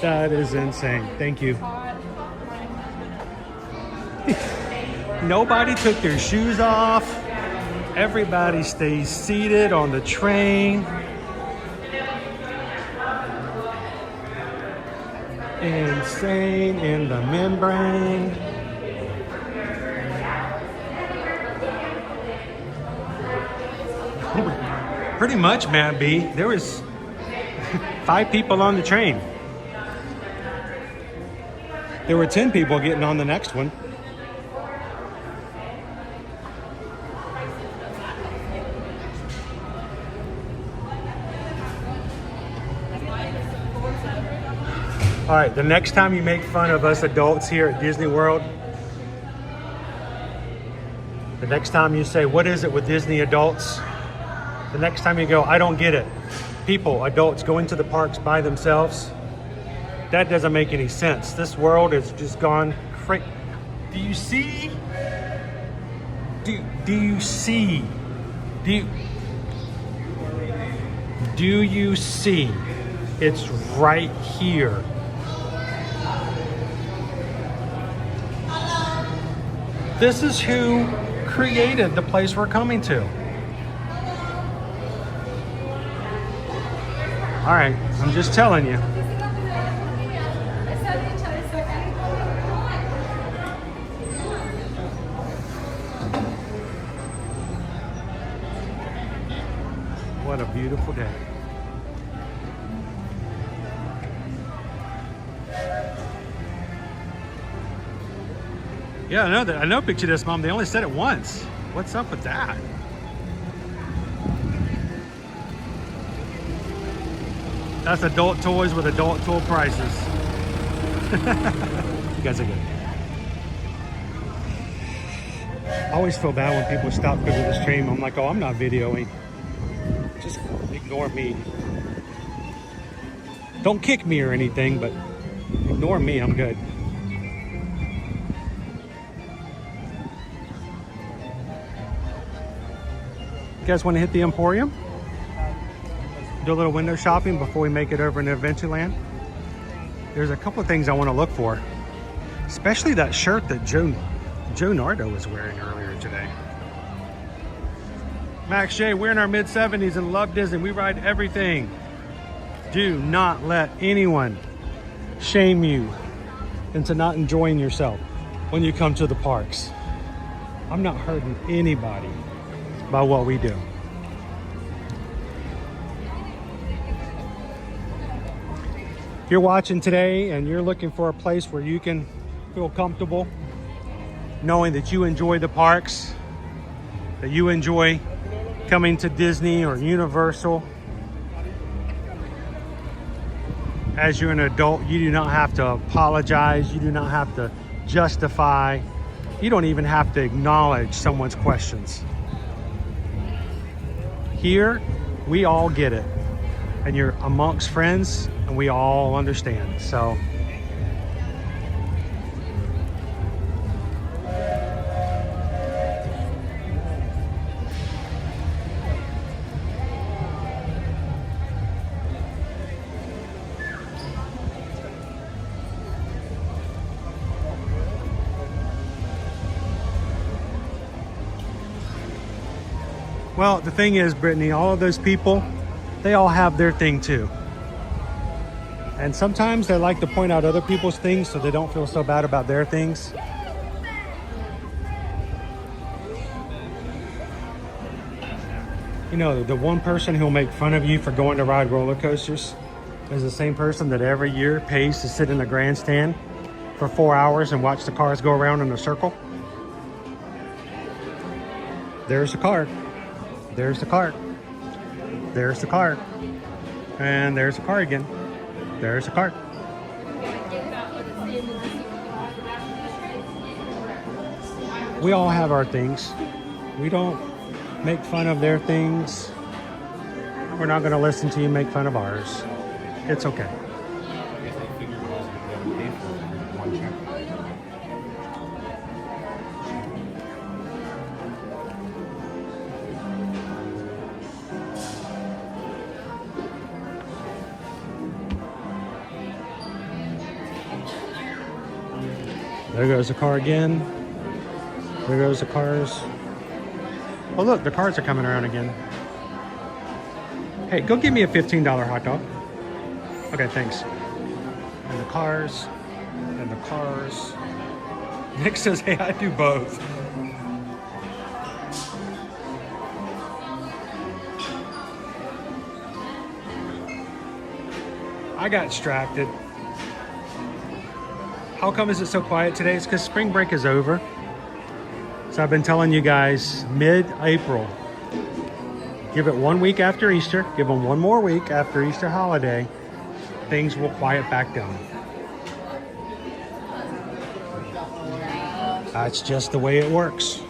Speaker 1: That is insane. Thank you. Nobody took their shoes off. Everybody stays seated on the train. Insane in the membrane. Pretty much, Matt B. There was 5 people on the train. There were 10 people getting on the next one. All right, the next time you make fun of us adults here at Disney World, the next time you say, "What is it with Disney adults?" The next time you go, "I don't get it."
Speaker 18: people, adults, go into the parks by themselves. That doesn't make any sense. This world has just gone crazy. Do you see? Do you see? Do you see? It's right here. This is who created the place we're coming to. All right, I'm just telling you. What a beautiful day. Yeah, I know Picture This, Mom. They only said it once. What's up with that? That's adult toys with adult toy prices. You guys are good. I always feel bad when people stop because of the stream. I'm like, oh, I'm not videoing. Just ignore me. Don't kick me or anything, but ignore me. I'm good. You guys want to hit the Emporium? Do a little window shopping before we make it over into Adventureland. There's a couple of things I want to look for, especially that shirt that Joe Nardo was wearing earlier today. Max J, we're in our mid-70s and love Disney. We ride everything. Do not let anyone shame you into not enjoying yourself when you come to the parks. I'm not hurting anybody by what we do. If you're watching today and you're looking for a place where you can feel comfortable, knowing that you enjoy the parks, that you enjoy coming to Disney or Universal, as you're an adult, you do not have to apologize. You do not have to justify. You don't even have to acknowledge someone's questions. Here, we all get it. And you're amongst friends, and we all understand. So, well, the thing is, Brittany, all of those people, they all have their thing too. And sometimes they like to point out other people's things so they don't feel so bad about their things. You know, the one person who'll make fun of you for going to ride roller coasters is the same person that every year pays to sit in a grandstand for 4 hours and watch the cars go around in a circle. There's the card. There's the card. There's the card. And there's the car again. There's the card. We all have our things. We don't make fun of their things. We're not going to listen to you make fun of ours. It's okay. There goes the car again. There goes the cars. Oh look, the cars are coming around again. Hey, go give me a $15 hot dog. Okay, thanks. And the cars. And the cars. Nick says, hey, I do both. I got distracted. How come is it so quiet today? It's because spring break is over. So I've been telling you guys, mid-April, give it 1 week after Easter, give them 1 more week after Easter holiday, things will quiet back down. That's just the way it works.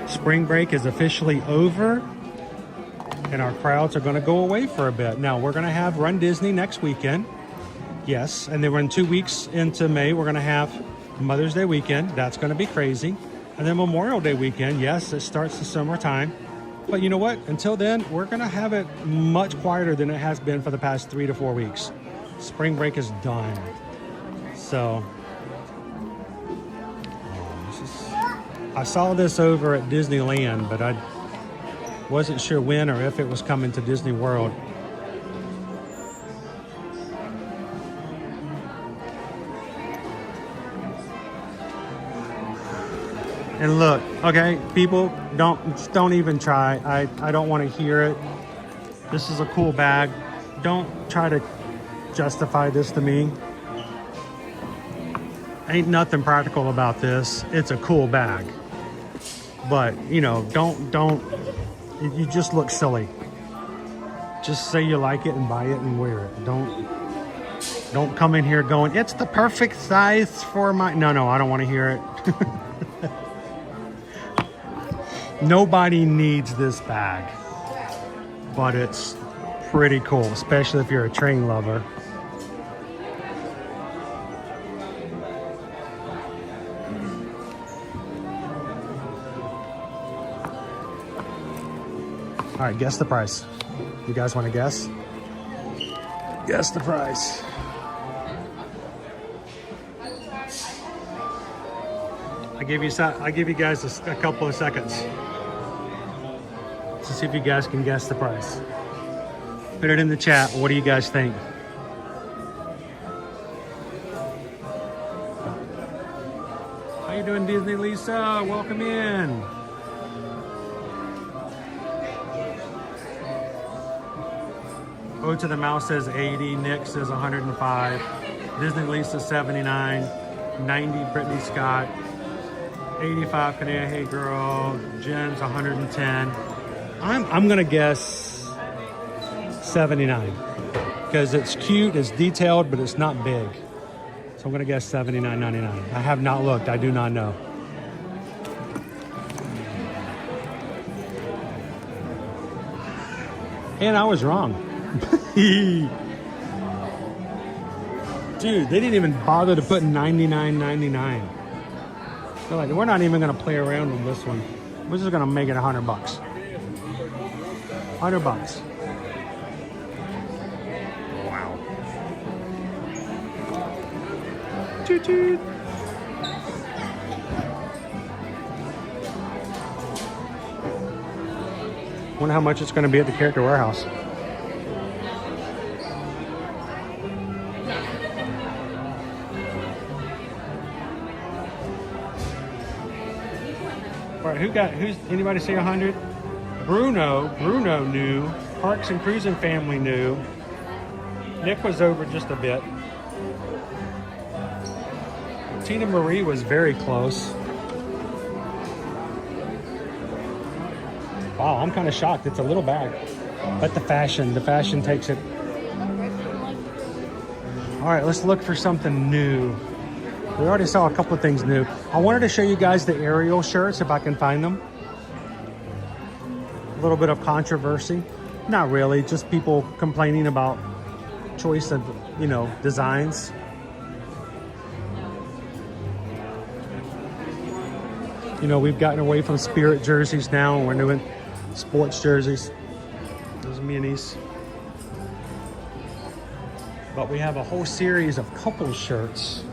Speaker 18: Spring break is officially over. and our crowds are going to go away for a bit. Now, we're going to have Run Disney next weekend. Yes, and then we're in 2 weeks into May, we're going to have Mother's Day weekend. That's going to be crazy. And then Memorial Day weekend, yes, it starts the summertime. But you know what? Until then, we're going to have it much quieter than it has been for the past 3 to 4 weeks. Spring break is done. So, I saw this over at Disneyland, but I wasn't sure when or if it was coming to Disney World. And look, okay, people, don't even try. I don't want to hear it. This is a cool bag. Don't try to justify this to me. Ain't nothing practical about this. It's a cool bag. But, you know, don't, you just look silly. Just say you like it and buy it and wear it. Don't come in here going, it's the perfect size for my, no, I don't want to hear it. Nobody needs this bag, but it's pretty cool, especially if you're a train lover. All right, guess the price. You guys want to guess? Guess the price. I give you guys a couple of seconds to see if you guys can guess the price. Put it in the chat. What do you guys think? How you doing, Disney Lisa? Welcome in. O to the Mouse says 80. Nick says 105. Disney Lisa 79. 90 Brittany Scott. 85 Kanea, hey girl. Jen's 110. I'm gonna guess 79 because it's cute, it's detailed, but it's not big. So I'm gonna guess $79.99. I have not looked. I do not know. And I was wrong. Dude, they didn't even bother to put $99.99. They're like, we're not even gonna play around with this one. We're just gonna make it $100. $100. Wow. Toot toot. Wonder how much it's gonna be at the Character Warehouse. All right, who's anybody say 100? Bruno knew. Parks and Cruising family knew. Nick was over just a bit. Tina Marie was very close. Wow, I'm kind of shocked. It's a little bag. But the fashion takes it. All right, let's look for something new. We already saw a couple of things new. I wanted to show you guys the Ariel shirts if I can find them. A little bit of controversy. Not really, just people complaining about choice of, designs. We've gotten away from Spirit jerseys now and we're doing sports jerseys. Those minis. But we have a whole series of couple shirts.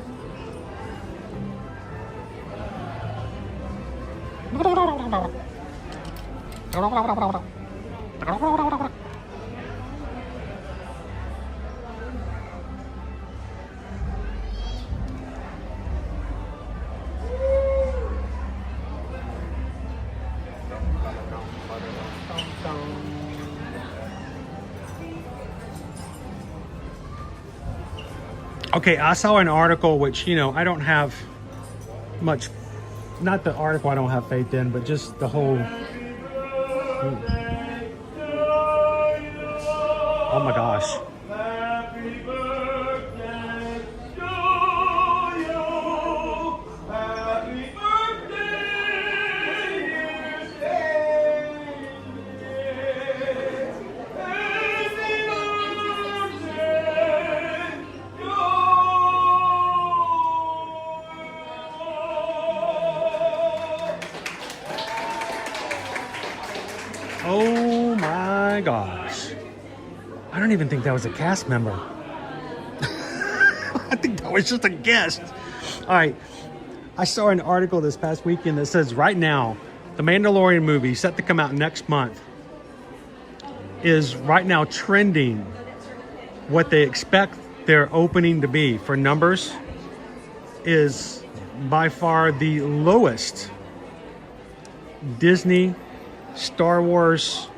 Speaker 18: Okay, I saw an article which, I don't have much, not the article I don't have faith in, but just the whole, oh my gosh.
Speaker 1: my gosh. I don't even think that was a cast member. I think that was just a guest. All right. I saw an article this past weekend that says right now, the Mandalorian movie set to come out next month is right now trending what they expect their opening to be for numbers is by far the lowest Disney, Star Wars.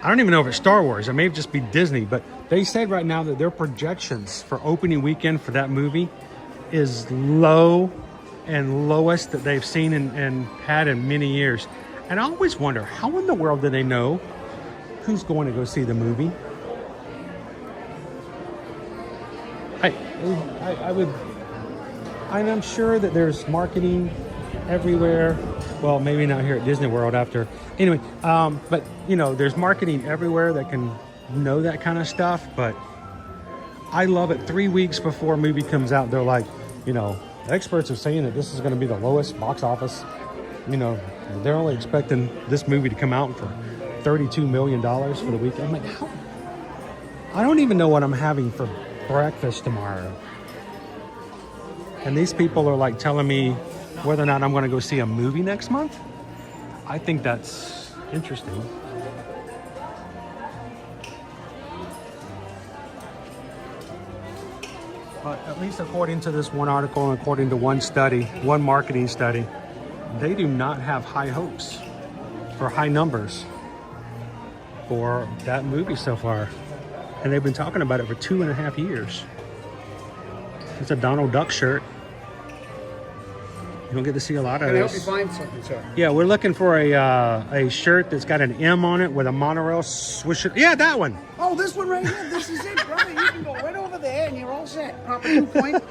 Speaker 1: I don't even know if it's Star Wars. It may just be Disney, but they said right now that their projections for opening weekend for that movie is low and lowest that they've seen and had in many years. And I always wonder, how in the world do they know who's going to go see the movie? I'm sure that there's marketing everywhere. Well, maybe not here at Disney World after. Anyway, but you know, there's marketing everywhere that can know that kind of stuff. But I love it. 3 weeks before a movie comes out, they're like, you know, experts are saying that this is going to be the lowest box office. You know, they're only expecting this movie to come out for $32 million for the weekend. I'm like, how? I don't even know what I'm having for breakfast tomorrow. And these people are like telling me whether or not I'm going to go see a movie next month. I think that's interesting. But at least according to this one article and according to one study, one marketing study, they do not have high hopes for high numbers for that movie so far. And they've been talking about it for 2.5 years. It's a Donald Duck shirt. You don't get to see a lot of
Speaker 17: Can I help
Speaker 1: this.
Speaker 17: you find something, sir?
Speaker 1: Yeah, we're looking for a shirt that's got an M on it with a monorail swisher. Yeah, that one.
Speaker 17: Oh, this one right here. This is it, brother. You can go right over there and you're all set. Proper 2 point.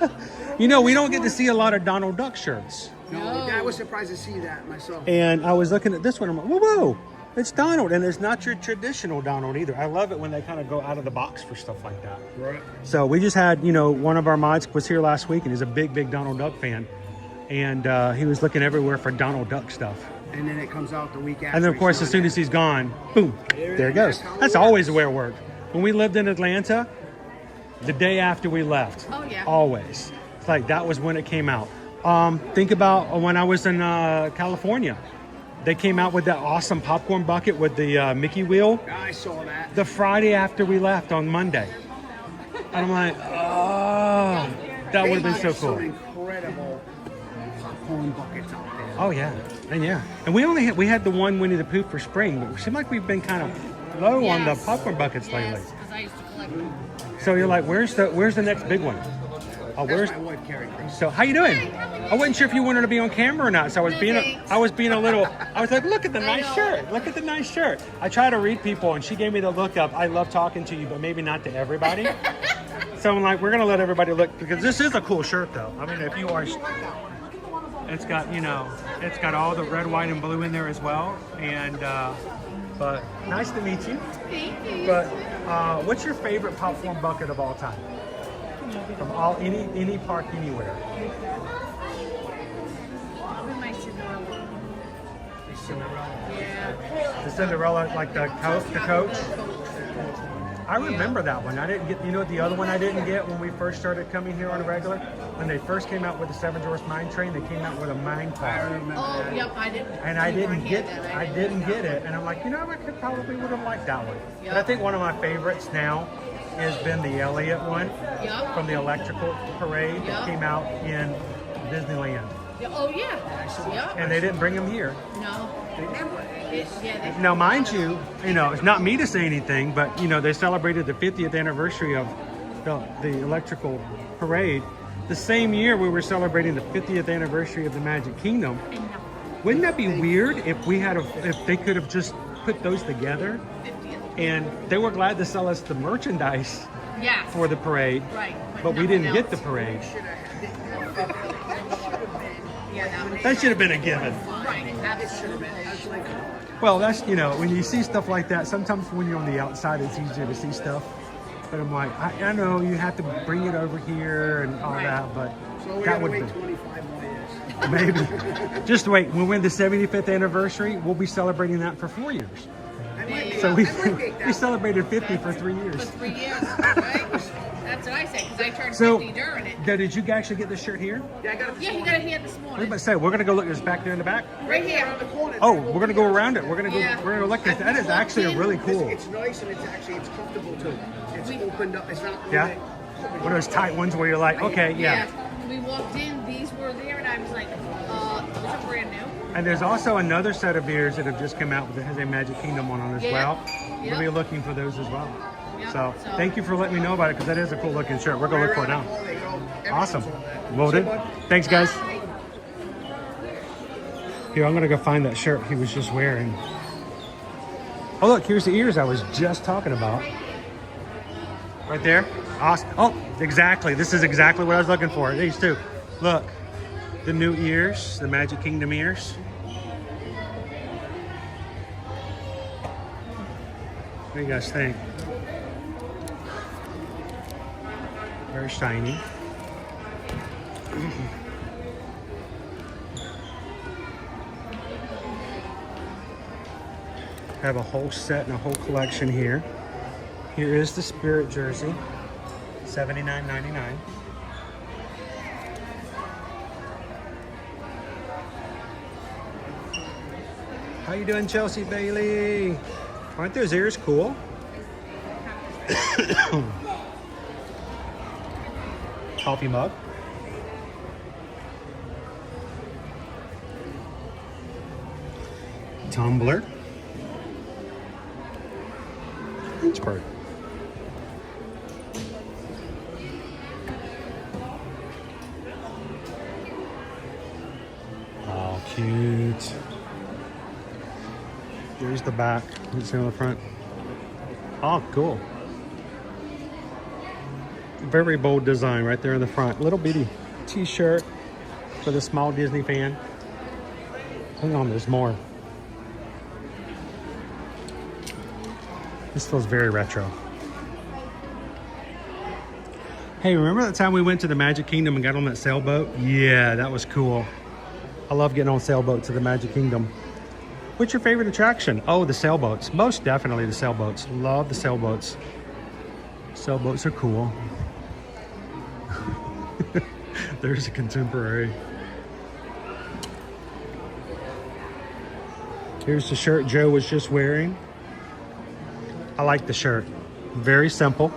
Speaker 1: You know, we don't get to see a lot of Donald Duck shirts.
Speaker 17: No, I was surprised to see that myself.
Speaker 1: And I was looking at this one. I'm like, whoa, whoa, it's Donald. And it's not your traditional Donald either. I love it when they kind of go out of the box for stuff like that.
Speaker 17: Right.
Speaker 1: So we just had, you know, one of our mods was here last week and he's a big, big Donald Duck fan. And he was looking everywhere for Donald Duck stuff.
Speaker 17: And then it comes out the week after.
Speaker 1: And then, of course, as soon as he's gone, boom, there it goes. That's always the way it worked. When we lived in Atlanta, the day after we left.
Speaker 3: Oh, yeah.
Speaker 1: Always. It's like that was when it came out. Think about when I was in California. They came out with that awesome popcorn bucket with the Mickey wheel.
Speaker 17: I saw that.
Speaker 1: The Friday after we left on Monday. And I'm like, oh, that would have been so cool.
Speaker 17: Some incredible popcorn buckets out there.
Speaker 1: Oh yeah, and we had the one Winnie the Pooh for spring, but it seemed like we've been kind of low on the popcorn buckets lately.
Speaker 3: Because I used to collect them.
Speaker 1: So you're like, where's the next big one? Oh, where's?
Speaker 17: That's my wife, Carrie.
Speaker 1: So how you doing? I wasn't sure if you wanted to be on camera or not, so I was being a little. I was like, look at the nice shirt. Look at the nice shirt. I try to read people, and she gave me the look of, I love talking to you, but maybe not to everybody. So I'm like, we're gonna let everybody look because this is a cool shirt, though. I mean, if you are. It's got, you know, it's got all the red, white, and blue in there as well. And, but nice to meet you.
Speaker 3: Thank you.
Speaker 1: But what's your favorite popcorn bucket of all time? From any park, anywhere.
Speaker 3: Probably my Cinderella.
Speaker 1: The Cinderella.
Speaker 3: Yeah.
Speaker 1: The Cinderella, like the coach. I remember that one. I didn't get, you know, the other one I didn't get when we first started coming here on a regular. When they first came out with the Seven Dwarfs Mine Train, they came out with a mine car.
Speaker 3: Oh, yep, I didn't.
Speaker 1: And I didn't get it. And I'm like, you know, I probably would have liked that one.
Speaker 3: Yep.
Speaker 1: But I think one of my favorites now has been the Elliott one from the Electrical Parade that came out in Disneyland.
Speaker 3: Oh, yeah. Yep.
Speaker 1: And they didn't bring them here.
Speaker 3: No.
Speaker 1: Now, mind you, know, it's not me to say anything, but, you know, they celebrated the 50th anniversary of the Electrical Parade the same year we were celebrating the 50th anniversary of the Magic Kingdom. Wouldn't that be weird if if they could have just put those together? And they were glad to sell us the merchandise for the parade, but we didn't get the parade. That should have been a given. Well, that's, you know, when you see stuff like that, sometimes when you're on the outside, it's easier to see stuff. But I'm like, I know you have to bring it over here and all that, but
Speaker 17: So we
Speaker 1: that
Speaker 17: gotta
Speaker 1: would
Speaker 17: wait
Speaker 1: be
Speaker 17: 25 more years.
Speaker 1: maybe. Just wait. When we're the 75th anniversary, we'll be celebrating that for 4 years.
Speaker 17: That might be
Speaker 18: So we celebrated 50 for 3
Speaker 3: For
Speaker 18: years.
Speaker 3: 3 years, right? That's what I said, because I turned
Speaker 18: So,
Speaker 3: 50 during it.
Speaker 18: did you actually get this shirt here?
Speaker 3: Yeah, he got it here this
Speaker 18: I was
Speaker 3: morning.
Speaker 18: about to say, we're gonna go look. It's back there in the back.
Speaker 3: Right here.
Speaker 18: Oh, we're gonna go around it. We're gonna go.
Speaker 3: Yeah.
Speaker 18: We're gonna look. That is actually a really cool.
Speaker 17: It's nice and it's comfortable too. It's opened up. It's not.
Speaker 18: Yeah. One of those tight ones where you're like, okay, yeah.
Speaker 3: We walked in, these were there, and I was like, those are brand new.
Speaker 18: And there's also another set of beers that have just come out that has a Magic Kingdom one on as well.
Speaker 3: Yeah.
Speaker 18: We'll be looking for those as well.
Speaker 3: Yeah.
Speaker 18: So thank you for letting me know about it because that is a cool looking shirt. We're gonna look for it now. Awesome. Well done. Thanks, guys. Here, I'm gonna go find that shirt he was just wearing. Oh, look, here's the ears I was just talking about. Right there. Awesome. Oh, exactly. This is exactly what I was looking for. These two. Look, the new ears, the Magic Kingdom ears. What do you guys think? Very shiny. Have a whole set and a whole collection here. Here is the Spirit jersey, $79.99. How you doing, Chelsea Bailey? Aren't those ears cool? Coffee mug. Tumbler. Lynchburg. Oh, cute. Here's the back. You can see on the front. Oh, cool. Very bold design right there in the front. Little bitty t-shirt for the small Disney fan. Hang on, there's more. This feels very retro. Hey, remember that time we went to the Magic Kingdom and got on that sailboat? Yeah, that was cool. I love getting on sailboats to the Magic Kingdom. What's your favorite attraction? Oh, the sailboats. Most definitely the sailboats. Love the sailboats. Sailboats are cool. There's a contemporary. Here's the shirt Joe was just wearing. I like the shirt. Very simple.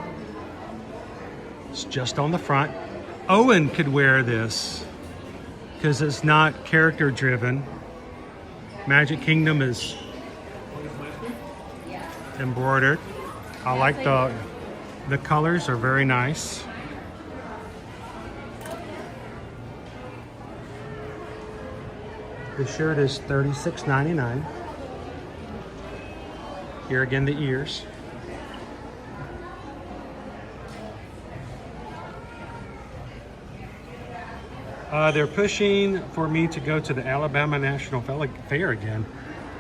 Speaker 18: It's just on the front. Owen could wear this because it's not character driven. Magic Kingdom is embroidered. I like the colors are very nice. The shirt is $36.99. Here again, the ears. They're pushing for me to go to the Alabama National Fair again.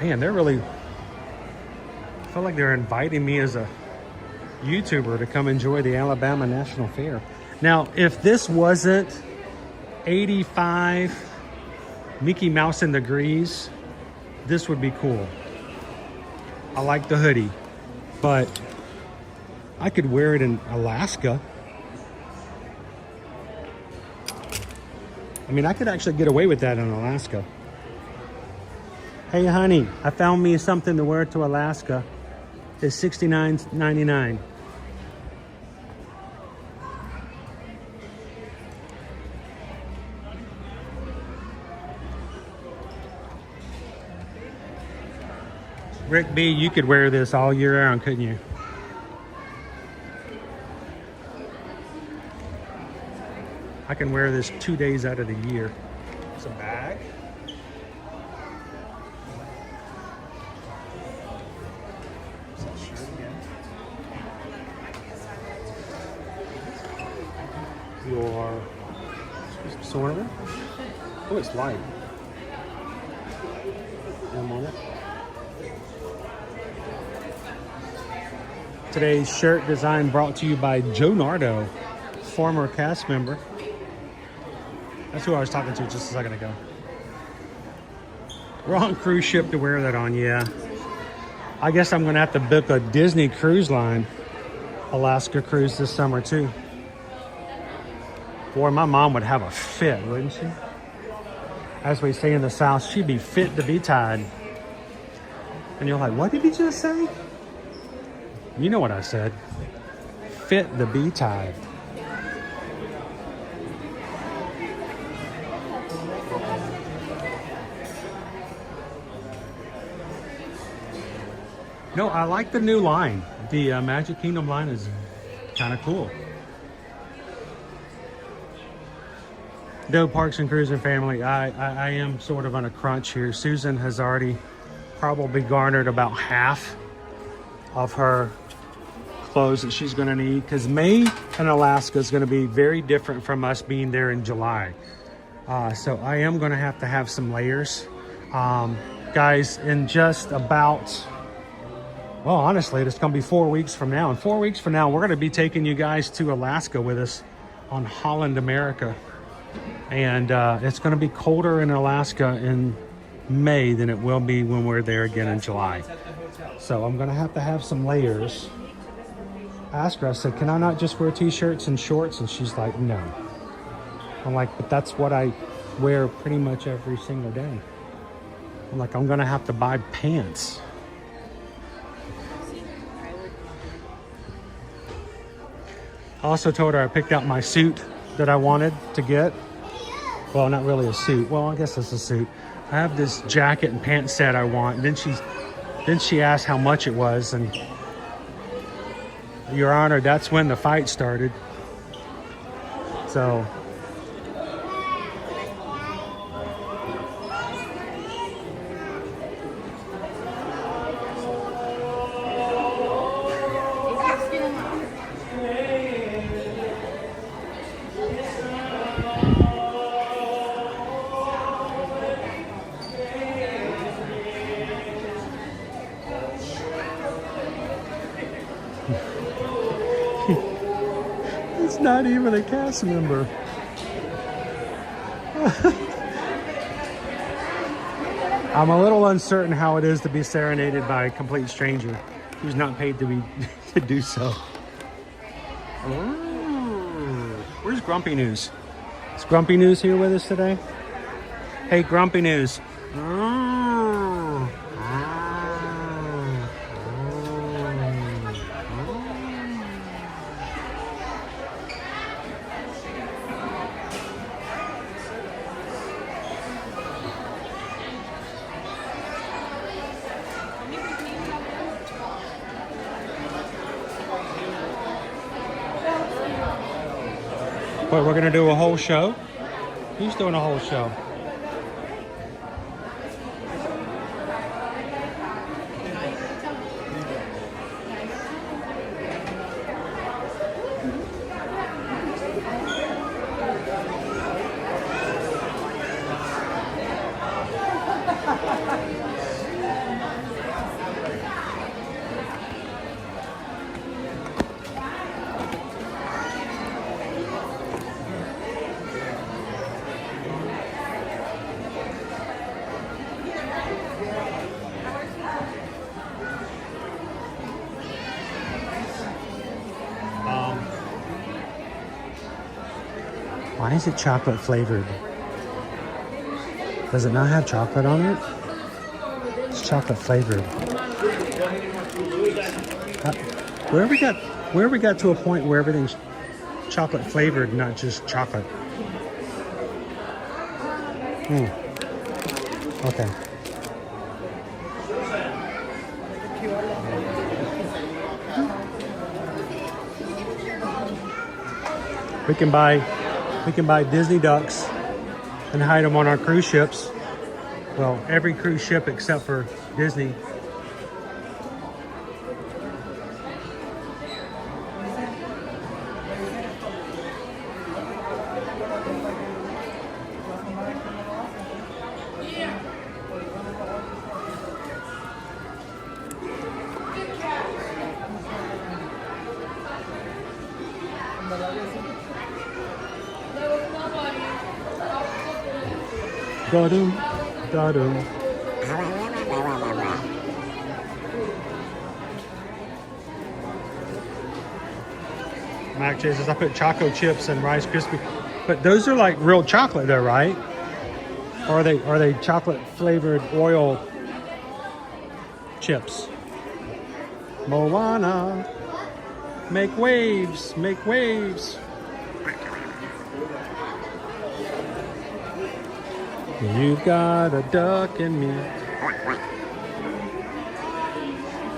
Speaker 18: Man, they're really, I feel like they're inviting me as a YouTuber to come enjoy the Alabama National Fair. Now, if this wasn't 85 Mickey Mouse and the Grease, this would be cool. I like the hoodie, but I could wear it in Alaska. I mean, I could actually get away with that in Alaska. Hey, honey, I found me something to wear to Alaska. It's $69.99. Rick B, you could wear this all year round, couldn't you? I can wear this 2 days out of the year. It's a bag. Is that shirt again? Your sorter. Oh, it's light. I'm on it. Today's shirt design brought to you by Joe Nardo, former cast member. That's who I was talking to just a second ago. Wrong cruise ship to wear that on, yeah. I guess I'm going to have to book a Disney Cruise Line Alaska cruise this summer too. Boy, my mom would have a fit, wouldn't she? As we say in the South, she'd be fit to be tied. And you're like, what did he just say? You know what I said. Fit to be tied. No, I like the new line. The Magic Kingdom line is kind of cool. Though Parks and Cruising family, I am sort of on a crunch here. Susan has already probably garnered about half of her clothes that she's going to need, because May in Alaska is going to be very different from us being there in July. So I am going to have some layers. Guys, in just about, well, honestly, it's going to be 4 weeks from now. And 4 weeks from now, we're going to be taking you guys to Alaska with us on Holland America. And it's going to be colder in Alaska in May than it will be when we're there again in July. So I'm going to have some layers. I asked her, I said, can I not just wear t-shirts and shorts? And she's like, no. I'm like, but that's what I wear pretty much every single day. I'm like, I'm going to have to buy pants. I also told her I picked out my suit that I wanted to get. Well, not really a suit. Well, I guess it's a suit. I have this jacket and pants set I want. And then she asked how much it was, and Your Honor, that's when the fight started. So it's not even a cast member. I'm a little uncertain how it is to be serenaded by a complete stranger who's not paid to do so. Ooh, where's Grumpy News? Is Grumpy News here with us today? Hey, Grumpy News. What, we're gonna do a whole show? Who's doing a whole show? Why is it chocolate flavored? Does it not have chocolate on it? It's chocolate flavored. Where we got to a point where everything's chocolate flavored, not just chocolate. Okay. We can buy Disney ducks and hide them on our cruise ships. Well, every cruise ship except for Disney. Da-dum, da-dum. mac cheeses. I put Choco chips and Rice Krispie. But those are like real chocolate though, right? Or are they chocolate flavored oil chips? Moana, make waves, make waves. You've got a duck in me.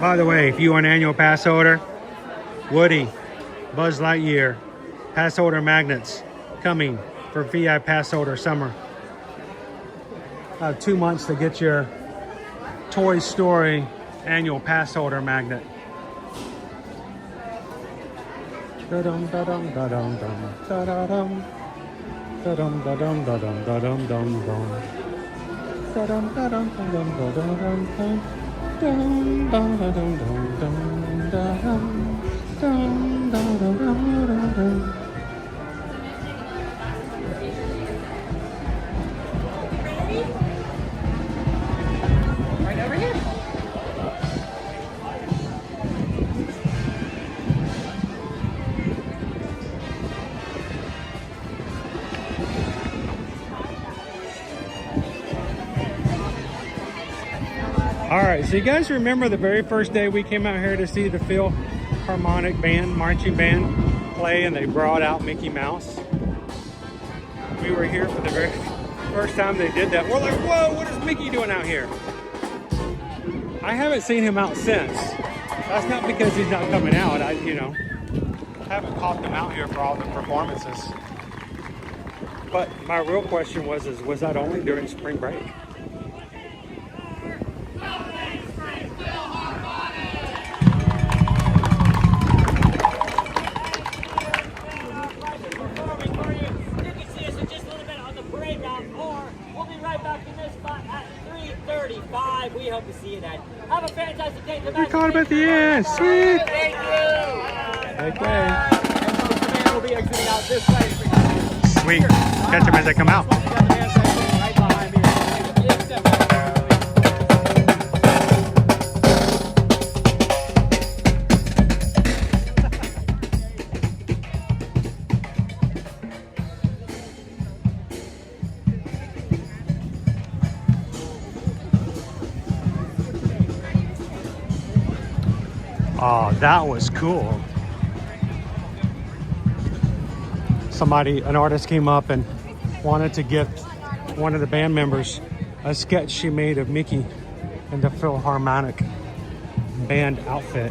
Speaker 18: By the way, if you are an annual pass holder, Woody, Buzz Lightyear, pass holder magnets coming for VI pass holder summer. 2 months to get your Toy Story annual pass holder magnet. Da-dum, da-dum, da-dum, dum, da-da-dum. Da-dum, da-dum, da-dum, da-dum, dum, dum. Da-dum, da-dum, da-dum, da-dum, dum, dum. Dum, dum, da-dum, dum, dum, da-dum. Dum, dum, da-dum, da-dum.
Speaker 6: Right over here.
Speaker 18: All right, so you guys remember the very first day we came out here to see the Philharmonic Band, marching band play, and they brought out Mickey Mouse? We were here for the very first time they did that. We're like, whoa, what is Mickey doing out here? I haven't seen him out since. That's not because he's not coming out. I haven't caught them out here for all the performances. But my real question was that only during spring break?
Speaker 14: We hope to see you then. Have a fantastic day.
Speaker 18: We caught him at the end. Sweet.
Speaker 14: Thank you.
Speaker 18: Okay.
Speaker 6: And most of the man will be exiting out this way.
Speaker 18: Sweet. Catch them as they come out.
Speaker 6: Right behind me.
Speaker 18: Oh, that was cool. An artist came up and wanted to gift one of the band members a sketch she made of Mickey in the Philharmonic band outfit.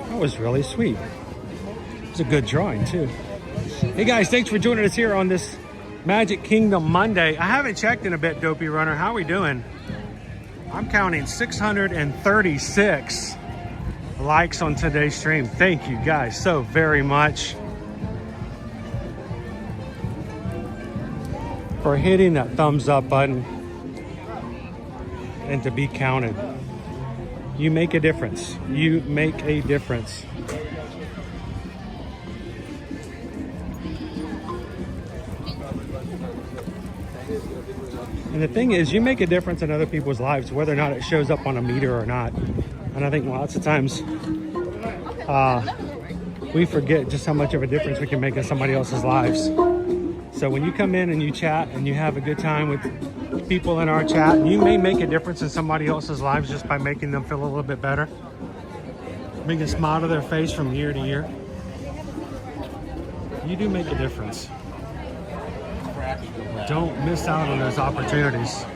Speaker 18: That was really sweet. It was a good drawing too. Hey guys, thanks for joining us here on this Magic Kingdom Monday. I haven't checked in a bit, Dopey Runner. How are we doing? I'm counting 636 likes on today's stream. Thank you guys so very much for hitting that thumbs up button and to be counted. You make a difference. You make a difference. And the thing is, you make a difference in other people's lives, whether or not it shows up on a meter or not. And I think lots of times we forget just how much of a difference we can make in somebody else's lives. So when you come in and you chat and you have a good time with people in our chat, you may make a difference in somebody else's lives just by making them feel a little bit better. Bring a smile to their face from year to year. You do make a difference. Don't miss out on those opportunities.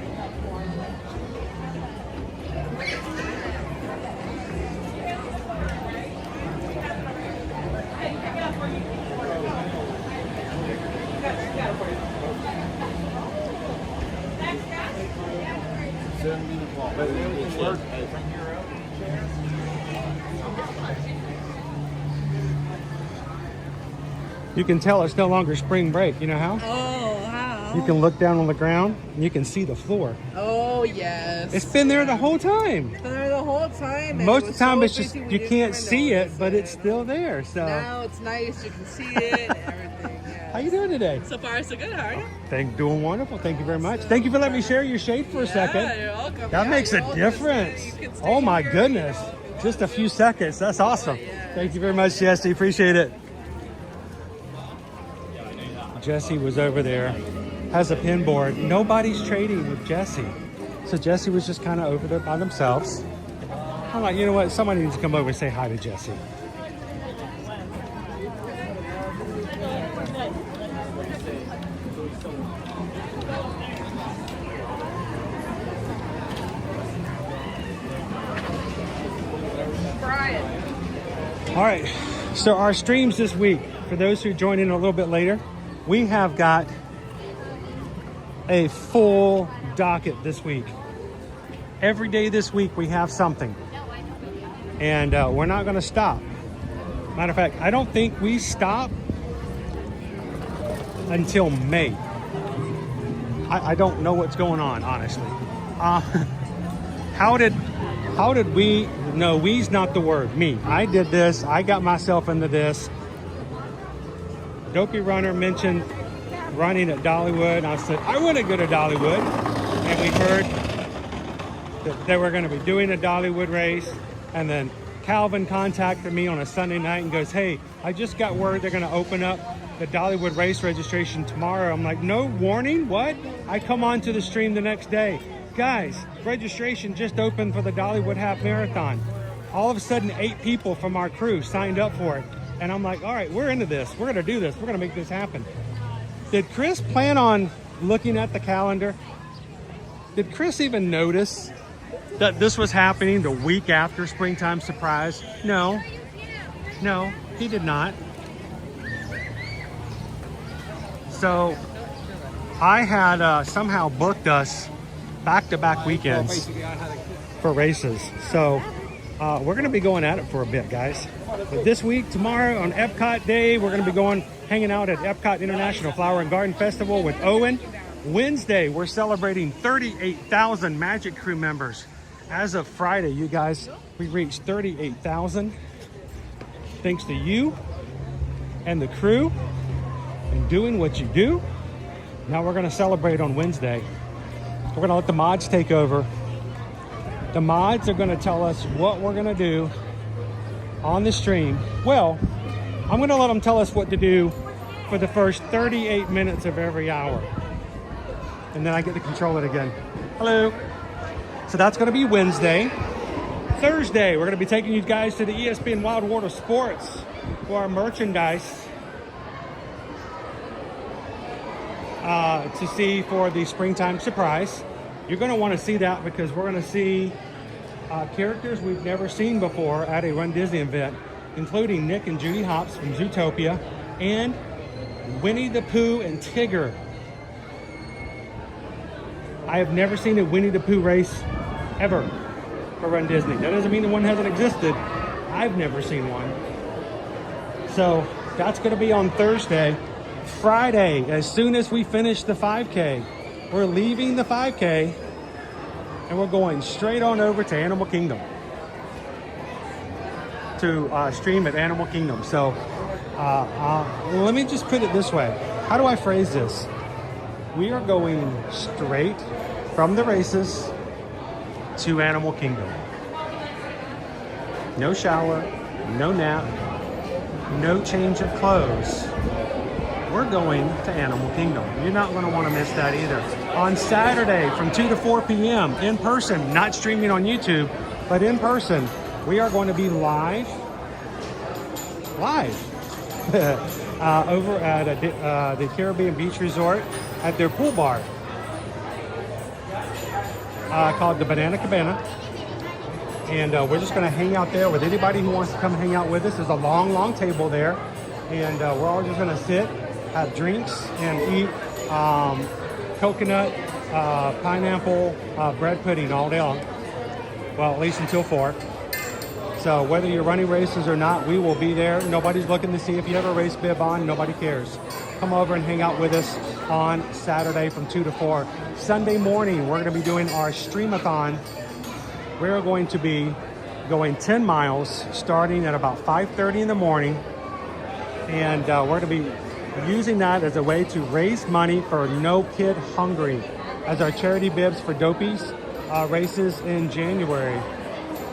Speaker 18: You can tell it's no longer spring break. You know how?
Speaker 6: Oh, how?
Speaker 18: You can look down on the ground and you can see the floor.
Speaker 6: Oh, yes.
Speaker 18: It's been there the whole time.
Speaker 6: It's been there the whole time.
Speaker 18: Most of the time it's just, you can't see it, but it's still there. So
Speaker 6: now it's nice. You can see it and everything. Yes.
Speaker 18: How you doing today?
Speaker 6: So far, so good. How are you?
Speaker 18: Doing wonderful. Thank you very much. Thank you for letting me share your shade for a second.
Speaker 6: You're welcome.
Speaker 18: That makes a difference. Oh my goodness. Just a few seconds. That's awesome. Thank you very much, Jesse. Appreciate it. Jesse was over there, has a pin board. Nobody's trading with Jesse. So Jesse was just kind of over there by themselves. I'm like, you know what? Somebody needs to come over and say hi to Jesse. All right, so our streams this week, for those who join in a little bit later, we have got a full docket this week. Every day this week we have something, and we're not going to stop. Matter of fact, I don't think we stop until May. I don't know what's going on, honestly. How did we? No, we's not the word. Me. I did this. I got myself into this. Dopey Runner mentioned running at Dollywood. I said, I want to go to Dollywood. And we heard that they were going to be doing a Dollywood race. And then Calvin contacted me on a Sunday night and goes, hey, I just got word they're going to open up the Dollywood race registration tomorrow. I'm like, no warning? What? I come on to the stream the next day. Guys, registration just opened for the Dollywood Half Marathon. All of a sudden, 8 people from our crew signed up for it. And I'm like, all right, we're into this. We're going to do this. We're going to make this happen. Did Chris plan on looking at the calendar? Did Chris even notice that this was happening the week after Springtime Surprise? No, he did not. So I had somehow booked us back-to-back weekends for races. So we're going to be going at it for a bit, guys. But this week, tomorrow on Epcot Day, we're going to be hanging out at Epcot International Flower and Garden Festival with Owen. Wednesday, we're celebrating 38,000 Magic Crew members. As of Friday, you guys, we reached 38,000. Thanks to you and the crew and doing what you do. Now we're going to celebrate on Wednesday. We're going to let the mods take over. The mods are going to tell us what we're going to do on the stream. Well, I'm going to let them tell us what to do for the first 38 minutes of every hour. And then I get to control it again. Hello. So that's going to be Wednesday. Thursday, we're going to be taking you guys to the ESPN Wild World of Sports for our merchandise to see for the Springtime Surprise. You're going to want to see that because we're going to see characters we've never seen before at a Run Disney event, including Nick and Judy Hopps from Zootopia and Winnie the Pooh and Tigger. I have never seen a Winnie the Pooh race ever for Run Disney. That doesn't mean the one hasn't existed. I've never seen one. So that's going to be on Thursday. Friday, as soon as we finish the 5K, we're leaving the 5K and we're going straight on over to Animal Kingdom to stream at Animal Kingdom. So let me just put it this way. How do I phrase this? We are going straight from the races to Animal Kingdom. No shower, no nap, no change of clothes. We're going to Animal Kingdom. You're not going to want to miss that either. On Saturday from 2 to 4 p.m. in person, not streaming on YouTube, but in person, we are going to be live over at the Caribbean Beach Resort at their pool bar called the Banana Cabana. And we're just going to hang out there with anybody who wants to come hang out with us. There's a long table there. And we're all just going to sit, have drinks, and eat coconut, pineapple, bread pudding all day long. Well, at least until 4. So whether you're running races or not, we will be there. Nobody's looking to see if you have a race bib on. Nobody cares. Come over and hang out with us on Saturday from 2 to 4. Sunday morning, we're going to be doing our streamathon. We're going to be going 10 miles starting at about 5:30 in the morning. And we're going to be using that as a way to raise money for No Kid Hungry as our charity bibs for Dopey's races in January.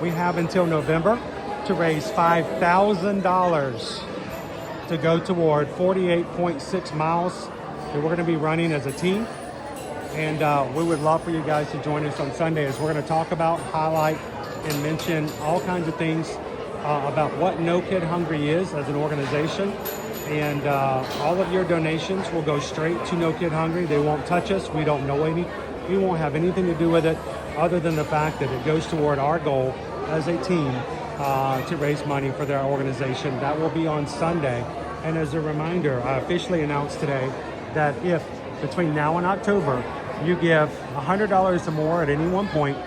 Speaker 18: We have until November to raise $5,000 to go toward 48.6 miles that we're going to be running as a team. And we would love for you guys to join us on Sunday as we're going to talk about, highlight, and mention all kinds of things about what No Kid Hungry is as an organization. And all of your donations will go straight to No Kid Hungry. They won't touch us. We don't know any. We won't have anything to do with it other than the fact that it goes toward our goal as a team to raise money for their organization. That will be on Sunday. And as a reminder, I officially announced today that if between now and October you give $100 or more at any one point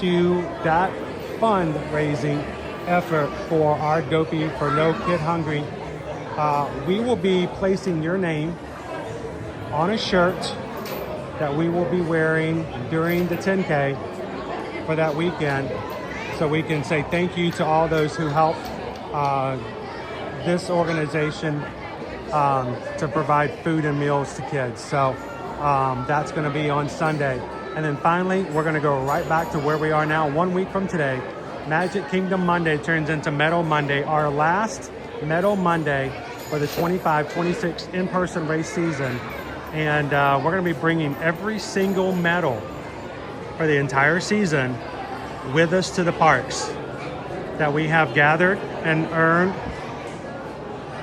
Speaker 18: to that fundraising effort for our Dopey for No Kid Hungry, we will be placing your name on a shirt that we will be wearing during the 10K for that weekend, so we can say thank you to all those who helped this organization to provide food and meals to kids. So that's going to be on Sunday. And then finally, we're going to go right back to where we are now. 1 week from today, Magic Kingdom Monday turns into Medal Monday, our last Medal Monday for the 25-26 in-person race season. And we're going to be bringing every single medal for the entire season with us to the parks that we have gathered and earned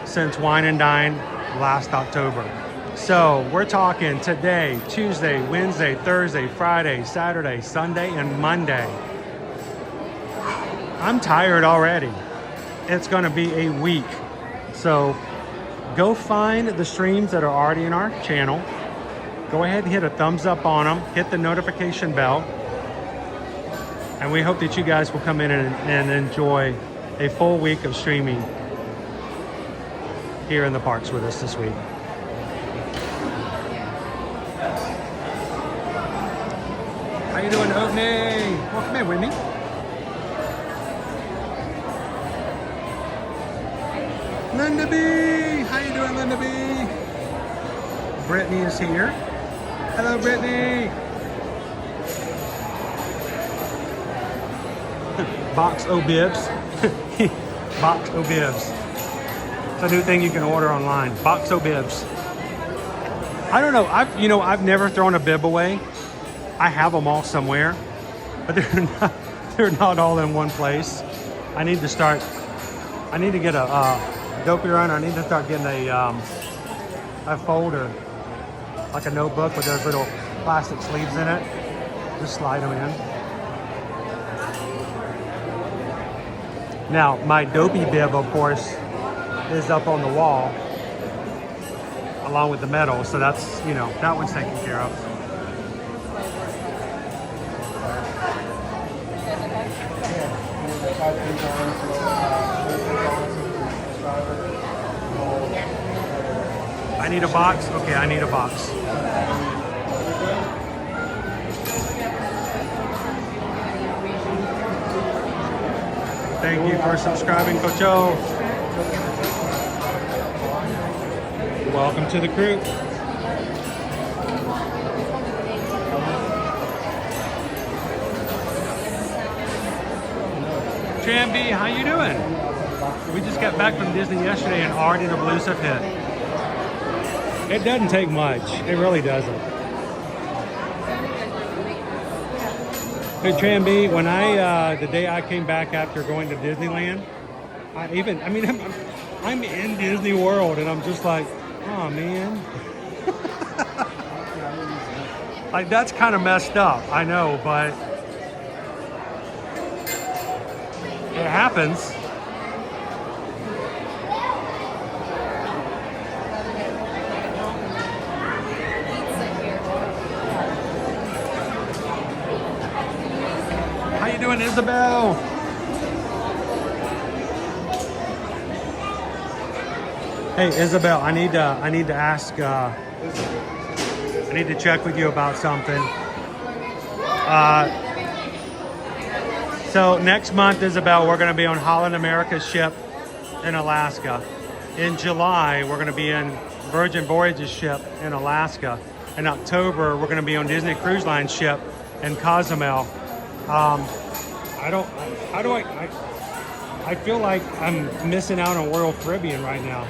Speaker 18: since Wine and Dine last October. So we're talking today, Tuesday, Wednesday, Thursday, Friday, Saturday, Sunday, and Monday. I'm tired already. It's going to be a week. So go find the streams that are already in our channel. Go ahead and hit a thumbs up on them. Hit the notification bell. And we hope that you guys will come in and enjoy a full week of streaming here in the parks with us this week. How you doing, Whitney? Welcome in, Whitney. Linda B! How you doing, Linda B? Brittany is here. Hello, Brittany. Box O Bibs. Box O Bibs. It's a new thing you can order online. Box O Bibs. I don't know. I've never thrown a bib away. I have them all somewhere, but they're not all in one place. I need to get a Dopey Run. I need to start getting a folder, like a notebook with those little plastic sleeves in it. Just slide them in. Now, my Dopey bib, of course, is up on the wall along with the medal. So that's, that one's taken care of. I need a box? Okay, I need a box. Thank you for subscribing, Cocho. Welcome to the crew. Tramby, how you doing? We just got back from Disney yesterday and already the blues have hit. It doesn't take much. It really doesn't. Hey, Tramby, when the day I came back after going to Disneyland, I'm in Disney World and I'm just like, oh man. Like, that's kind of messed up, I know, but it happens. How you doing, Isabel? Hey, Isabel, I need to ask. I need to check with you about something. So next month, Isabel, we're going to be on Holland America's ship in Alaska. In July, we're going to be in Virgin Voyages ship in Alaska. In October, we're going to be on Disney Cruise Line ship in Cozumel. I feel like I'm missing out on Royal Caribbean right now.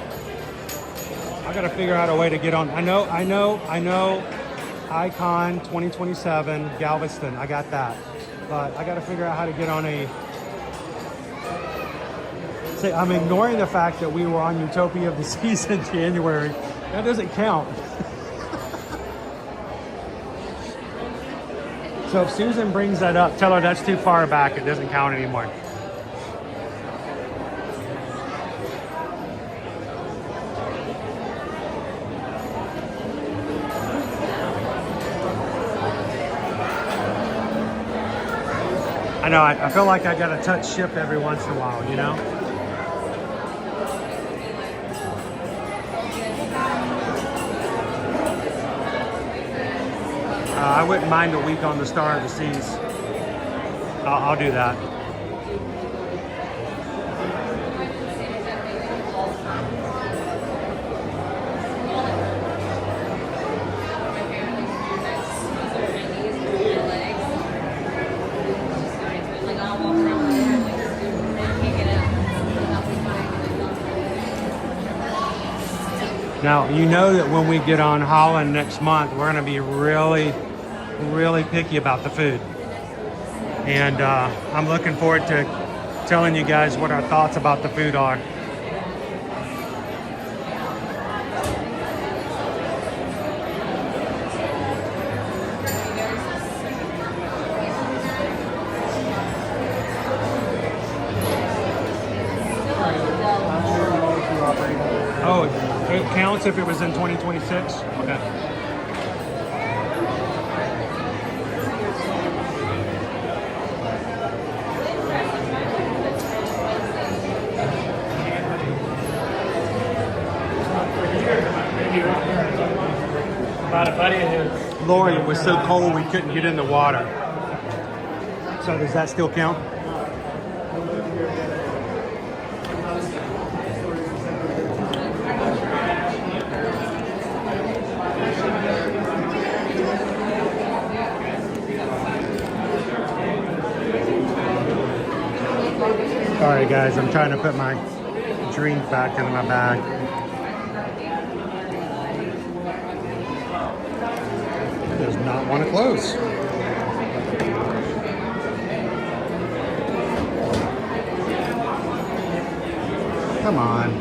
Speaker 18: I gotta figure out a way to get on. I know. Icon 2027, Galveston, I got that. But I gotta figure out how to get on a... See, I'm ignoring the fact that we were on Utopia of the Seas in January. That doesn't count. So if Susan brings that up, tell her that's too far back. It doesn't count anymore. I know, I feel like I gotta touch ship every once in a while, you know? I wouldn't mind a week on the Star of the Seas. I'll do that. Now, you know that when we get on Holland next month, we're gonna be really picky about the food. And I'm looking forward to telling you guys what our thoughts about the food are. Oh, it counts if it was in 2026? Okay. About a buddy of his. Lori, it was so cold we couldn't get in the water. So does that still count? All right, guys, I'm trying to put my drink back into my bag. It does not want to close. Come on.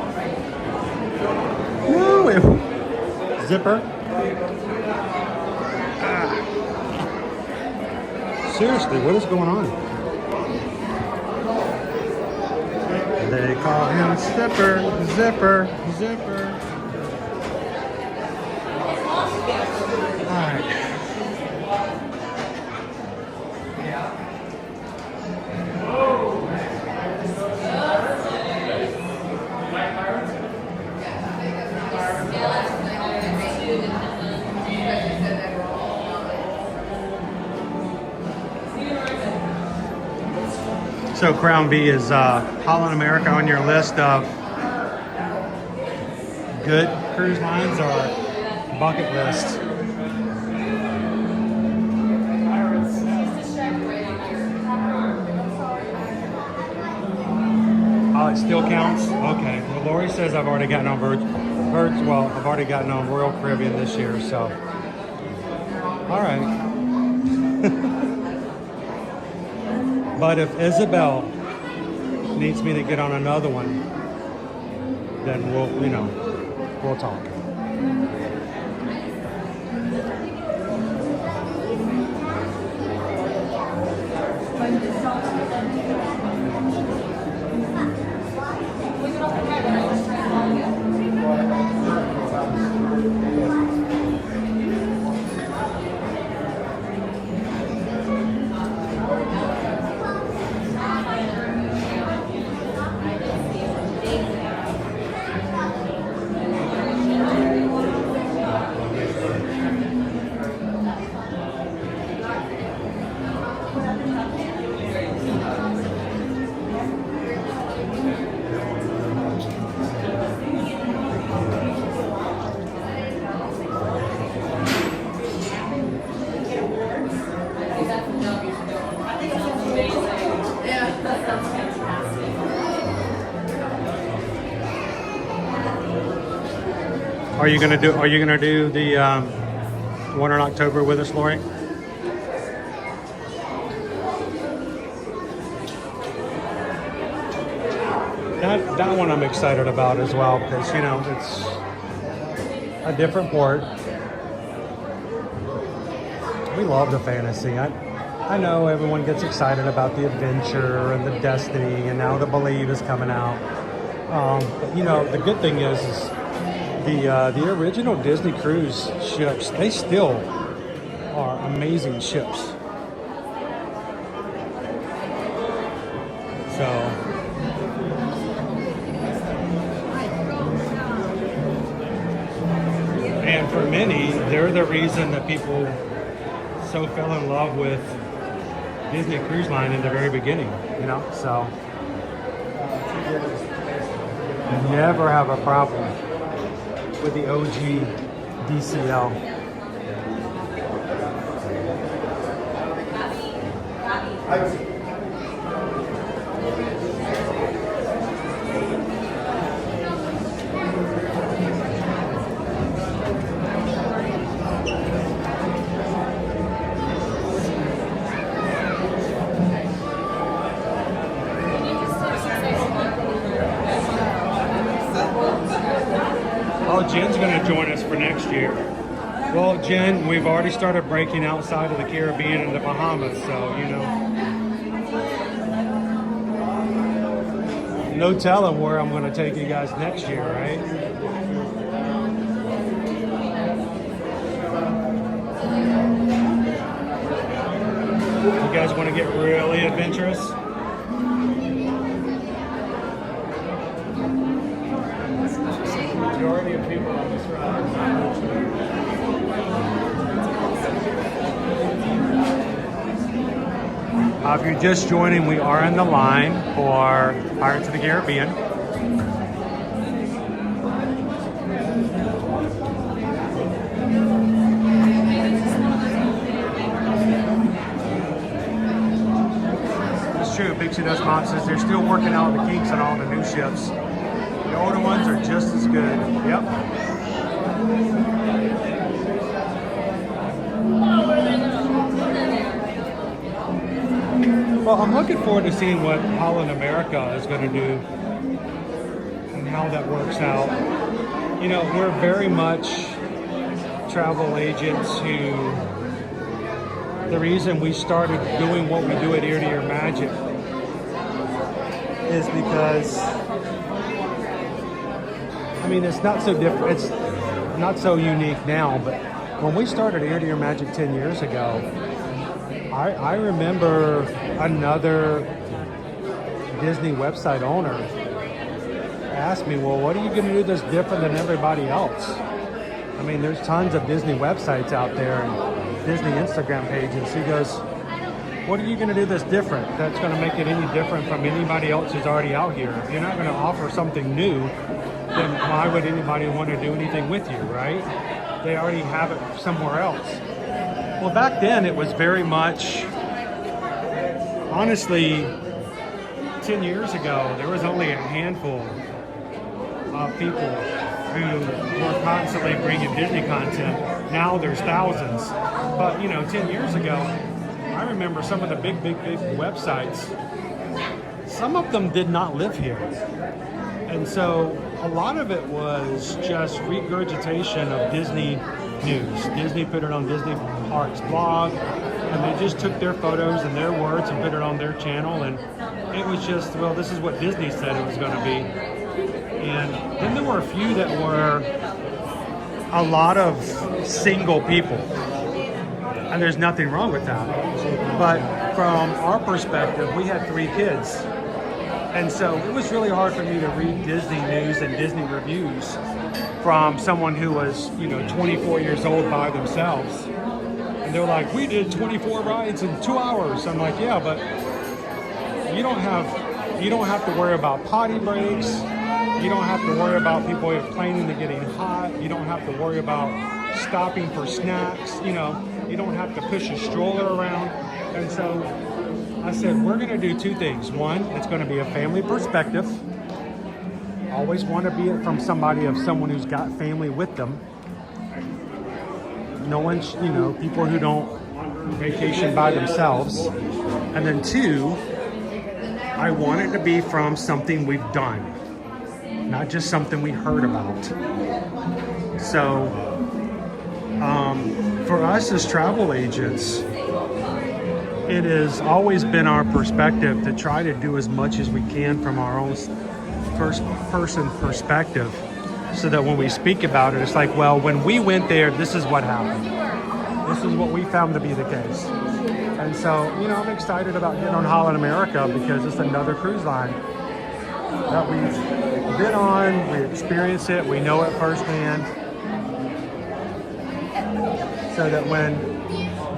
Speaker 18: No, zipper. Ah. Seriously, what is going on? They call him Zipper, Zipper, Zipper. All right. So Crown B is Holland America on your list of good cruise lines or bucket list? Oh, it still counts? Okay. Well, Lori says I've already gotten on I've already gotten on Royal Caribbean this year, so. All right. But if Isabel needs me to get on another one, then we'll talk. Are you gonna do the one in October with us, Lori? That one I'm excited about as well because it's a different port. We love the fantasy. I know everyone gets excited about the adventure and the Destiny, and now the Believe is coming out. But the good thing is the original Disney cruise ships, they still are amazing ships. So, and for many, they're the reason that people so fell in love with Disney Cruise Line in the very beginning, so never have a problem with the OG DCL. Jen's going to join us for next year. Well, Jen, we've already started breaking outside of the Caribbean and the Bahamas, so, no telling where I'm going to take you guys next year, right? You guys want to get really adventurous? Majority of people on this ride. If you're just joining, we are in the line for Pirates of the Caribbean. It's true, Big Dust Mom says they're still working out the kinks on all the new ships. The older ones are just as good. Yep. Well, I'm looking forward to seeing what Holland America is going to do and how that works out. We're very much travel agents who, the reason we started doing what we do at Ear to Ear Magic is because it's not so different. It's not so unique now, but when we started Ear to Ear Magic 10 years ago, I remember another Disney website owner asked me, well, what are you going to do that's different than everybody else? There's tons of Disney websites out there and Disney Instagram pages. He goes, what are you going to do that's different? That's going to make it any different from anybody else who's already out here. If you're not going to offer something new, then why would anybody want to do anything with you, right? They already have it somewhere else. Well, back then it was very much, honestly, 10 years ago, there was only a handful of people who were constantly bringing Disney content. Now there's thousands. But, 10 years ago, I remember some of the big websites, some of them did not live here. And so a lot of it was just regurgitation of Disney news. Disney put it on Disney Parks blog, and they just took their photos and their words and put it on their channel, and it was just, well, this is what Disney said it was going to be. And then there were a few that were a lot of single people, and there's nothing wrong with that. But from our perspective, we had 3 kids. And so it was really hard for me to read Disney news and Disney reviews from someone who was, 24 years old by themselves. And they're like, we did 24 rides in 2 hours. I'm like, yeah, but you don't have to worry about potty breaks. You don't have to worry about people complaining to getting hot. You don't have to worry about stopping for snacks. You don't have to push a stroller around. And so I said, we're going to do 2 things. One, it's going to be a family perspective. always want to be it from somebody of someone who's got family with them. No one, people who don't vacation by themselves. And then 2, I want it to be from something we've done, not just something we heard about. So for us as travel agents, it has always been our perspective to try to do as much as we can from our own first person perspective, so that when we speak about it, it's like, well, when we went there, this is what happened. This is what we found to be the case. And so, I'm excited about getting on Holland America because it's another cruise line that we've been on, we experience it, we know it firsthand. So that when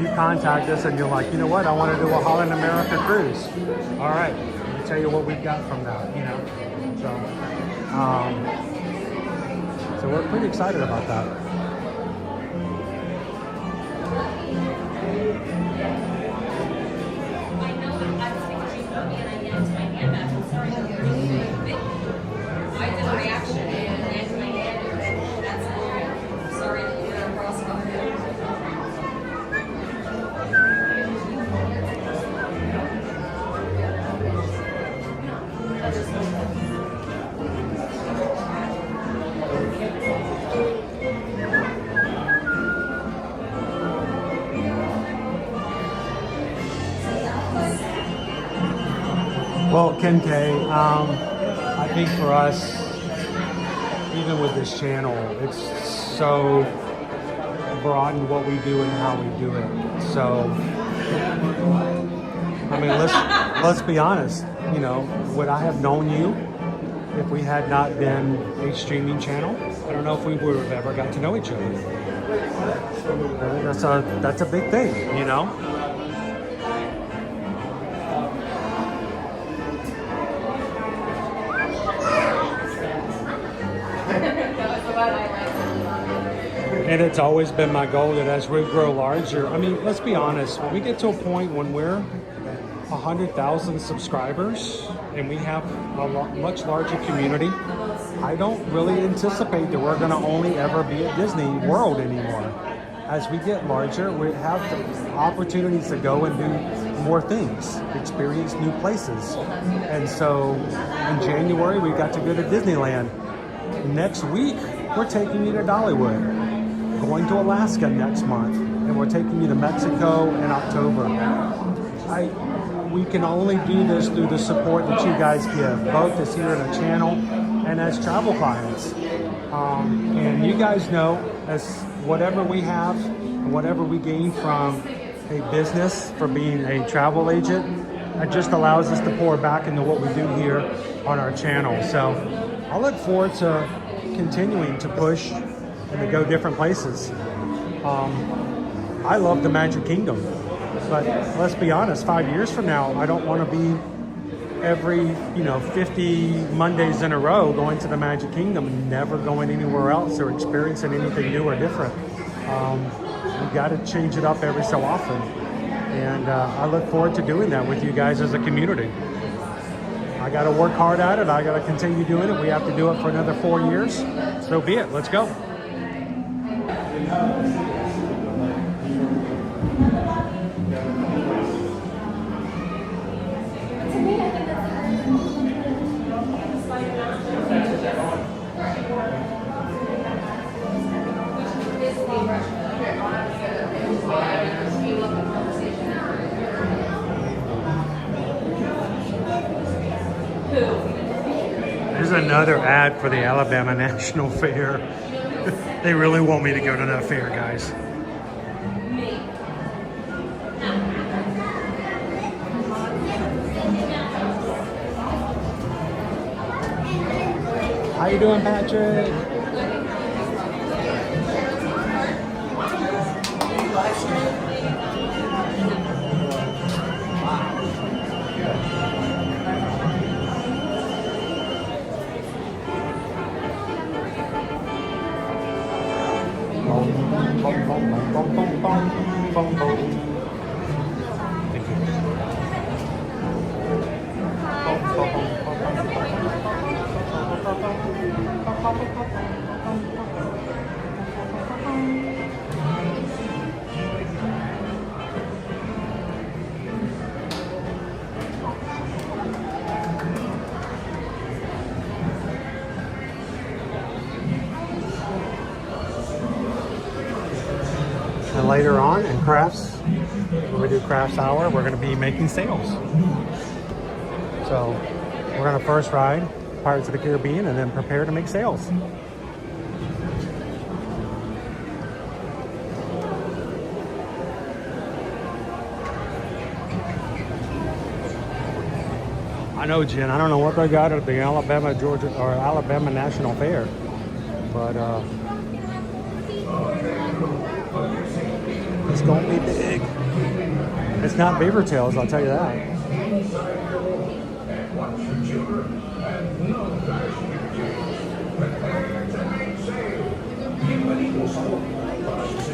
Speaker 18: you contact us and you're like, you know what, I want to do a Holland America cruise. All right, let me tell you what we've got from that, So we're pretty excited about that. Well, Ken K, I think for us, even with this channel, it's so broad in what we do and how we do it. So, I mean, let's be honest. Would I have known you if we had not been a streaming channel? I don't know if we would have ever got to know each other. That's a big thing, And it's always been my goal that as we grow larger, I mean, let's be honest, when we get to a point when we're 100,000 subscribers and we have a much larger community, I don't really anticipate that we're going to only ever be at Disney World anymore. As we get larger, we have the opportunities to go and do more things, experience new places. And so in January, we got to go to Disneyland. Next week, we're taking you to Dollywood. Going to Alaska next month, and we're taking you to Mexico in October. We can only do this through the support that you guys give, both as here in the channel and as travel clients. And you guys know, as whatever we have, whatever we gain from a business for being a travel agent, it just allows us to pour back into what we do here on our channel. So I look forward to continuing to push and to go different places. I love the Magic Kingdom, but let's be honest, 5 years from now, I don't want to be every 50 Mondays in a row going to the Magic Kingdom and never going anywhere else or experiencing anything new or different. We've got to change it up every so often, and I look forward to doing that with you guys as a community. I got to work hard at it. I got to continue doing it. We have to do it for another 4 years. So be it. Let's go. There's another ad for the Alabama National Fair. They really want me to go to that fair, guys. How you doing, Patrick? Thank you. then later on in crafts, when we do crafts hour, we're going to be making sales. So we're going to first ride Pirates of the Caribbean and then prepare to make sales. I know, Jen, I don't know what they got at the Alabama, Georgia, or Alabama National Fair, but it's gonna be big. It's not beaver tails, I'll tell you that.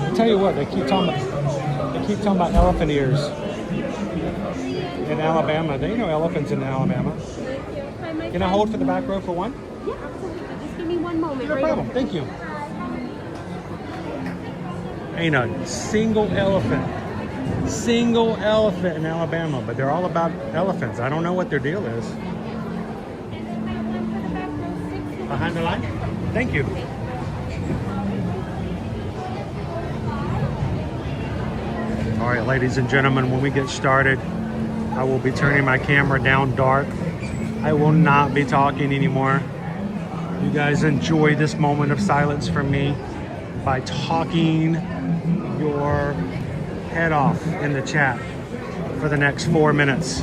Speaker 18: I'll tell you what, they keep talking about elephant ears in Alabama. They know elephants in Alabama. Can I hold for the back row for one?
Speaker 8: Yeah, absolutely. Just give me one moment.
Speaker 18: No problem. Thank you. Ain't a single elephant in Alabama, but they're all about elephants. I don't know what their deal is. Behind the line? Thank you. All right, ladies and gentlemen, when we get started, I will be turning my camera down dark. I will not be talking anymore. You guys enjoy this moment of silence from me by talking your head off in the chat for the next 4 minutes.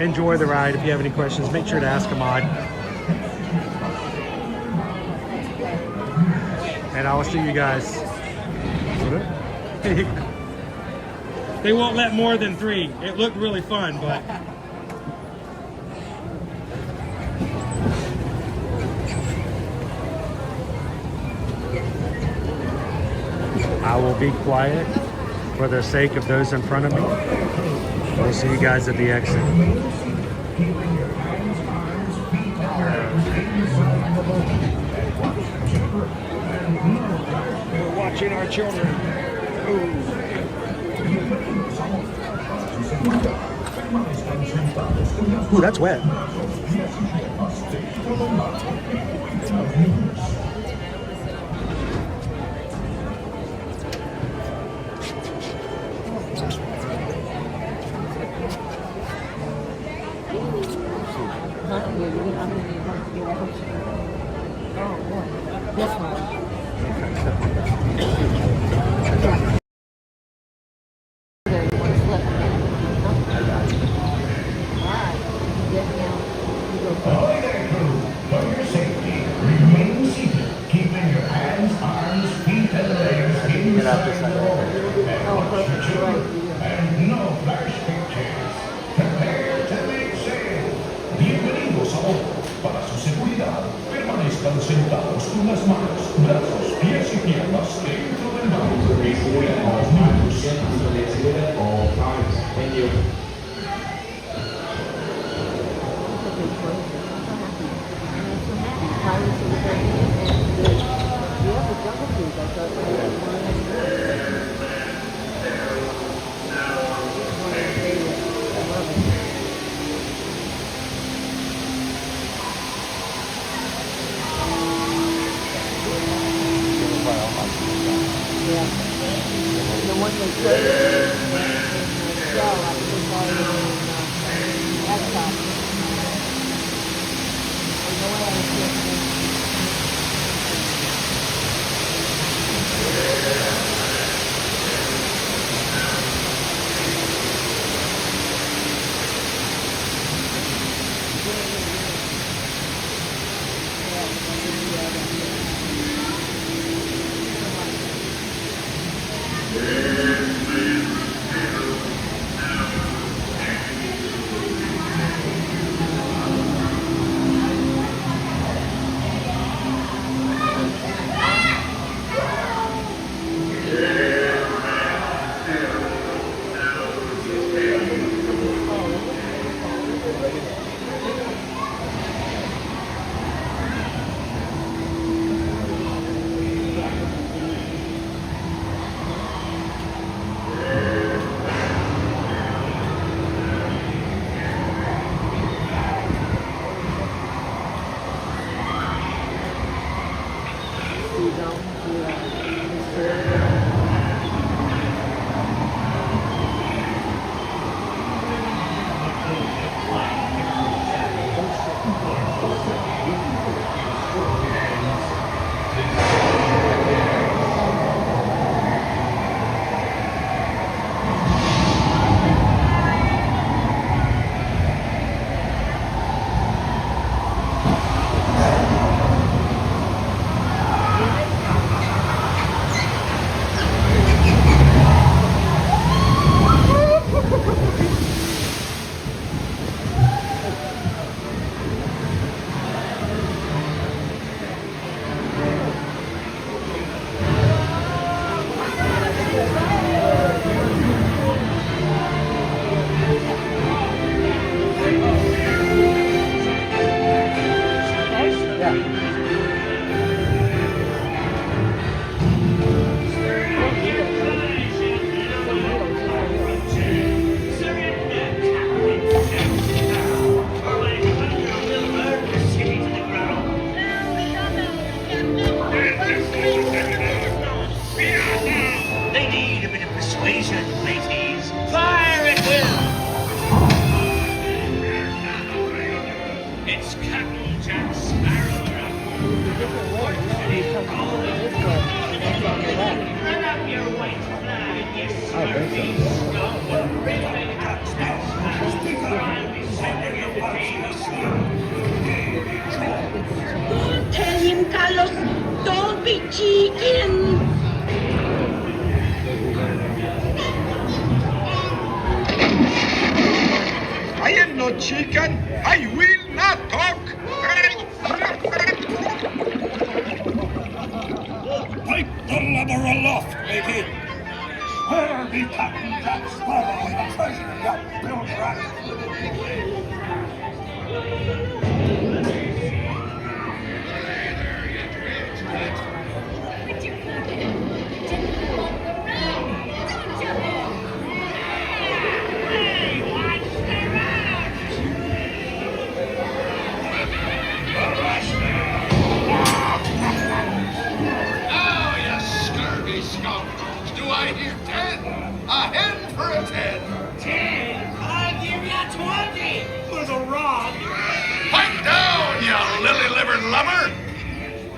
Speaker 18: Enjoy the ride. If you have any questions, make sure to ask Ahmad. And I will see you guys. They won't let more than 3. It looked really fun, but I will be quiet for the sake of those in front of me. We'll see you guys at the exit. We're watching our children. Ooh, that's wet.
Speaker 8: This one.
Speaker 5: Sentados con las manos, brazos, pies y piernas dentro del banco. All times. Thank you.
Speaker 4: Attention, mateys. Fire at will. It's Captain Jack Sparrow. Run up your white flag, you scurvy
Speaker 8: Tell him, Carlos, don't be cheating.
Speaker 19: I am no chicken. I will not talk.
Speaker 9: Wipe the lubber aloft, matey. Where be Captain Jack Sparrow and the treasure yacht built right?
Speaker 19: Oh, you scurvy scoundrels. Do I hear 10? A hen for a 10.
Speaker 4: 10. I'll give you 20 with a rod.
Speaker 19: Pipe down, you lily-livered lumber.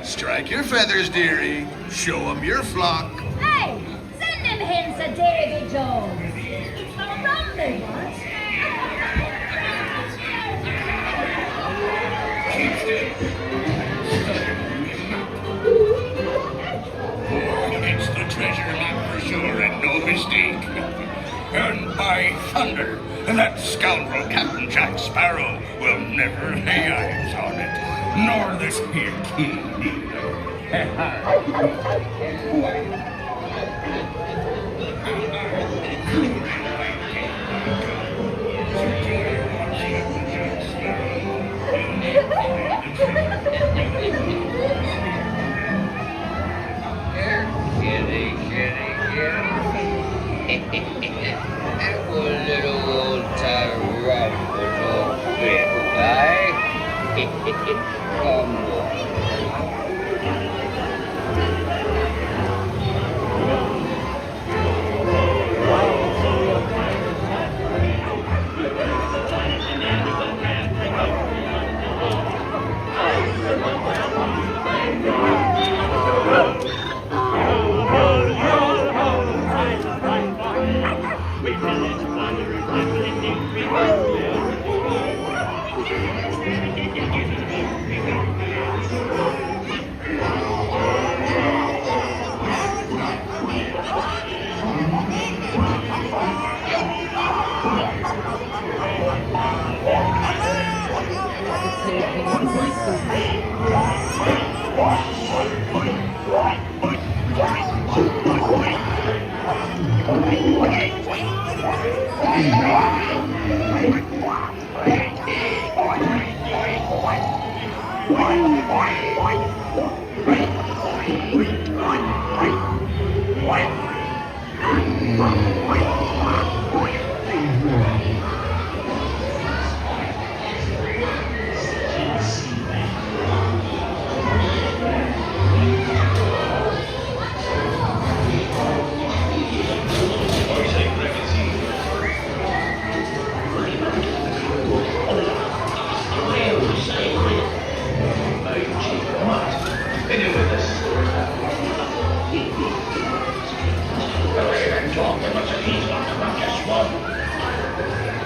Speaker 19: Strike your feathers, dearie. Show 'em your flock.
Speaker 8: Hey, send them hens to Davy Jones. It's the rum they want.
Speaker 19: It's the treasure map for sure, and no mistake. And by thunder, that scoundrel Captain Jack Sparrow will never lay eyes on it, nor this here king
Speaker 14: That one little old time rock was all big, right? Come on.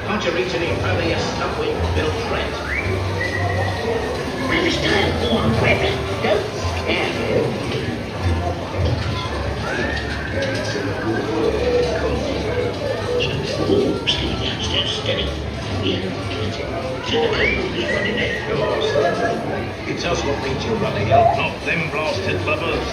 Speaker 2: Can't you reach any further, you stuff-wing little threat? We'll still warm weapon. Don't scare you. Stay downstairs, steady.
Speaker 19: It's us what means you're running out, not them blasted lovers.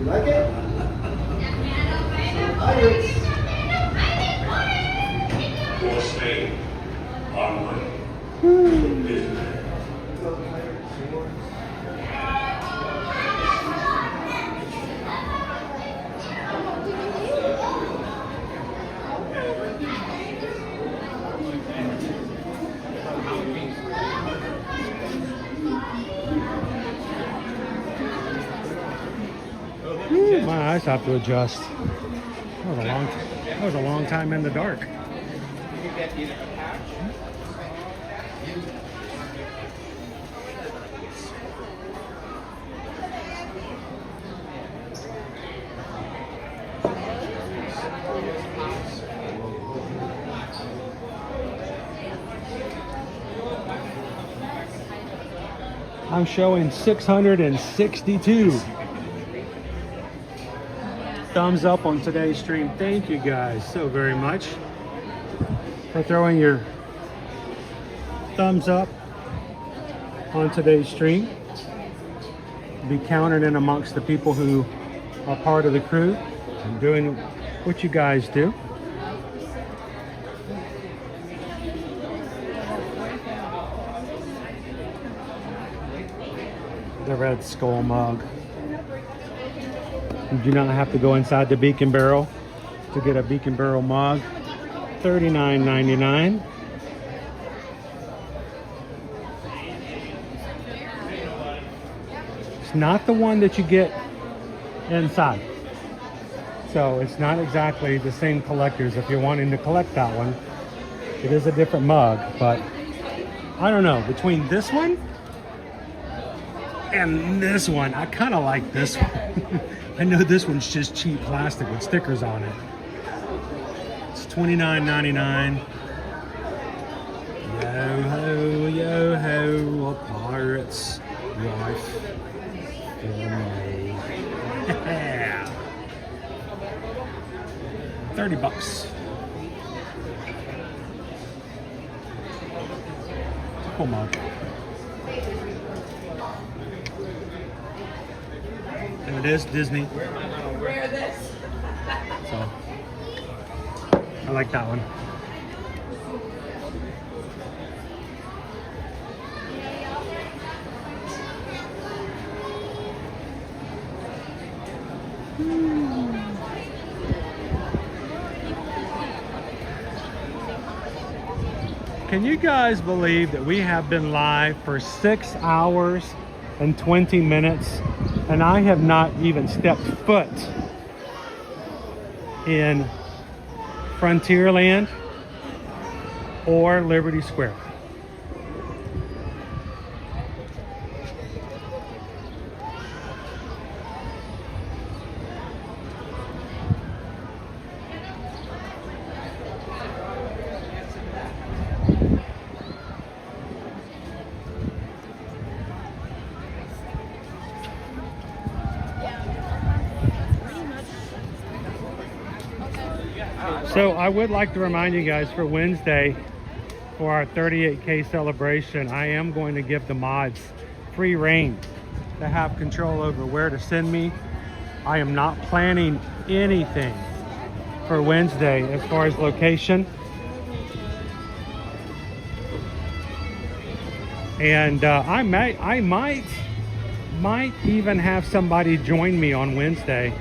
Speaker 18: like it? Pirates.
Speaker 19: For Spain, onward.
Speaker 18: My eyes have to adjust. That was a long time in the dark. I'm showing 662 thumbs up on today's stream. Thank you guys so very much for throwing your thumbs up on today's stream. Be counted in amongst the people who are part of the crew and doing what you guys do. The Red Skull mug. You do not have to go inside the Beacon Barrel to get a Beacon Barrel mug. $39.99. It's not the one that you get inside. So it's not exactly the same collectors. If you're wanting to collect that one, it is a different mug, but I don't know, between this one and this one, I kind of like this one. I know this one's just cheap plastic with stickers on it. It's $29.99. Yo ho, a pirate's life for me. Yeah. $30. Cool mug. There it is, Disney.
Speaker 3: Wear this.
Speaker 18: So, I like that one. Can you guys believe that we have been live for 6 hours and 20 minutes and I have not even stepped foot in Frontierland or Liberty Square? So I would like to remind you guys for Wednesday, for our 38K celebration, I am going to give the mods free reign to have control over where to send me. I am not planning anything for Wednesday as far as location. And I might even have somebody join me on Wednesday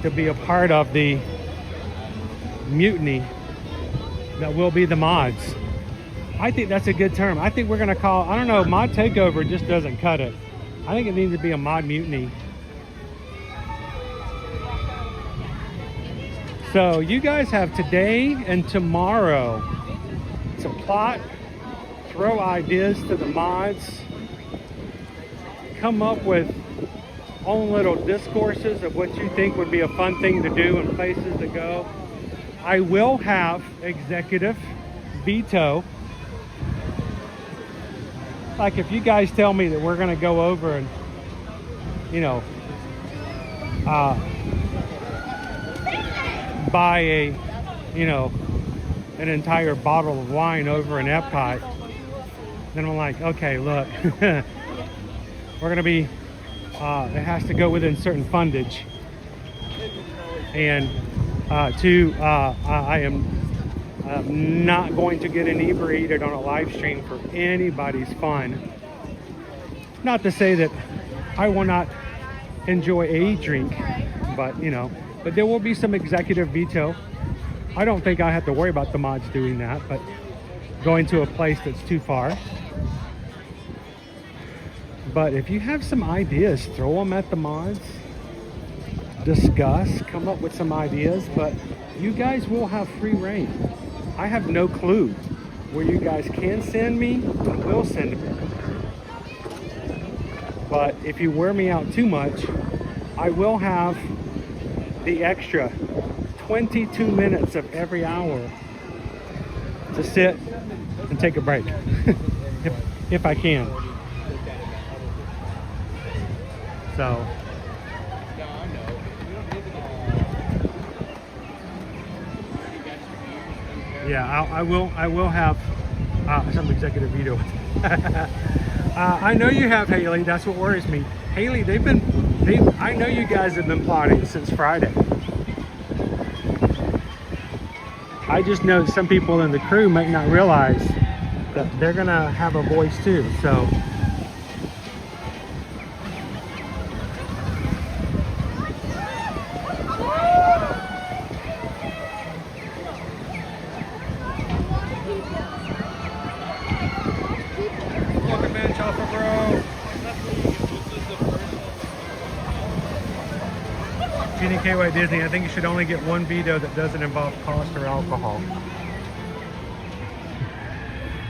Speaker 18: to be a part of the mutiny that will be the mods. I think that's a good term. I think we're gonna call, I don't know, mod takeover just doesn't cut it. I think it needs to be a mod mutiny. So you guys have today and tomorrow to plot, throw ideas to the mods, come up with own little discourses of what you think would be a fun thing to do and places to go. I will have executive veto. Like if you guys tell me that we're going to go over and, you know, buy a, you know, an entire bottle of wine over in Epcot, then I'm like, okay, look, we're going to be it has to go within certain fundage. And two, I am not going to get inebriated on a live stream for anybody's fun. Not to say that I will not enjoy a drink, but you know, but there will be some executive veto. I don't think I have to worry about the mods doing that, but going to a place that's too far. But if you have some ideas, throw them at the mods, discuss, come up with some ideas, but you guys will have free reign. I have no clue where you guys can send me and will send me. But if you wear me out too much, I will have the extra 22 minutes of every hour to sit and take a break, if I can. So, yeah, I will have some executive veto. I know you have, Haley. That's what worries me. Haley, I know you guys have been plotting since Friday. I just know some people in the crew might not realize that they're gonna have a voice too, so. KY Disney, I think you should only get one veto that doesn't involve cost or alcohol.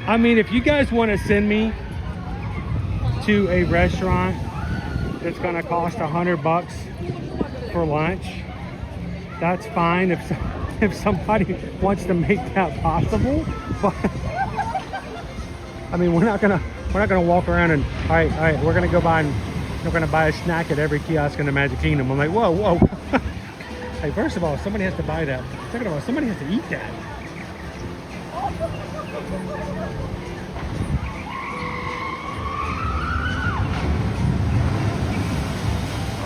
Speaker 18: I mean, if you guys want to send me to a restaurant that's going to cost $100 for lunch, that's fine if somebody wants to make that possible. But I mean, we're not gonna walk around and all right, we're gonna go buy and we're gonna buy a snack at every kiosk in the Magic Kingdom. I'm like, whoa. Hey, first of all, somebody has to buy that. Second of all, somebody has to eat that.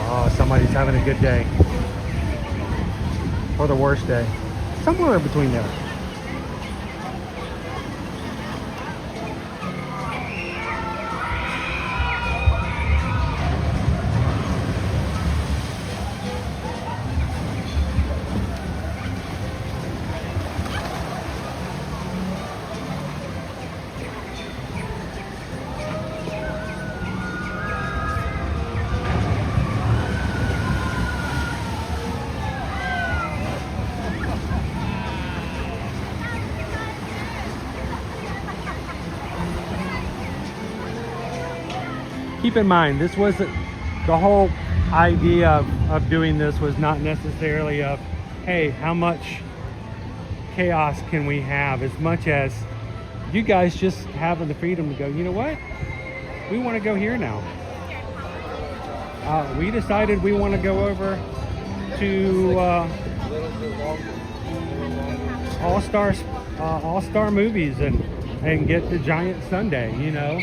Speaker 18: Oh, somebody's having a good day. Or the worst day. Somewhere in between there. Keep in mind, this wasn't the whole idea of doing this was not necessarily of, hey, how much chaos can we have, as much as you guys just having the freedom to go, you know what, we want to go here now. We decided we want to go over to All-Star Movies and get the giant sundae, you know.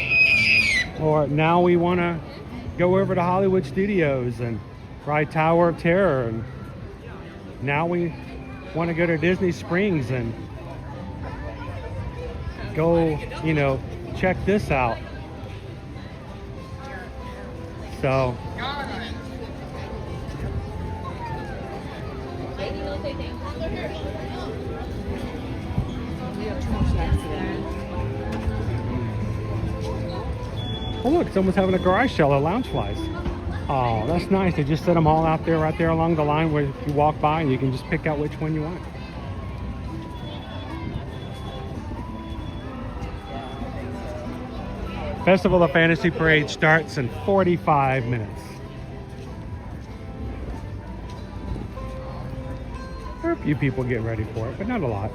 Speaker 18: Or now we want to go over to Hollywood Studios and ride Tower of Terror. And now we want to go to Disney Springs and go, you know, check this out. So. Oh look, someone's having a garage sale of Loungeflies. Oh, that's nice. They just set them all out there, right there along the line where you walk by and you can just pick out which one you want. Festival of Fantasy Parade starts in 45 minutes. There are a few people getting ready for it, but not a lot.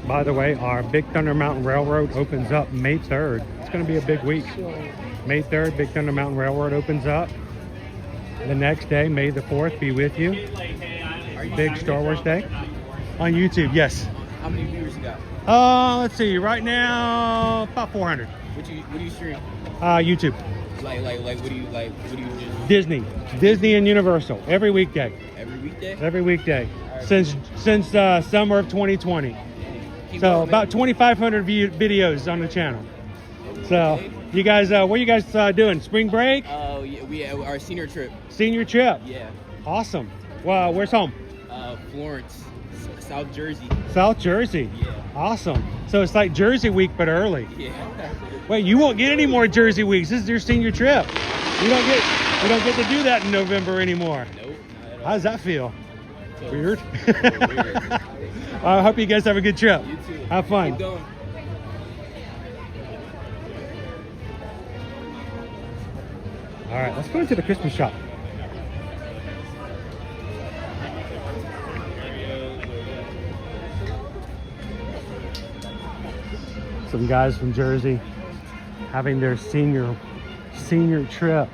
Speaker 18: By the way, our Big Thunder Mountain Railroad opens up May 3rd.
Speaker 1: it's going to be a big week. May 3rd, Big Thunder Mountain Railroad opens up. The next day, May the 4th, be with you. Big Star Wars Day. On YouTube, yes.
Speaker 13: How many viewers you got?
Speaker 1: Let's see, right now, about 400.
Speaker 13: What do you stream?
Speaker 1: YouTube.
Speaker 13: Like what do you just
Speaker 1: Disney and Universal, every weekday.
Speaker 13: every weekday?
Speaker 1: Every weekday. Since summer of 2020. So about 2,500 videos on the channel. So you guys, what are you guys doing? Spring break?
Speaker 13: Oh, yeah, our senior trip.
Speaker 1: Senior trip?
Speaker 13: Yeah.
Speaker 1: Awesome. Well, where's home?
Speaker 13: Florence, South Jersey.
Speaker 1: South Jersey.
Speaker 13: Yeah.
Speaker 1: Awesome. So it's like Jersey week, but early.
Speaker 13: Yeah.
Speaker 1: Wait, you won't get any more Jersey weeks. This is your senior trip. You don't get to do that in November anymore.
Speaker 13: Nope.
Speaker 1: How does that feel?
Speaker 13: So
Speaker 1: Weird.
Speaker 13: weird.
Speaker 1: I hope you guys have a good trip.
Speaker 13: You too.
Speaker 1: Have fun.
Speaker 13: Keep going.
Speaker 1: All right, let's go into the Christmas shop. Some guys from Jersey having their senior trip.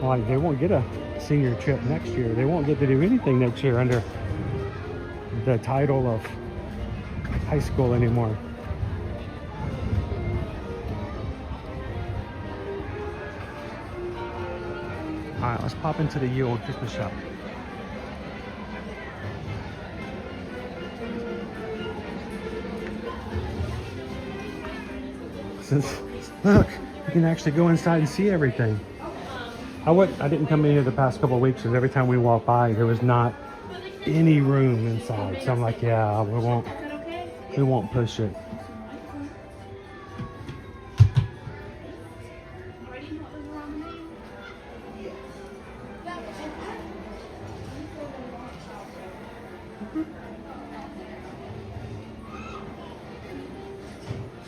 Speaker 1: Like, they won't get a senior trip next year. They won't get to do anything next year under the title of high school anymore. All right, let's pop into the Ye Old Christmas shop. Look, you can actually go inside and see everything. I didn't come in here the past couple of weeks because every time we walked by, there was not any room inside. So I'm like, yeah, we won't push it.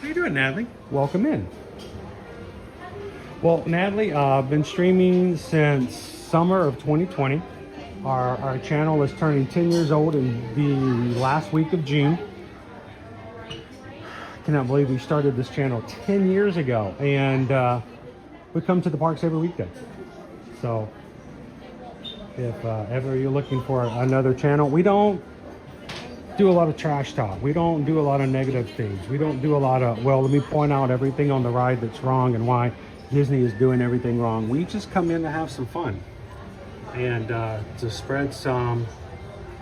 Speaker 1: How you doing, Natalie? Welcome in. Well, Natalie, I've been streaming since summer of 2020. Our channel is turning 10 years old in the last week of June. I cannot believe we started this channel 10 years ago, and we come to the parks every weekday. So if ever you're looking for another channel, we don't do a lot of trash talk. We don't do a lot of negative things. We don't do a lot of, well, let me point out everything on the ride that's wrong and why Disney is doing everything wrong. We just come in to have some fun and to spread some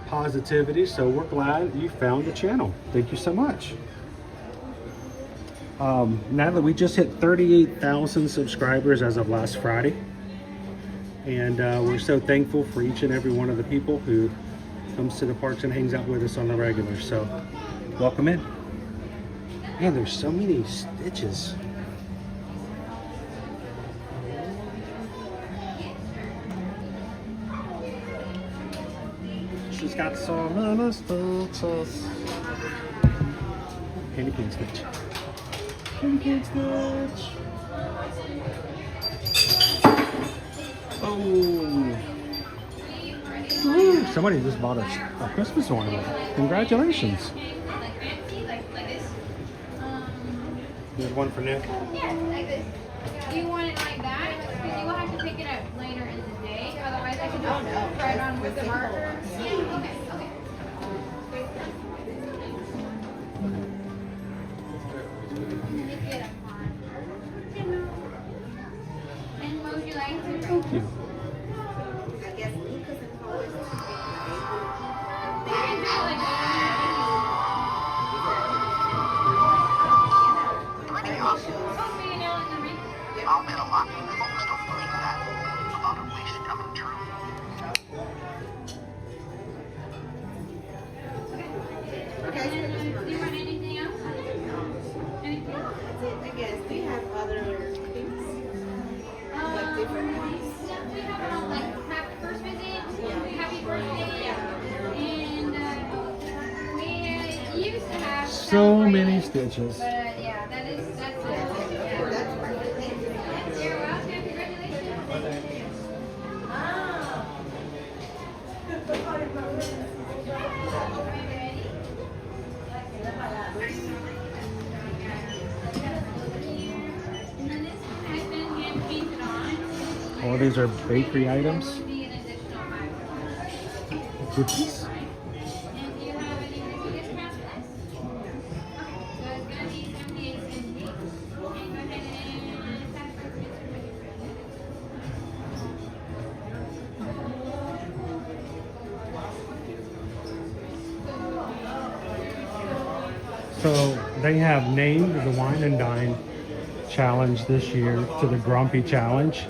Speaker 1: positivity. So we're glad you found the channel. Thank you so much. Natalie, we just hit 38,000 subscribers as of last Friday. And we're so thankful for each and every one of the people who comes to the parks and hangs out with us on the regular. So welcome in. Man, there's so many stitches. She's got so many stitches. Candy cane stitch. Candy cane stitch. Oh. Ooh, somebody just bought a Christmas ornament. Congratulations. There's one for Nick.
Speaker 8: Yeah, like this. Do you want it like that? Because you will have to pick it up later in the day. Otherwise, I can just try it on with the marker. Okay, okay. And what would you like to?
Speaker 1: Thank you.
Speaker 2: I'll bet a lot of folks don't believe that. A lot of wish coming true.
Speaker 8: Okay. Do you want anything else? Anything?
Speaker 3: I guess. Do you have other things? Like different ones?
Speaker 8: We have like happy first visit, happy birthday, and we used to have
Speaker 1: So many stitches.
Speaker 8: But yeah, that's it. You're welcome. Congratulations.
Speaker 18: All these are bakery items. Cookies. So they have named the Wine and Dine Challenge this year to the Grumpy Challenge.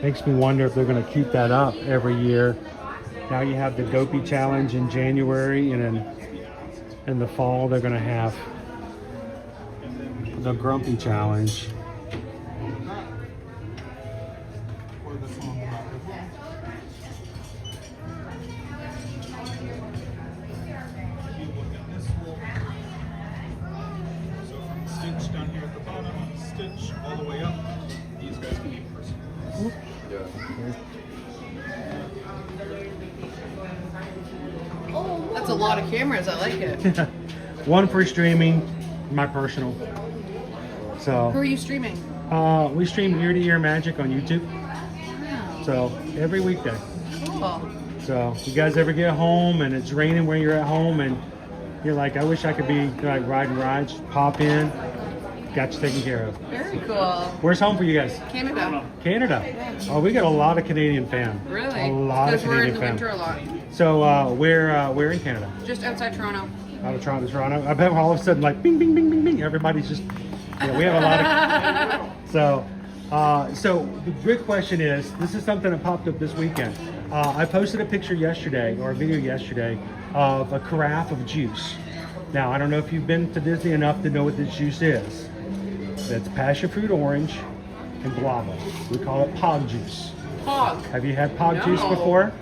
Speaker 18: Makes me wonder if they're going to keep that up every year. Now you have the Dopey Challenge in January, and then in the fall they're going to have the Grumpy Challenge.
Speaker 12: Stitch down here at the bottom, stitch all the way up. These guys can be in person.
Speaker 20: That's a lot of cameras. I like it.
Speaker 18: One for streaming, my personal. So
Speaker 20: Who are you streaming?
Speaker 18: we stream Ear to Ear Magic on YouTube. So every weekday.
Speaker 20: Cool.
Speaker 18: So if you guys ever get home and it's raining where you're at home and you're like, I wish I could be like riding rides, pop in, got you taken care of.
Speaker 20: Very cool.
Speaker 18: Where's home for you guys?
Speaker 20: Canada.
Speaker 18: Canada. Oh, we got a lot of Canadian fans.
Speaker 20: Really?
Speaker 18: A lot of
Speaker 20: Because we're in
Speaker 18: Canadian
Speaker 20: the
Speaker 18: fans.
Speaker 20: winter a lot.
Speaker 18: So we're in Canada.
Speaker 20: Just outside Toronto.
Speaker 18: Out of Toronto. I bet all of a sudden like bing, bing, bing, bing, bing. Everybody's just, we have a lot of, so the big question is, this is something that popped up this weekend. I posted a picture yesterday, or a video yesterday, of a carafe of juice. Now, I don't know if you've been to Disney enough to know what this juice is. That's passion fruit orange and guava. We call it Pog juice.
Speaker 20: Pog.
Speaker 18: Have you had Pog juice before?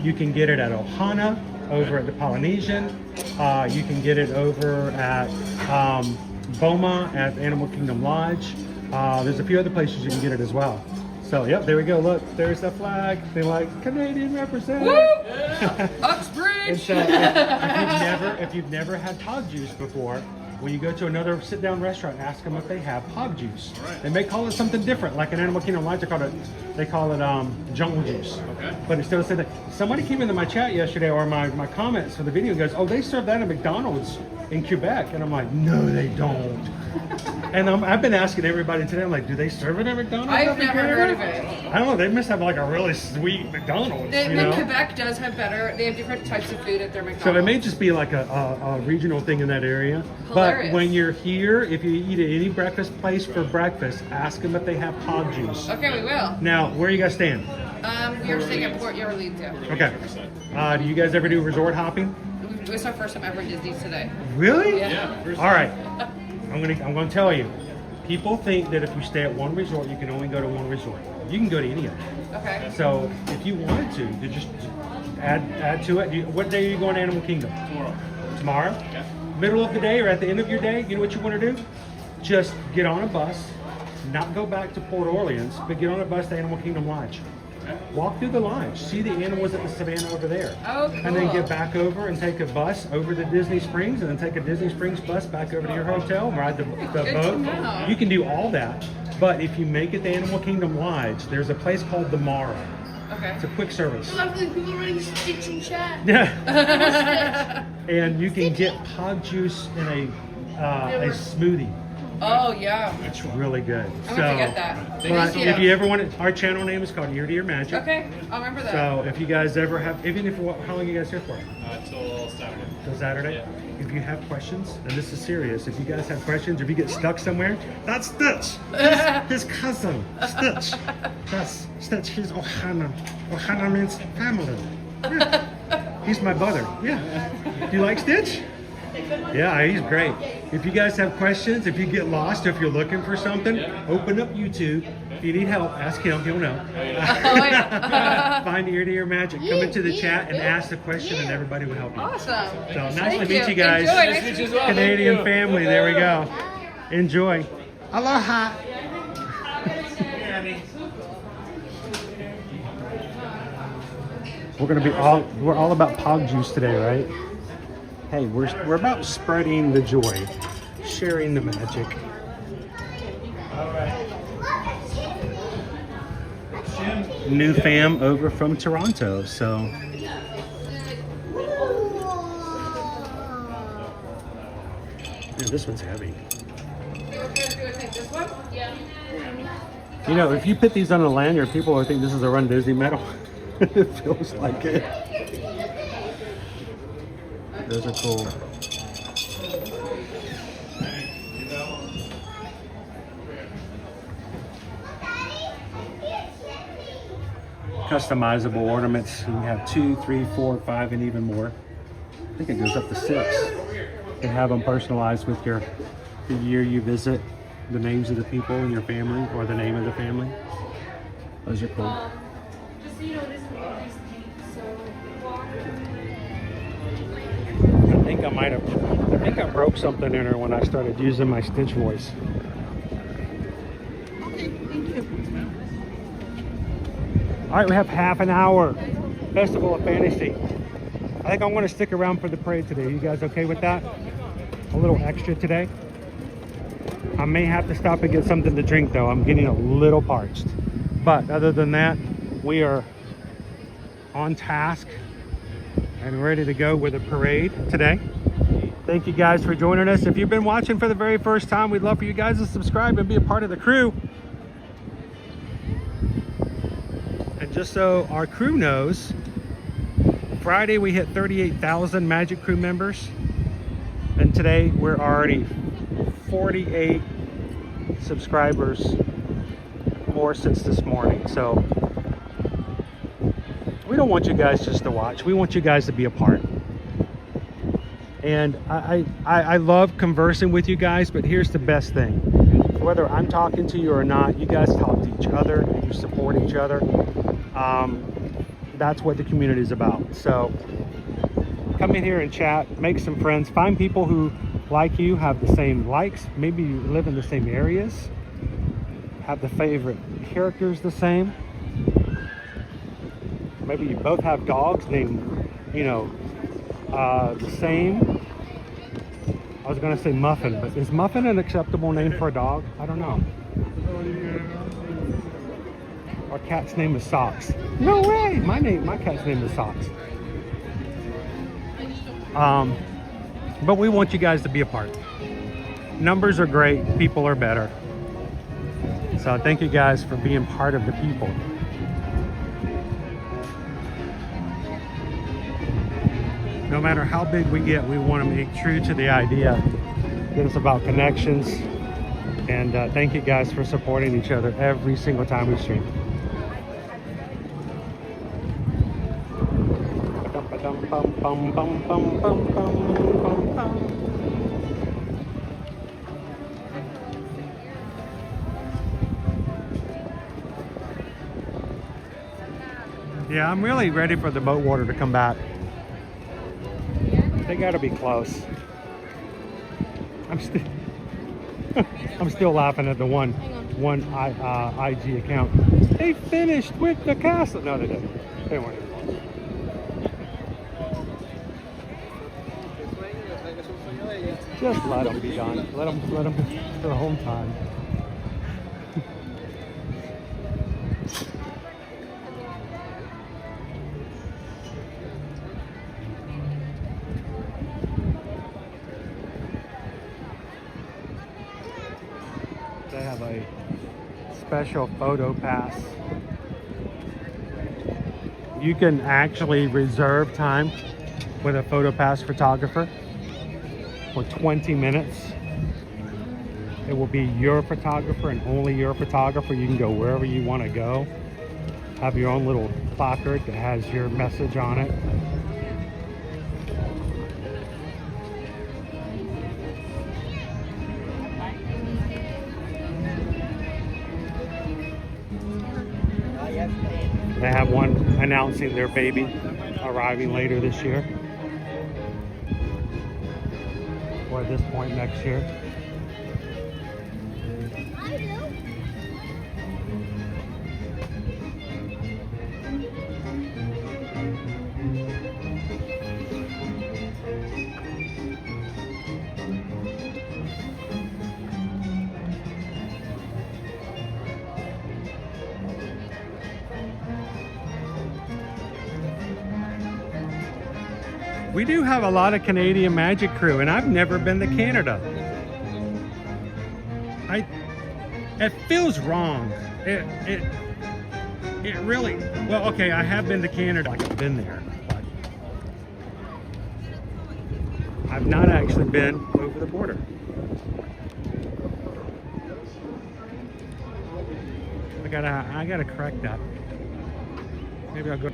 Speaker 18: You can get it at Ohana, over at the Polynesian. You can get it over at Boma at the Animal Kingdom Lodge. There's a few other places you can get it as well. So, yep, there we go. Look, there's the flag. They like Canadian representative.
Speaker 20: Uxbridge.
Speaker 18: And so, if you've never had Pog juice before, when you go to another sit-down restaurant, ask them if they have Pog juice.
Speaker 12: Right.
Speaker 18: They may call it something different, like an Animal Kingdom Lodge. They call it jungle juice.
Speaker 12: Okay.
Speaker 18: But it still said that. Somebody came into my chat yesterday, or my comments for the video, and goes, "Oh, they serve that at McDonald's in Quebec," and I'm like, "No, they don't." And I've been asking everybody today. I'm like, "Do they serve it at McDonald's?"
Speaker 20: I've never heard of it.
Speaker 18: I don't know. They must have like a really sweet McDonald's.
Speaker 20: Quebec does have better. They have different types of food at their McDonald's.
Speaker 18: So it may just be like a regional thing in that area.
Speaker 20: Hilarious.
Speaker 18: But when you're here, if you eat at any breakfast place for breakfast, ask them if they have Pog juice.
Speaker 20: Okay, we will.
Speaker 18: Now, where are you guys staying?
Speaker 20: We are staying at Port Orleans.
Speaker 18: Okay. Do you guys ever do resort hopping?
Speaker 20: It's our first time ever in Disney today.
Speaker 18: Really?
Speaker 20: Yeah.
Speaker 18: All right. I'm gonna tell you. People think that if you stay at one resort, you can only go to one resort. You can go to any of them.
Speaker 20: Okay.
Speaker 18: So if you wanted to just add to it. What day are you going to Animal Kingdom? Tomorrow?
Speaker 12: Yeah.
Speaker 18: Middle of the day or at the end of your day, you know what you want to do? Just get on a bus, not go back to Port Orleans, but get on a bus to Animal Kingdom Lodge. Walk through the lodge, see the animals at the savannah over there.
Speaker 20: Oh, cool.
Speaker 18: And then get back over and take a bus over to Disney Springs, and then take a Disney Springs bus back over to your hotel, ride the boat. You can do all that, but if you make it to Animal Kingdom Lodge, there's a place called The Morrow.
Speaker 20: Okay.
Speaker 18: It's a quick service.
Speaker 3: Lovely people already Stitch in chat.
Speaker 18: Yeah. And you can get Pog juice in a smoothie.
Speaker 20: Oh, yeah.
Speaker 18: It's really good.
Speaker 20: I'm going to get that. Thank you.
Speaker 18: If you ever want it, our channel name is called Ear to Ear Magic.
Speaker 20: Okay, I'll remember that.
Speaker 18: So if you guys ever have, how long are you guys here for?
Speaker 12: Till Saturday.
Speaker 18: Till Saturday? Yeah. If you have questions, and this is serious, if you guys have questions, if you get stuck somewhere, that's Stitch. His cousin, Stitch. That's Stitch. He's Ohana. Ohana means family. Yeah. He's my brother. Yeah. Do you like Stitch? Yeah, he's great. If you guys have questions, if you get lost, if you're looking for something, open up YouTube. If you need help, ask him. He'll know. Find Ear to Ear Magic. Come into the chat and ask the question, and everybody will help you.
Speaker 20: Awesome.
Speaker 18: So nice to meet you guys. Canadian family. There we go. Enjoy. Aloha. We're all about Pog juice today, right? Hey, we're about spreading the joy, sharing the magic.
Speaker 12: All right.
Speaker 1: new fam over from Toronto. So yeah, this one's heavy. You know, if you put these on a lanyard, people will think this is a Run Disney medal. It feels like it. Those are cool. Customizable ornaments. You have 2, 3, 4, 5, and even more. I think it goes up to 6. You can have them personalized with the year you visit, the names of the people in your family, or the name of the family. Those are cool.
Speaker 8: Just so you know, this is
Speaker 1: I think I broke something in her when I started using my Stitch voice.
Speaker 17: Okay, thank you.
Speaker 1: All right, we have half an hour. Festival of Fantasy. I think I'm going to stick around for the parade today. You guys okay with that? A little extra today. I may have to stop and get something to drink though. I'm getting a little parched. But other than that, we are on task and ready to go with the parade today. Thank you guys for joining us. If you've been watching for the very first time, we'd love for you guys to subscribe and be a part of the crew. And just so our crew knows, Friday we hit 38,000 Magic Crew members. And today we're already 48 subscribers more since this morning. So we don't want you guys just to watch. We want you guys to be a part. And I love conversing with you guys, but here's the best thing. Whether I'm talking to you or not, you guys talk to each other and you support each other. That's what the community is about. So come in here and chat, make some friends, find people who like you, have the same likes, maybe you live in the same areas, have the favorite characters the same. Maybe you both have dogs named, you know, the same. I was gonna say Muffin, but is Muffin an acceptable name for a dog? I don't know. Our cat's name is Socks. No way! My cat's name is Socks. But we want you guys to be a part. Numbers are great, people are better. So thank you guys for being part of the people. No matter how big we get, we want to make true to the idea that it's about connections. And thank you guys for supporting each other every single time we stream. Yeah, I'm really ready for the boat water to come back. They gotta be close. I'm still laughing at the one IG account. They finished with the castle. No, they didn't. They weren't even close. Just let them be done. Let them get their home time. They have a special photo pass. You can actually reserve time with a photo pass photographer for 20 minutes. It will be your photographer and only your photographer. You can go wherever you want to go. Have your own little placard that has your message on it. They have one announcing their baby arriving later this year, or at this point next year. We do have a lot of Canadian Magic Crew, and I've never been to Canada. It feels wrong. It really, well, okay, I have been to Canada, like I've been there, but I've not actually been over the border. I gotta correct that. Maybe I'll go.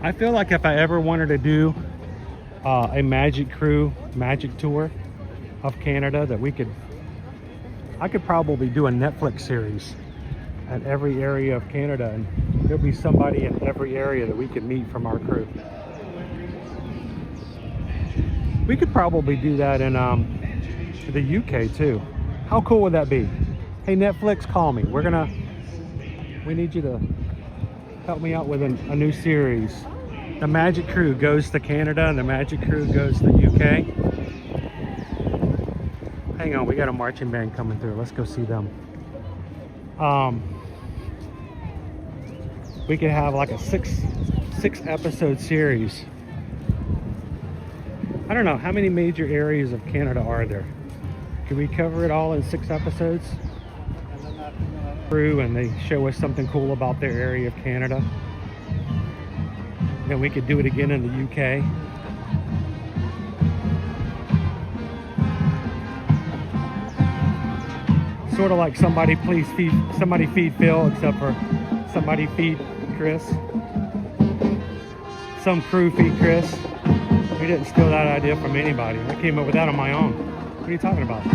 Speaker 1: I feel like if I ever wanted to do a Magic Crew magic tour of Canada, that I could probably do a Netflix series at every area of Canada, and there'll be somebody in every area that we could meet from our crew. We could probably do that in the UK too. How cool would that be? Hey Netflix, call me. We need you to help me out with a new series. The Magic Crew goes to Canada and the Magic Crew goes to the UK. Hang on, we got a marching band coming through. Let's go see them. We could have like a six episode series. I don't know, how many major areas of Canada are there? Can we cover it all in 6 episodes? Through and they show us something cool about their area of Canada. Then we could do it again in the UK. Sort of like Somebody Feed Phil, except for Somebody Feed Chris. Some Crew Feed Chris. We didn't steal that idea from anybody. I came up with that on my own. What are you talking about?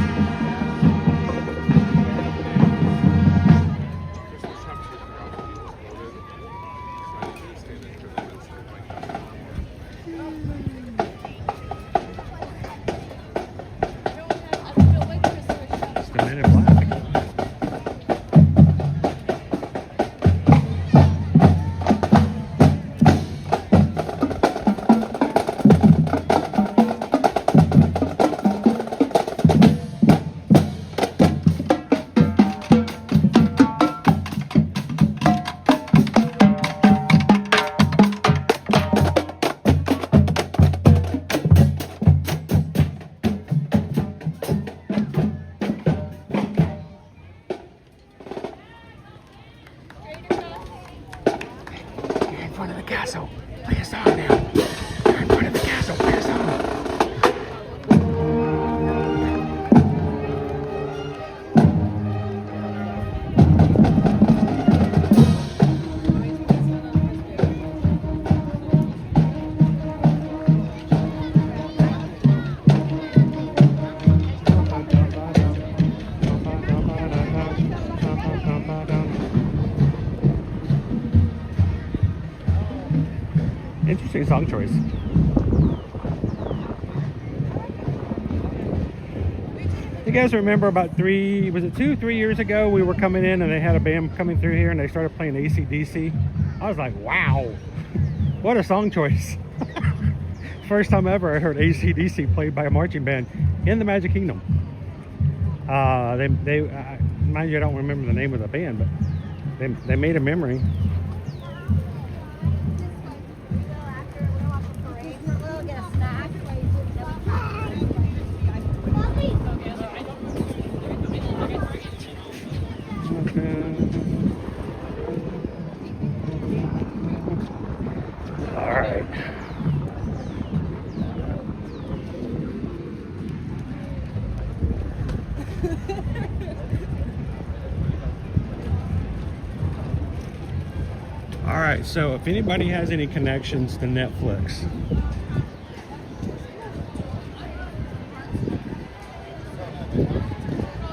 Speaker 1: It's the Men in Black. Castle. Play a song now. You're in front of the castle. Play a song. Interesting song choice. You guys remember about 3 years ago, we were coming in and they had a band coming through here and they started playing AC/DC. I was like, wow, what a song choice. First time ever I heard AC/DC played by a marching band in the Magic Kingdom. Mind you, I don't remember the name of the band, but they made a memory. Alright, so if anybody has any connections to Netflix,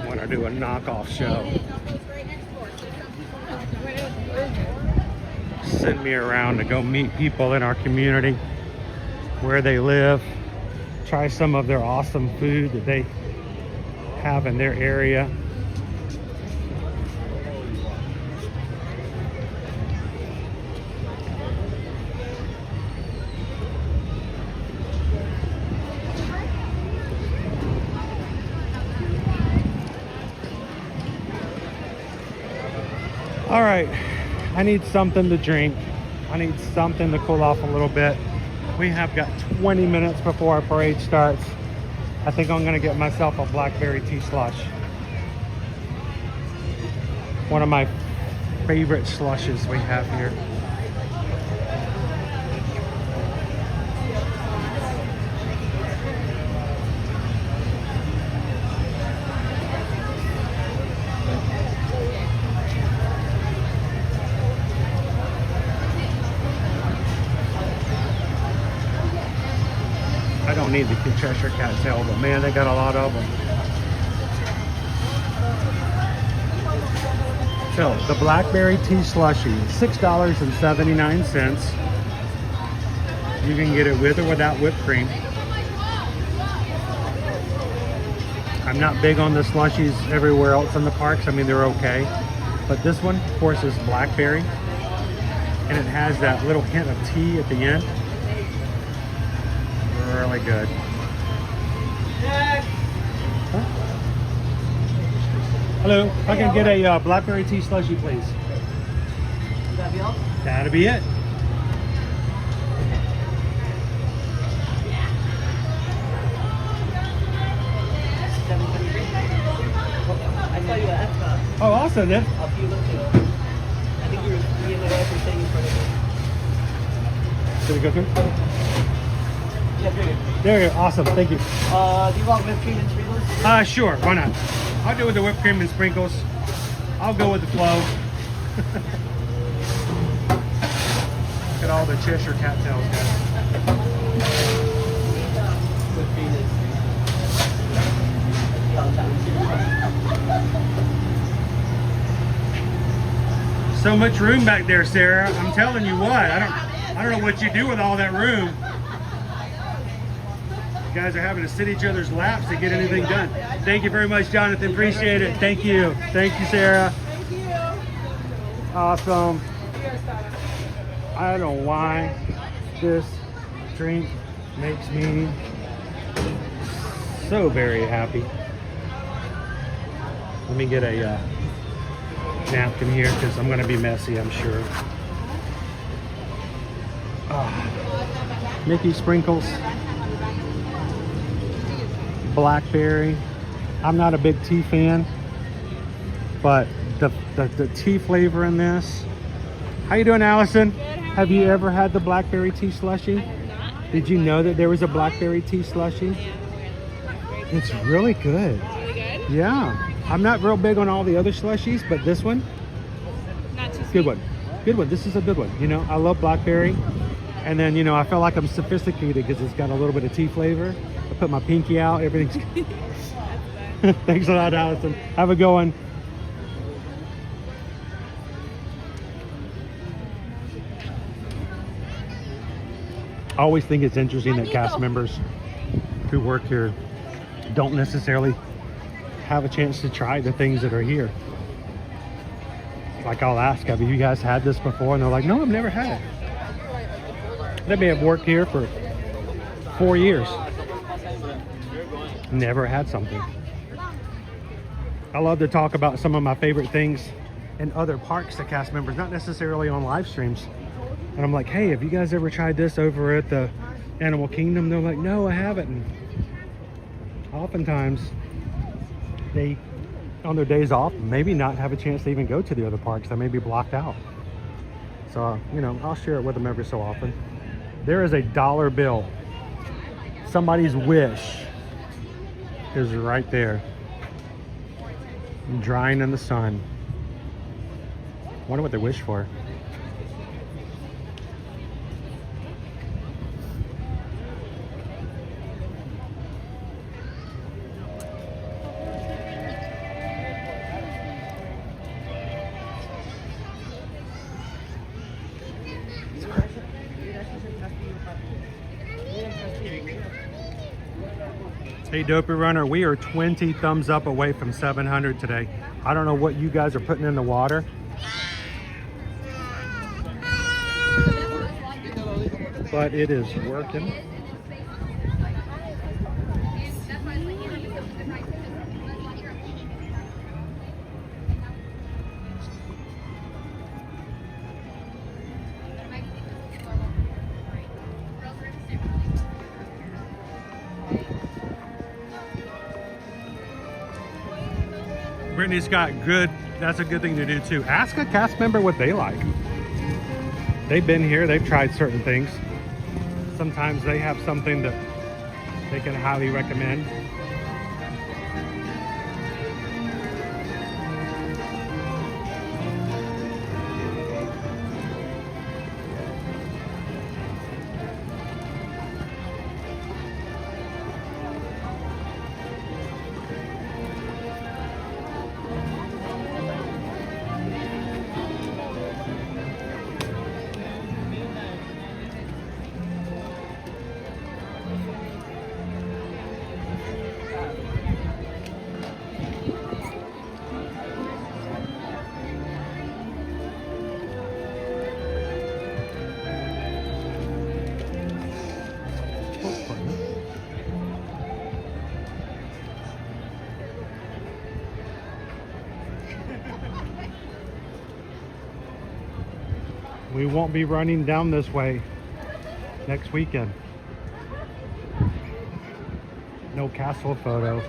Speaker 1: want to do a knockoff show, send me around to go meet people in our community, where they live, try some of their awesome food that they have in their area. All right, I need something to drink. I need something to cool off a little bit. We have got 20 minutes before our parade starts. I think I'm gonna get myself a blackberry tea slush. One of my favorite slushes we have here. I don't need the Cheshire Cat tail, but man, they got a lot of them. So, the blackberry tea slushie, $6.79. You can get it with or without whipped cream. I'm not big on the slushies everywhere else in the parks. I mean, they're okay. But this one, of course, is blackberry. And it has that little hint of tea at the end. Really good. Huh? Hello, if I can get a blackberry tea slushie, please.
Speaker 6: That'd be all?
Speaker 1: That'll be it.
Speaker 6: I saw you at Epcot.
Speaker 1: Oh, awesome, then.
Speaker 6: I'll see you later. I think you and my wife were sitting in front of me.
Speaker 1: Should we go through?
Speaker 6: Yeah, bigger.
Speaker 1: There we go. Awesome. Thank you.
Speaker 6: Do you want whipped cream and sprinkles?
Speaker 1: Sure. Why not? I'll do with the whipped cream and sprinkles. I'll go with the flow. Look at all the Cheshire Cat tails, guys.
Speaker 6: Whipped cream and
Speaker 1: So much room back there, Sarah. I'm telling you what. I don't know what you do with all that room. You guys are having to sit each other's laps to get anything done. Thank you very much, Jonathan. Appreciate it. Thank you. Thank you, Sarah.
Speaker 3: Thank you.
Speaker 1: Awesome. I don't know why this drink makes me so very happy. Let me get a napkin here because I'm going to be messy, I'm sure. Mickey sprinkles. Blackberry. I'm not a big tea fan, but the tea flavor in this. How you doing, Allison? Have you ever had the blackberry tea slushie? Did you know that there was a blackberry tea slushie? It's really good.
Speaker 20: Really good?
Speaker 1: Yeah. I'm not real big on all the other slushies, but this one,
Speaker 20: Not too sweet.
Speaker 1: good one. Good one. This is a good one. You know, I love blackberry. And then, you know, I feel like I'm sophisticated because it's got a little bit of tea flavor. I put my pinky out, everything's Thanks a lot, Allison. Have a good one. I always think it's interesting that cast members who work here don't necessarily have a chance to try the things that are here. Like I'll ask, have you guys had this before? And they're like, no, I've never had it. They may have worked here for 4 years. Never had something. I love to talk about some of my favorite things in other parks to cast members, not necessarily on live streams. And I'm like, hey, have you guys ever tried this over at the Animal Kingdom? They're like, no, I haven't. And oftentimes they, on their days off, maybe not have a chance to even go to the other parks. They may be blocked out. So, you know, I'll share it with them every so often. There is a $1 bill. Somebody's wish is right there, drying in the sun. Wonder what they wish for. Hey Dopey Runner, we are 20 thumbs up away from 700 today. I don't know what you guys are putting in the water. But it is working. Brittany's got good, that's a good thing to do too. Ask a cast member what they like. They've been here, they've tried certain things. Sometimes they have something that they can highly recommend. We won't be running down this way next weekend. No castle photo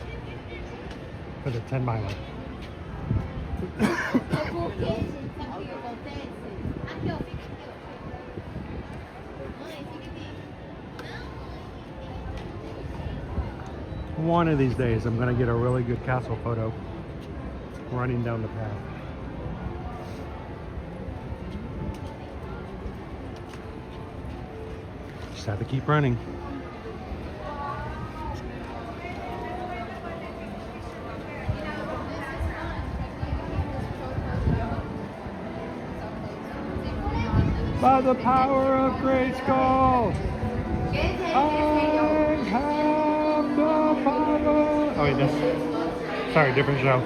Speaker 1: for the 10 miler. One of these days I'm gonna get a really good castle photo running down the path. Just have to keep running. By the power of Great Skull, I have the power. Oh, wait, that's, sorry, different show.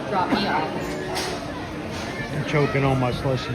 Speaker 20: Drop me off.
Speaker 1: I'm choking on my slushy.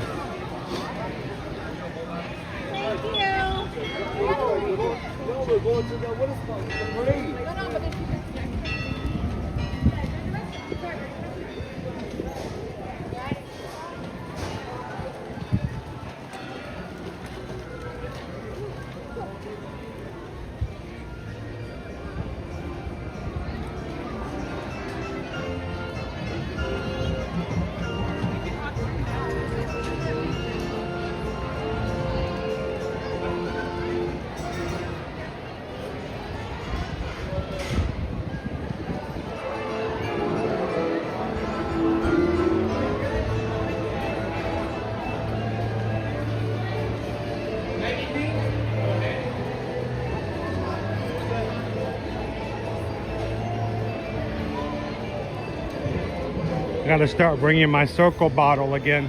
Speaker 1: I gotta start bringing my circle bottle again.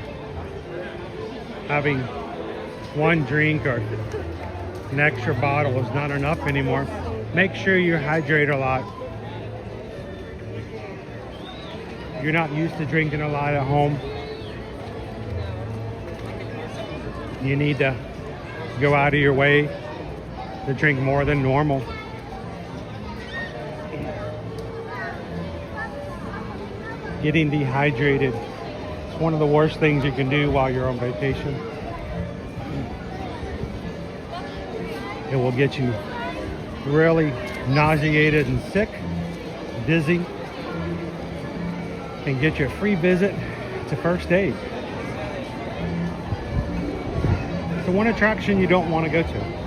Speaker 1: Having one drink or an extra bottle is not enough anymore. Make sure you hydrate a lot. You're not used to drinking a lot at home. You need to go out of your way to drink more than normal. Getting dehydrated is one of the worst things you can do while you're on vacation. It will get you really nauseated and sick, dizzy, and get you a free visit to first aid. It's the one attraction you don't want to go to.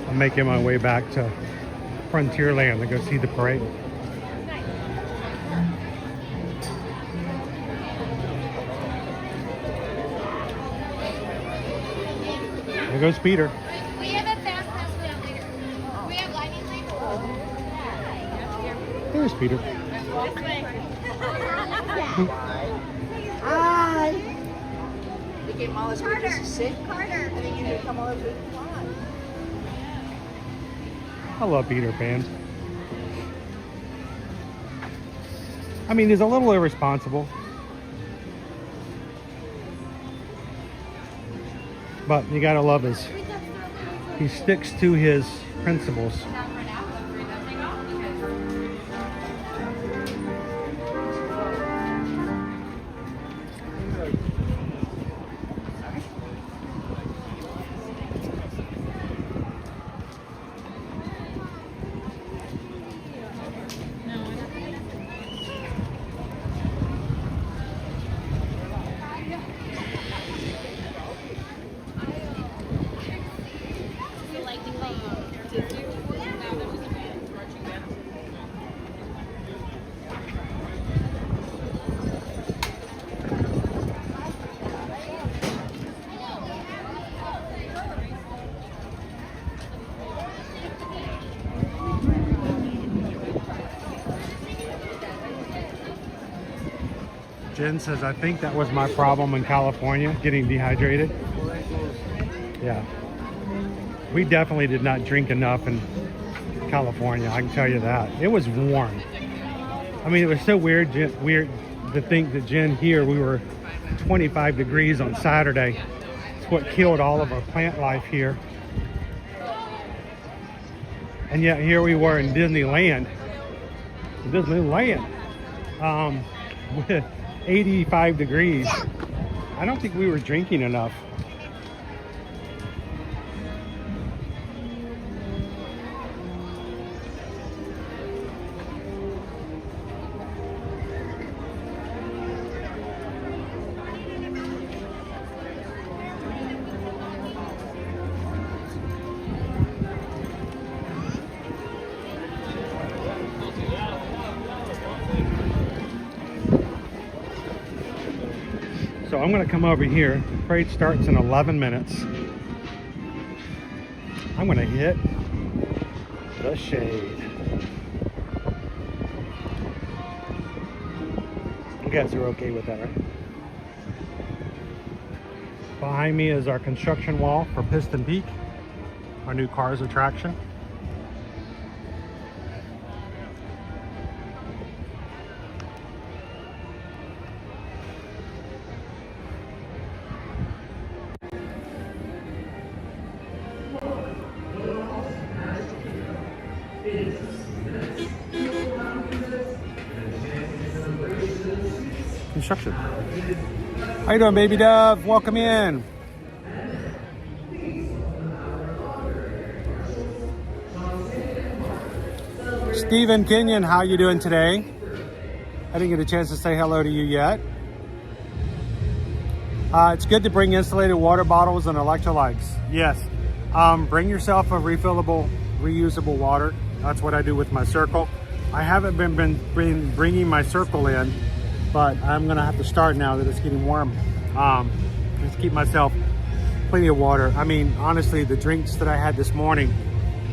Speaker 1: I'm making my way back to Frontierland to go see the parade. There goes Peter.
Speaker 8: We have a fast pass down later. We have lightning lane.
Speaker 1: There's Peter.
Speaker 3: Hi.
Speaker 6: They came all this way just to sit. And then you come all this way to fly.
Speaker 1: I love Peter Pan. I mean, he's a little irresponsible, but you gotta love he sticks to his principles. Jen says, I think that was my problem in California, getting dehydrated. Yeah. We definitely did not drink enough in California, I can tell you that. It was warm. I mean, it was so weird to think that, Jen, here we were 25 degrees on Saturday. It's what killed all of our plant life here. And yet here we were in Disneyland. With 85 degrees. I don't think we were drinking enough. So I'm going to come over here. The parade starts in 11 minutes. I'm going to hit the shade. You guys are okay with that, right? Behind me is our construction wall for Piston Peak, our new Cars attraction. Construction. How you doing, baby dove? Welcome in. Stephen Kenyon, how you doing today? I didn't get a chance to say hello to you yet. It's good to bring insulated water bottles and electrolytes. Yes. Bring yourself a refillable, reusable water. That's what I do with my Circle. I haven't been bringing my Circle in, but I'm gonna have to start now that it's getting warm. Just keep myself plenty of water. I mean, honestly, the drinks that I had this morning,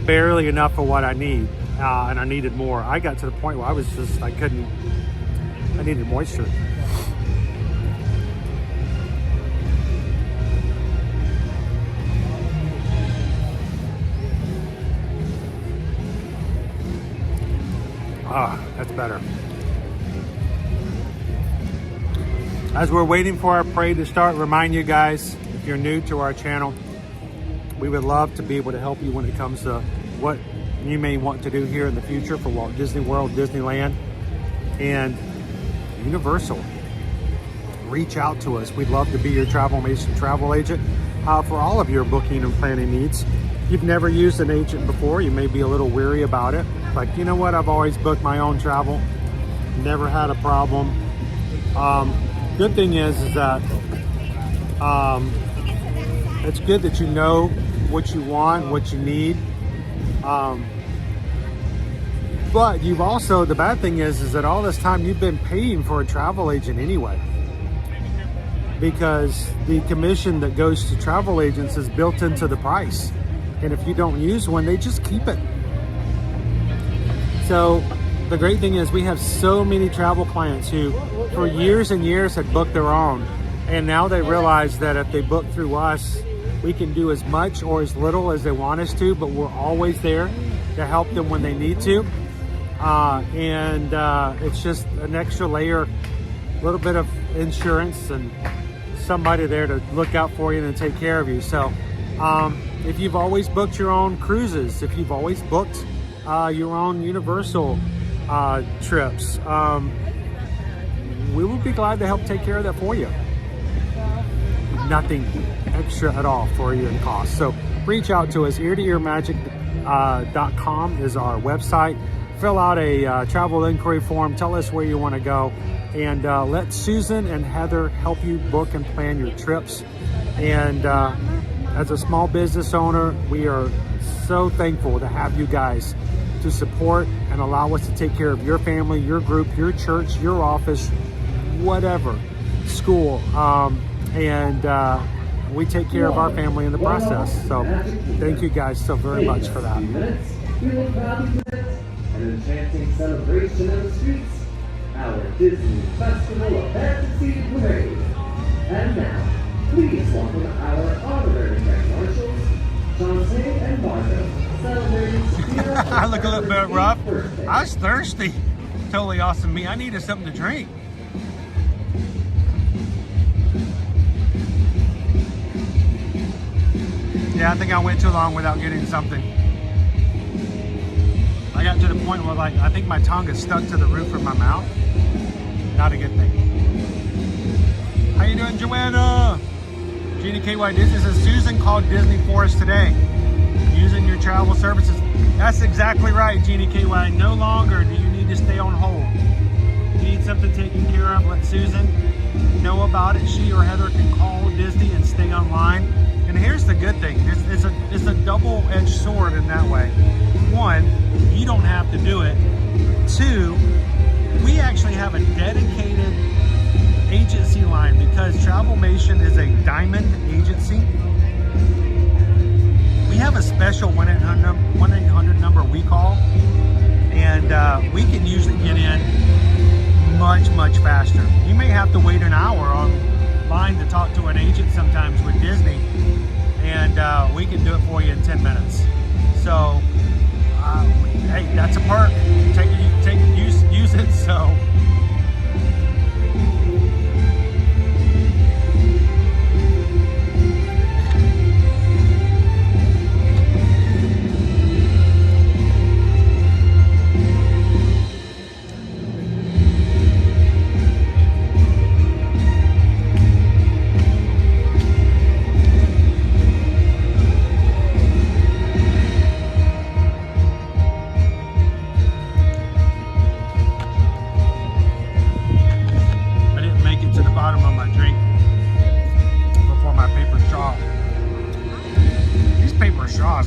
Speaker 1: barely enough for what I need, and I needed more. I got to the point where I needed moisture. Ah, that's better. As we're waiting for our parade to start, remind you guys, if you're new to our channel, we would love to be able to help you when it comes to what you may want to do here in the future for Walt Disney World, Disneyland, and Universal. Reach out to us. We'd love to be your travel agent for all of your booking and planning needs. If you've never used an agent before, you may be a little weary about it. Like, you know what? I've always booked my own travel. Never had a problem. Good thing is that it's good that you know what you want, what you need. But you've also, the bad thing is that all this time you've been paying for a travel agent anyway. Because the commission that goes to travel agents is built into the price. And if you don't use one, they just keep it. So
Speaker 18: the great thing is we have so many travel clients who for years and years had booked their own, and now they realize that if they book through us, we can do as much or as little as they want us to, but we're always there to help them when they need to. It's just an extra layer, a little bit of insurance and somebody there to look out for you and take care of you. So if you've always booked your own cruises, if you've always booked your own Universal trips, we will be glad to help take care of that for you. Nothing extra at all for you in cost. So reach out to us. eartoearmagic.com is our website. Fill out a travel inquiry form. Tell us where you want to go, and let Susan and Heather help you book and plan your trips. And as a small business owner, we are so thankful to have you guys to support and allow us to take care of your family, your group, your church, your office, whatever, school. We take care of our family in the process. So thank you guys so very much for that.
Speaker 15: An enchanting celebration of the streets, our Disney Festival of Fantasy Parade. And now, please welcome our honorary grand marshals, Chauncey and Marco, celebrating
Speaker 18: I look a little bit rough. I was thirsty. Totally awesome me. I needed something to drink. Yeah, I think I went too long without getting something. I got to the point where, like, I think my tongue is stuck to the roof of my mouth. Not a good thing. How you doing, Joanna? Jeannie KY Disney says, Susan called Disney for us today. Using your travel services. That's exactly right, Jeannie KY. No longer do you need to stay on hold. If you need something taken care of, let Susan know about it. She or Heather can call Disney and stay online. And here's the good thing. It's a double-edged sword in that way. One, you don't have to do it. Two, we actually have a dedicated agency line because Travelmation is a diamond agency. We have a special 1-800 number we call, and we can usually get in much, much faster. You may have to wait an hour online to talk to an agent sometimes with Disney, and we can do it for you in 10 minutes. So, hey, that's a perk. Use it. So.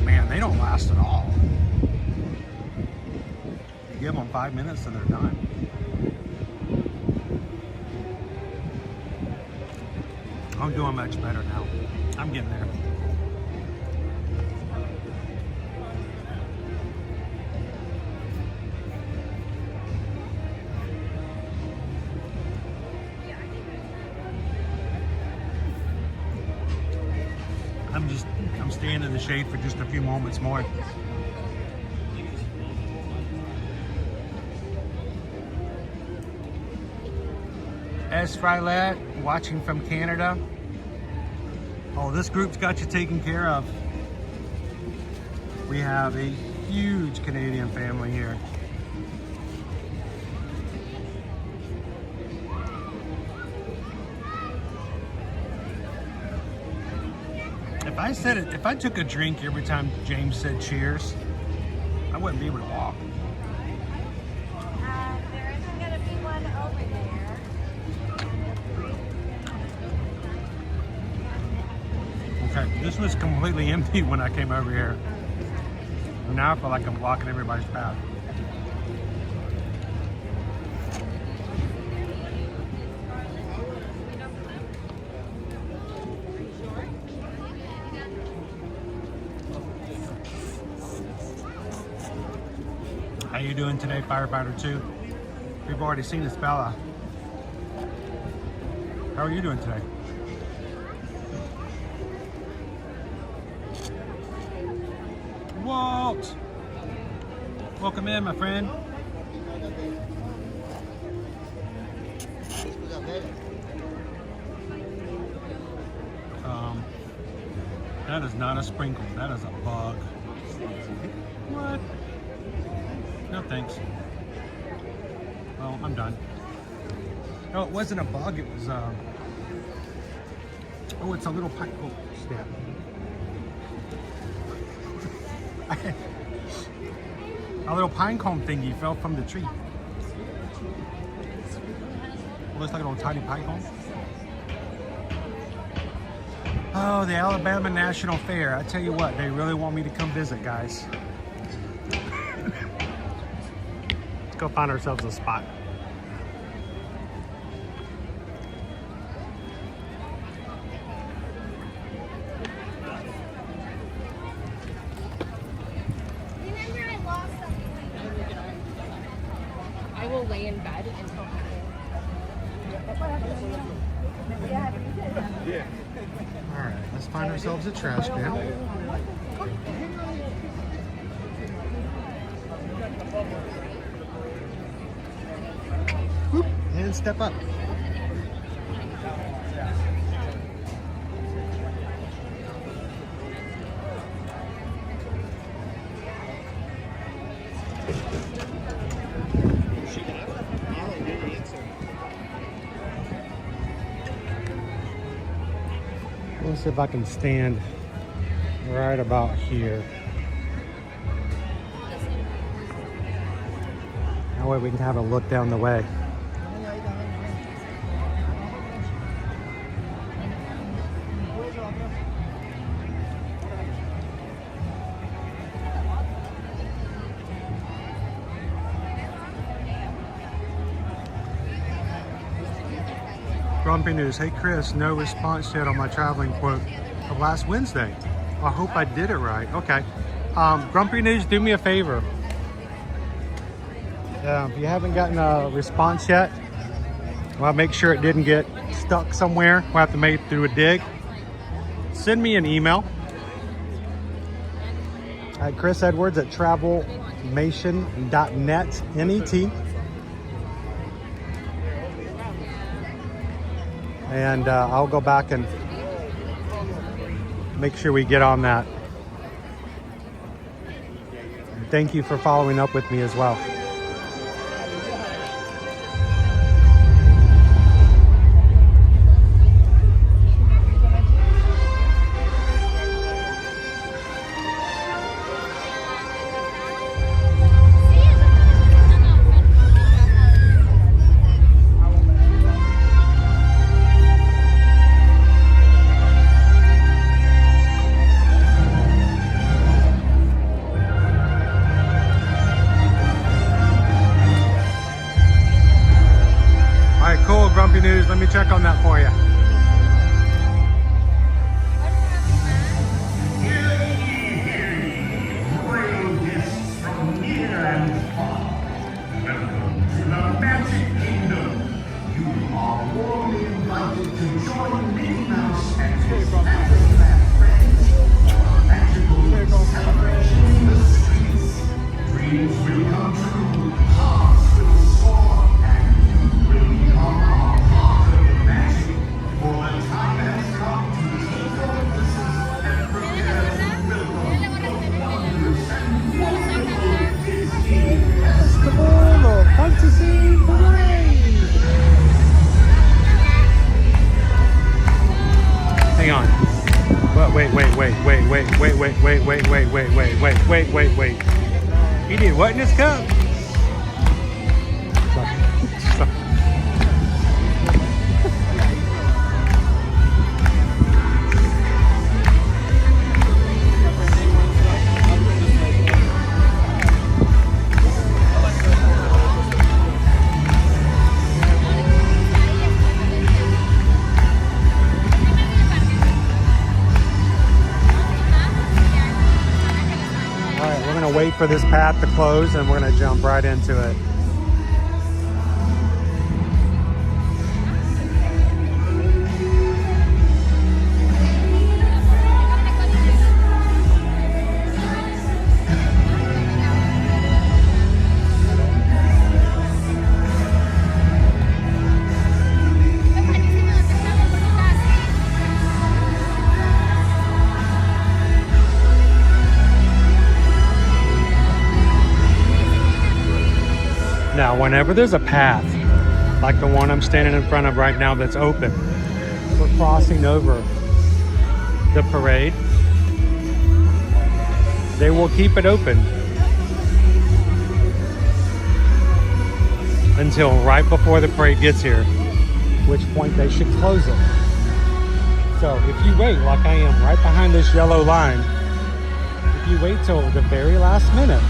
Speaker 18: Man, they don't last at all. You give them 5 minutes and they're done. I'm doing much better now. I'm getting there. I'm staying in the shade for just a few moments more. S. Frylet, watching from Canada. Oh, this group's got you taken care of. We have a huge Canadian family here. If I took a drink every time James said cheers, I wouldn't be able to walk.
Speaker 8: There isn't going to be one over there.
Speaker 18: Okay, this was completely empty when I came over here. And now I feel like I'm blocking everybody's path. How you doing today, Firefighter 2? We've already seen this fella. How are you doing today? Walt! Welcome in, my friend. That is not a sprinkle, that is a bug. What? No thanks. Well, I'm done. No, it wasn't a bug, it was oh, it's a little pine. Oh, snap. A little pine cone thingy fell from the tree. It looks like a little tiny pine cone. Oh, the Alabama National Fair. I tell you what, they really want me to come visit, guys. Let's go find ourselves a spot.
Speaker 8: Remember, I lost something. I will lay in bed until
Speaker 18: Yeah. All right, let's find ourselves a trash bin. Whoop, and step up. Let's see if I can stand right about here. That way we can have a look down the way. Grumpy News. Hey Chris, no response yet on my traveling quote of last Wednesday. I hope I did it right. Okay. Grumpy News, do me a favor. If you haven't gotten a response yet, well, make sure it didn't get stuck somewhere. We'll have to make it through a dig. Send me an email at Chris Edwards at travelmation.net, N-E-T. And I'll go back and make sure we get on that. Thank you for following up with me as well. News. Let me check on that for you.
Speaker 19: Royal guests from near and far, welcome to the Magic Kingdom. You are warmly invited to join Minnie Mouse and his family and friends for a magical celebration in the streets. Dreams will come true, hearts will soar, and you will become our for the time has come to take your places and prepare to welcome the wonders and wonderful Disney Festival of Fantasy Parade.
Speaker 18: Hang on. Wait. He did what in this cup? Sorry. gonna wait for this path to close and we're gonna jump right into it. Now, whenever there's a path, like the one I'm standing in front of right now that's open, we're crossing over the parade, they will keep it open until right before the parade gets here, which point they should close it. So if you wait, like I am, right behind this yellow line, if you wait till the very last minute,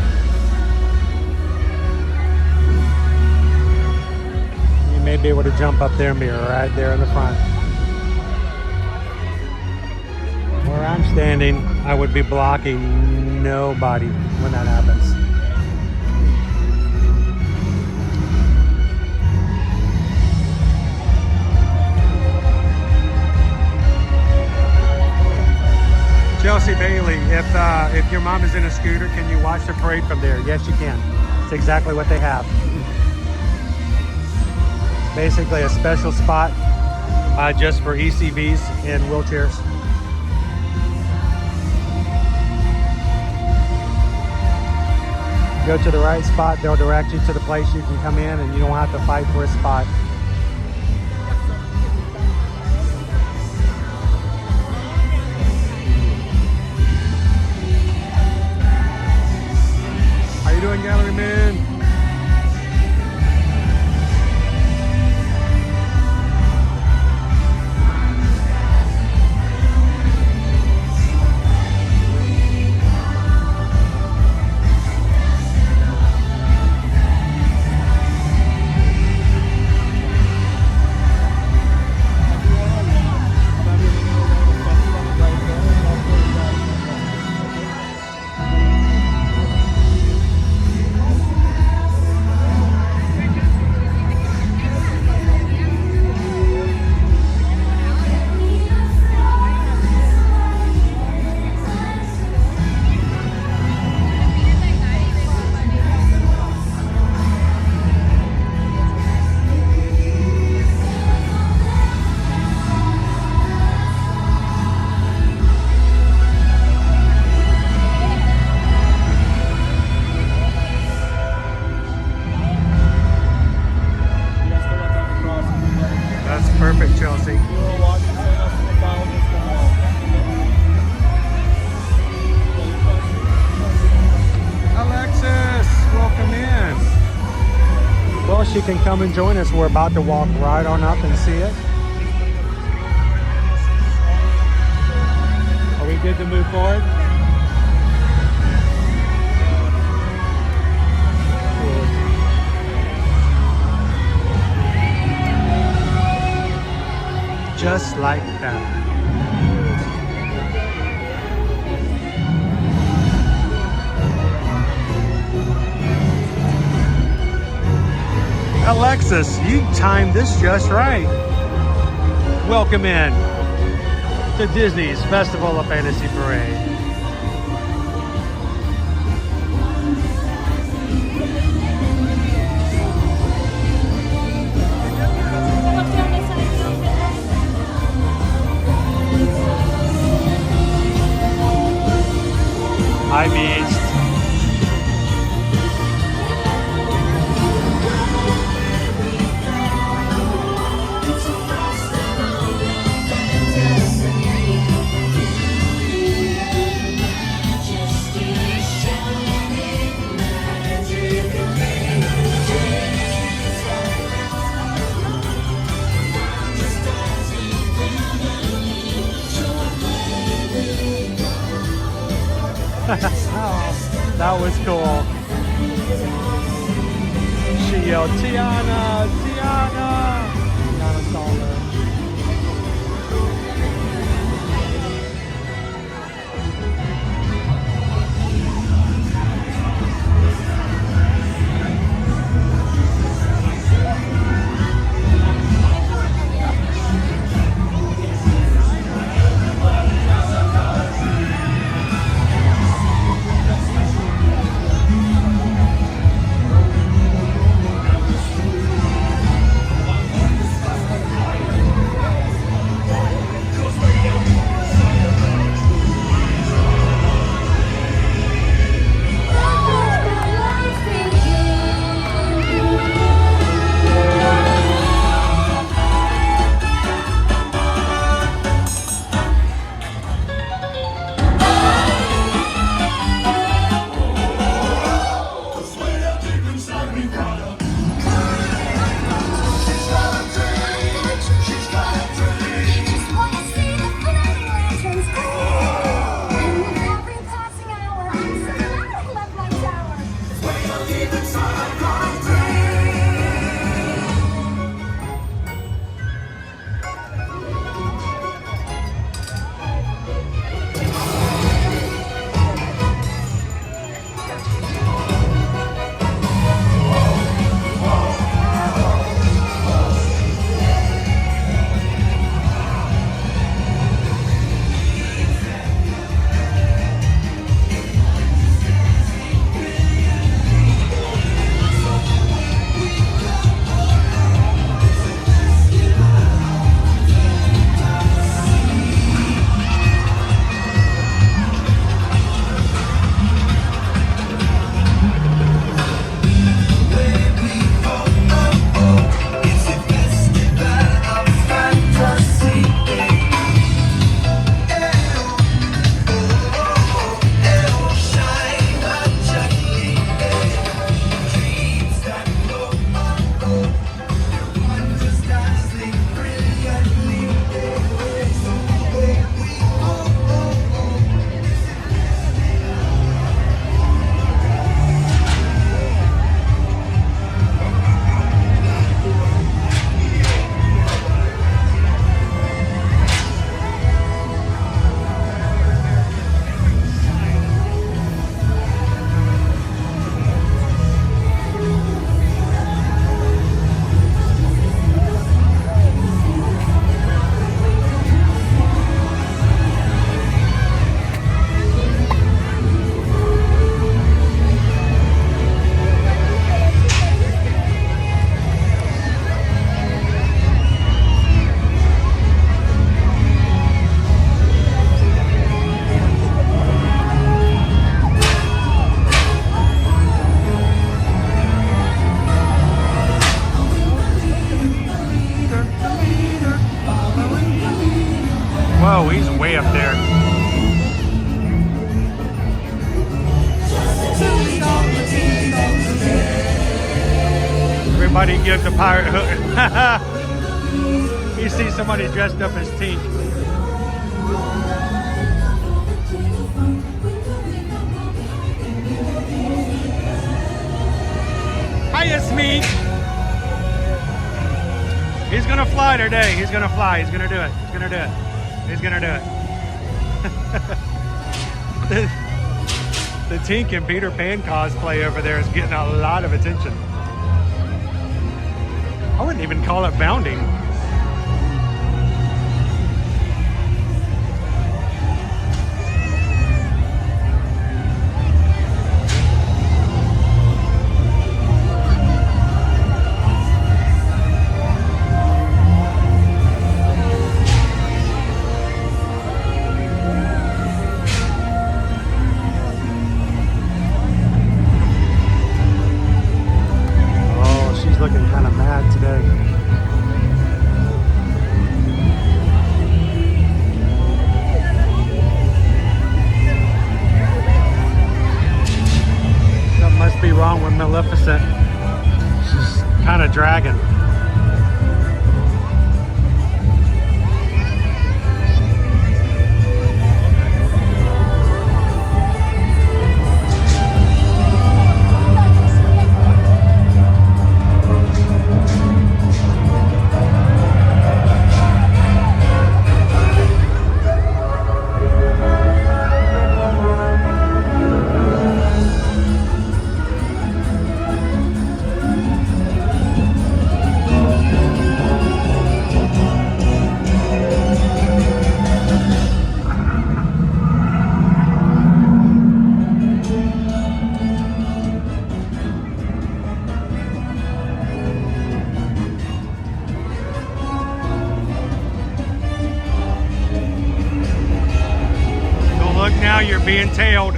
Speaker 18: may be able to jump up there and be right there in the front. Where I'm standing, I would be blocking nobody when that happens. Chelsea Bailey, if your mom is in a scooter, can you watch the parade from there? Yes, you can. It's exactly what they have. Basically a special spot just for ECVs and wheelchairs. Go to the right spot, they'll direct you to the place you can come in and you don't have to fight for a spot. How you doing, gallery man? Perfect, Chelsea. Alexis, welcome in. Well, she can come and join us. We're about to walk right on up and see it. Are we good to move forward? Just like that. Alexis, you timed this just right. Welcome in to Disney's Festival of Fantasy Parade. Hi, Beast. Oh, that was cool. She yelled, Tiana, Tiana. Tiana saw her.
Speaker 1: Somebody gives a pirate hook. You see somebody dressed up as Tink. Hiya, Smeek. He's gonna fly today. He's gonna fly. He's gonna do it. He's gonna do it. He's gonna do it. The Tink and Peter Pan cosplay over there is getting a lot of attention. I wouldn't even call it bounding. Looking kind of mad today. Something must be wrong with Maleficent. She's kind of dragging. Now you're being tailed.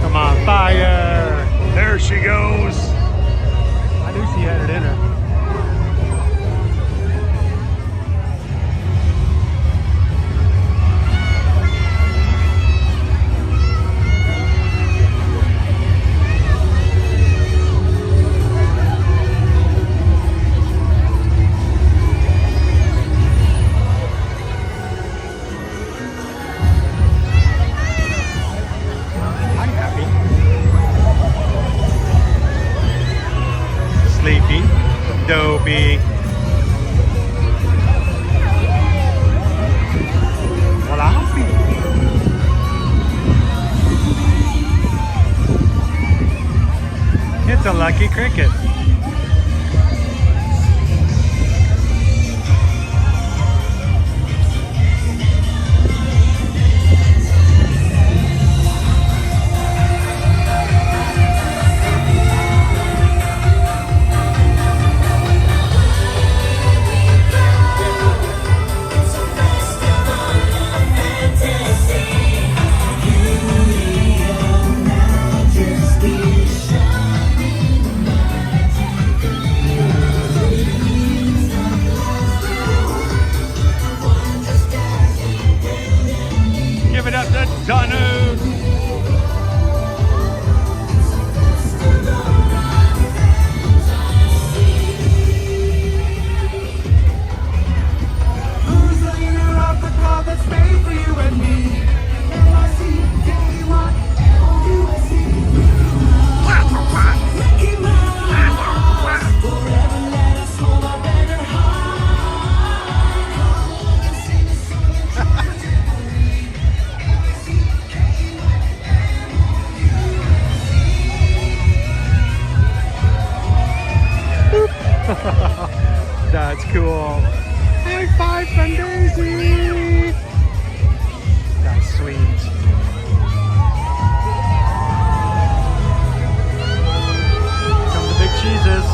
Speaker 1: Come on, fire. There she goes. I knew she had it in her. Sleepy, Dobie. Voila. It's a lucky cricket. Give it up to Danu.
Speaker 17: Who's the leader of the club that's made for you and me? Mickey Mouse, forever let us hold our banner
Speaker 1: That's cool. High five from Daisy. That's sweet. Come the big cheeses.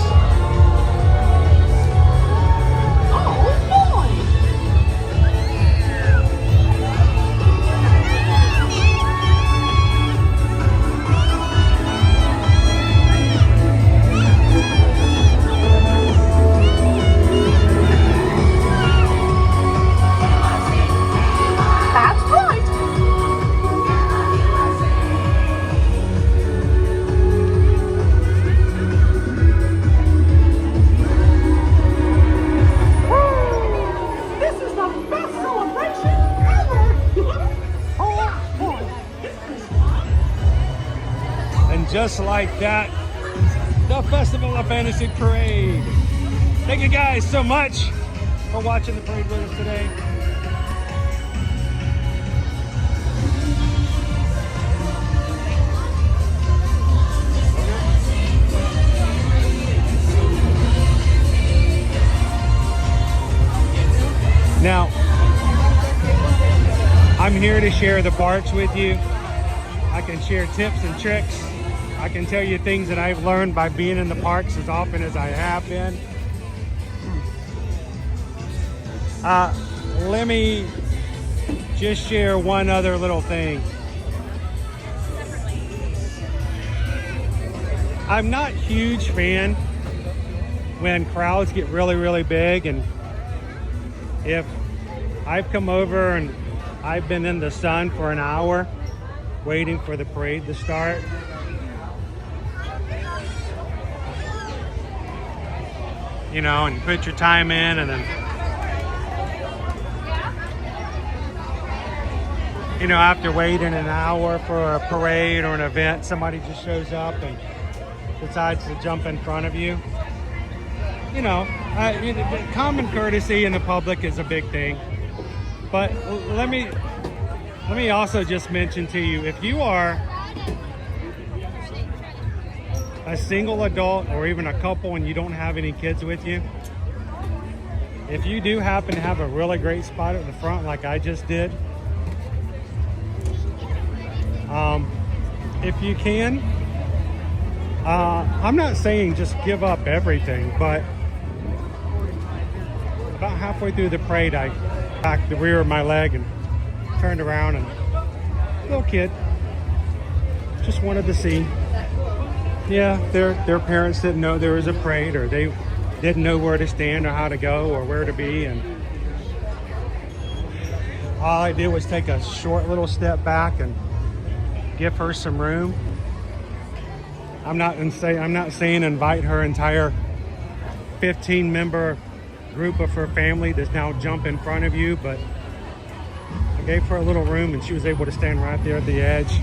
Speaker 18: just like that, the Festival of Fantasy Parade. Thank you guys so much for watching the parade with us today. Now, I'm here to share the parks with you. I can share tips and tricks. I can tell you things that I've learned by being in the parks as often as I have been. Let me just share one other little thing. I'm not a huge fan when crowds get really, really big, and if I've come over and I've been in the sun for an hour waiting for the parade to start, you know, and put your time in, and then, you know, after waiting an hour for a parade or an event, somebody just shows up and decides to jump in front of you. You know, common courtesy in the public is a big thing. But let me also just mention to you, if you are a single adult or even a couple and you don't have any kids with you, if you do happen to have a really great spot at the front like I just did, if you can, I'm not saying just give up everything, but about halfway through the parade, I backed the rear of my leg and turned around, and little kid just wanted to see. Yeah, their parents didn't know there was a parade, or they didn't know where to stand or how to go or where to be, and all I did was take a short little step back and give her some room. I'm not saying invite her entire 15-member group of her family that's now jump in front of you, but I gave her a little room and she was able to stand right there at the edge.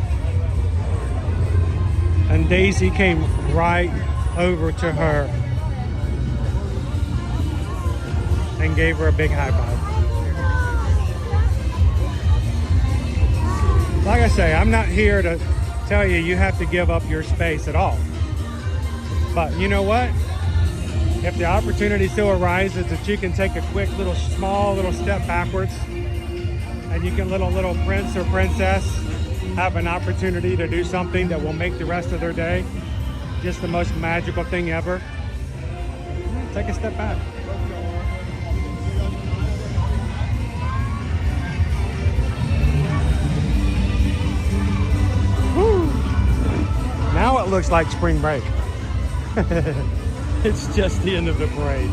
Speaker 18: And Daisy came right over to her and gave her a big high five. Like I say, I'm not here to tell you you have to give up your space at all. But you know what? If the opportunity still arises that you can take a quick little small little step backwards and you can let a little prince or princess have an opportunity to do something that will make the rest of their day just the most magical thing ever, take a step back. Woo. Now it looks like spring break. It's just the end of the parade.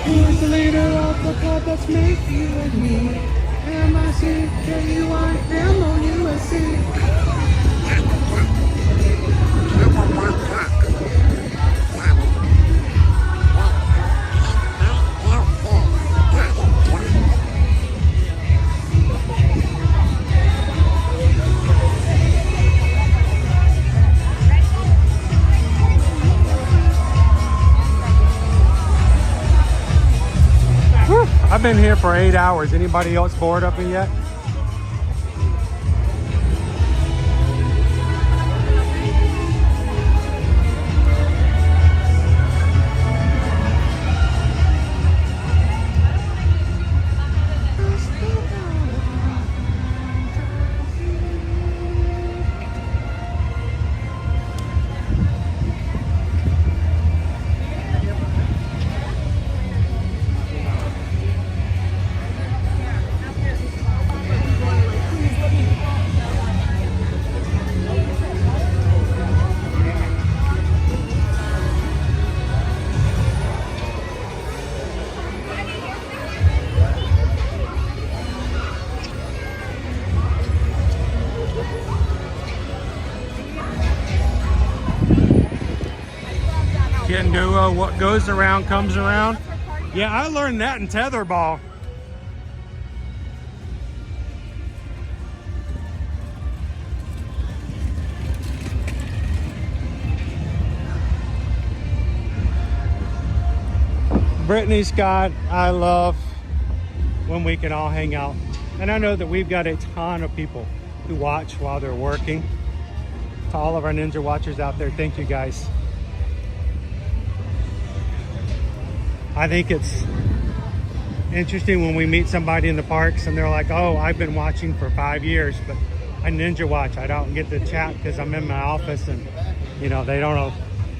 Speaker 18: Who's the leader of the club that's made you and me? M-I-C-K-U-I-M-O-U-S-C. I've been here for 8 hours. Anybody else bored up in yet? What goes around comes around. Yeah, I learned that in tetherball. Brittany, Scott, I love when we can all hang out. And I know that we've got a ton of people who watch while they're working. To all of our Ninja Watchers out there, thank you guys. I think it's interesting when we meet somebody in the parks and they're like, oh, I've been watching for 5 years, but I Ninja Watch. I don't get to chat because I'm in my office and, you know, they don't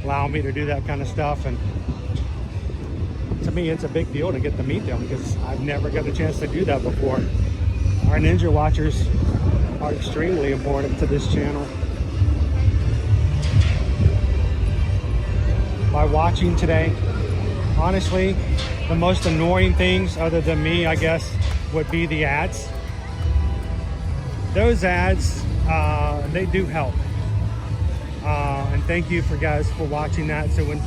Speaker 18: allow me to do that kind of stuff. And to me, it's a big deal to get to meet them because I've never got a chance to do that before. Our Ninja Watchers are extremely important to this channel. By watching today, honestly, the most annoying things other than me, I guess, would be the ads. Those ads, they do help. And thank you for guys for watching that. So when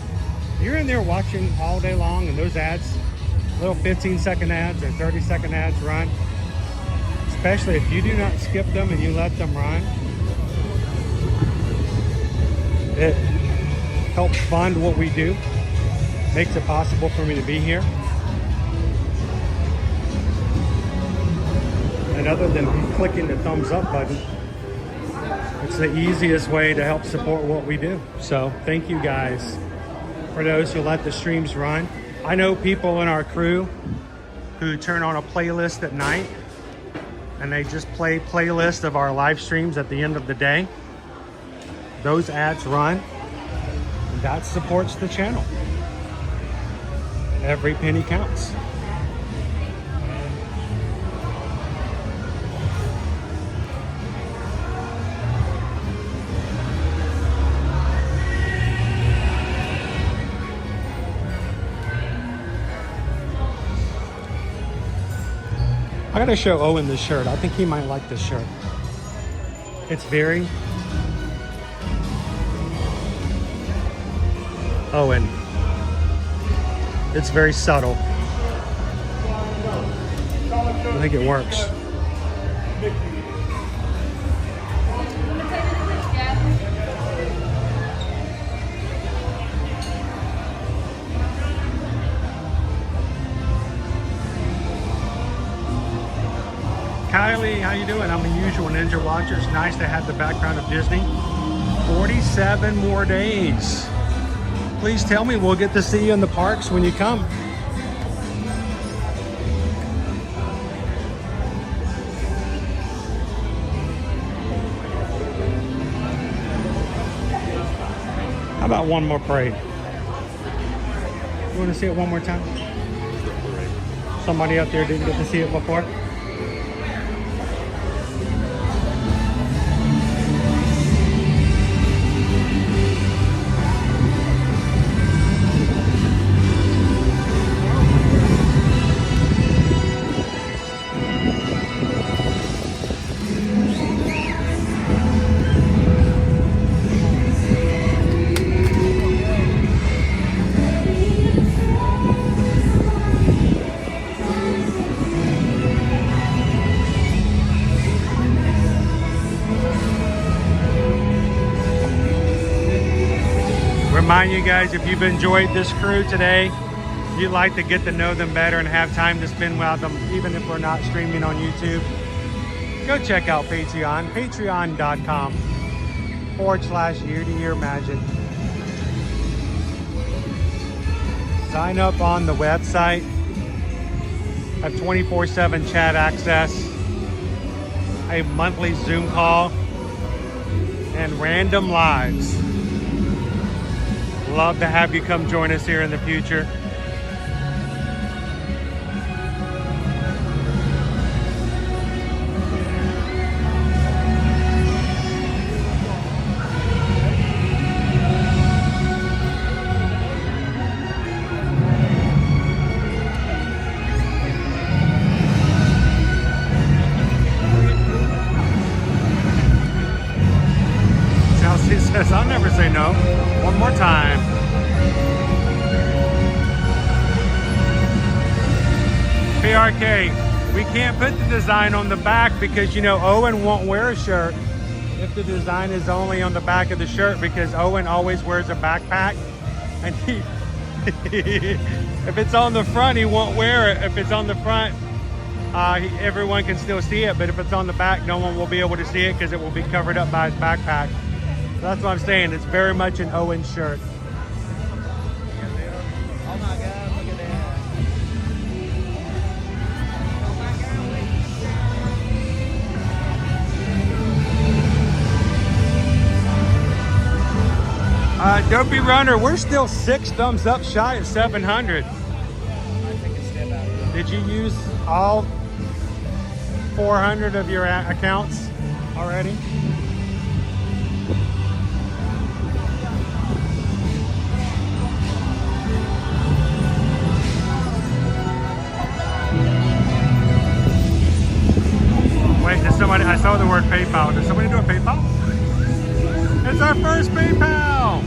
Speaker 18: you're in there watching all day long and those ads, little 15-second ads or 30-second ads run, especially if you do not skip them and you let them run, it helps fund what we do, makes it possible for me to be here. And other than clicking the thumbs up button, it's the easiest way to help support what we do. So thank you guys for those who let the streams run. I know people in our crew who turn on a playlist at night and they just play playlist of our live streams at the end of the day. Those ads run and that supports the channel. Every penny counts. I gotta show Owen this shirt. I think he might like this shirt. It's very Owen. It's very subtle. I think it works. Kylie, how you doing? I'm a usual Ninja Watcher. It's nice to have the background of Disney. 47 more days. Please tell me we'll get to see you in the parks when you come. How about one more parade? You want to see it one more time? Somebody out there didn't get to see it before? Remind you guys, if you've enjoyed this crew today, you'd like to get to know them better and have time to spend with them, even if we're not streaming on YouTube, go check out Patreon, patreon.com/year-to-year-magic. Sign up on the website, have 24/7 chat access, a monthly Zoom call, and random lives. Love to have you come join us here in the future. Chelsea says, I'll never say no. One more time.
Speaker 1: PRK, we can't put the design on the back because, you know, Owen won't wear a shirt if the design is only on the back of the shirt, because Owen always wears a backpack, and he if it's on the front, he won't wear it. If it's on the front, everyone can still see it, but if it's on the back, no one will be able to see it because it will be covered up by his backpack. So that's what I'm saying. It's very much an Owen shirt.
Speaker 12: Oh my God, look at that.
Speaker 1: Dopey Runner, we're still 6 thumbs up shy at 700. Did you use all 400 of your accounts already? Wait, did somebody, I saw the word PayPal. Did somebody do a PayPal? It's our first PayPal!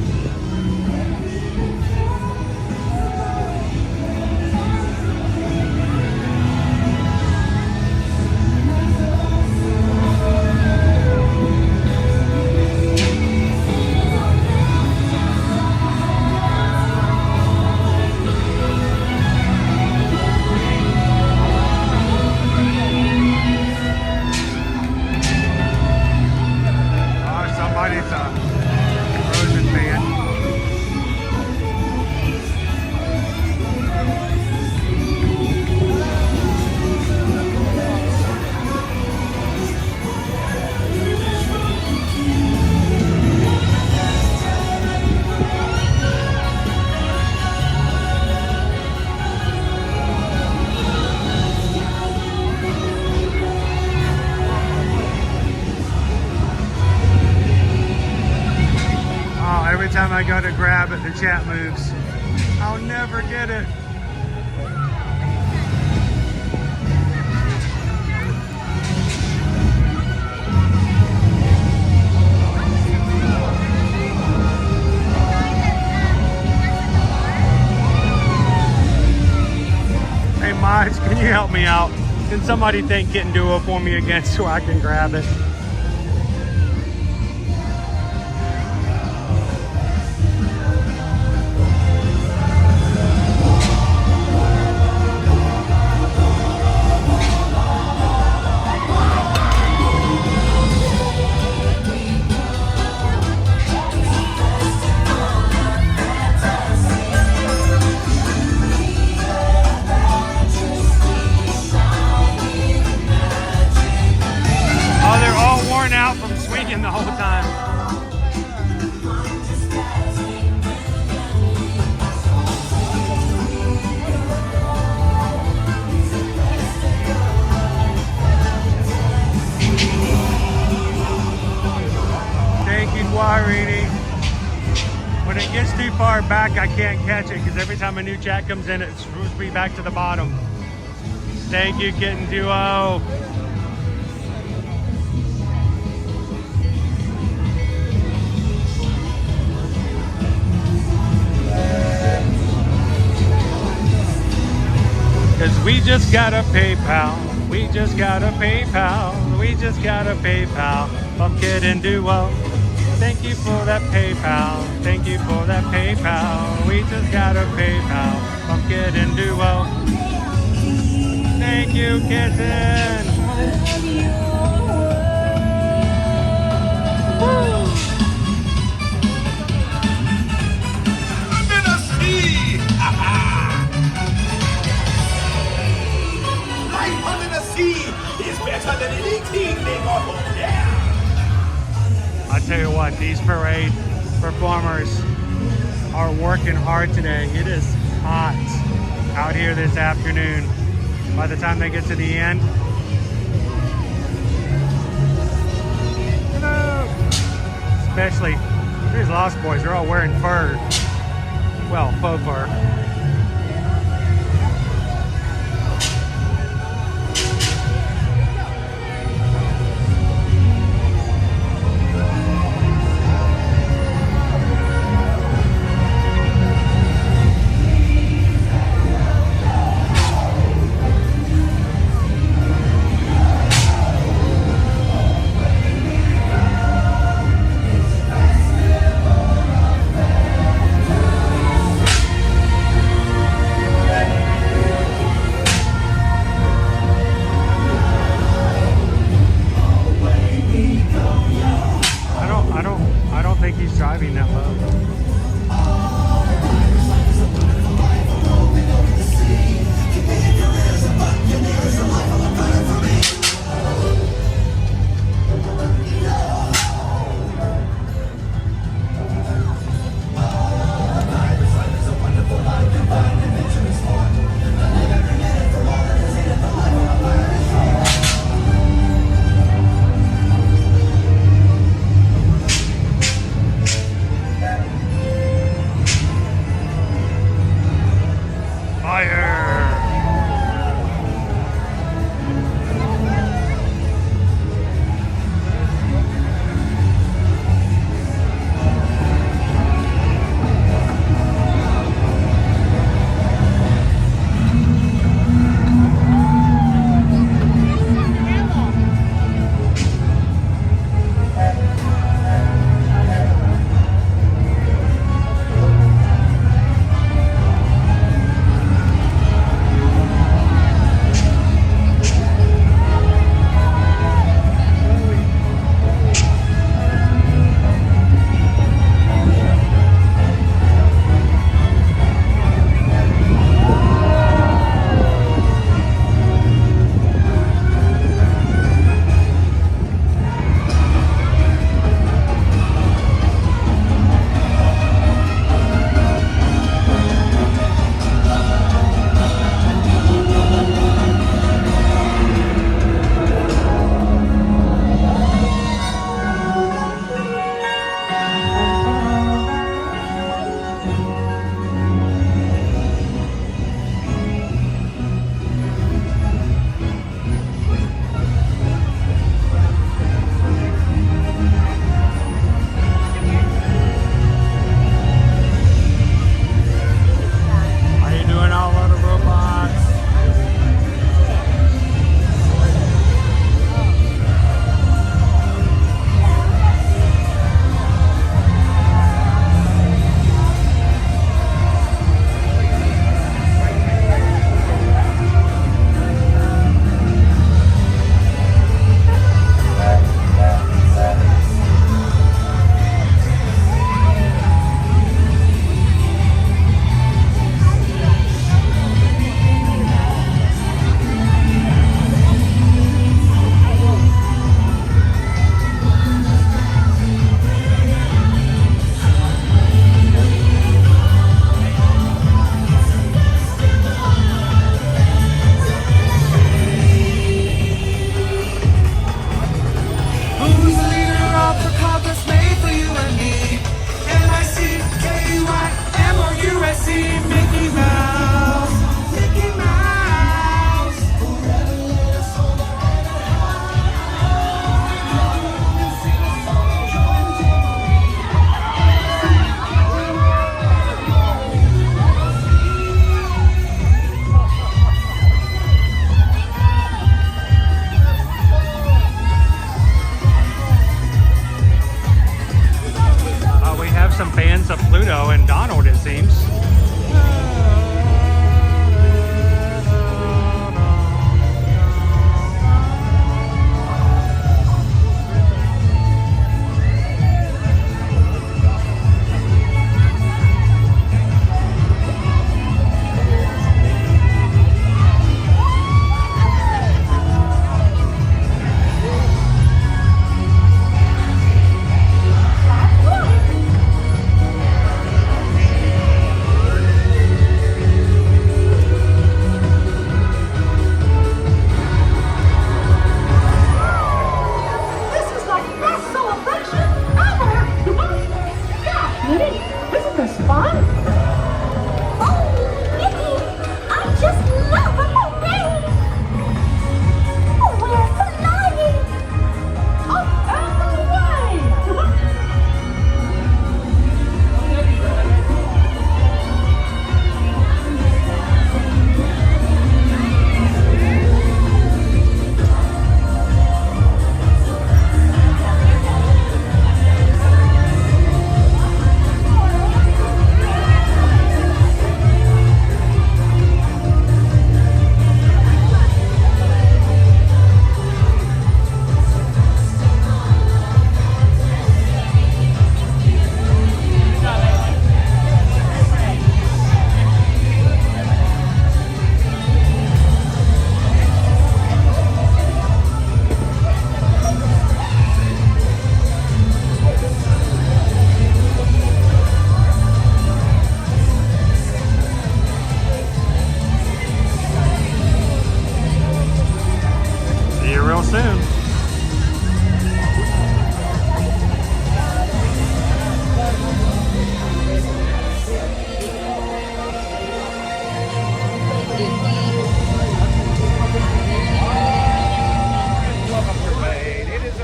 Speaker 1: Somebody's a Frozen fan. Every time I go to grab it, the chat moves. I'll never get it. Hey mods, can you help me out? Can somebody think Kitten Duo for me again so I can grab it? Out from swinging the whole time. Thank you, Guarini. When it gets too far back, I can't catch it because every time a new chat comes in, it screws me back to the bottom. Thank you, Kitten Duo. Cause we just got a PayPal, we just got a PayPal, we just got a PayPal from Kitten Duo. Thank you for that PayPal, thank you for that PayPal. We just got a PayPal from Kitten Duo. Thank you, Kitten. Woo.
Speaker 9: Is better than anything they got over there.
Speaker 1: I tell you what, these parade performers are working hard today. It is hot out here this afternoon. By the time they get to the end, hello. Especially these Lost Boys, they're all wearing fur. Well, faux fur. driving that low.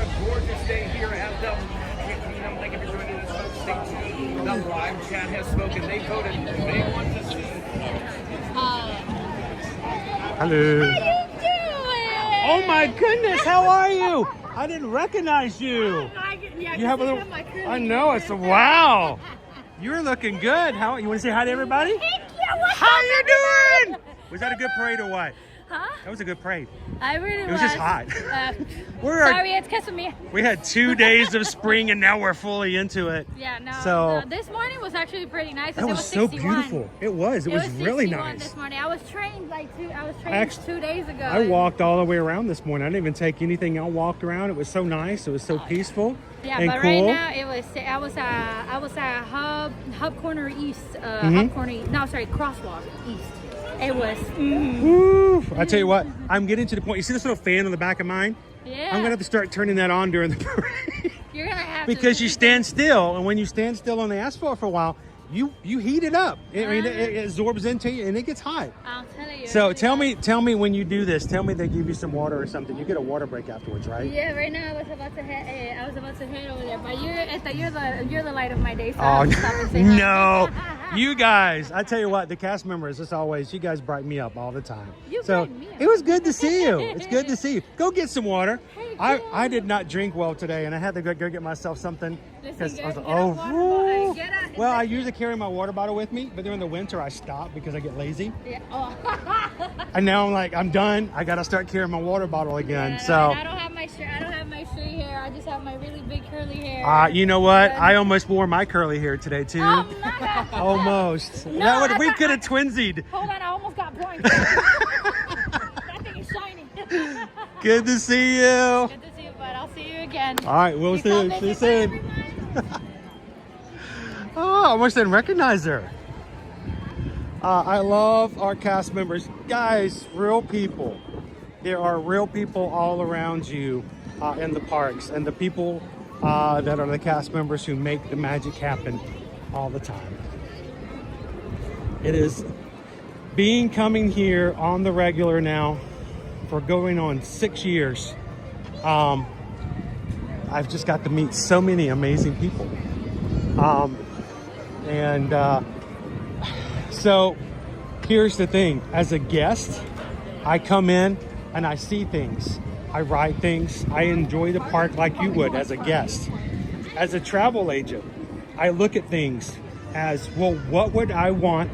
Speaker 12: a gorgeous day here at the Kingdom. Thank you for joining us, folks. Stay tuned. The live chat has spoken. They voted. They want to see.
Speaker 1: Hello.
Speaker 8: How you doing?
Speaker 1: Oh my goodness, how are you? I didn't recognize you.
Speaker 8: You
Speaker 1: have a little. I know. It's wow. You're looking good. How you want to say hi to everybody? How you doing? Was that a good parade or what?
Speaker 8: Huh?
Speaker 1: That was a good parade.
Speaker 8: I really was.
Speaker 1: It was just hot.
Speaker 8: Sorry, it's because of me.
Speaker 1: We had 2 days of spring and now we're fully into it.
Speaker 8: Yeah, no.
Speaker 1: So
Speaker 8: this morning was actually pretty nice.
Speaker 1: that
Speaker 8: It
Speaker 1: was
Speaker 8: was
Speaker 1: so
Speaker 8: 61.
Speaker 1: beautiful. It was really
Speaker 8: 61
Speaker 1: nice.
Speaker 8: this morning. I was trained
Speaker 1: Actually,
Speaker 8: 2 days ago.
Speaker 1: I walked all the way around this morning. I didn't even take anything. I walked around. It was so nice. It was so peaceful.
Speaker 8: Yeah,
Speaker 1: and
Speaker 8: but
Speaker 1: cool.
Speaker 8: right now I was at Hub Corner East.
Speaker 1: Mhm.
Speaker 8: Hub Corner. No, sorry, Crosswalk East. It was.
Speaker 1: Woo. I tell you what, I'm getting to the point. You see this little fan on the back of mine?
Speaker 8: Yeah.
Speaker 1: I'm gonna have to start turning that on during the parade.
Speaker 8: You're gonna have
Speaker 1: because
Speaker 8: to.
Speaker 1: you stand still, and when you stand still on the asphalt for a while, you heat it up. It absorbs into you, and it gets hot.
Speaker 8: I'll tell you.
Speaker 1: So tell me when you do this. Tell me they give you some water or something. You get a water break afterwards, right?
Speaker 8: Yeah, right now I was about to head over there, but you're the light of my day. So
Speaker 1: Oh
Speaker 8: I'll stop and say hi.
Speaker 1: no, you guys! I tell you what, the cast members, as always, you guys brighten me up all the time. So it was good to see you. It's good to see you. Go get some water. I did not drink well today, and I had to go get myself something because I was like, well, I usually carry my water bottle with me, but during the winter I stop because I get lazy.
Speaker 8: Yeah. Oh.
Speaker 1: And now I'm like, I'm done. I gotta start carrying my water bottle again.
Speaker 8: Yeah,
Speaker 1: so
Speaker 8: I don't have my straight hair. I just have my really big curly hair.
Speaker 1: you know what? I almost wore my curly hair today too.
Speaker 8: Oh,
Speaker 1: Almost.
Speaker 8: No,
Speaker 1: We could have twinsied.
Speaker 8: Hold on, I almost got blind. That thing is shiny.
Speaker 1: Good to see you.
Speaker 8: Good to see you, bud. I'll see you again.
Speaker 1: All right, we'll see you soon. Oh, I almost didn't recognize her. I love our cast members. Guys, real people. There are real people all around you in the parks, and the people that are the cast members who make the magic happen all the time. It is coming here on the regular now for going on 6 years. I've just got to meet so many amazing people. So here's the thing. As a guest, I come in and I see things. I ride things. I enjoy the park like you would as a guest. As a travel agent, I look at things as, well, what would I want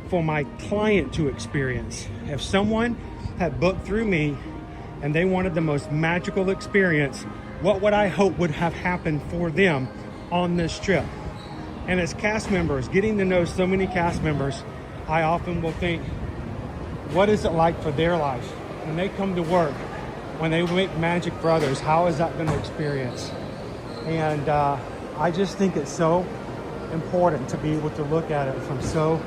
Speaker 1: for my client to experience? If someone had booked through me and they wanted the most magical experience, what would I hope would have happened for them on this trip? And as cast members, getting to know so many cast members, I often will think, what is it like for their life? When they come to work, when they make Magic Brothers, how is that going to experience? And I just think it's so important to be able to look at it from so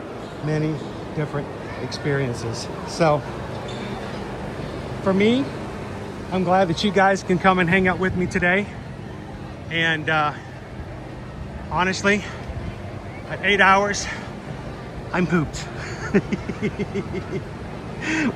Speaker 1: many different experiences. So for me, I'm glad that you guys can come and hang out with me today. And honestly, at 8 hours, I'm pooped.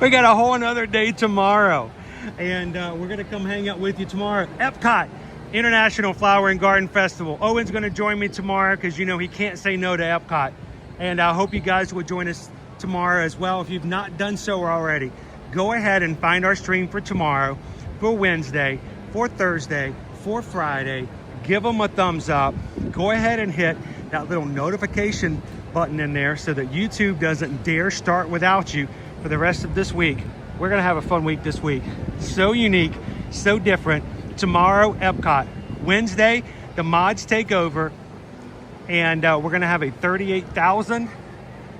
Speaker 1: We got a whole another day tomorrow. And we're gonna come hang out with you tomorrow. Epcot International Flower and Garden Festival. Owen's gonna join me tomorrow because you know he can't say no to Epcot. And I hope you guys will join us tomorrow as well. If you've not done so already, go ahead and find our stream for tomorrow, for Wednesday, for Thursday, for Friday. Give them a thumbs up. Go ahead and hit that little notification button in there so that YouTube doesn't dare start without you for the rest of this week. We're gonna have a fun week this week. So unique, so different. Tomorrow, Epcot. Wednesday, the mods take over, and we're gonna have a 38,000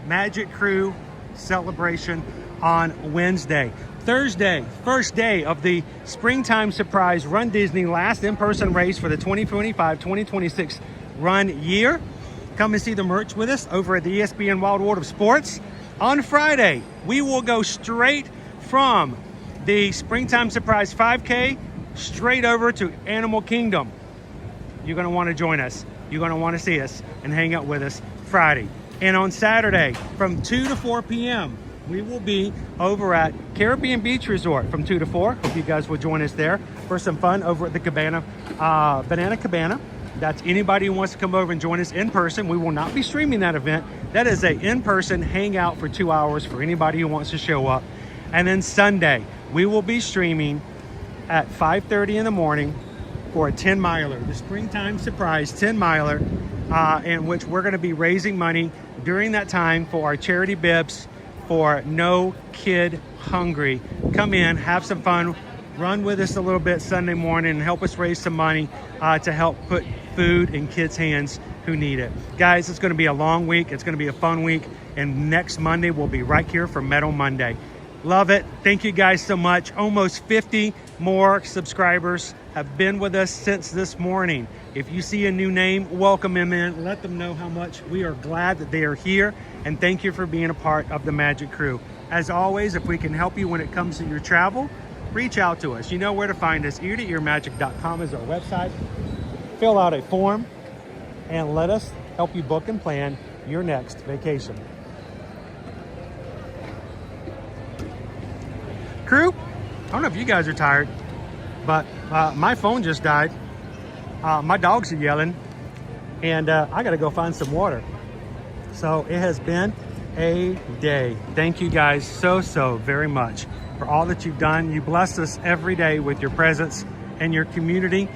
Speaker 1: Magic Crew celebration on Wednesday. Thursday, first day of the Springtime Surprise Run Disney last in-person race for the 2025-2026 run year. Come and see the merch with us over at the ESPN Wild World of Sports. On Friday, we will go straight from the Springtime Surprise 5K straight over to Animal Kingdom. You're gonna wanna join us. You're gonna wanna see us and hang out with us Friday. And on Saturday, from 2 to 4 p.m., we will be over at Caribbean Beach Resort from 2 to 4. Hope you guys will join us there for some fun over at the Banana Cabana. That's anybody who wants to come over and join us in person. We will not be streaming that event. That is a in-person hangout for 2 hours for anybody who wants to show up. And then Sunday, we will be streaming at 5:30 in the morning for a 10-miler, the springtime surprise 10-miler, in which we're going to be raising money during that time for our charity bibs for No Kid Hungry. Come in, have some fun, run with us a little bit Sunday morning and help us raise some money to help put food in kids' hands who need it. Guys, it's going to be a long week. It's going to be a fun week. And next Monday, we'll be right here for Metal Monday. Love it. Thank you guys so much. Almost 50 more subscribers have been with us since this morning. If you see a new name, welcome them in. Let them know how much we are glad that they are here. And thank you for being a part of the Magic Crew. As always, if we can help you when it comes to your travel, reach out to us. You know where to find us. eartoearmagic.com is our website. Fill out a form and let us help you book and plan your next vacation. Crew, I don't know if you guys are tired, but my phone just died. My dogs are yelling, and I gotta go find some water. So it has been a day. Thank you guys so very much for all that you've done. You bless us every day with your presence and your community.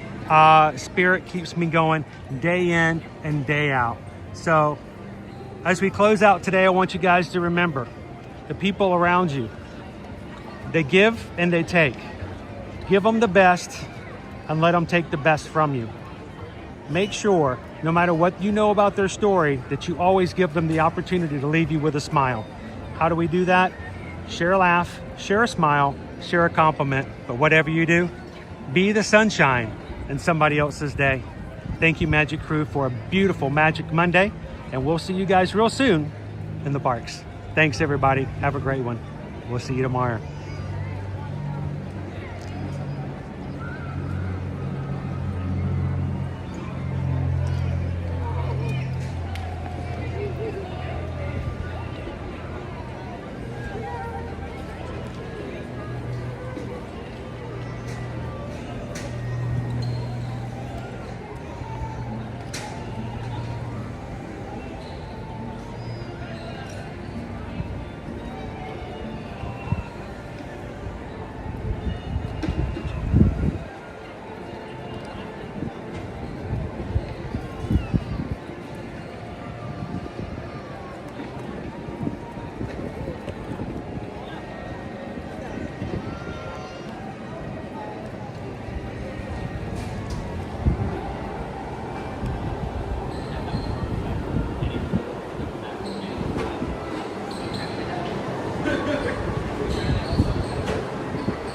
Speaker 1: Spirit keeps me going day in and day out. So as we close out today, I want you guys to remember the people around you. They give and they take. Give them the best and let them take the best from you. Make sure, no matter what you know about their story, that you always give them the opportunity to leave you with a smile. How do we do that? Share a laugh, share a smile, share a compliment. But whatever you do, be the sunshine in somebody else's day. Thank you, Magic Crew, for a beautiful Magic Monday. And we'll see you guys real soon in the parks. Thanks, everybody. Have a great one. We'll see you tomorrow.